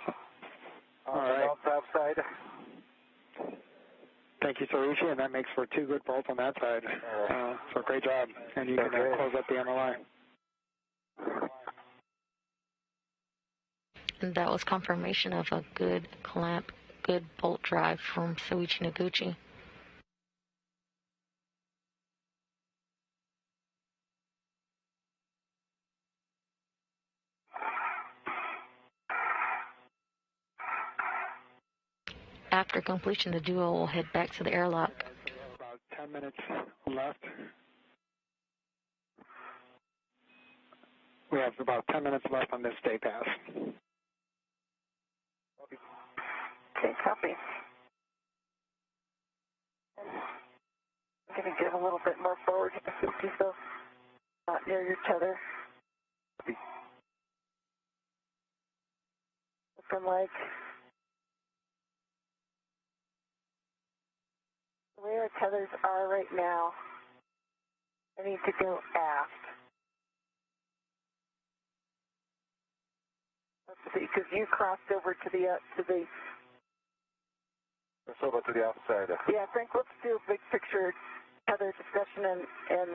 All right. No tab side. Thank you, Soichi, and that makes for 2 good bolts on that side. So great job, and you can close up the MOI. And that was confirmation of a good clamp, good bolt drive from Soichi Noguchi. After completion, the duo will head back to the airlock. About 10 minutes left. We have about 10 minutes left on this day pass. Okay, copy. I'm going to get a little bit more forward here, so not near your tether. Looking like the way our tethers are right now, I need to go aft. Let's see, because you crossed over to the Let's over to the outside. Yeah, Frank, let's do a big picture tether discussion and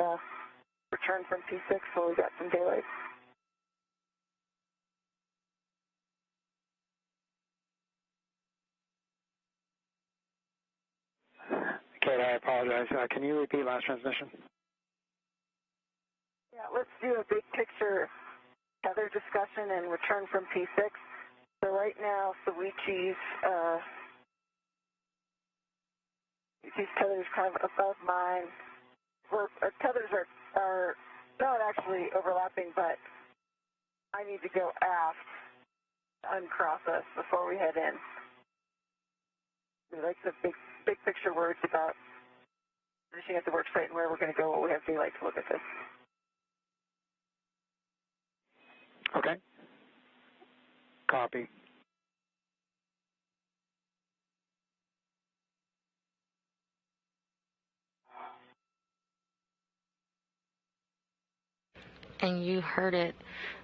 return from P6 so we got some daylight. Kate, I apologize. Can you repeat last transmission? Yeah, let's do a big picture tether discussion and return from P6. So right now, Soichi's Luigi's tether's kind of above mine. Our tethers are not actually overlapping, but I need to go aft to uncross us before we head in. We like the big picture words about finishing at the work site and where we're going to go, what we have daylight to look at this. Okay. Copy. And you heard it.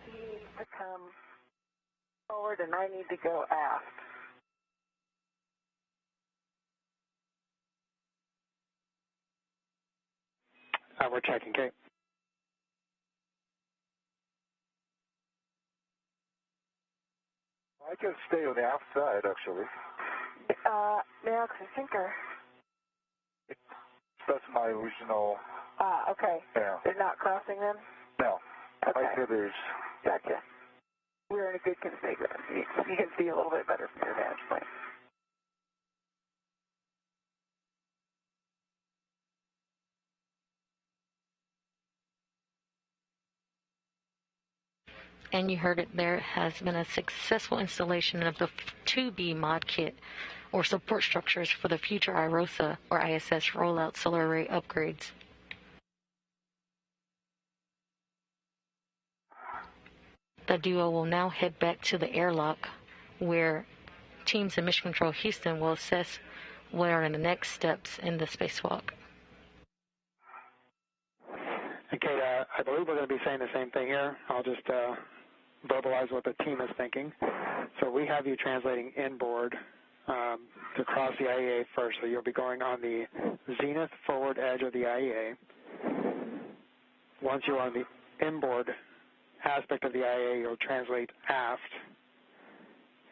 You need to come forward and I need to go aft. We're checking, Kate. I can stay on the aft side, actually. Now, I think That's my original. Okay. Yeah. They're not crossing them? No. Okay. I said there's. Gotcha. We're in a good configuration. You can see a little bit better from your vantage point. And you heard it, there has been a successful installation of the 2B mod kit or support structures for the future IROSA or ISS rollout solar array upgrades. The duo will now head back to the airlock where teams in Mission Control Houston will assess what are the next steps in the spacewalk. Okay, I believe we're going to be saying the same thing here. I'll just verbalize what the team is thinking. So we have you translating inboard to cross the IEA first. So you'll be going on the zenith forward edge of the IEA. Once you're on the inboard aspect of the IEA, you'll translate aft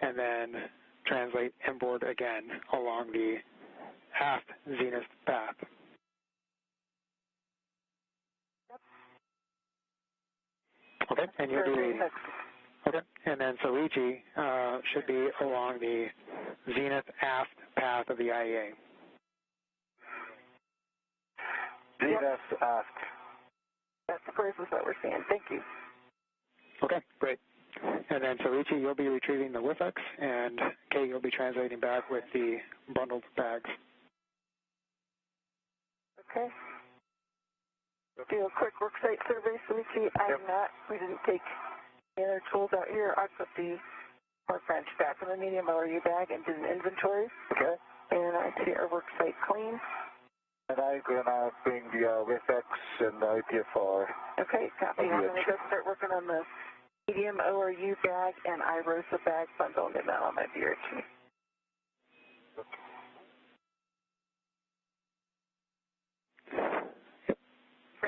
and then translate inboard again along the aft zenith path. Okay, and you'll be okay, and then Soichi should be along the zenith aft path of the IEA. Zenith aft. That's the process that we're seeing. Thank you. Okay, great. And then Soichi, you'll be retrieving the WIFX, and Kate, you'll be translating back with the bundled bags. Okay. Do a quick worksite survey, Soichi. We didn't take any other tools out here. I put the workbench back in the medium ORU bag and did an inventory. Okay. And I see our worksite clean. And I'm gonna bring the WIFX and the IPFR. Okay, copy. I'm gonna go start working on the medium ORU bag and IROSA bag bundle and get that on my VRT.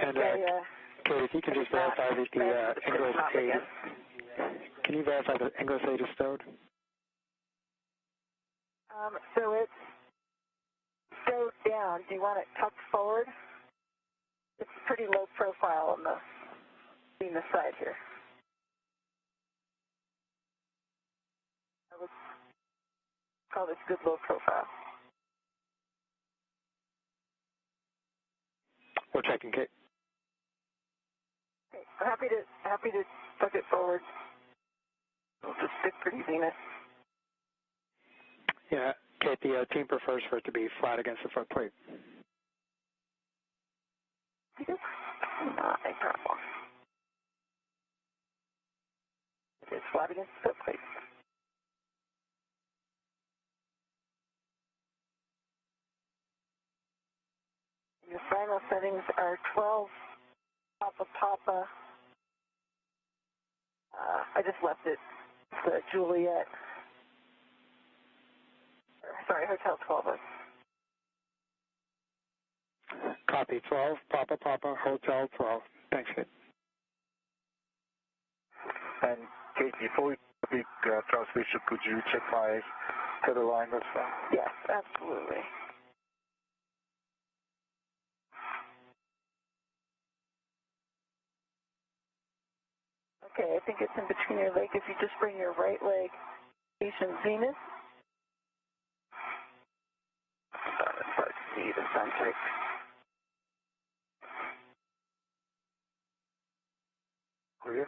And Kate, if you can just verify that the English aid, can you verify the English aid is stowed? So it's stowed down. Do you want it tucked forward? It's pretty low profile on the side here. I would call this good low profile. We're checking, Kate. Okay, I'm happy to tuck it forward. It'll just stick pretty zenith. Yeah, Kate, the team prefers for it to be flat against the foot plate. Not a problem. It is flat against the foot plate. Your final settings are 12 Papa. I just left it to Juliet. Sorry, Hotel 12. Copy, 12, Papa, Hotel 12. Thanks, Kate. And Kate, before we speak translation, could you check my tether line as well? Yes, absolutely. Okay, I think it's in between your leg. If you just bring your right leg facing zenith. see the sun type. Clear?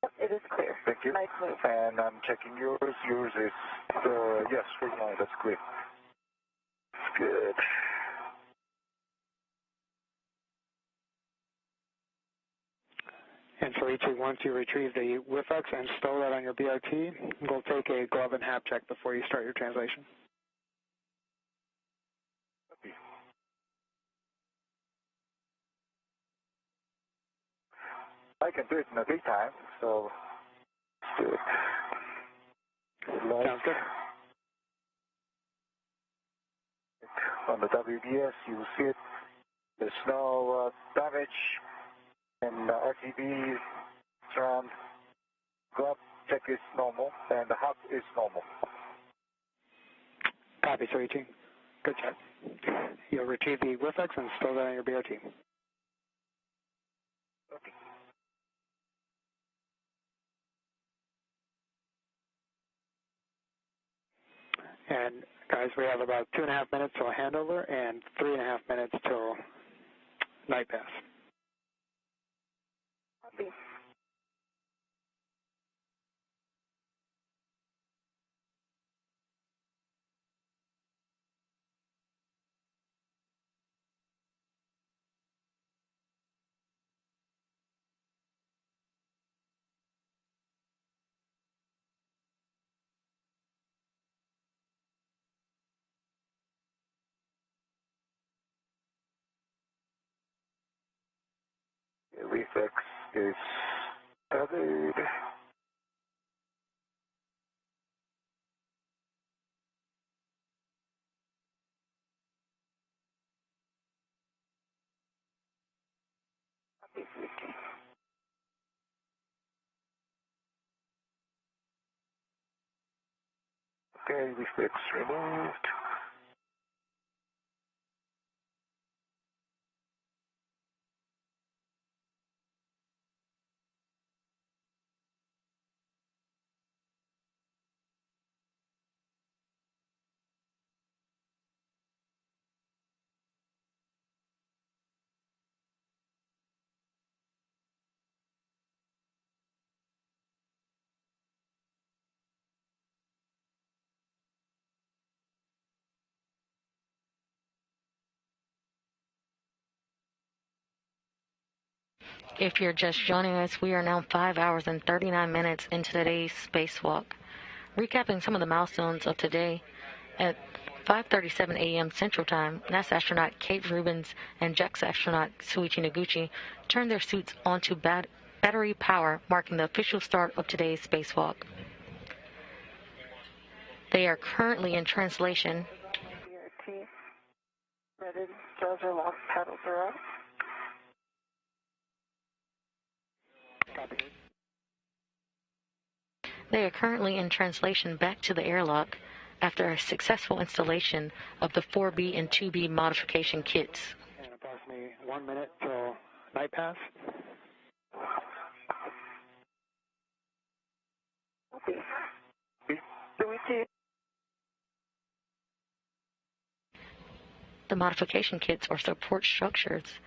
Yep, it is clear. Thank you. Nice move. And I'm checking yours. Yours is, yes, straight line. That's clear. Good. And Soichi, once you retrieve the WIFX and stow that on your BRT, we'll take a glove and hap check before you start your translation. Copy. I can do it in the daytime, so let's do it. Light. Sounds good. On the WBS, you will see it. There's no damage, and RTB surround glove check is normal, and the hub is normal. Copy, Soichi. Good check. You'll retrieve the WIFX and stow that on your BRT. Okay. And guys, we have about 2.5 minutes till handover and 3.5 minutes till night pass. Copy. Reflex is tethered. Copy, Soichi. Okay, reflex removed. If you're just joining us, we are now 5 hours and 39 minutes into today's spacewalk. Recapping some of the milestones of today, at 5:37 a.m. Central Time, NASA astronaut Kate Rubins and JAXA astronaut Soichi Noguchi turned their suits onto battery power, marking the official start of today's spacewalk. They are currently in translation. BRT. Ready. Jaws are locked. Paddles are up. They are currently in translation back to the airlock after a successful installation of the 4B and 2B modification kits. And approximately 1 minute till night pass. Copy. Soichi. The modification kits or support structures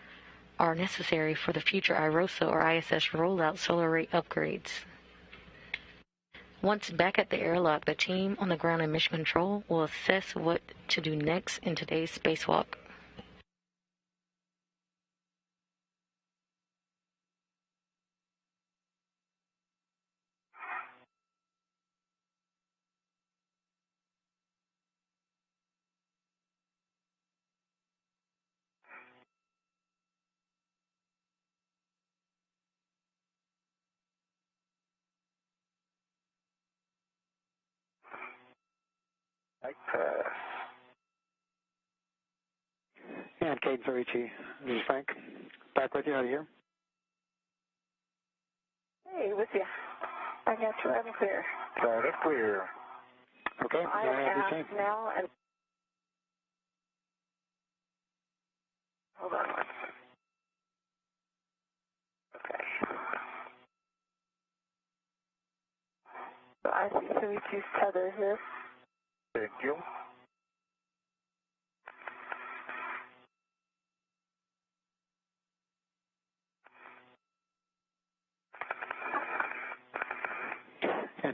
are necessary for the future IROSA or ISS rollout solar array upgrades. Once back at the airlock, the team on the ground and mission control will assess what to do next in today's spacewalk. Night pass. And Kate and Soichi, this is Frank. Back with you out of here. Hey, with you. I got you. I'm clear. Loud and clear. Okay, I now I have your am change. now and hold on one second. Okay. So I see Soichi's tether here. Thank you.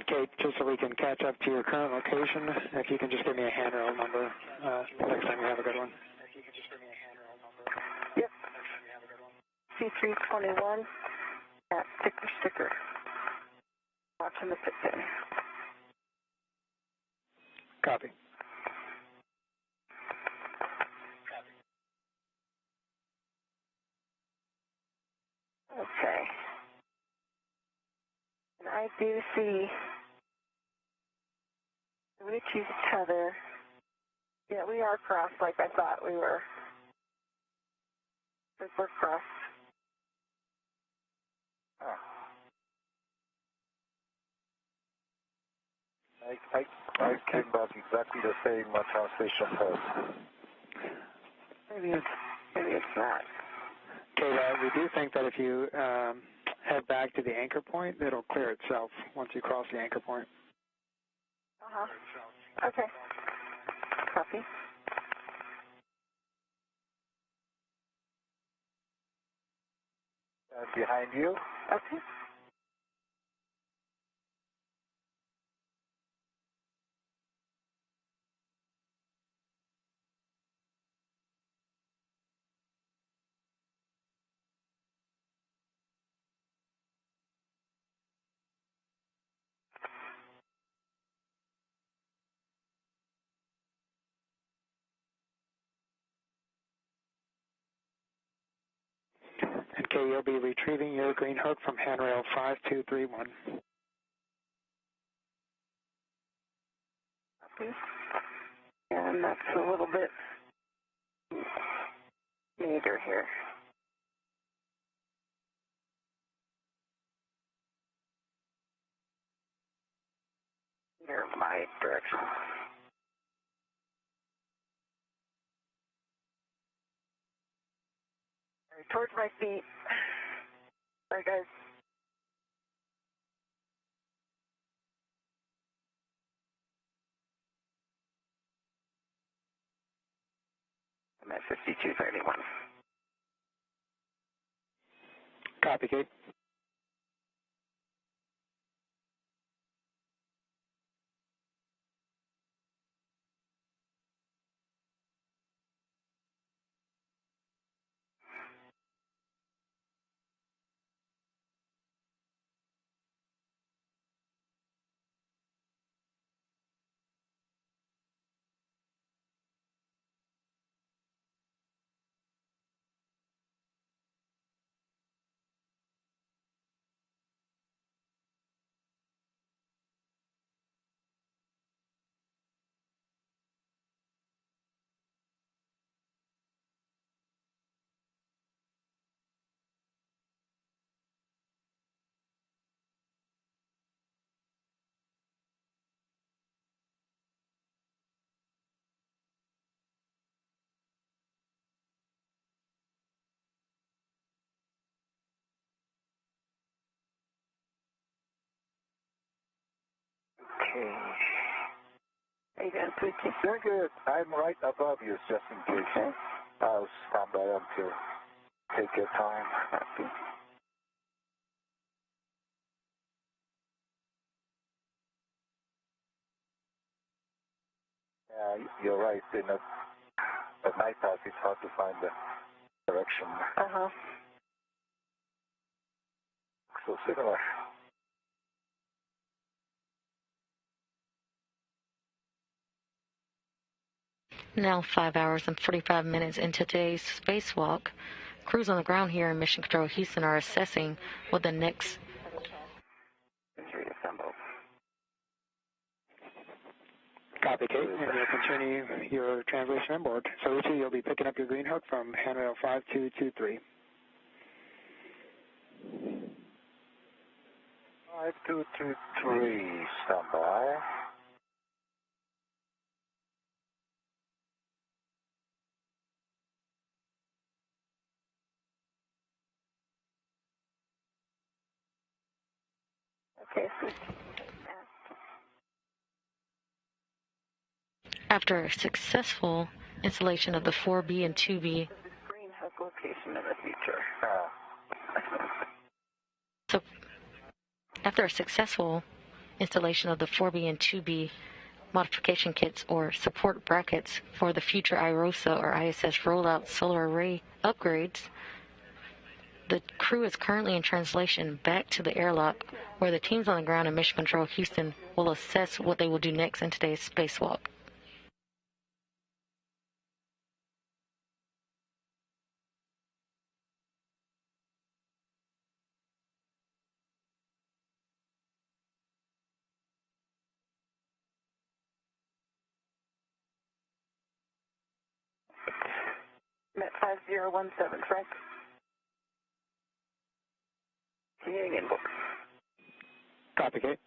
Kate, just so we can catch up to your current location, if you can just give me a handrail number next time you have a good one. Yep. C321 at Sticker. Watching the pit pin. Copy. Okay. And I do see Soichi's tether. Yeah, we are crossed like I thought we were. We're crossed. Oh. I came back exactly the same translation first. Maybe it's not. Okay, we do think that if you head back to the anchor point, it'll clear itself once you cross the anchor point. Okay. Copy. Behind you. Okay. Okay, you'll be retrieving your green hook from handrail 5231. Copy. And that's a little bit meager here. Near my direction. All right, towards my feet. Sorry, guys. I'm at 5231. Copy, Kate. Okay. How you doing, Soichi? Very good. I'm right above you, just in case. Okay. I'll stand by until take your time. Copy. Yeah, you're right. In at night path, it's hard to find the direction. Uh-huh. So similar. Now 5 hours and 45 minutes into today's spacewalk, crews on the ground here in Mission Control Houston are assessing what the next It's reassembled. Copy, Kate, and you'll continue your translation on board. Soichi, you'll be picking up your green hook from handrail 5223. 5223, stand by. Okay, Soichi. after a successful installation of the 4B and 2B. Green hook location in the future. So after a successful installation of the 4B and 2B modification kits or support brackets for the future IROSA or ISS rollout solar array upgrades. The crew is currently in translation back to the airlock, where the teams on the ground in Mission Control Houston will assess what they will do next in today's spacewalk. Met 5017, Frank. Continuing inboard. Copy, Kate.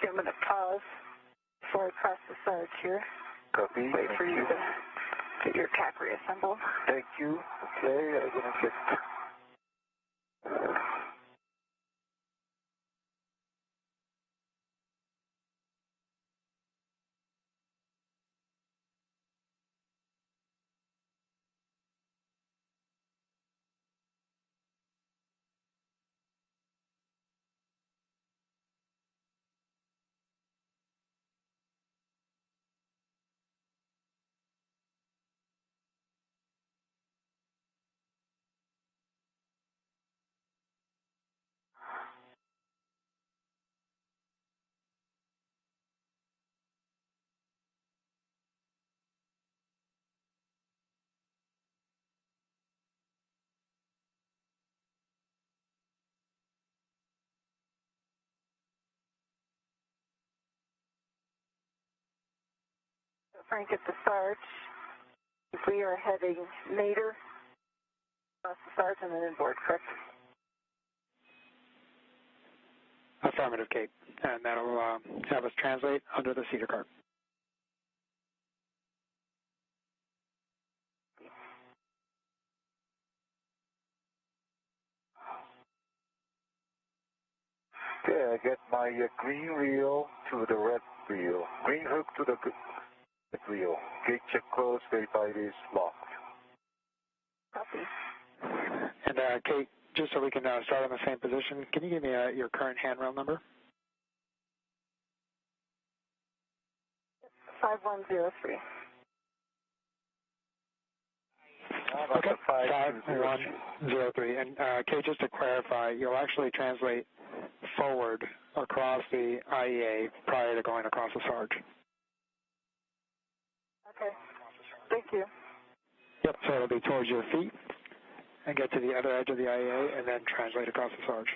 I'm going to pause before I cross the surge here. Copy. Wait for you to get your cap reassembled. Thank you. Okay, I'm going to get... Frank, at the Sarge, we are heading nadir, across the Sarge and then inboard, correct? Affirmative, Kate. And that'll have us translate under the Cedar cart. Okay, I get my green reel to the red reel. Green hook to the red reel. Gate check closed, verify it is locked. Copy. And Kate, just so we can start on the same position, can you give me your current handrail number? 5103. Okay, 5103. And Kate, just to clarify, you'll actually translate forward across the IEA prior to going across the Sarge. Okay. Thank you. Yep, so it'll be towards your feet and get to the other edge of the IEA and then translate across the Sarge.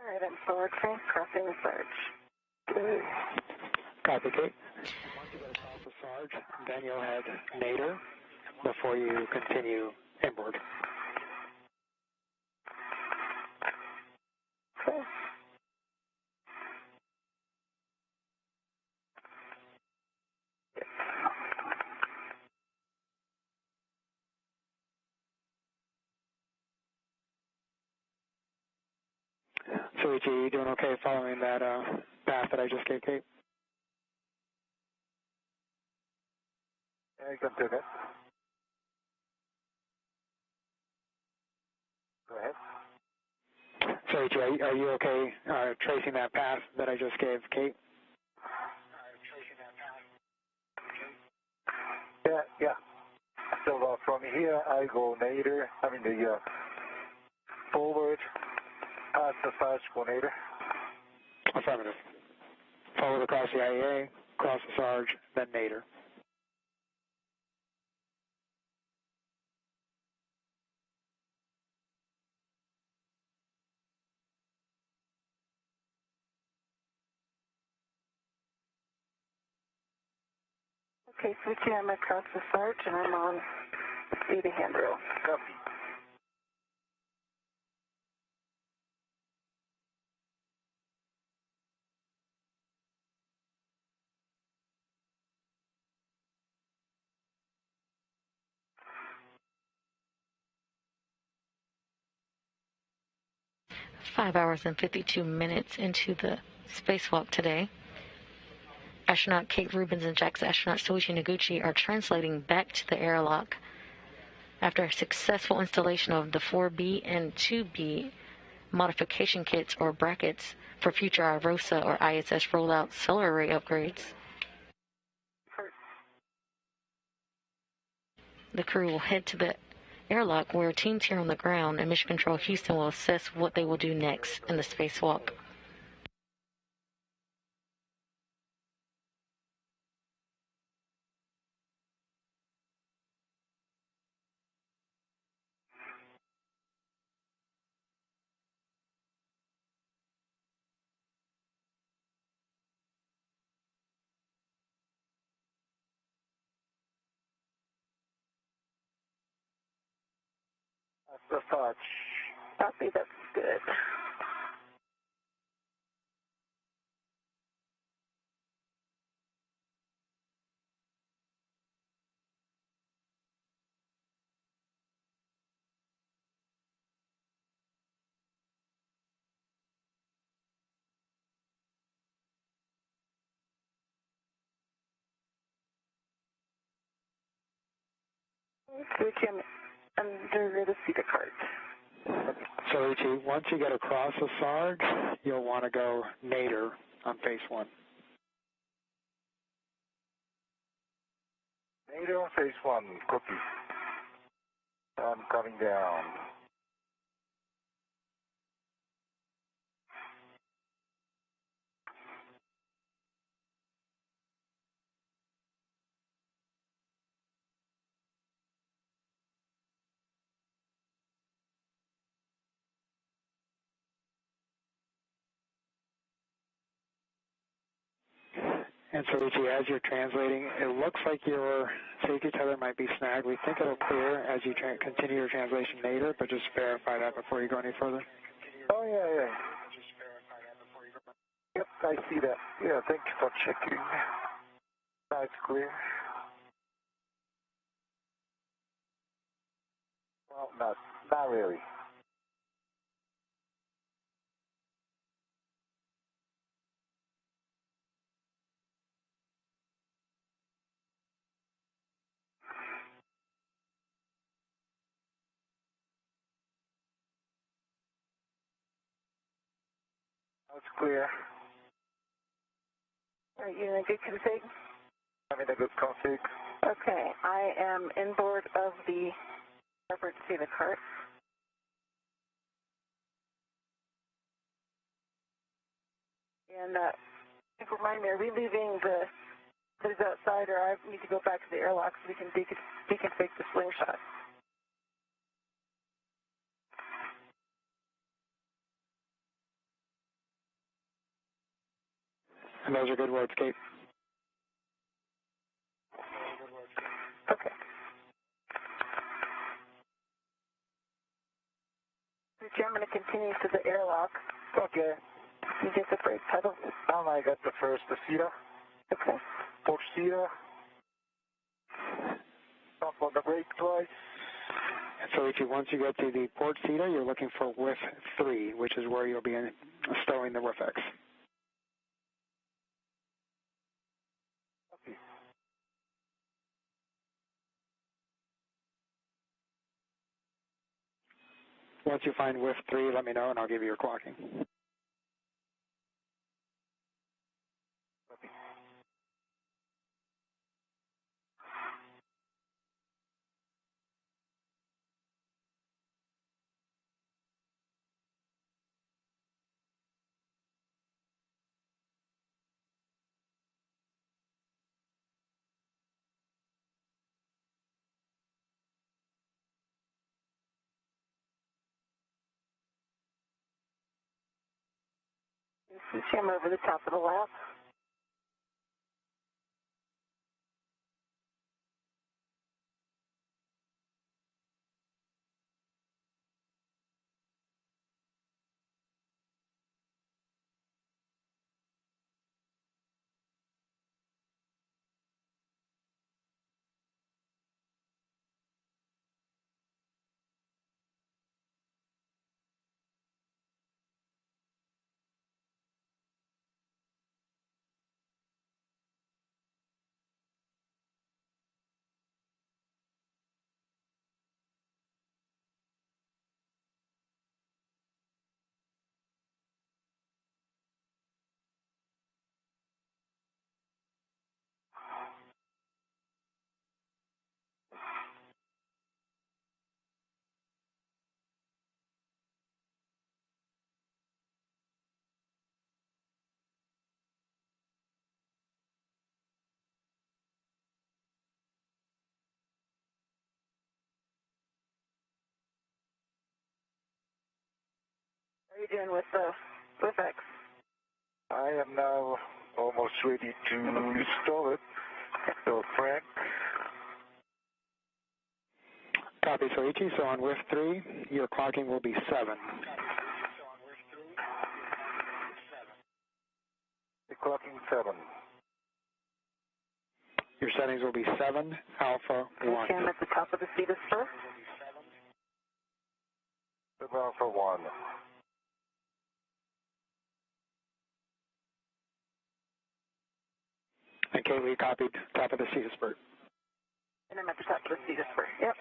All right, I'm forward, Frank, crossing the Sarge. Okay. Copy, Kate. Once you get across the Sarge, then you'll head nadir before you continue inboard. Okay. Soichi, you doing okay following that path that I just gave Kate? Yeah, you can do that. Go ahead. Soichi, are you okay tracing that path that I just gave Kate? Yeah, yeah. So from here, I go nadir, the forward, past the Sarge, go nadir. Affirmative. Forward across the IEA, cross the Sarge, then nadir. Okay, switching, I'm across the Sarge and I'm on speed to handrail. Copy. Five hours and 52 minutes into the spacewalk today. Astronaut Kate Rubins and JAXA astronaut Soichi Noguchi are translating back to the airlock after a successful installation of the 4B and 2B modification kits or brackets for future IROSA or ISS rollout solar array upgrades. The crew will head to the airlock where teams here on the ground and Mission Control Houston will assess what they will do next in the spacewalk. The Sarge. Copy, that's good. Switching, I'm under the Cedar cart. So, once you get across the Sarge, you'll want to go nadir on phase 1. Nadir on phase 1, copy. I'm coming down. And so, as you're translating, it looks like your safety tether might be snagged. We think it'll clear as you continue your translation nadir, but just verify that before you go any further. Oh, yeah. Yep, I see that. Yeah, thank you for checking. That's clear. Well, not really. That's clear. Are you in a good config? I'm in a good config. Okay, I am inboard of the starboard Cedar cart. And remind me, are we leaving the lids outside, or I need to go back to the airlock so we can deconfig the slingshot? And those are good words, Kate. Okay. I'm going to continue to the airlock. Okay. You get the brake pedal? I got the first seater. Okay. Port seater. Stop on the brake twice. So once you get to the port seater, you're looking for whiff 3, which is where you'll be stowing the WIFX. Okay. Once you find whiff 3, let me know and I'll give you your clocking. Suichi, I'm over the top of the lab. How are you doing with X? I am now almost ready to install it. So, Frank. Copy, Soichi. So on whiff 3, your clocking will be 7. The clocking 7. Your settings will be 7, Alpha 1. Okay, I'm at the top of the Cetus spur. 7 Alpha 1. And Kate, we copied top of the Cetus spurt. And I'm at the top of the Cetus spur. Yep.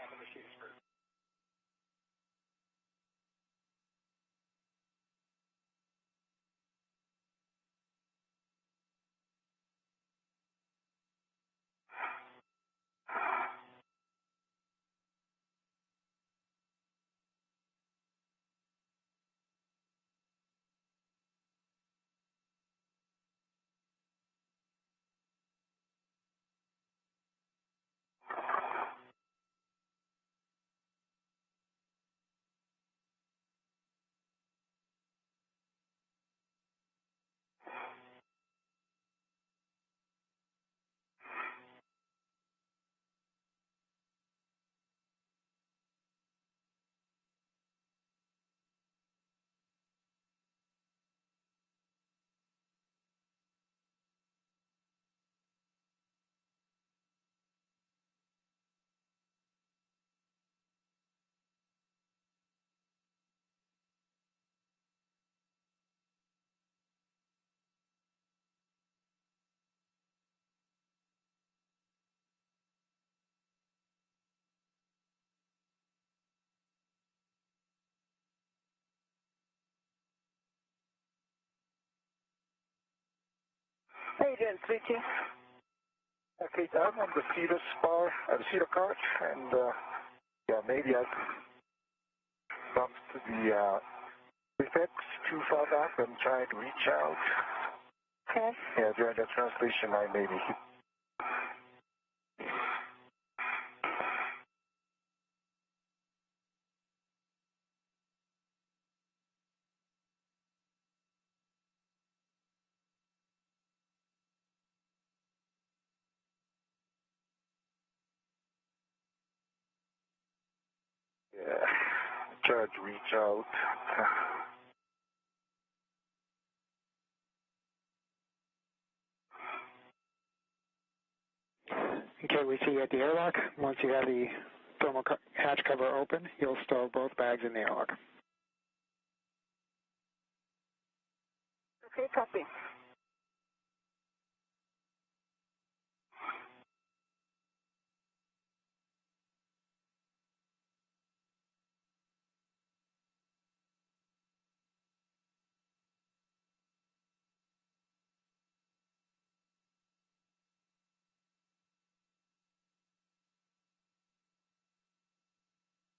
How you doing, Suichi? Okay, I'm on the Cetus spar, the Cetus cart, and yeah, maybe I bumped the effects too far back and trying to reach out. Okay. Yeah, during the translation, I maybe hit. Yeah, tried to reach out. Okay, we see you at the airlock. Once you have the thermal hatch cover open, you'll stow both bags in the airlock. Okay, copy.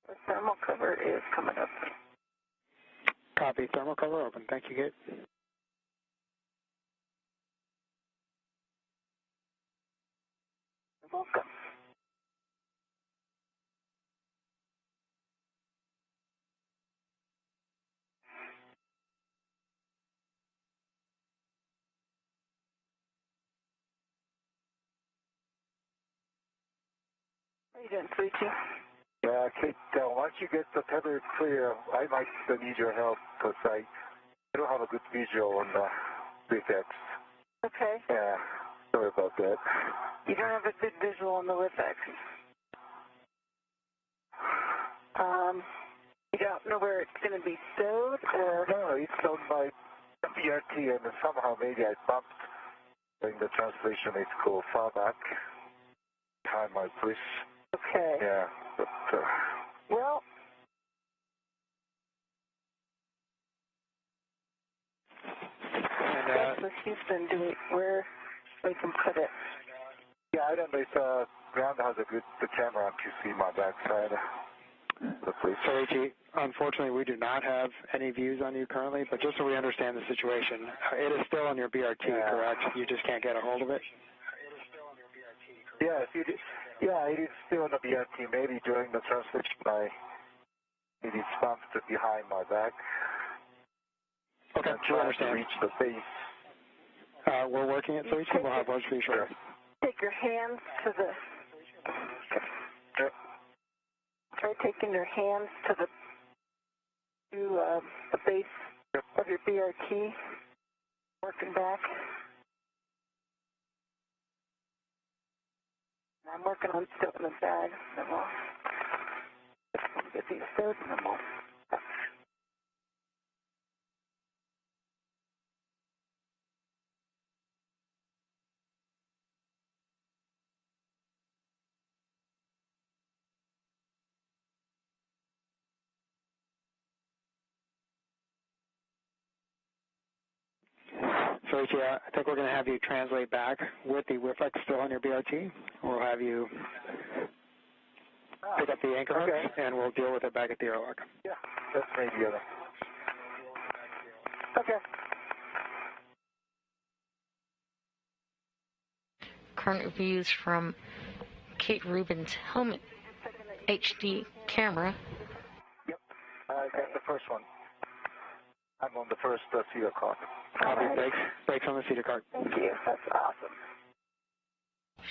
The thermal cover is coming up. Copy, thermal cover open. Thank you, Kate. You're welcome. How you doing, Soichi? Yeah, Kate, once you get the tether clear, I might need your help because I don't have a good visual on the VFX. Okay. Yeah, sorry about that. You don't have a good visual on the WIFX. You don't know where it's going to be stowed, or? No, it's on my BRT, and somehow maybe I bumped in the translation. It's called far back behind my place. Okay. Yeah, but well, that's with Houston. Where we can put it? yeah, I don't know if ground has a good camera to see my backside. Soichi, unfortunately, we do not have any views on you currently, but just so we understand the situation, it is still on your BRT, correct? You just can't get a hold of it? Yes, it is still on the BRT. Maybe during the translation, it is bumped behind my back. Okay, we understand. To reach the base. We're working at Soichi. We'll have words for you shortly. Take your hands to the... Try taking your hands to the base of your BRT, working back. I'm working on stowing the bag, then we'll get these stowed, and then we'll... Soichi, I think we're going to have you translate back with the WIFX still on your BRT. We'll have you pick up the anchor hooks, and we'll deal with it back at the airlock. Yeah, that's maybe other. Okay. Current views from Kate Rubins' helmet HD camera. Yep, I got the first one. I'm on the first cedar cart. Copy, brakes on the cedar cart. Thank you, that's awesome.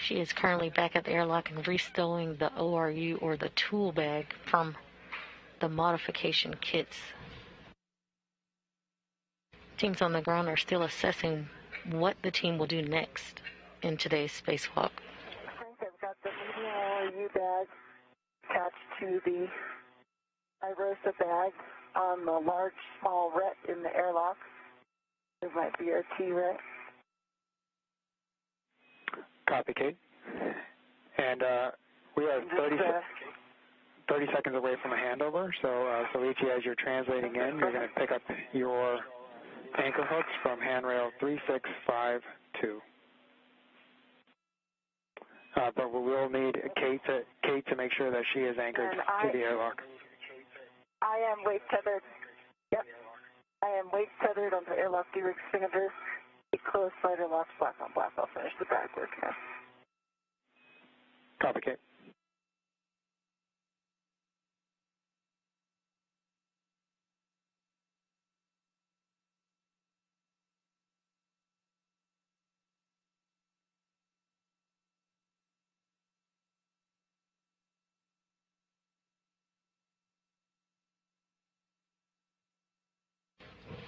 She is currently back at the airlock and restowing the ORU, or the tool bag, from the modification kits. Teams on the ground are still assessing what the team will do next in today's spacewalk. I think I've got the medium ORU bag attached to the IROSA bag on the large, small ret in the airlock. There's my BRT ret. Copy, Kate. And we are 30 seconds away from a handover, so Soichi, as you're translating in, you're going to pick up your anchor hooks from handrail 3652. But we will need Kate to make sure that she is anchored to the airlock. I am weight tethered. Yep. I am weight tethered on the airlock de-rig cylinder. Close slider locks black on black. I'll finish the bag work now. Copy, Kate.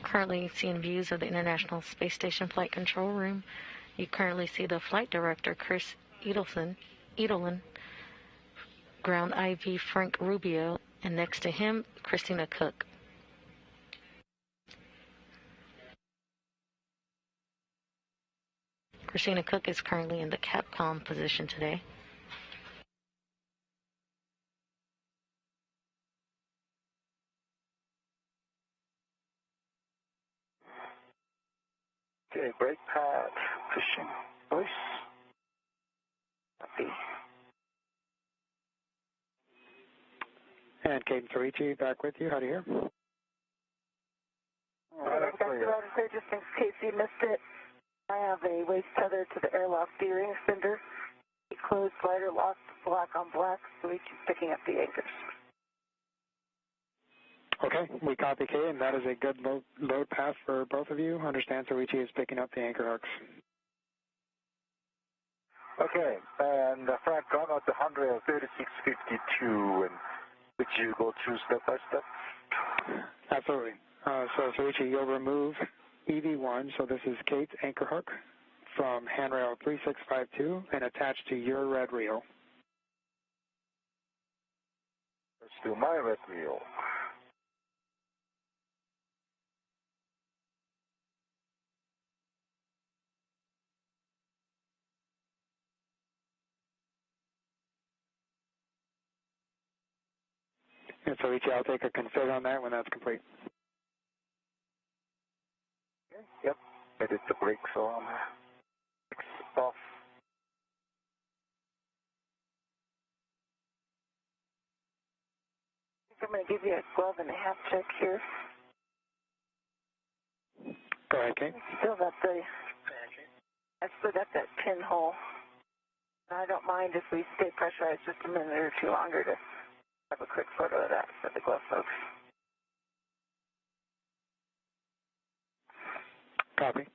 Currently seeing views of the International Space Station Flight Control Room. You currently see the Flight Director, Chris Edelin, Ground IV Frank Rubio, and next to him, Christina Cook. Christina Cook is currently in the Capcom position today. Okay, brake pad, pushing, voice. Copy. And Kate and Soichi, back with you. How do you hear? I've got you out of there just in case you missed it. I have a waist tether to the airlock de-ring extender. Closed slider locked black on black, Soichi's picking up the anchors. Okay, we copy, Kate, and that is a good load path for both of you. Understand Soichi is picking up the anchor hooks. Okay, and Frank, I'm at the 136.52, and would you go through step by step? Absolutely. So Soichi, you'll remove EV1, so this is Kate's anchor hook, from handrail 3652 and attach to your red reel. Let's do my red wheel. And Soichi, I'll take a config on that when that's complete. Okay, yep, I did the brakes on. Brakes off. I'm going to give you a 12.5 check here. Go ahead, Kate. Still got I still got that pinhole. I don't mind if we stay pressurized just a minute or two longer to have a quick photo of that for the glove folks. Copy.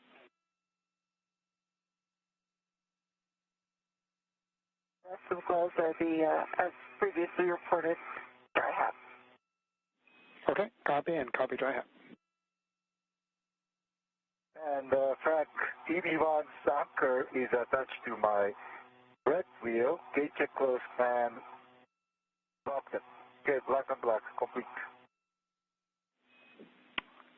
The rest of the gloves are as previously reported, dry hat. Okay, copy and copy dry hat. And Frank, EV1's anchor is attached to my red wheel. Gate check closed and locked it. Okay, black on black, complete.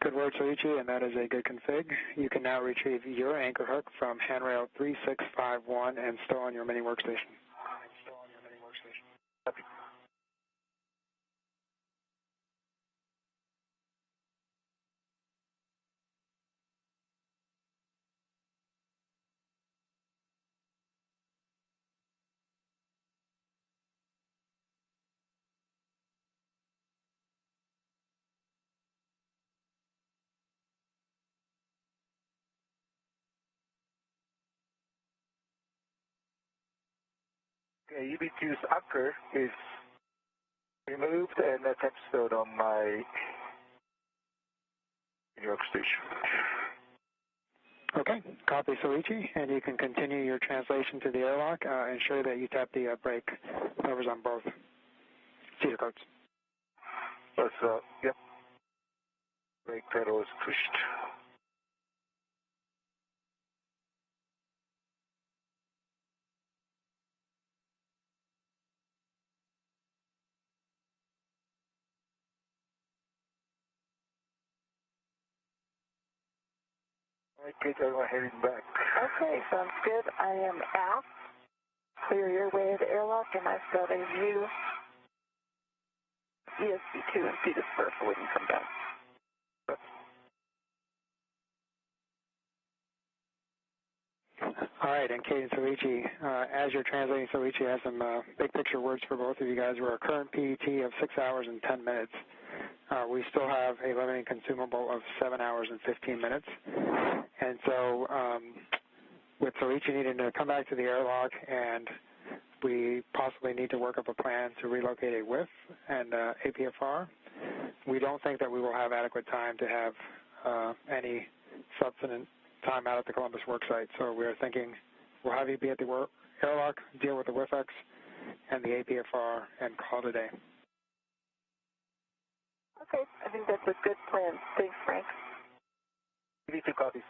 Good work, Soichi, and that is a good config. You can now retrieve your anchor hook from handrail 3651 and stow on your mini workstation. Copy. Okay, EV2's anchor is removed and attached on my workstation. Okay, copy Soichi, and you can continue your translation to the airlock. Ensure that you tap the brake levers on both seater coats. Yep. Brake pedal is pushed. Okay, I'm heading back. Okay, sounds good. I am out. Clear your way to the airlock, and I've got a view ESP2 and see the spur for when you come down. All right, and Kate and Soichi, as you're translating, Soichi has some big picture words for both of you guys. We're a current PET of 6 hours and 10 minutes. We still have a limiting consumable of 7 hours and 15 minutes. And so with Soichi needing to come back to the airlock, and we possibly need to work up a plan to relocate a WIF and APFR, we don't think that we will have adequate time to have any substantive time out at the Columbus worksite. So we're thinking we'll have you be at the airlock, deal with the WIFX and the APFR, and call it a day. Okay, I think that's a good plan. Thanks, Frank. EV2 copies.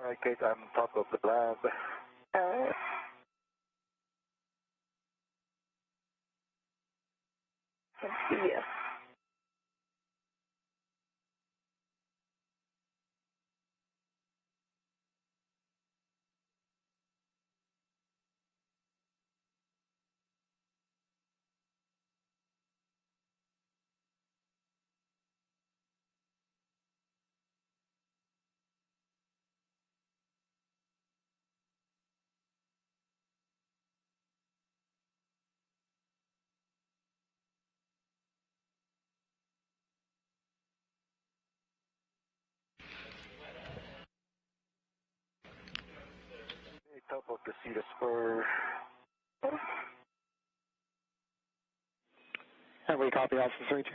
All right, Kate, I'm top of the lab. All right. Can see you. Okay, top of the Cedar Spur. And we copy also, Soichi.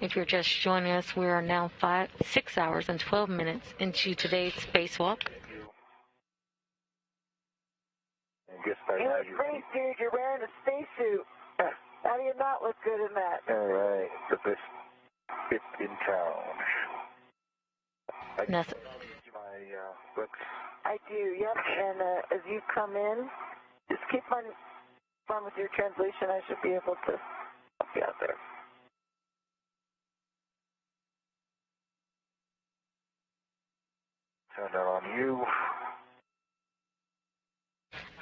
If you're just joining us, we are now 6 hours and 12 minutes into today's spacewalk. You look great, dude. You're wearing a spacesuit. How do you not look good in that? All right, the best fit in town. I That's, my books. I do, yep. And as you come in, just keep on with your translation. I should be able to help you out there. Turn that on you.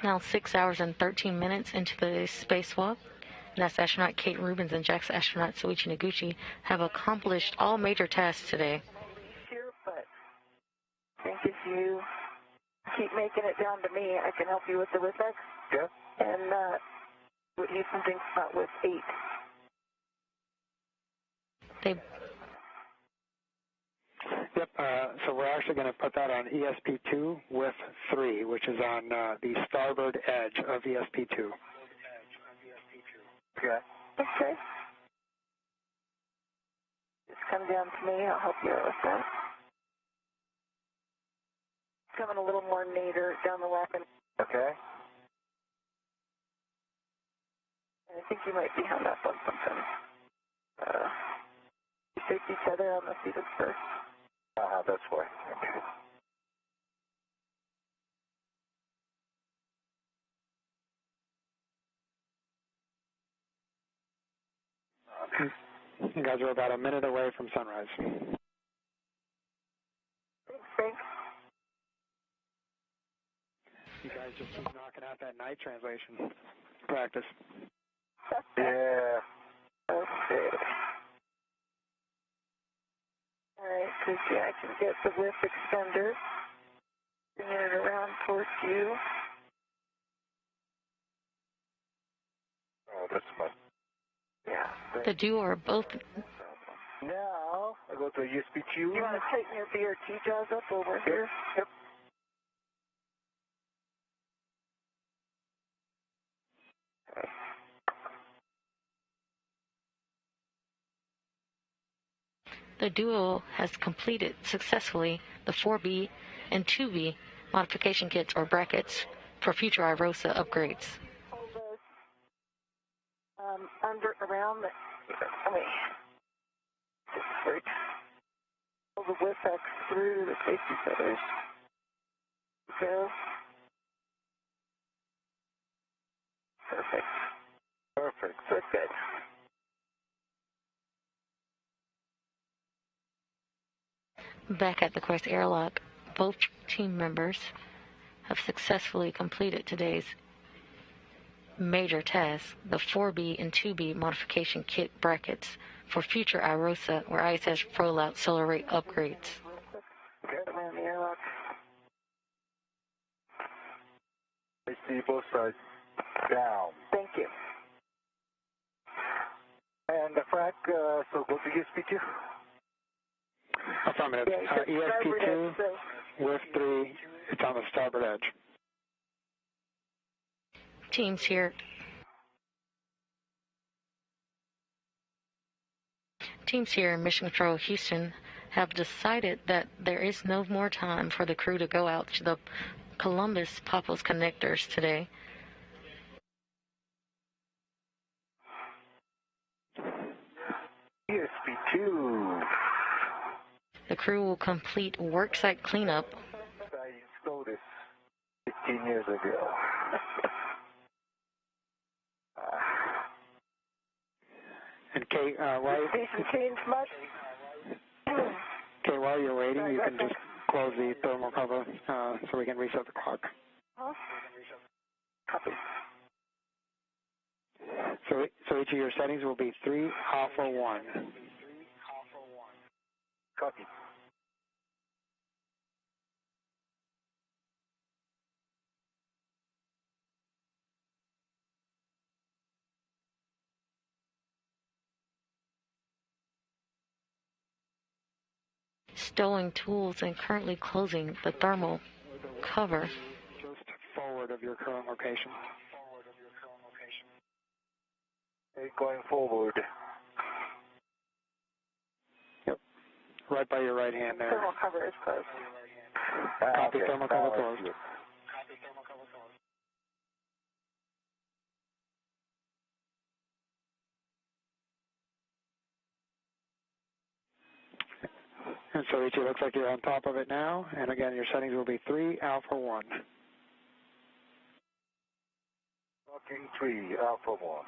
now 6 hours and 13 minutes into the spacewalk. NASA astronaut Kate Rubins and JAXA astronaut Soichi Noguchi have accomplished all major tasks today. Sure, but I think if you keep making it down to me, I can help you with the WIFX. Yeah. And Houston thinks about with 8. Yep, so we're actually going to put that on ESP2 with 3, which is on the starboard edge of ESP2. Okay. Okay. Just come down to me. I'll help you out with that. Coming a little more nadir down the weapon. Okay. I think you might be hung up on something. You face each other on the seat of first. That's why. Okay. You guys are about a minute away from sunrise. Thanks. You guys just keep knocking out that night translation practice. Yeah. Okay. All right, because I can get the whip extender. Bring it around towards you. Oh, that's my. Yeah. The duo are both. Now, I go to ESP2. You want to tighten your BRT jaws up over here? Yep. Okay. The duo has completed successfully the 4B and 2B modification kits or brackets for future IROSA upgrades. Hold those around the. Pull the WIFX through the safety feathers. Go. Perfect. Good. Back at the course airlock, both team members have successfully completed today's major task, the 4B and 2B modification kit brackets for future IROSA or ISS rollout solar array upgrades. Okay. Around the airlock. I see both sides down. Thank you. And the frac, so go to ESP2. Affirmative. ESP2 with 3, it's on the starboard edge. Teams here. Teams here in Mission Control Houston have decided that there is no more time for the crew to go out to the Columbus Paphos connectors today. ESP2. The crew will complete worksite cleanup. I installed this 15 years ago. And Kate, Station change much? Kate, while you're waiting, you can just close the thermal cover so we can reset the clock. Huh? Copy. So each of your settings will be 3 alpha 1. Copy. Stowing tools and currently closing the thermal cover. Just forward of your current location. Okay, going forward. Yep. Right by your right hand there. Thermal cover is closed. Copy, Okay, thermal cover closed. And so it looks like you're on top of it now. And again, your settings will be 3 alpha 1. Clocking 3 alpha 1.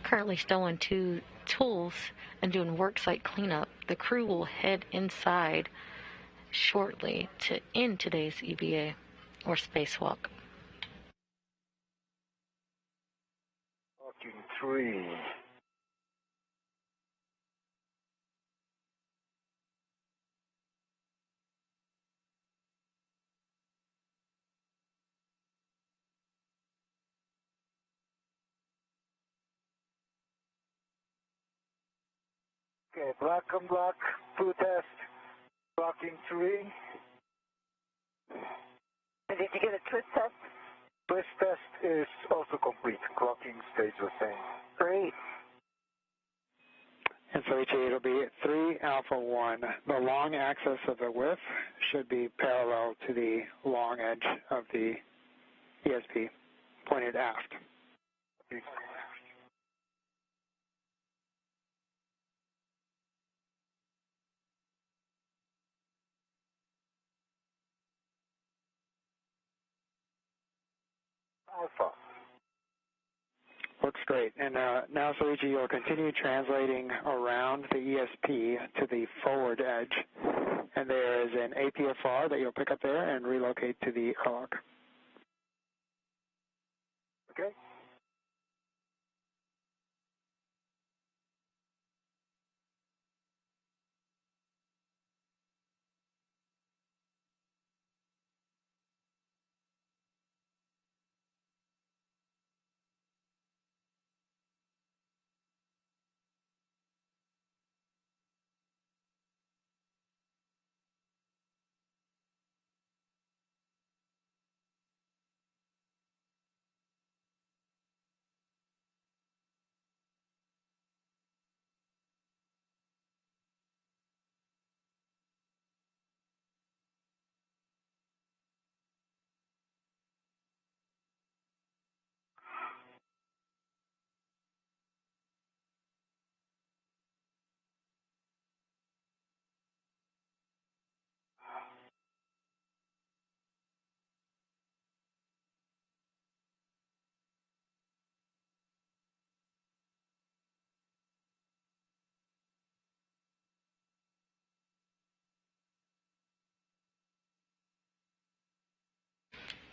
Currently stowing 2 tools and doing worksite cleanup. The crew will head inside shortly to end today's EVA or spacewalk. Clocking 3. Okay, black on black, blue test. Clocking 3. And did you get a twist test? Twist test is also complete. Clocking stays the same. Great. And so it'll be 3 alpha 1. The long axis of the width should be parallel to the long edge of the ESP, pointed aft. Okay. Alpha. Looks great. And now, Soichi, you'll continue translating around the ESP to the forward edge. And there is an APFR that you'll pick up there and relocate to the airlock. Okay.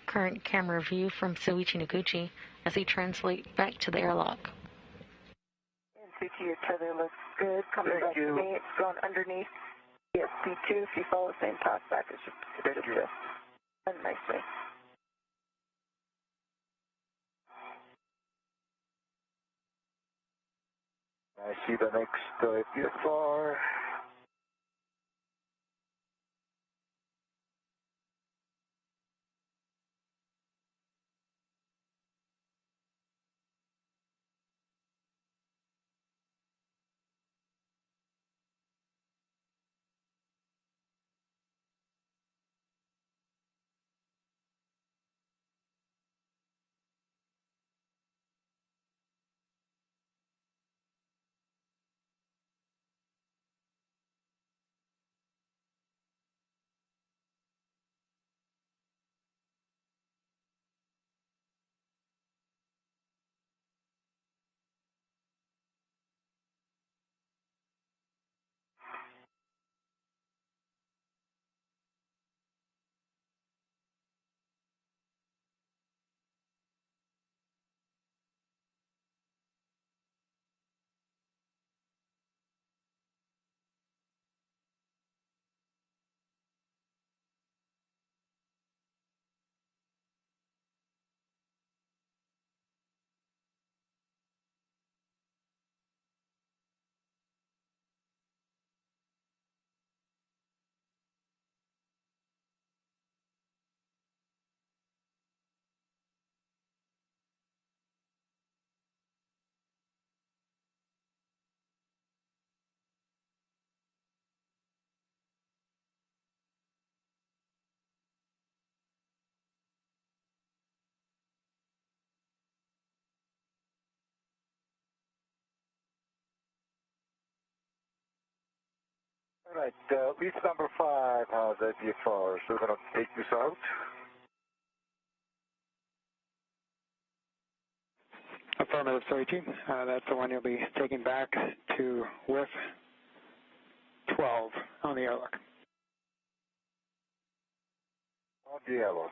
Current camera view from Soichi Noguchi as he translates back to the airlock. And Suchi, your tether looks good. Coming back to me. It's going underneath ESP2. If you follow the same path back, it should done nicely. I see the next VFR. All right, lead number 5 has a VFR, so we're going to take this out. Affirmative, Soichi. That's the one you'll be taking back to with 12 on the airlock. On the airlock.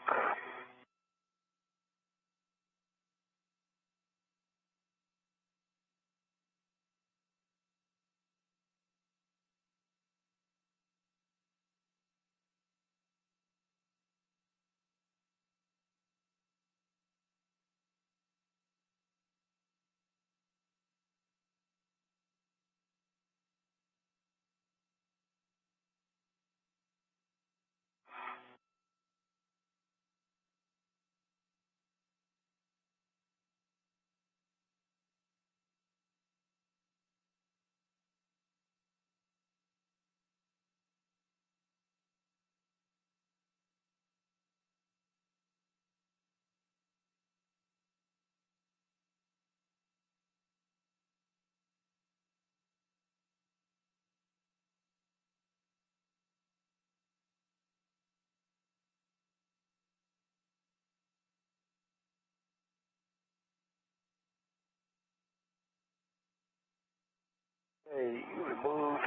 Okay, removed.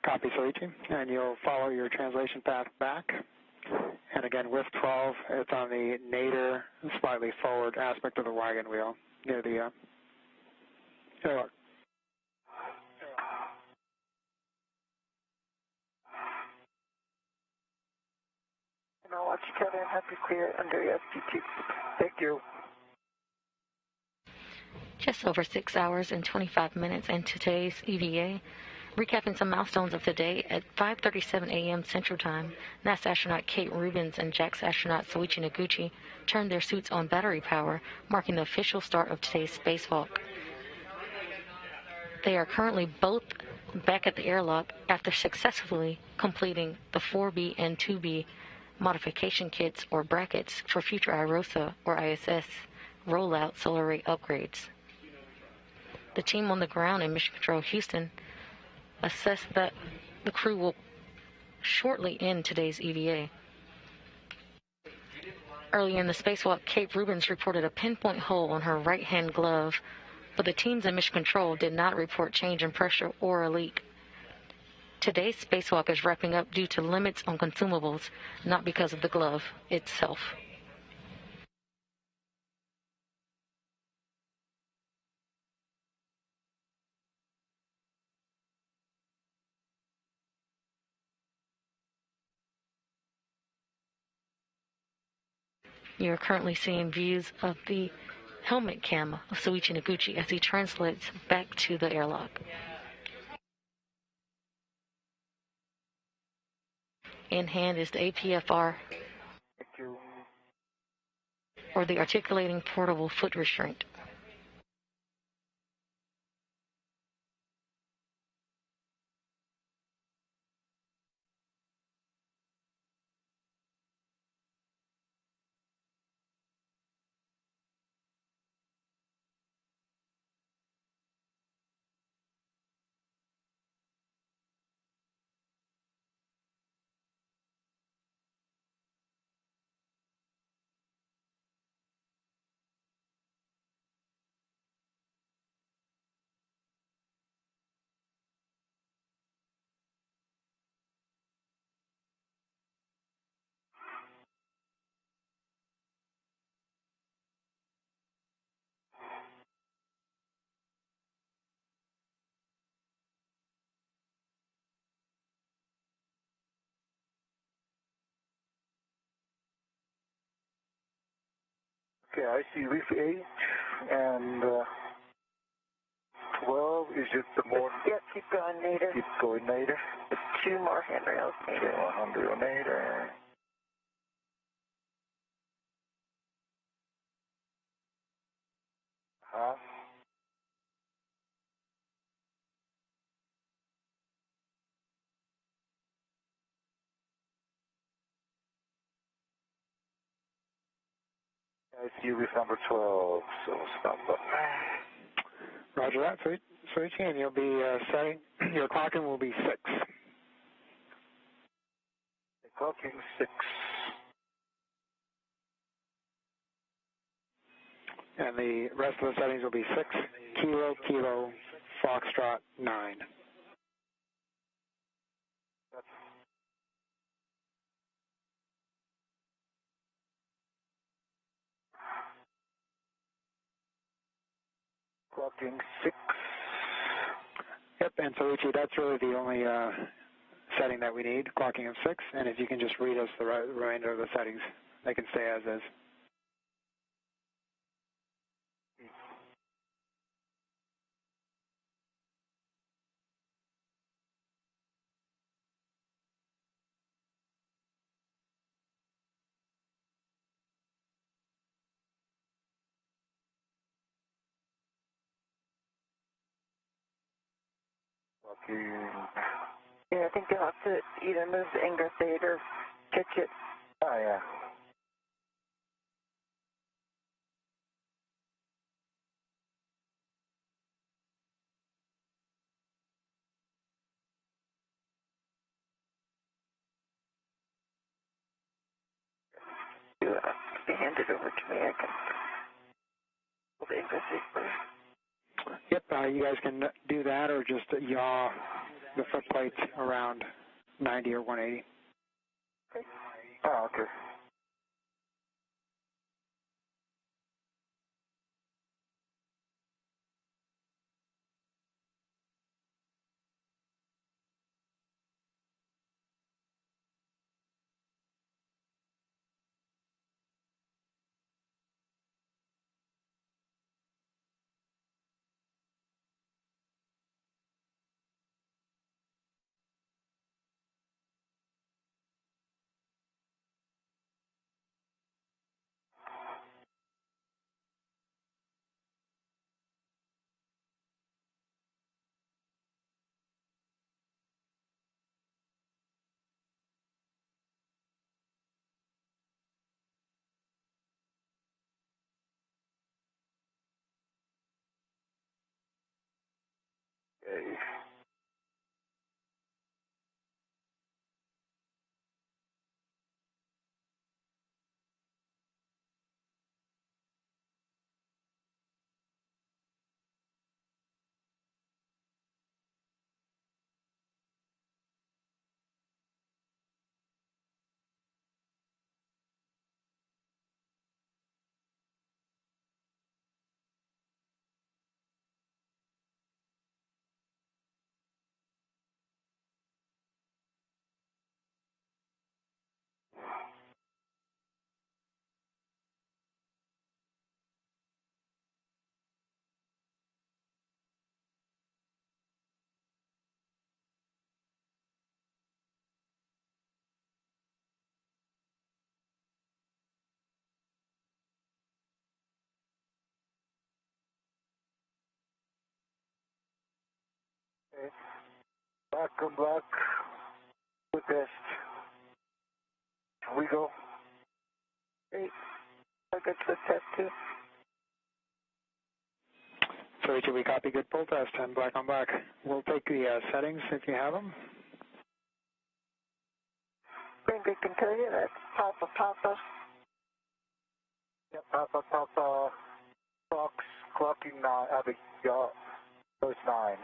Copy, Soichi. And you'll follow your translation path back. And again, with 12, it's on the nadir, slightly forward aspect of the wagon wheel near the airlock. And I'll watch you, Kevin. Have you clear under your ST2. Thank you. Just over 6 hours and 25 minutes into today's EVA. Recapping some milestones of today, at 5:37 a.m. Central Time, NASA astronaut Kate Rubins and JAXA astronaut Soichi Noguchi turned their suits on battery power, marking the official start of today's spacewalk. They are currently both back at the airlock after successfully completing the 4B and 2B modification kits or brackets for future IROSA or ISS rollout solar array upgrades. The team on the ground in Mission Control Houston assessed that the crew will shortly end today's EVA. Early in the spacewalk, Kate Rubins reported a pinpoint hole on her right-hand glove, but the teams in Mission Control did not report change in pressure or a leak. Today's spacewalk is wrapping up due to limits on consumables, not because of the glove itself. You are currently seeing views of the helmet cam of Soichi Noguchi as he translates back to the airlock. In hand is the APFR, Thank you. or the articulating portable foot restraint. Okay, I see reef 8 and 12 is just the more. Yep, keep going, Nader. Keep going, Nader. Just 2 more handrails, Nader. 100 Nader. Huh? I see reef number 12, so stop up. Roger that, Soichi, and you'll be setting, your clocking will be 6. Clocking 6. And the rest of the settings will be 6, Kilo, Kilo, Foxtrot, 9. Clocking 6. Yep, and Soichi, that's really the only setting that we need, clocking of 6, and if you can just read us the remainder of the settings, they can stay as is. Clocking. Yeah, I think you'll have to either move the ingress aid or pitch it. Oh, yeah. You hand it over to me. I can pull the ingress aid first. Yep, you guys can do that or just yaw the foot plates around 90 or 180. Okay. Oh, okay. Okay. Black on black. Good test. Here we go. Great. I'll get to the test too. Soichi, we copy good pull test and black on black. We'll take the settings if you have them. I think I can tell you that's Papa Papa. Yep, Papa Papa. Fox clocking 9. Post 9.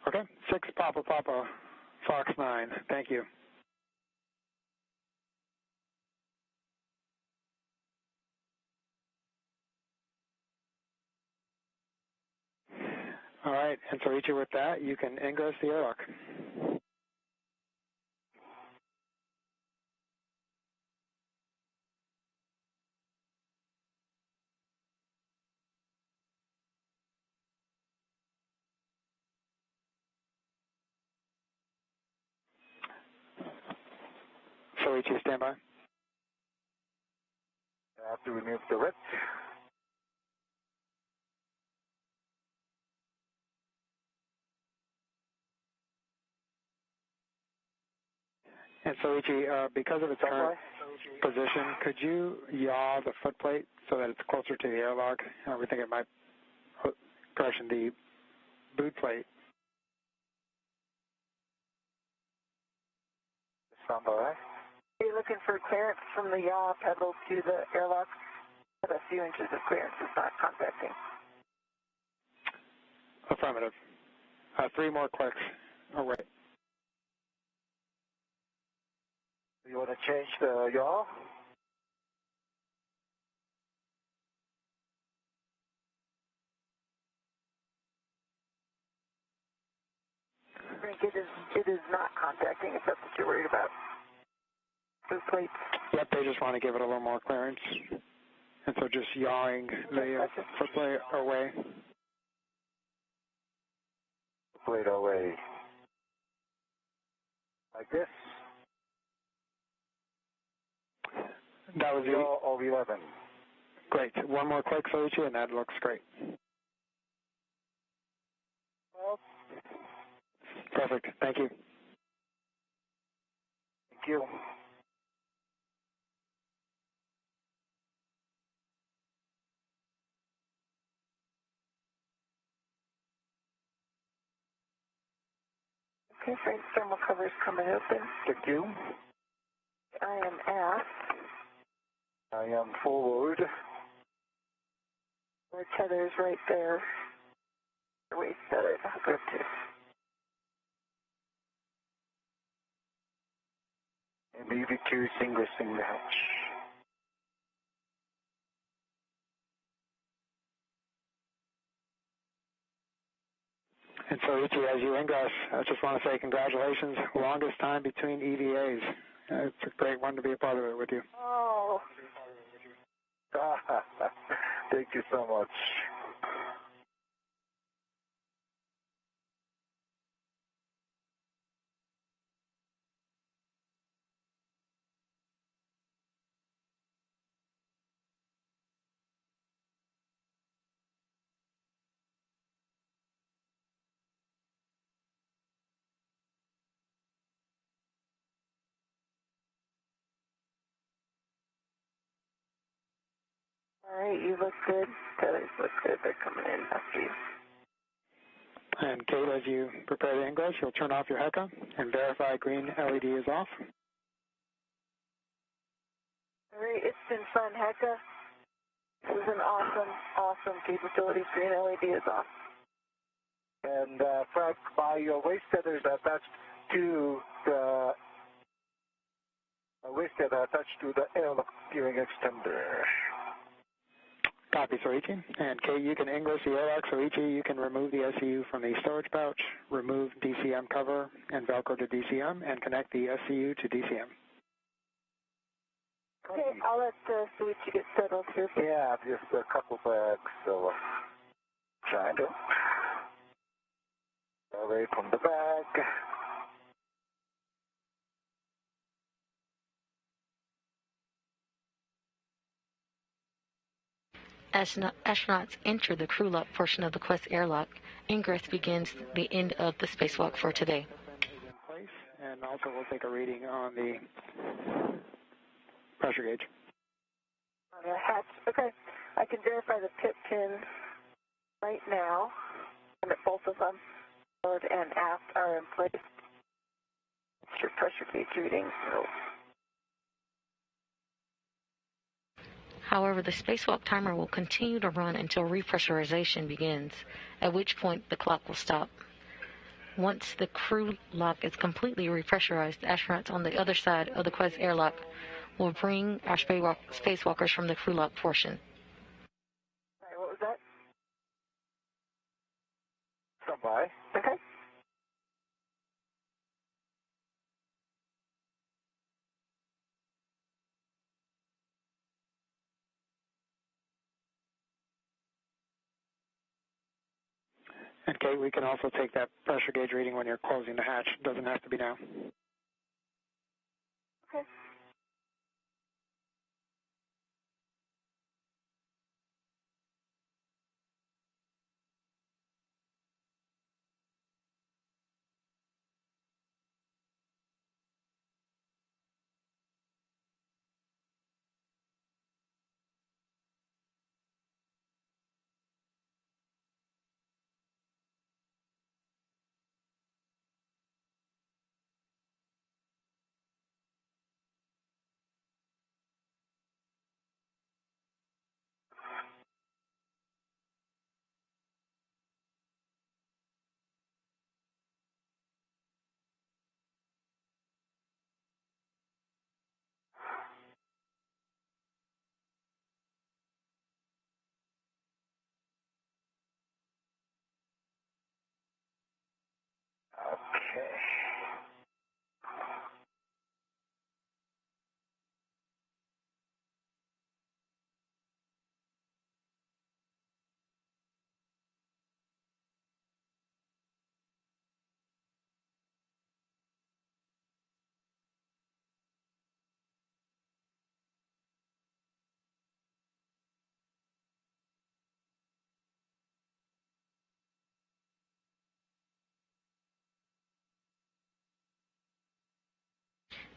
Okay, 6 Papa Papa, Fox 9. Thank you. All right, and Soichi, with that, you can ingress the airlock. Soichi, stand by. I have to remove the red. And Soichi, because of its current position, could you yaw the footplate so that it's closer to the airlock? We think it might, correction, the boot plate. Sound all right? Are you looking for clearance from the yaw pedal to the airlock? A few inches of clearance is not contacting. Affirmative. 3 more clicks away. You want to change the yaw? Frank, it is not contacting if that's what you're worried about. Boot plates. Yep, they just want to give it a little more clearance. And so just yawing the footplate away. Plate away. Like this. That was Yaw of 11. great. 1 more click, Soichi, and that looks great. Well, Perfect. Thank you. thank you. Okay, Frank, thermal cover is coming open. Thank you. I am aft. I am forward. Our tether is right there. The waist tether to hook up to. And BBQ single hatch. And Soichi, as you ingress, I just want to say congratulations. Longest time between EVAs. It's a great one to be a part of it with you. Oh. Thank you so much. All right, you look good. Tethers look good. They're coming in after you. And Kate, as you prepare to ingress, you'll turn off your HECA and verify green LED is off. All right, it's been fun, Hecka. This is an awesome capability. Green LED is off. And Frank, my waist tether is attached to the waist tether attached to the airlock steering extender. Copy, Soichi. And Kate, you can ingress the airlock. Soichi, you can remove the SCU from the storage pouch, remove DCM cover and Velcro to DCM, and connect the SCU to DCM. Okay, I'll let Soichi get settled here. Yeah, just a couple bags of China. Away from the bag. Astronauts enter the crew lock portion of the Quest airlock Ingress begins the end of the spacewalk for today. Is in place, and also we'll take a reading on the pressure gauge. On the hatch, okay. I can verify the pit pin right now, and that both of them, forward and aft, are in place. It's your pressure gauge reading, so. However, the spacewalk timer will continue to run until repressurization begins, at which point the clock will stop. Once the crew lock is completely repressurized, astronauts on the other side of the Quest airlock will bring our spacewalkers from the crew lock portion. Sorry, what was that? Stand by. Okay. And Kate, we can also take that pressure gauge reading when you're closing the hatch. It doesn't have to be now. Okay. Okay.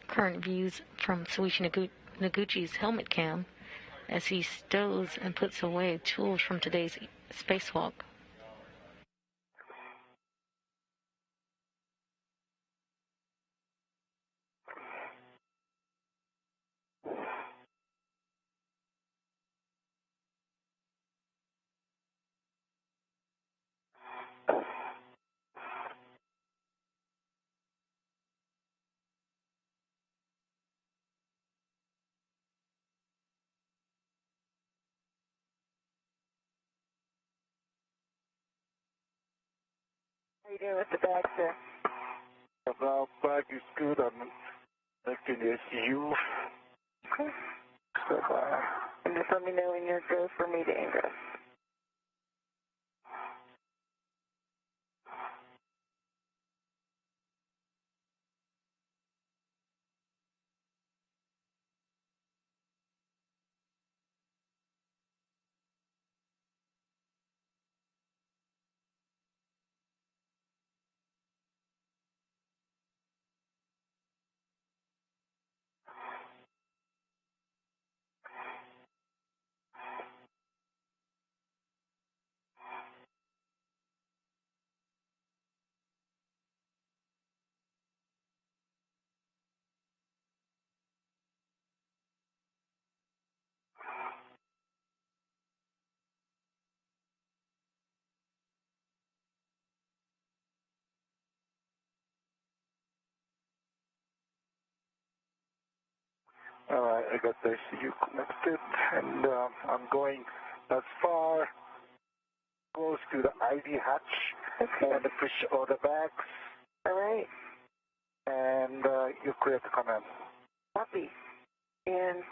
Current views from Soichi Noguchi's helmet cam as he stows and puts away tools from today's spacewalk. How are you doing with the bags there? The bag is good. I'm connecting the SU. Okay. Stand by. And just let me know when you're go for me to ingress. All right, I got the SU connected, and I'm going as far close to the ID hatch. Okay. And push all the bags. All right. And you clear to come in. Copy. And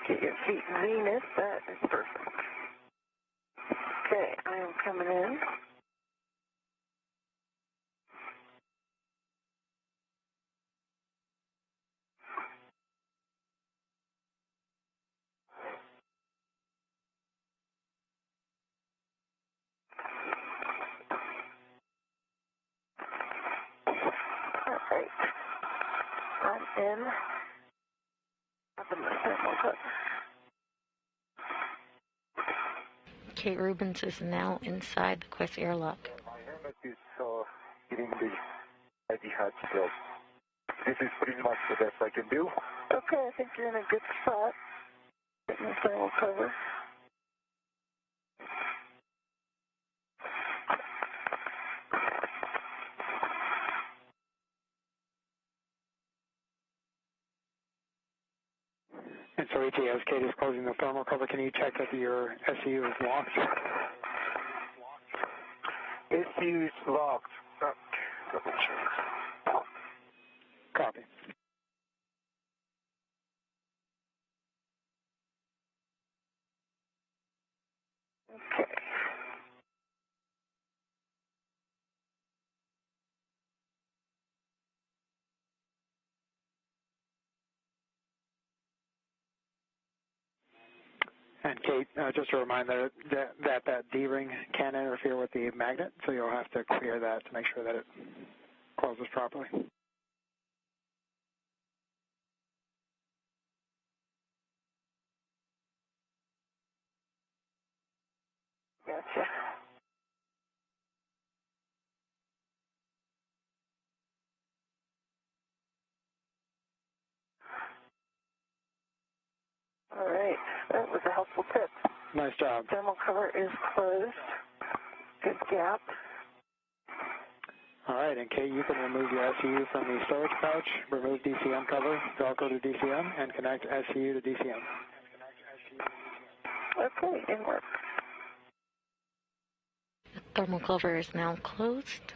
get your feet zenith. That is perfect. Okay, I am coming in. on in. Up in the thermal cover. Kate Rubins is now inside the Quest airlock. My helmet is hitting the ID hatch, so this is pretty much the best I can do. Okay, I think you're in a good spot. Getting the thermal cover. And Soichi, as Kate is closing the thermal cover, can you check that your SCU is locked? SCU is locked. Double check. Copy. Okay. And Kate, just a reminder that D-ring can interfere with the magnet, so you'll have to clear that to make sure that it closes properly. Gotcha. All right, that was a helpful tip. Nice job. Thermal cover is closed. Good gap. All right, and Kate, you can remove your SCU from the storage pouch, remove DCM cover, Velcro to DCM, and connect SCU to DCM. Okay, in work. The thermal cover is now closed.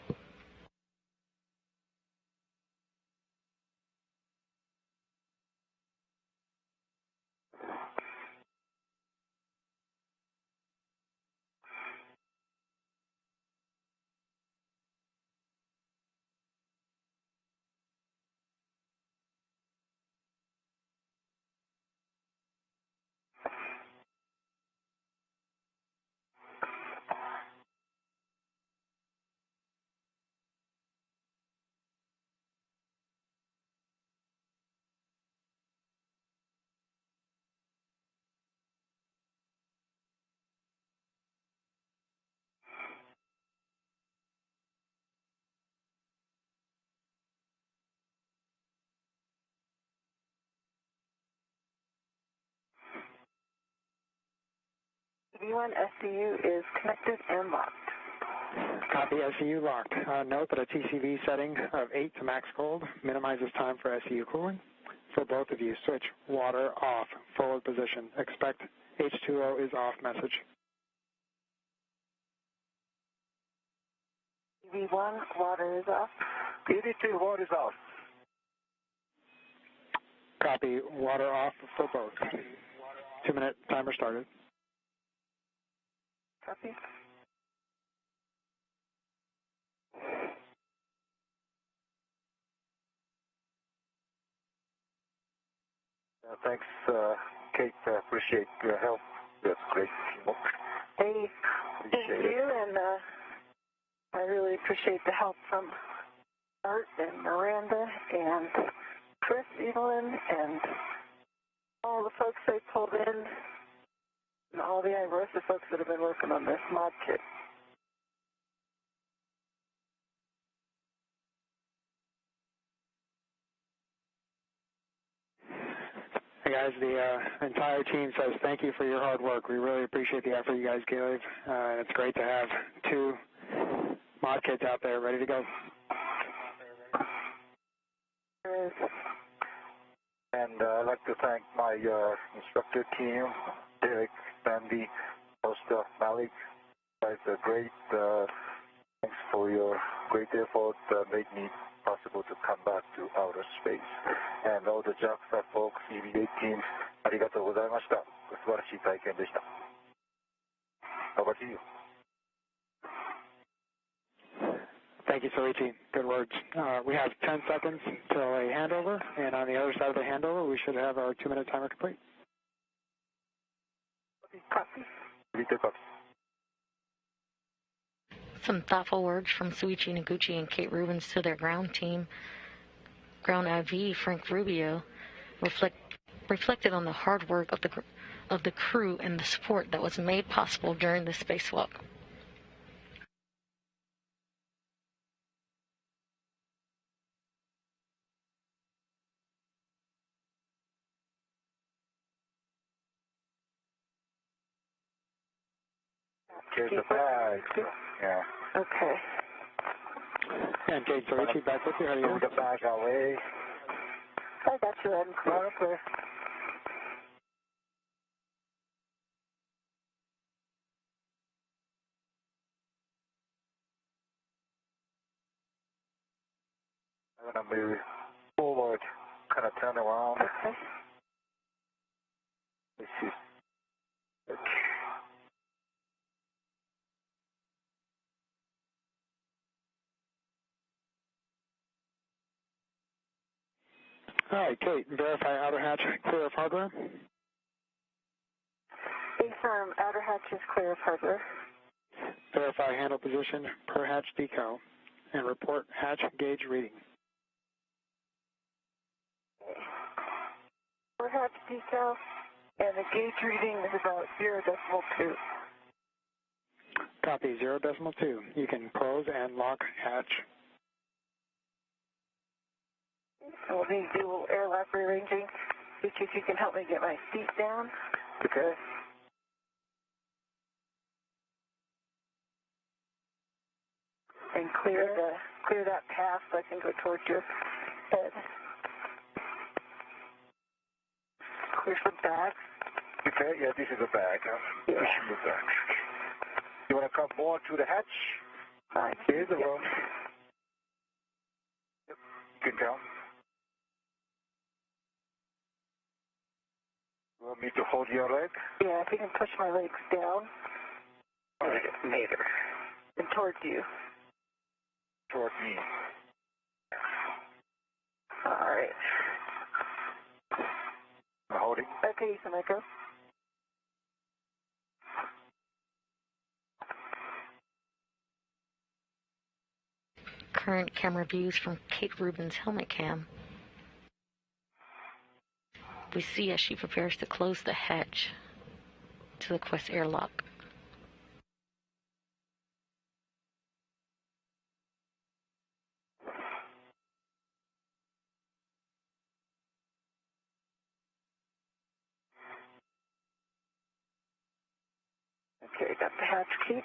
V1 SCU is connected and locked. Copy, SCU locked. Note that a TCV setting of 8 to max cold minimizes time for SCU cooling. For both of you, switch water off, forward position. Expect H2O is off message. V1, water is off. ED2, water is off. Copy, water off for both. 2-minute timer started. Copy. Thanks, Kate. Appreciate your help. That's great. Hey, thank you, and I really appreciate the help from Art and Miranda and Chris Evelyn and all the folks they pulled in and all the Irosa folks that have been working on this mod kit. Hey guys, the entire team says thank you for your hard work. We really appreciate the effort you guys give, and it's great to have 2 mod kits out there ready to go. And I'd like to thank my instructor team, Derek, Sandy, Costa, Malik. You guys are great. Thanks for your great effort that made me possible to come back to outer space. And all the JAXA folks, EVA teams, ありがとうございました。素晴らしい体験でした。Over to you. Thank you, Soichi. Good words. We have 10 seconds till a handover, and on the other side of the handover, we should have our 2-minute timer complete. Copy. Copy. Some thoughtful words from Soichi, Noguchi, and Kate Rubins to their ground team. Ground IV Frank Rubio reflected on the hard work of the crew and the support that was made possible during the spacewalk. Here's the bag. Yeah. Okay. And Kate Soichi, back with you. How are you? Move the bag away. I got you, Ed. Okay. I'm going to move forward, kind of turn around. Okay. This is, okay. All right, Kate, verify outer hatch clear of hardware. Affirm, outer hatch is clear of hardware. Verify handle position per hatch decal and report hatch gauge reading. Per hatch decal, and the gauge reading is about 0.2. Copy, 0.2. You can close and lock hatch. So we'll need to do a little airlock rearranging. If you can help me get my seat down. Okay. And clear that path so I can go towards your head. Clear some bags. Okay, yeah, this is a bag. Yeah. This is a bag. You want to come more to the hatch? Fine. Here's the room. Yep, you can come. You want me to hold your leg? Yeah, if you can push my legs down. Later. And towards you. Toward me. All right. I'm holding. Okay, so Echo. Current camera views from Kate Rubins' helmet cam. We see as she prepares to close the hatch to the Quest airlock. Okay, got the hatch key.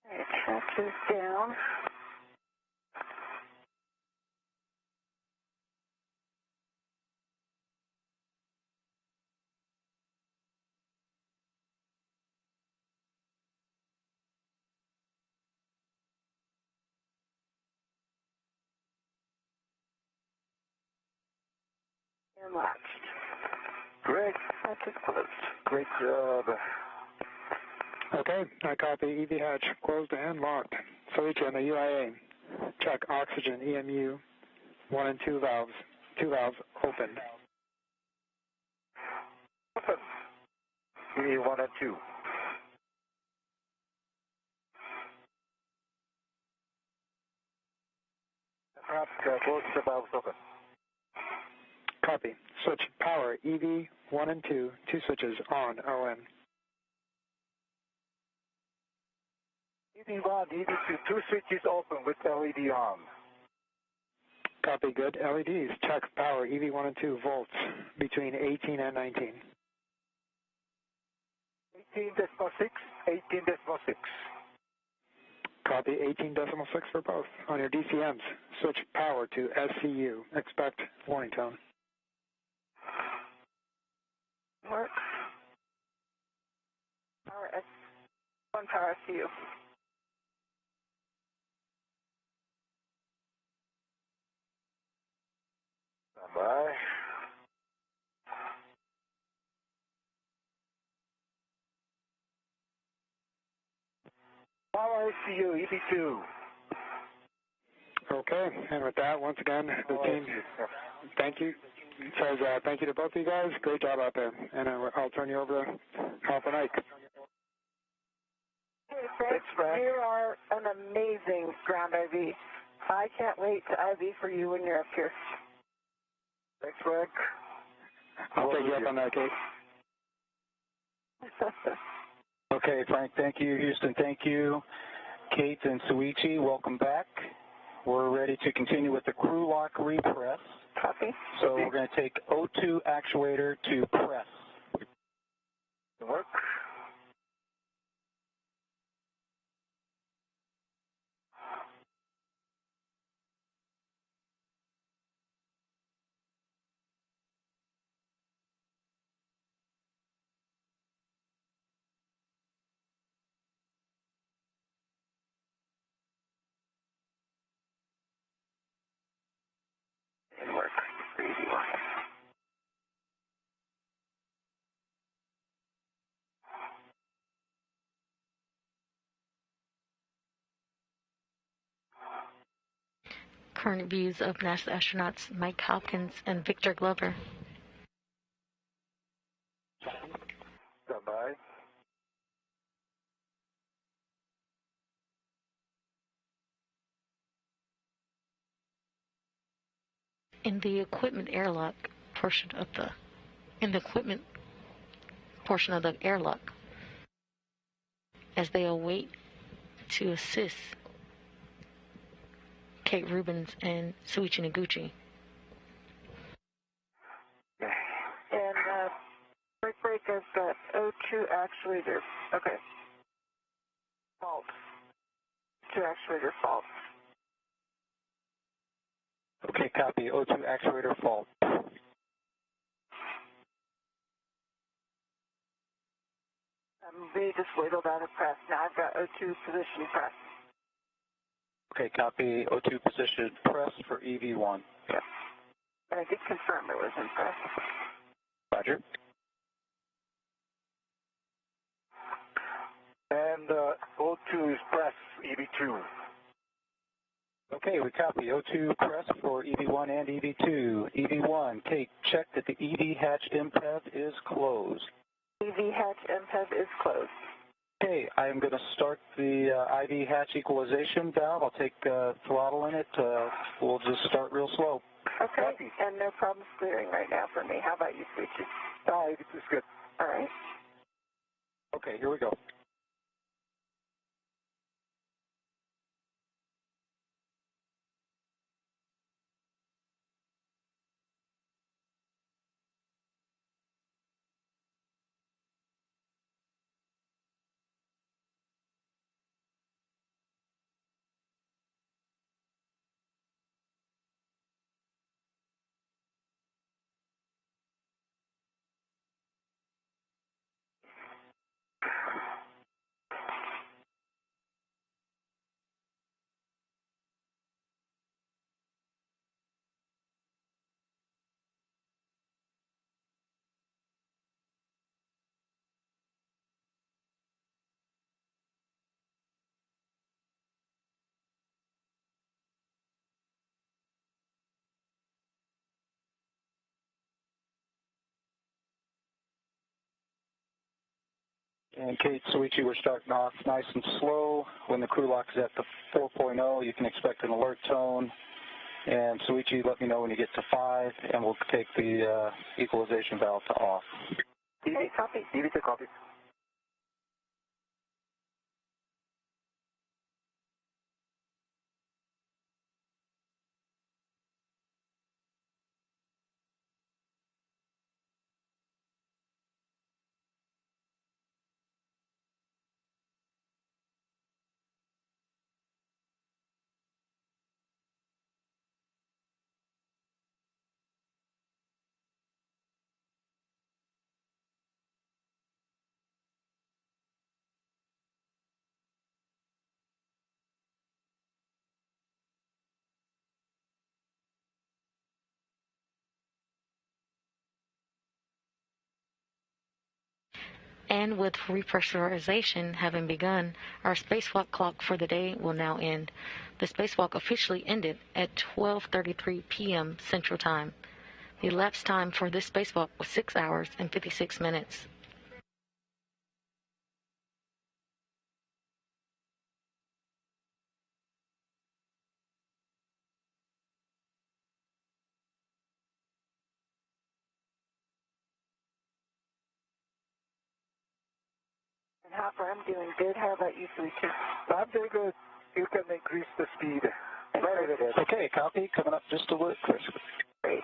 It hatches down. And latched. Great. Hatch is closed. Great job. Okay, I copy. EV hatch closed and locked. Soichi on the UIA. Check oxygen EMU 1 and 2 valves. 2 valves open. Open. We 1 and 2. Perhaps both the valves open. Copy. Switch power EV 1 and 2. 2 switches on ON. EV1, EV2, 2 switches open with LED on. Copy. Good. LEDs. Check power EV 1 and 2 volts between 18 and 19. 18.6, 18.6. Copy. 18.6 for both. On your DCMs, switch power to SCU. Expect warning tone. ground power to you. Stand by. Power to you, EB2. Okay, and with that, once again, the team, thank you. Says thank you to both of you guys. Great job out there. And I'll turn you over to Alpha Mike. Hey, Frank, you are an amazing ground IV. I can't wait to IV for you when you're up here. Thanks, Frank. I'll take you up on that, Kate. Okay, Frank, thank you. Houston, thank you. Kate and Soichi, welcome back. We're ready to continue with the crew lock repress. Copy. So we're going to take O2 actuator to press. Work. Work. Easy work. Current views of NASA astronauts Mike Hopkins and Victor Glover. Stand by. In the equipment airlock portion of the airlock, as they await to assist Kate Rubins and Soichi Noguchi. And break is that O2 actuator. Okay. Fault. O2 actuator fault. Okay, copy. O2 actuator fault. We just wiggled out of press. Now I've got O2 position press. Okay, copy. O2 position press for EV1. Yep. And I did confirm it was in press. Roger. And O2 is press, EB2. Okay, we copy. O2 press for EV1 and EV2. EV1, Kate, check that the EV hatch MPEV is closed. EV hatch MPEV is closed. Okay, I am going to start the IV hatch equalization valve. I'll take throttle in it. We'll just start real slow. Okay, and no problems clearing right now for me. How about you, Soichi? Oh, EB2 is good. All right. Okay, here we go. And Kate, Soichi, we're starting off nice and slow. When the crew lock is at the 4.0, you can expect an alert tone. And Soichi, let me know when you get to 5, and we'll take the equalization valve to off. Okay, copy. EB2 copy. And with repressurization having begun, our spacewalk clock for the day will now end. The spacewalk officially ended at 12:33 p.m. Central Time. The elapsed time for this spacewalk was 6 hours and 56 minutes. And Hopper, I'm doing good. How about you, Soichi? I'm doing good. You can increase the speed right a bit. Okay, copy. Coming up just a little crisp. Great.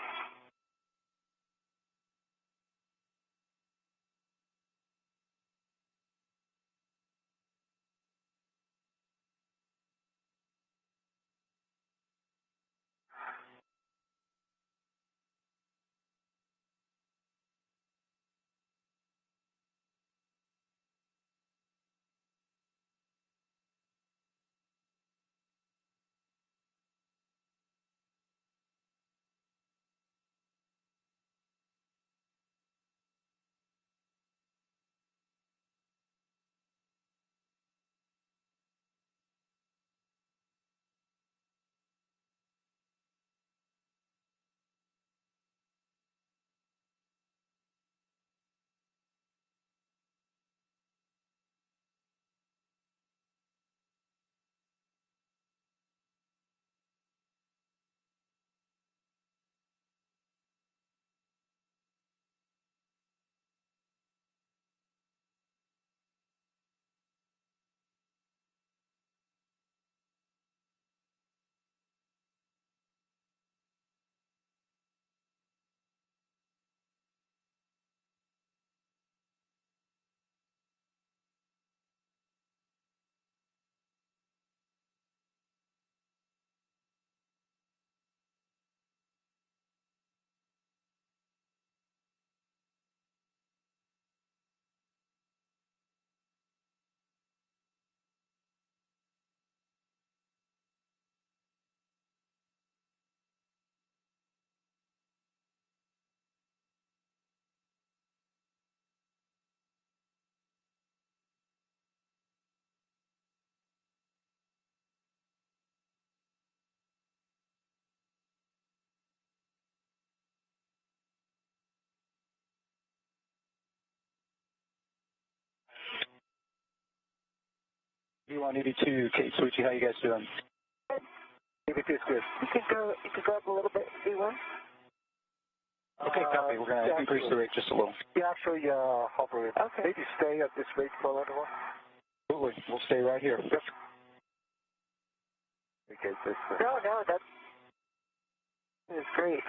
V182, Kate Soichi, how you guys doing? It is good. You could go up a little bit, V1. Okay, copy. We're going to increase the rate just a little. Yeah, actually, Hopper, Okay. maybe stay at this rate for a little while. Absolutely. We'll stay right here. Yes. Okay, this. No, that's great.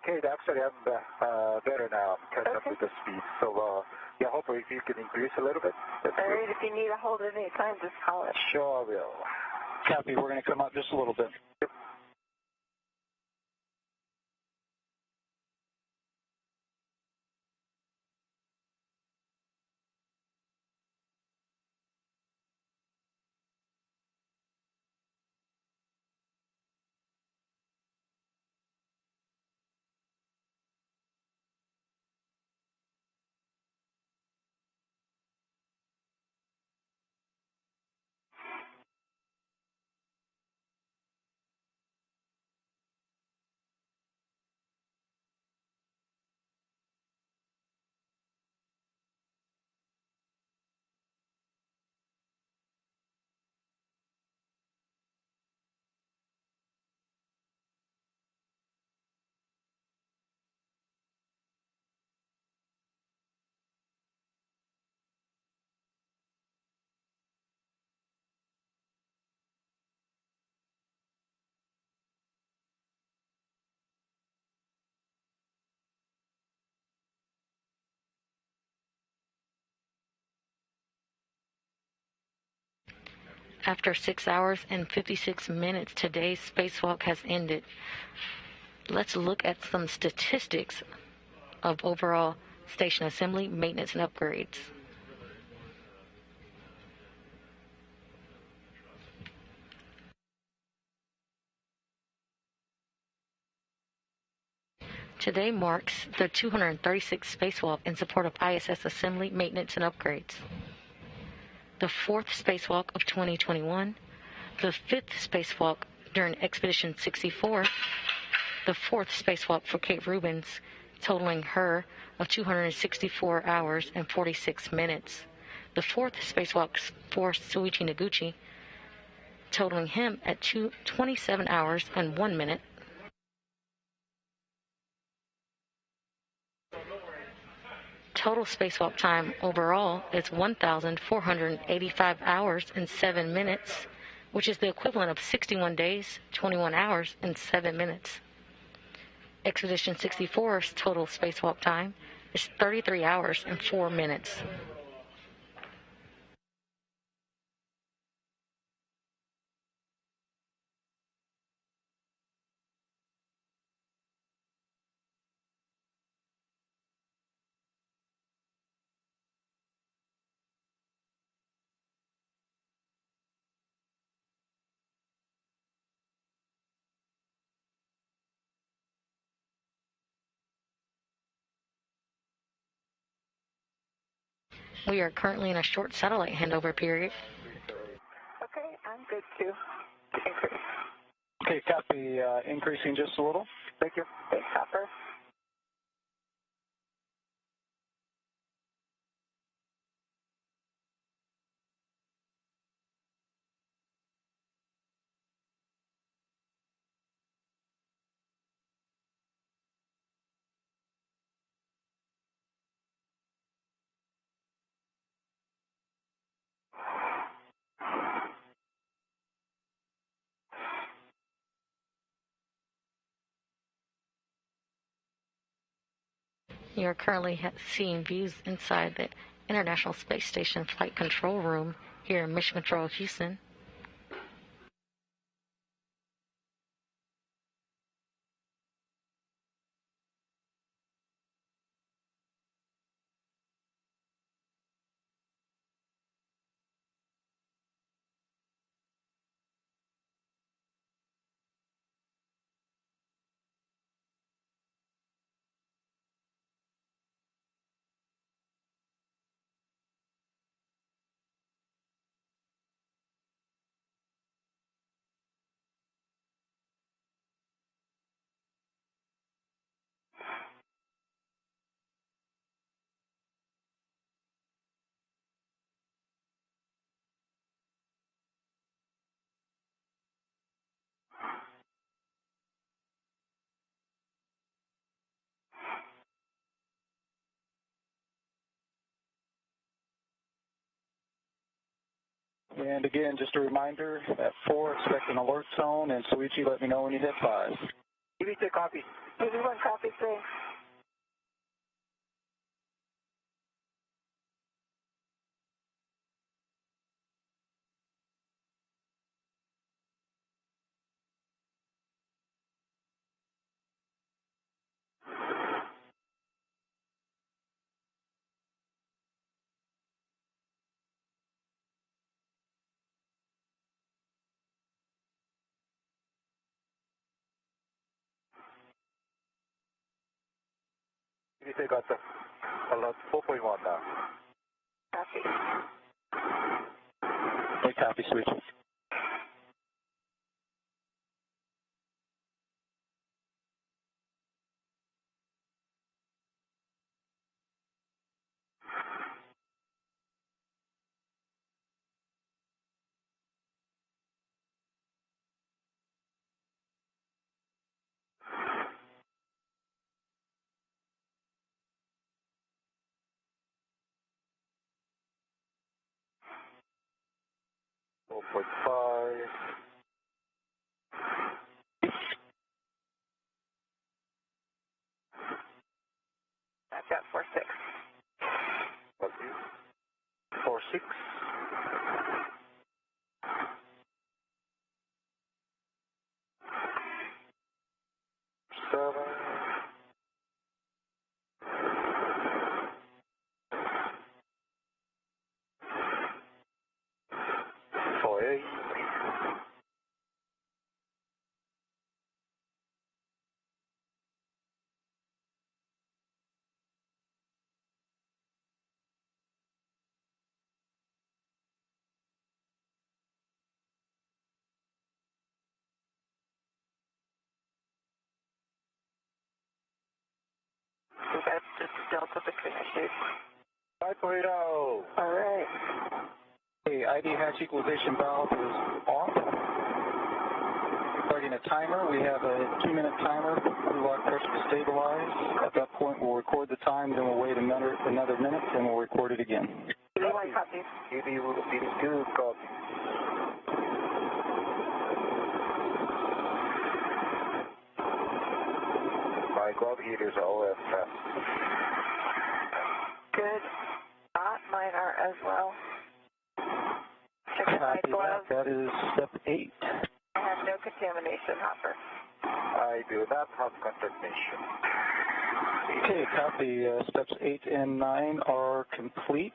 Okay, actually, I'm better now. I'm catching up with the speed. So, yeah, hopefully if you can increase a little bit. All right, if you need a hold at any time, just call it. Sure, I will. Copy. We're going to come up just a little bit. After 6 hours and 56 minutes, today's spacewalk has ended. Let's look at some statistics of overall station assembly, maintenance, and upgrades. Today marks the 236th spacewalk in support of ISS assembly, maintenance, and upgrades. The 4th spacewalk of 2021, the 5th spacewalk during Expedition 64, the 4th spacewalk for Kate Rubins, totaling her of 264 hours and 46 minutes, the 4th spacewalk for Soichi Noguchi, totaling him at 27 hours and 1 minute, total spacewalk time overall is 1,485 hours and 7 minutes, which is the equivalent of 61 days, 21 hours, and 7 minutes. Expedition 64's total spacewalk time is 33 hours and 4 minutes. We are currently in a short satellite handover period. Okay, I'm good too. Increase. Okay, copy. Increasing just a little. Thank you. Okay, copper. You are currently seeing views inside the International Space Station Flight Control Room here in Mission Control, Houston. And again, just a reminder, at 4, expect an alert zone, and Soichi, let me know when you hit 5. EV2 copy. EV1 copy, thanks. EV2 got the alert 4.1 now. Copy. Okay, copy, Soichi. I've got 4.6. 4.6. this is Delta Victor Shape. 5.0. All right. Okay, ID hatch equalization valve is off. Starting a timer. We have a 2-minute timer for crew lock pressure to stabilize. At that point, we'll record the time, then we'll wait another minute, and we'll record it again. EV1 copy. EV2 copy. My glove heaters are all at test. Good. Mine are as well. Check my gloves. That is step 8. I have no contamination, Hopper. I do not have contamination. Okay, copy. Steps 8 and 9 are complete.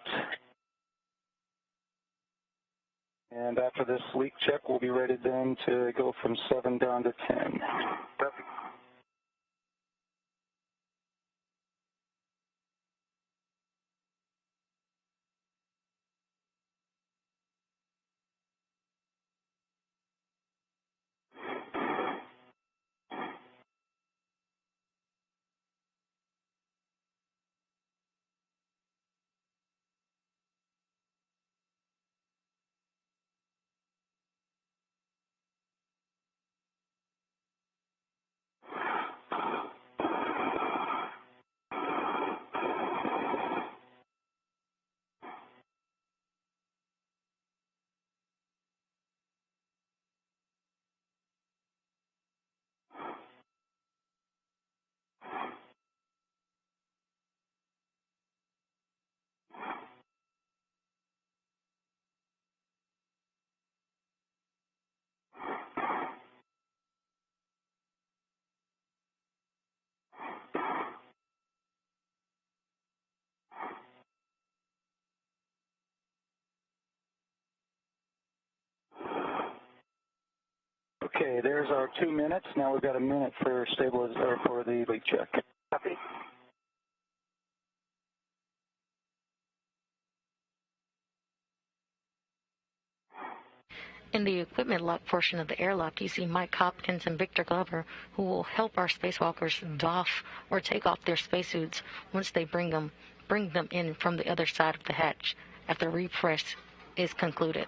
And after this leak check, we'll be ready then to go from 7 down to 10. Perfect. Okay, there's our 2 minutes. Now we've got a minute for for the leak check. Copy. In the equipment lock portion of the airlock, you see Mike Hopkins and Victor Glover, who will help our spacewalkers doff or take off their spacesuits once they bring them in from the other side of the hatch after repress is concluded.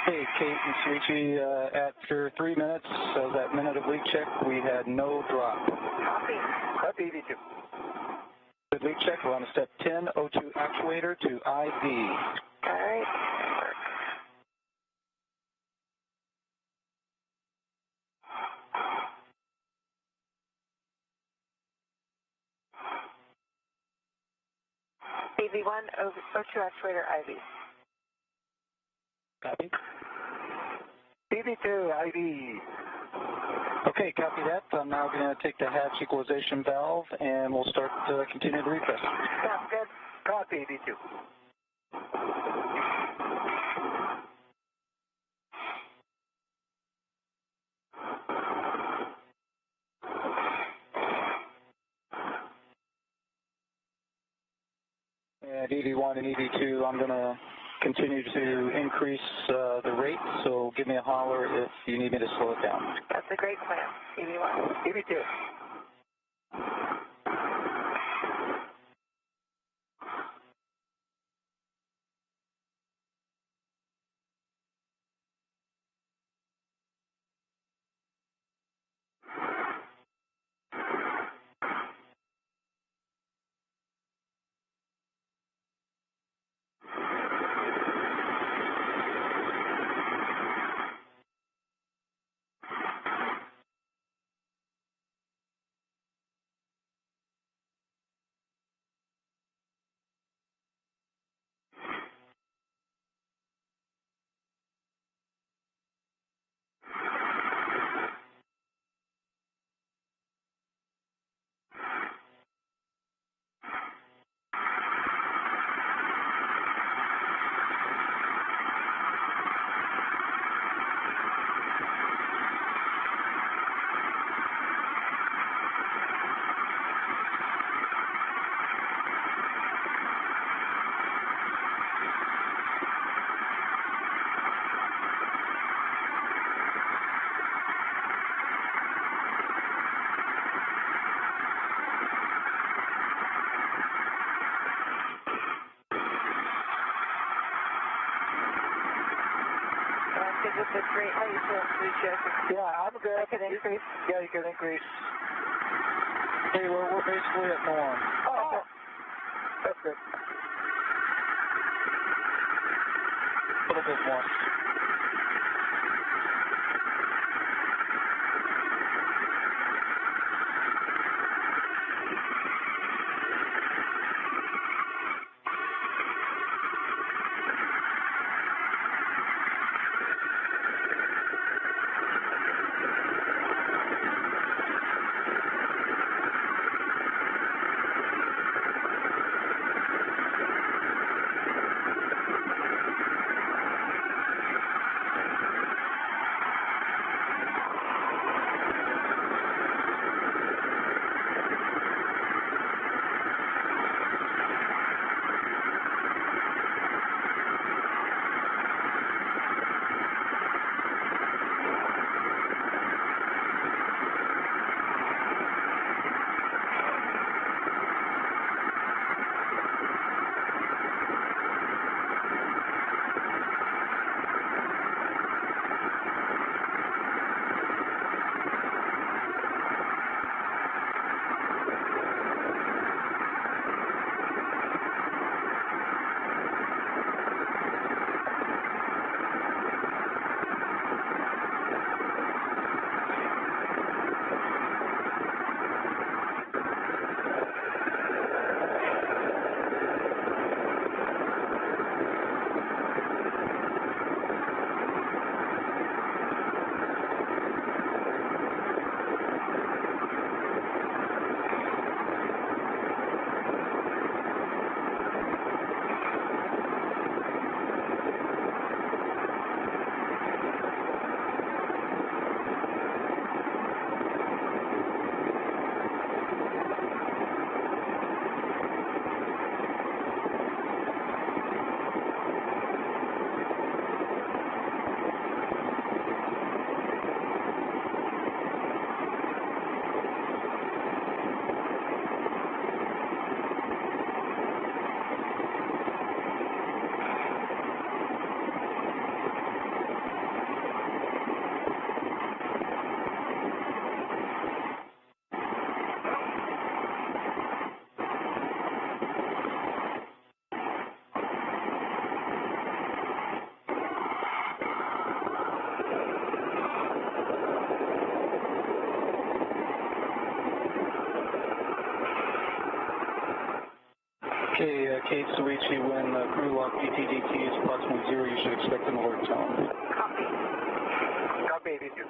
Okay, Kate and Soichi, after 3 minutes of that minute of leak check, we had no drop. Copy. Copy, EV2. Good leak check. We're on step 10, O2 actuator to IV. All right. EV1, O2 actuator, IV. Copy. EV2, IV. Okay, copy that. I'm now going to take the hatch equalization valve, and we'll start continue the repress. Sounds good. Copy, EV2. And EV1 and EV2, I'm going to continue to increase the rate, so give me a holler if you need me to slow it down. That's a great plan. EV1. EV2. with the green. Are you still Soichi? Yeah, I'm good. I can increase? Yeah, you can increase. Okay, we're basically at norm. Oh, That's good. A little bit more. Okay, Kate Soichi, when crew lock DTDT is approximately 0, you should expect an alert tone. copy. Copy, did you?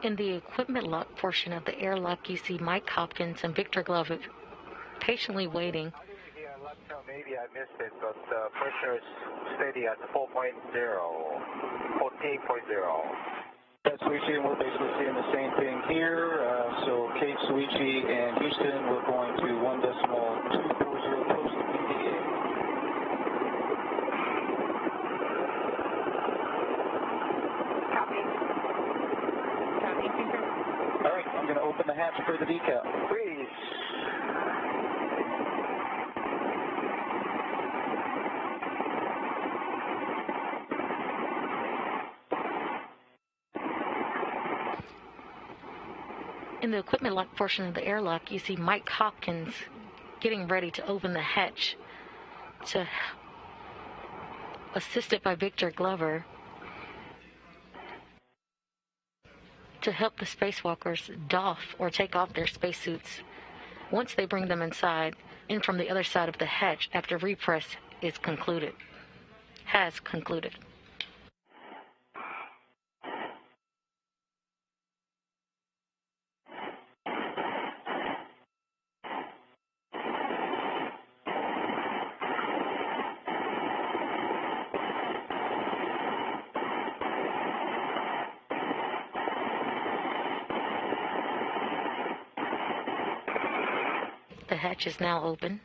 In the equipment lock portion of the airlock, you see Mike Hopkins and Victor Glover patiently waiting. Maybe I missed it, but pressure is steady at 4.0, 14.0. That's Soichi, and we're basically seeing the same thing here. So Kate Soichi and Houston, we're going to 1.240 post ETA. Copy. Copy. All right, I'm going to open the hatch for the decal. Please. In the equipment lock portion of the airlock, you see Mike Hopkins getting ready to open the hatch, assisted by Victor Glover, to help the spacewalkers doff or take off their spacesuits. Once they bring them inside, in from the other side of the hatch after repress has concluded. The hatch is now open.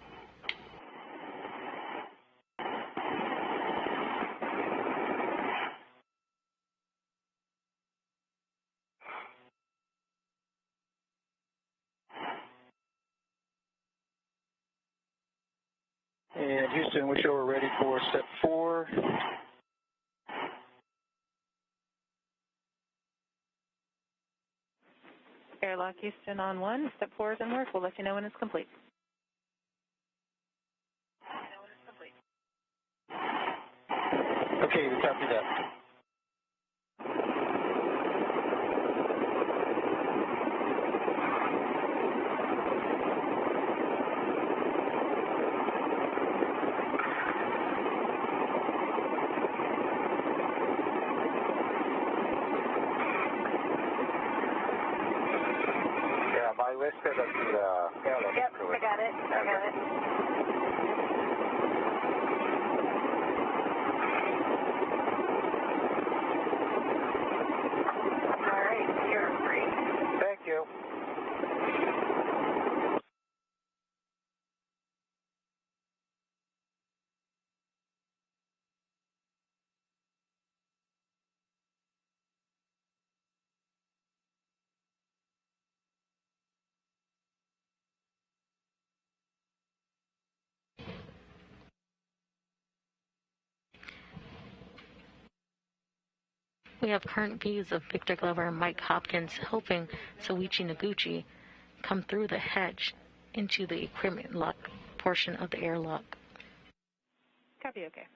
And Houston, we show we're ready for step 4. Airlock Houston on 1. Step 4 is in work. We'll let you know when it's complete. Okay, we copy that. Yeah, my list said that the airlock. Yep, I got it. All right, you're free. Thank you. We have current views of Victor Glover and Mike Hopkins helping Soichi Noguchi come through the hatch into the equipment lock portion of the airlock. Copy, okay.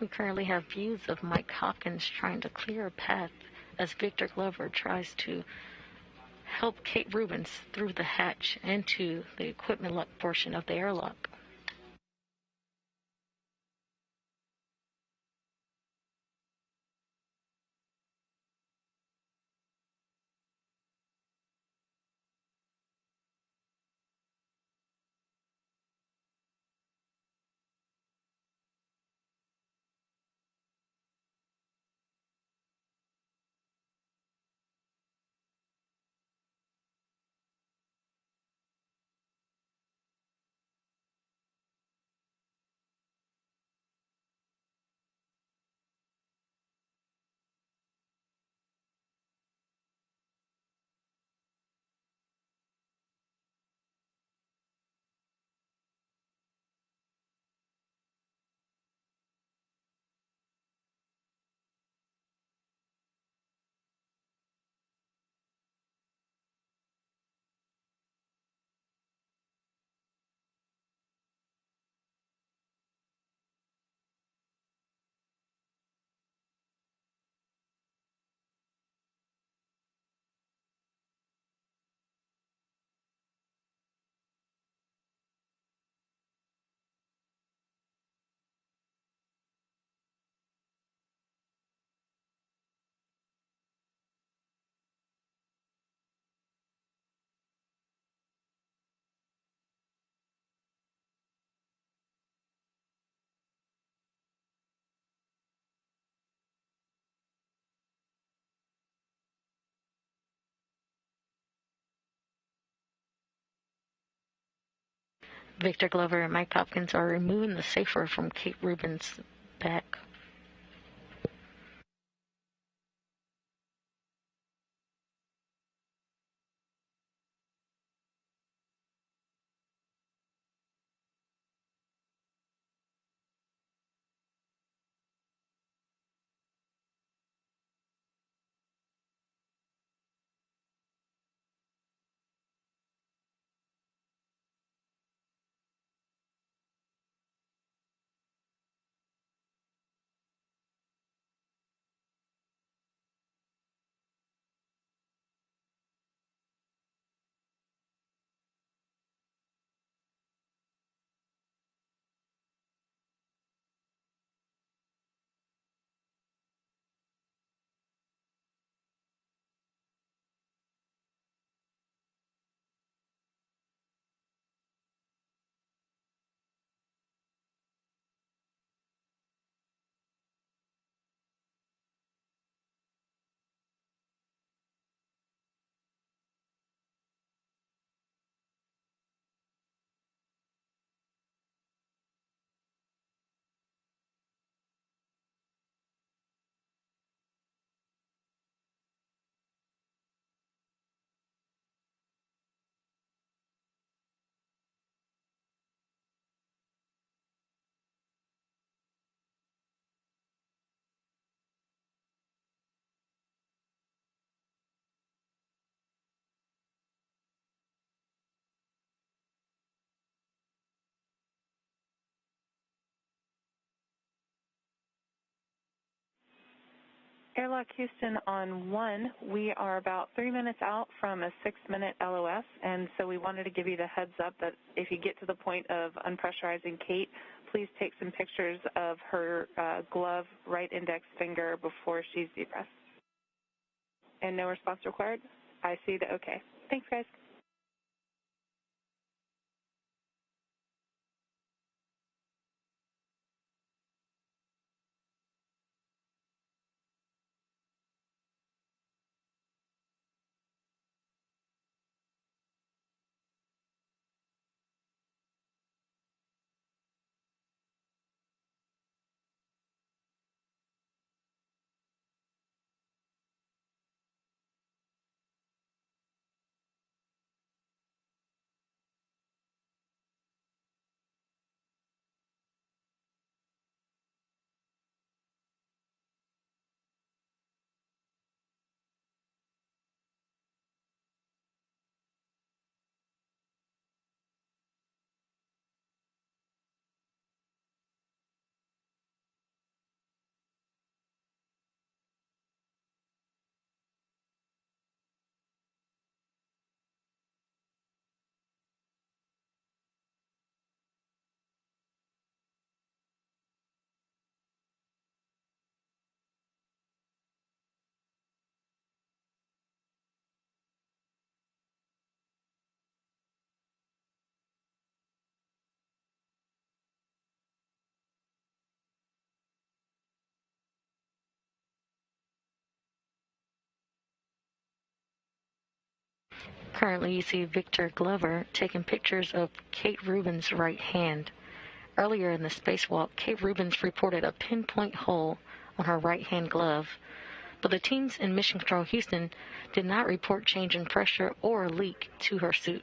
We currently have views of Mike Hopkins trying to clear a path as Victor Glover tries to help Kate Rubins through the hatch into the equipment lock portion of the airlock. Victor Glover and Mike Hopkins are removing the safer from Kate Rubins' back. Airlock Houston on 1, we are about 3 minutes out from a 6-minute LOS, and so we wanted to give you the heads up that if you get to the point of unpressurizing Kate, please take some pictures of her glove right index finger before she's depressed. And no response required? I see the okay. Thanks, guys. Currently, you see Victor Glover taking pictures of Kate Rubins' right hand. Earlier in the spacewalk, Kate Rubins reported a pinpoint hole on her right-hand glove, but the teams in Mission Control Houston did not report change in pressure or a leak to her suit.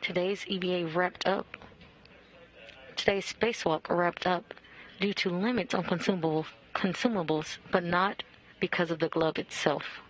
Today's spacewalk wrapped up due to limits on consumables, but not because of the glove itself.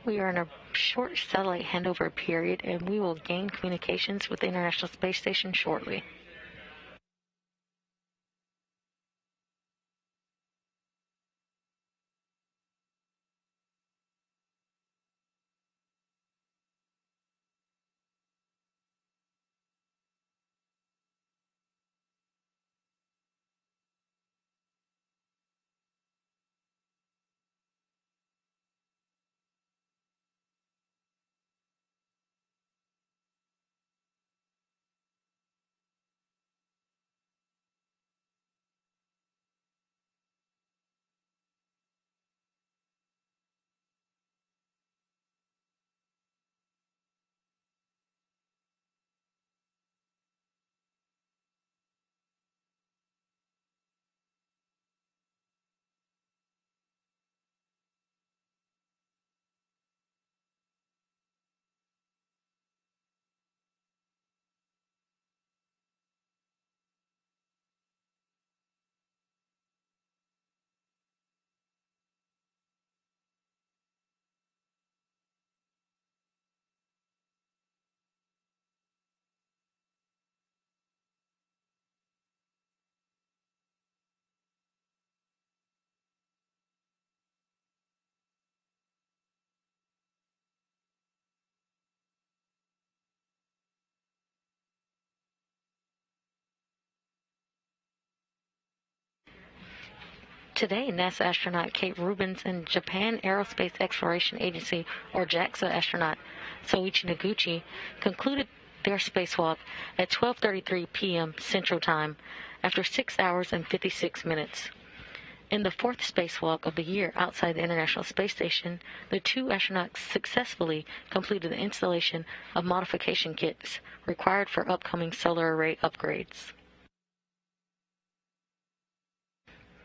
We are in a short satellite handover period, and we will gain communications with the International Space Station shortly. Today, NASA astronaut Kate Rubins and Japan Aerospace Exploration Agency, or JAXA astronaut Soichi Noguchi, concluded their spacewalk at 12:33 p.m. Central Time after 6 hours and 56 minutes. In the fourth spacewalk of the year outside the International Space Station, the two astronauts successfully completed the installation of modification kits required for upcoming solar array upgrades.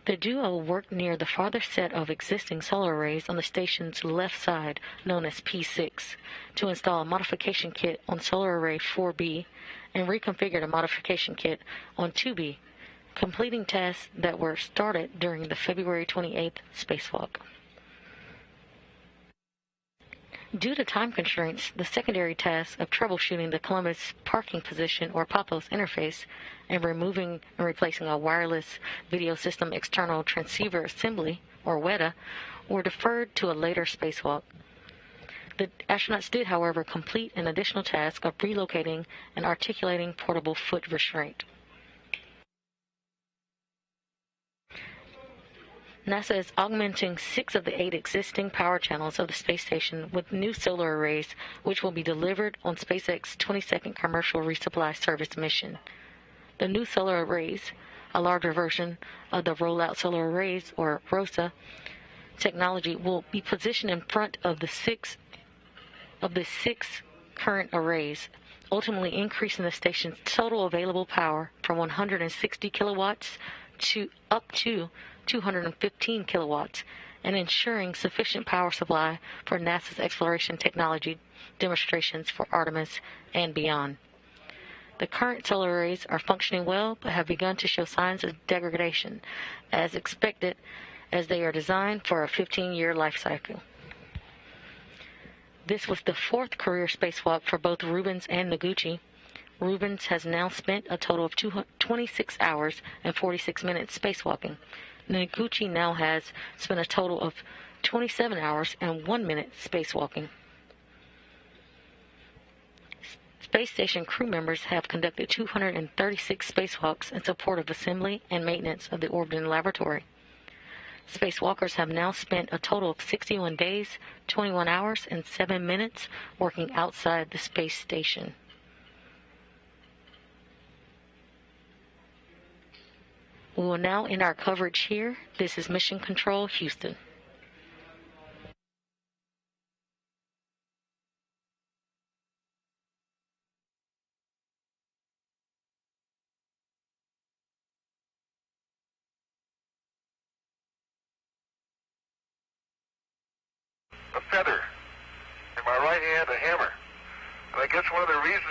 The duo worked near the farthest set of existing solar arrays on the station's left side, known as P6, to install a modification kit on solar array 4B and reconfigured a modification kit on 2B, completing tasks that were started during the February 28th spacewalk. Due to time constraints, the secondary task of troubleshooting the Columbus parking position or POPOS interface and removing and replacing a wireless video system external transceiver assembly, or WETA, were deferred to a later spacewalk. The astronauts did, however, complete an additional task of relocating and articulating portable foot restraint. NASA is augmenting 6 of the 8 existing power channels of the space station with new solar arrays, which will be delivered on SpaceX's 22nd commercial resupply service mission. The new solar arrays, a larger version of the rollout solar arrays, or ROSA, technology, will be positioned in front of the six current arrays, ultimately increasing the station's total available power from 160 kilowatts to up to 215 kilowatts, and ensuring sufficient power supply for NASA's exploration technology demonstrations for Artemis and beyond. The current solar arrays are functioning well, but have begun to show signs of degradation, as expected, as they are designed for a 15-year life cycle. This was the 4th career spacewalk for both Rubins and Noguchi. Rubins has now spent a total of 26 hours and 46 minutes spacewalking. Noguchi now has spent a total of 27 hours and 1 minute spacewalking. Space station crew members have conducted 236 spacewalks in support of assembly and maintenance of the orbiting laboratory. Spacewalkers have now spent a total of 61 days, 21 hours, and 7 minutes working outside the space station. We will now end our coverage here. This is Mission Control, Houston. A feather. In my right hand, a hammer. And I guess one of the reasons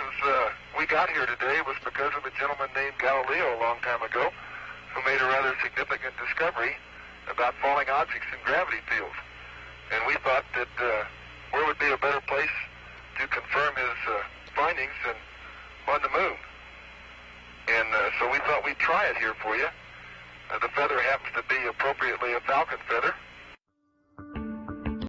we got here today was because of a gentleman named Galileo a long time ago, who made a rather significant discovery about falling objects in gravity fields. And we thought that where would be a better place to confirm his findings than on the moon. And so we thought we'd try it here for you. The feather happens to be appropriately a Falcon feather.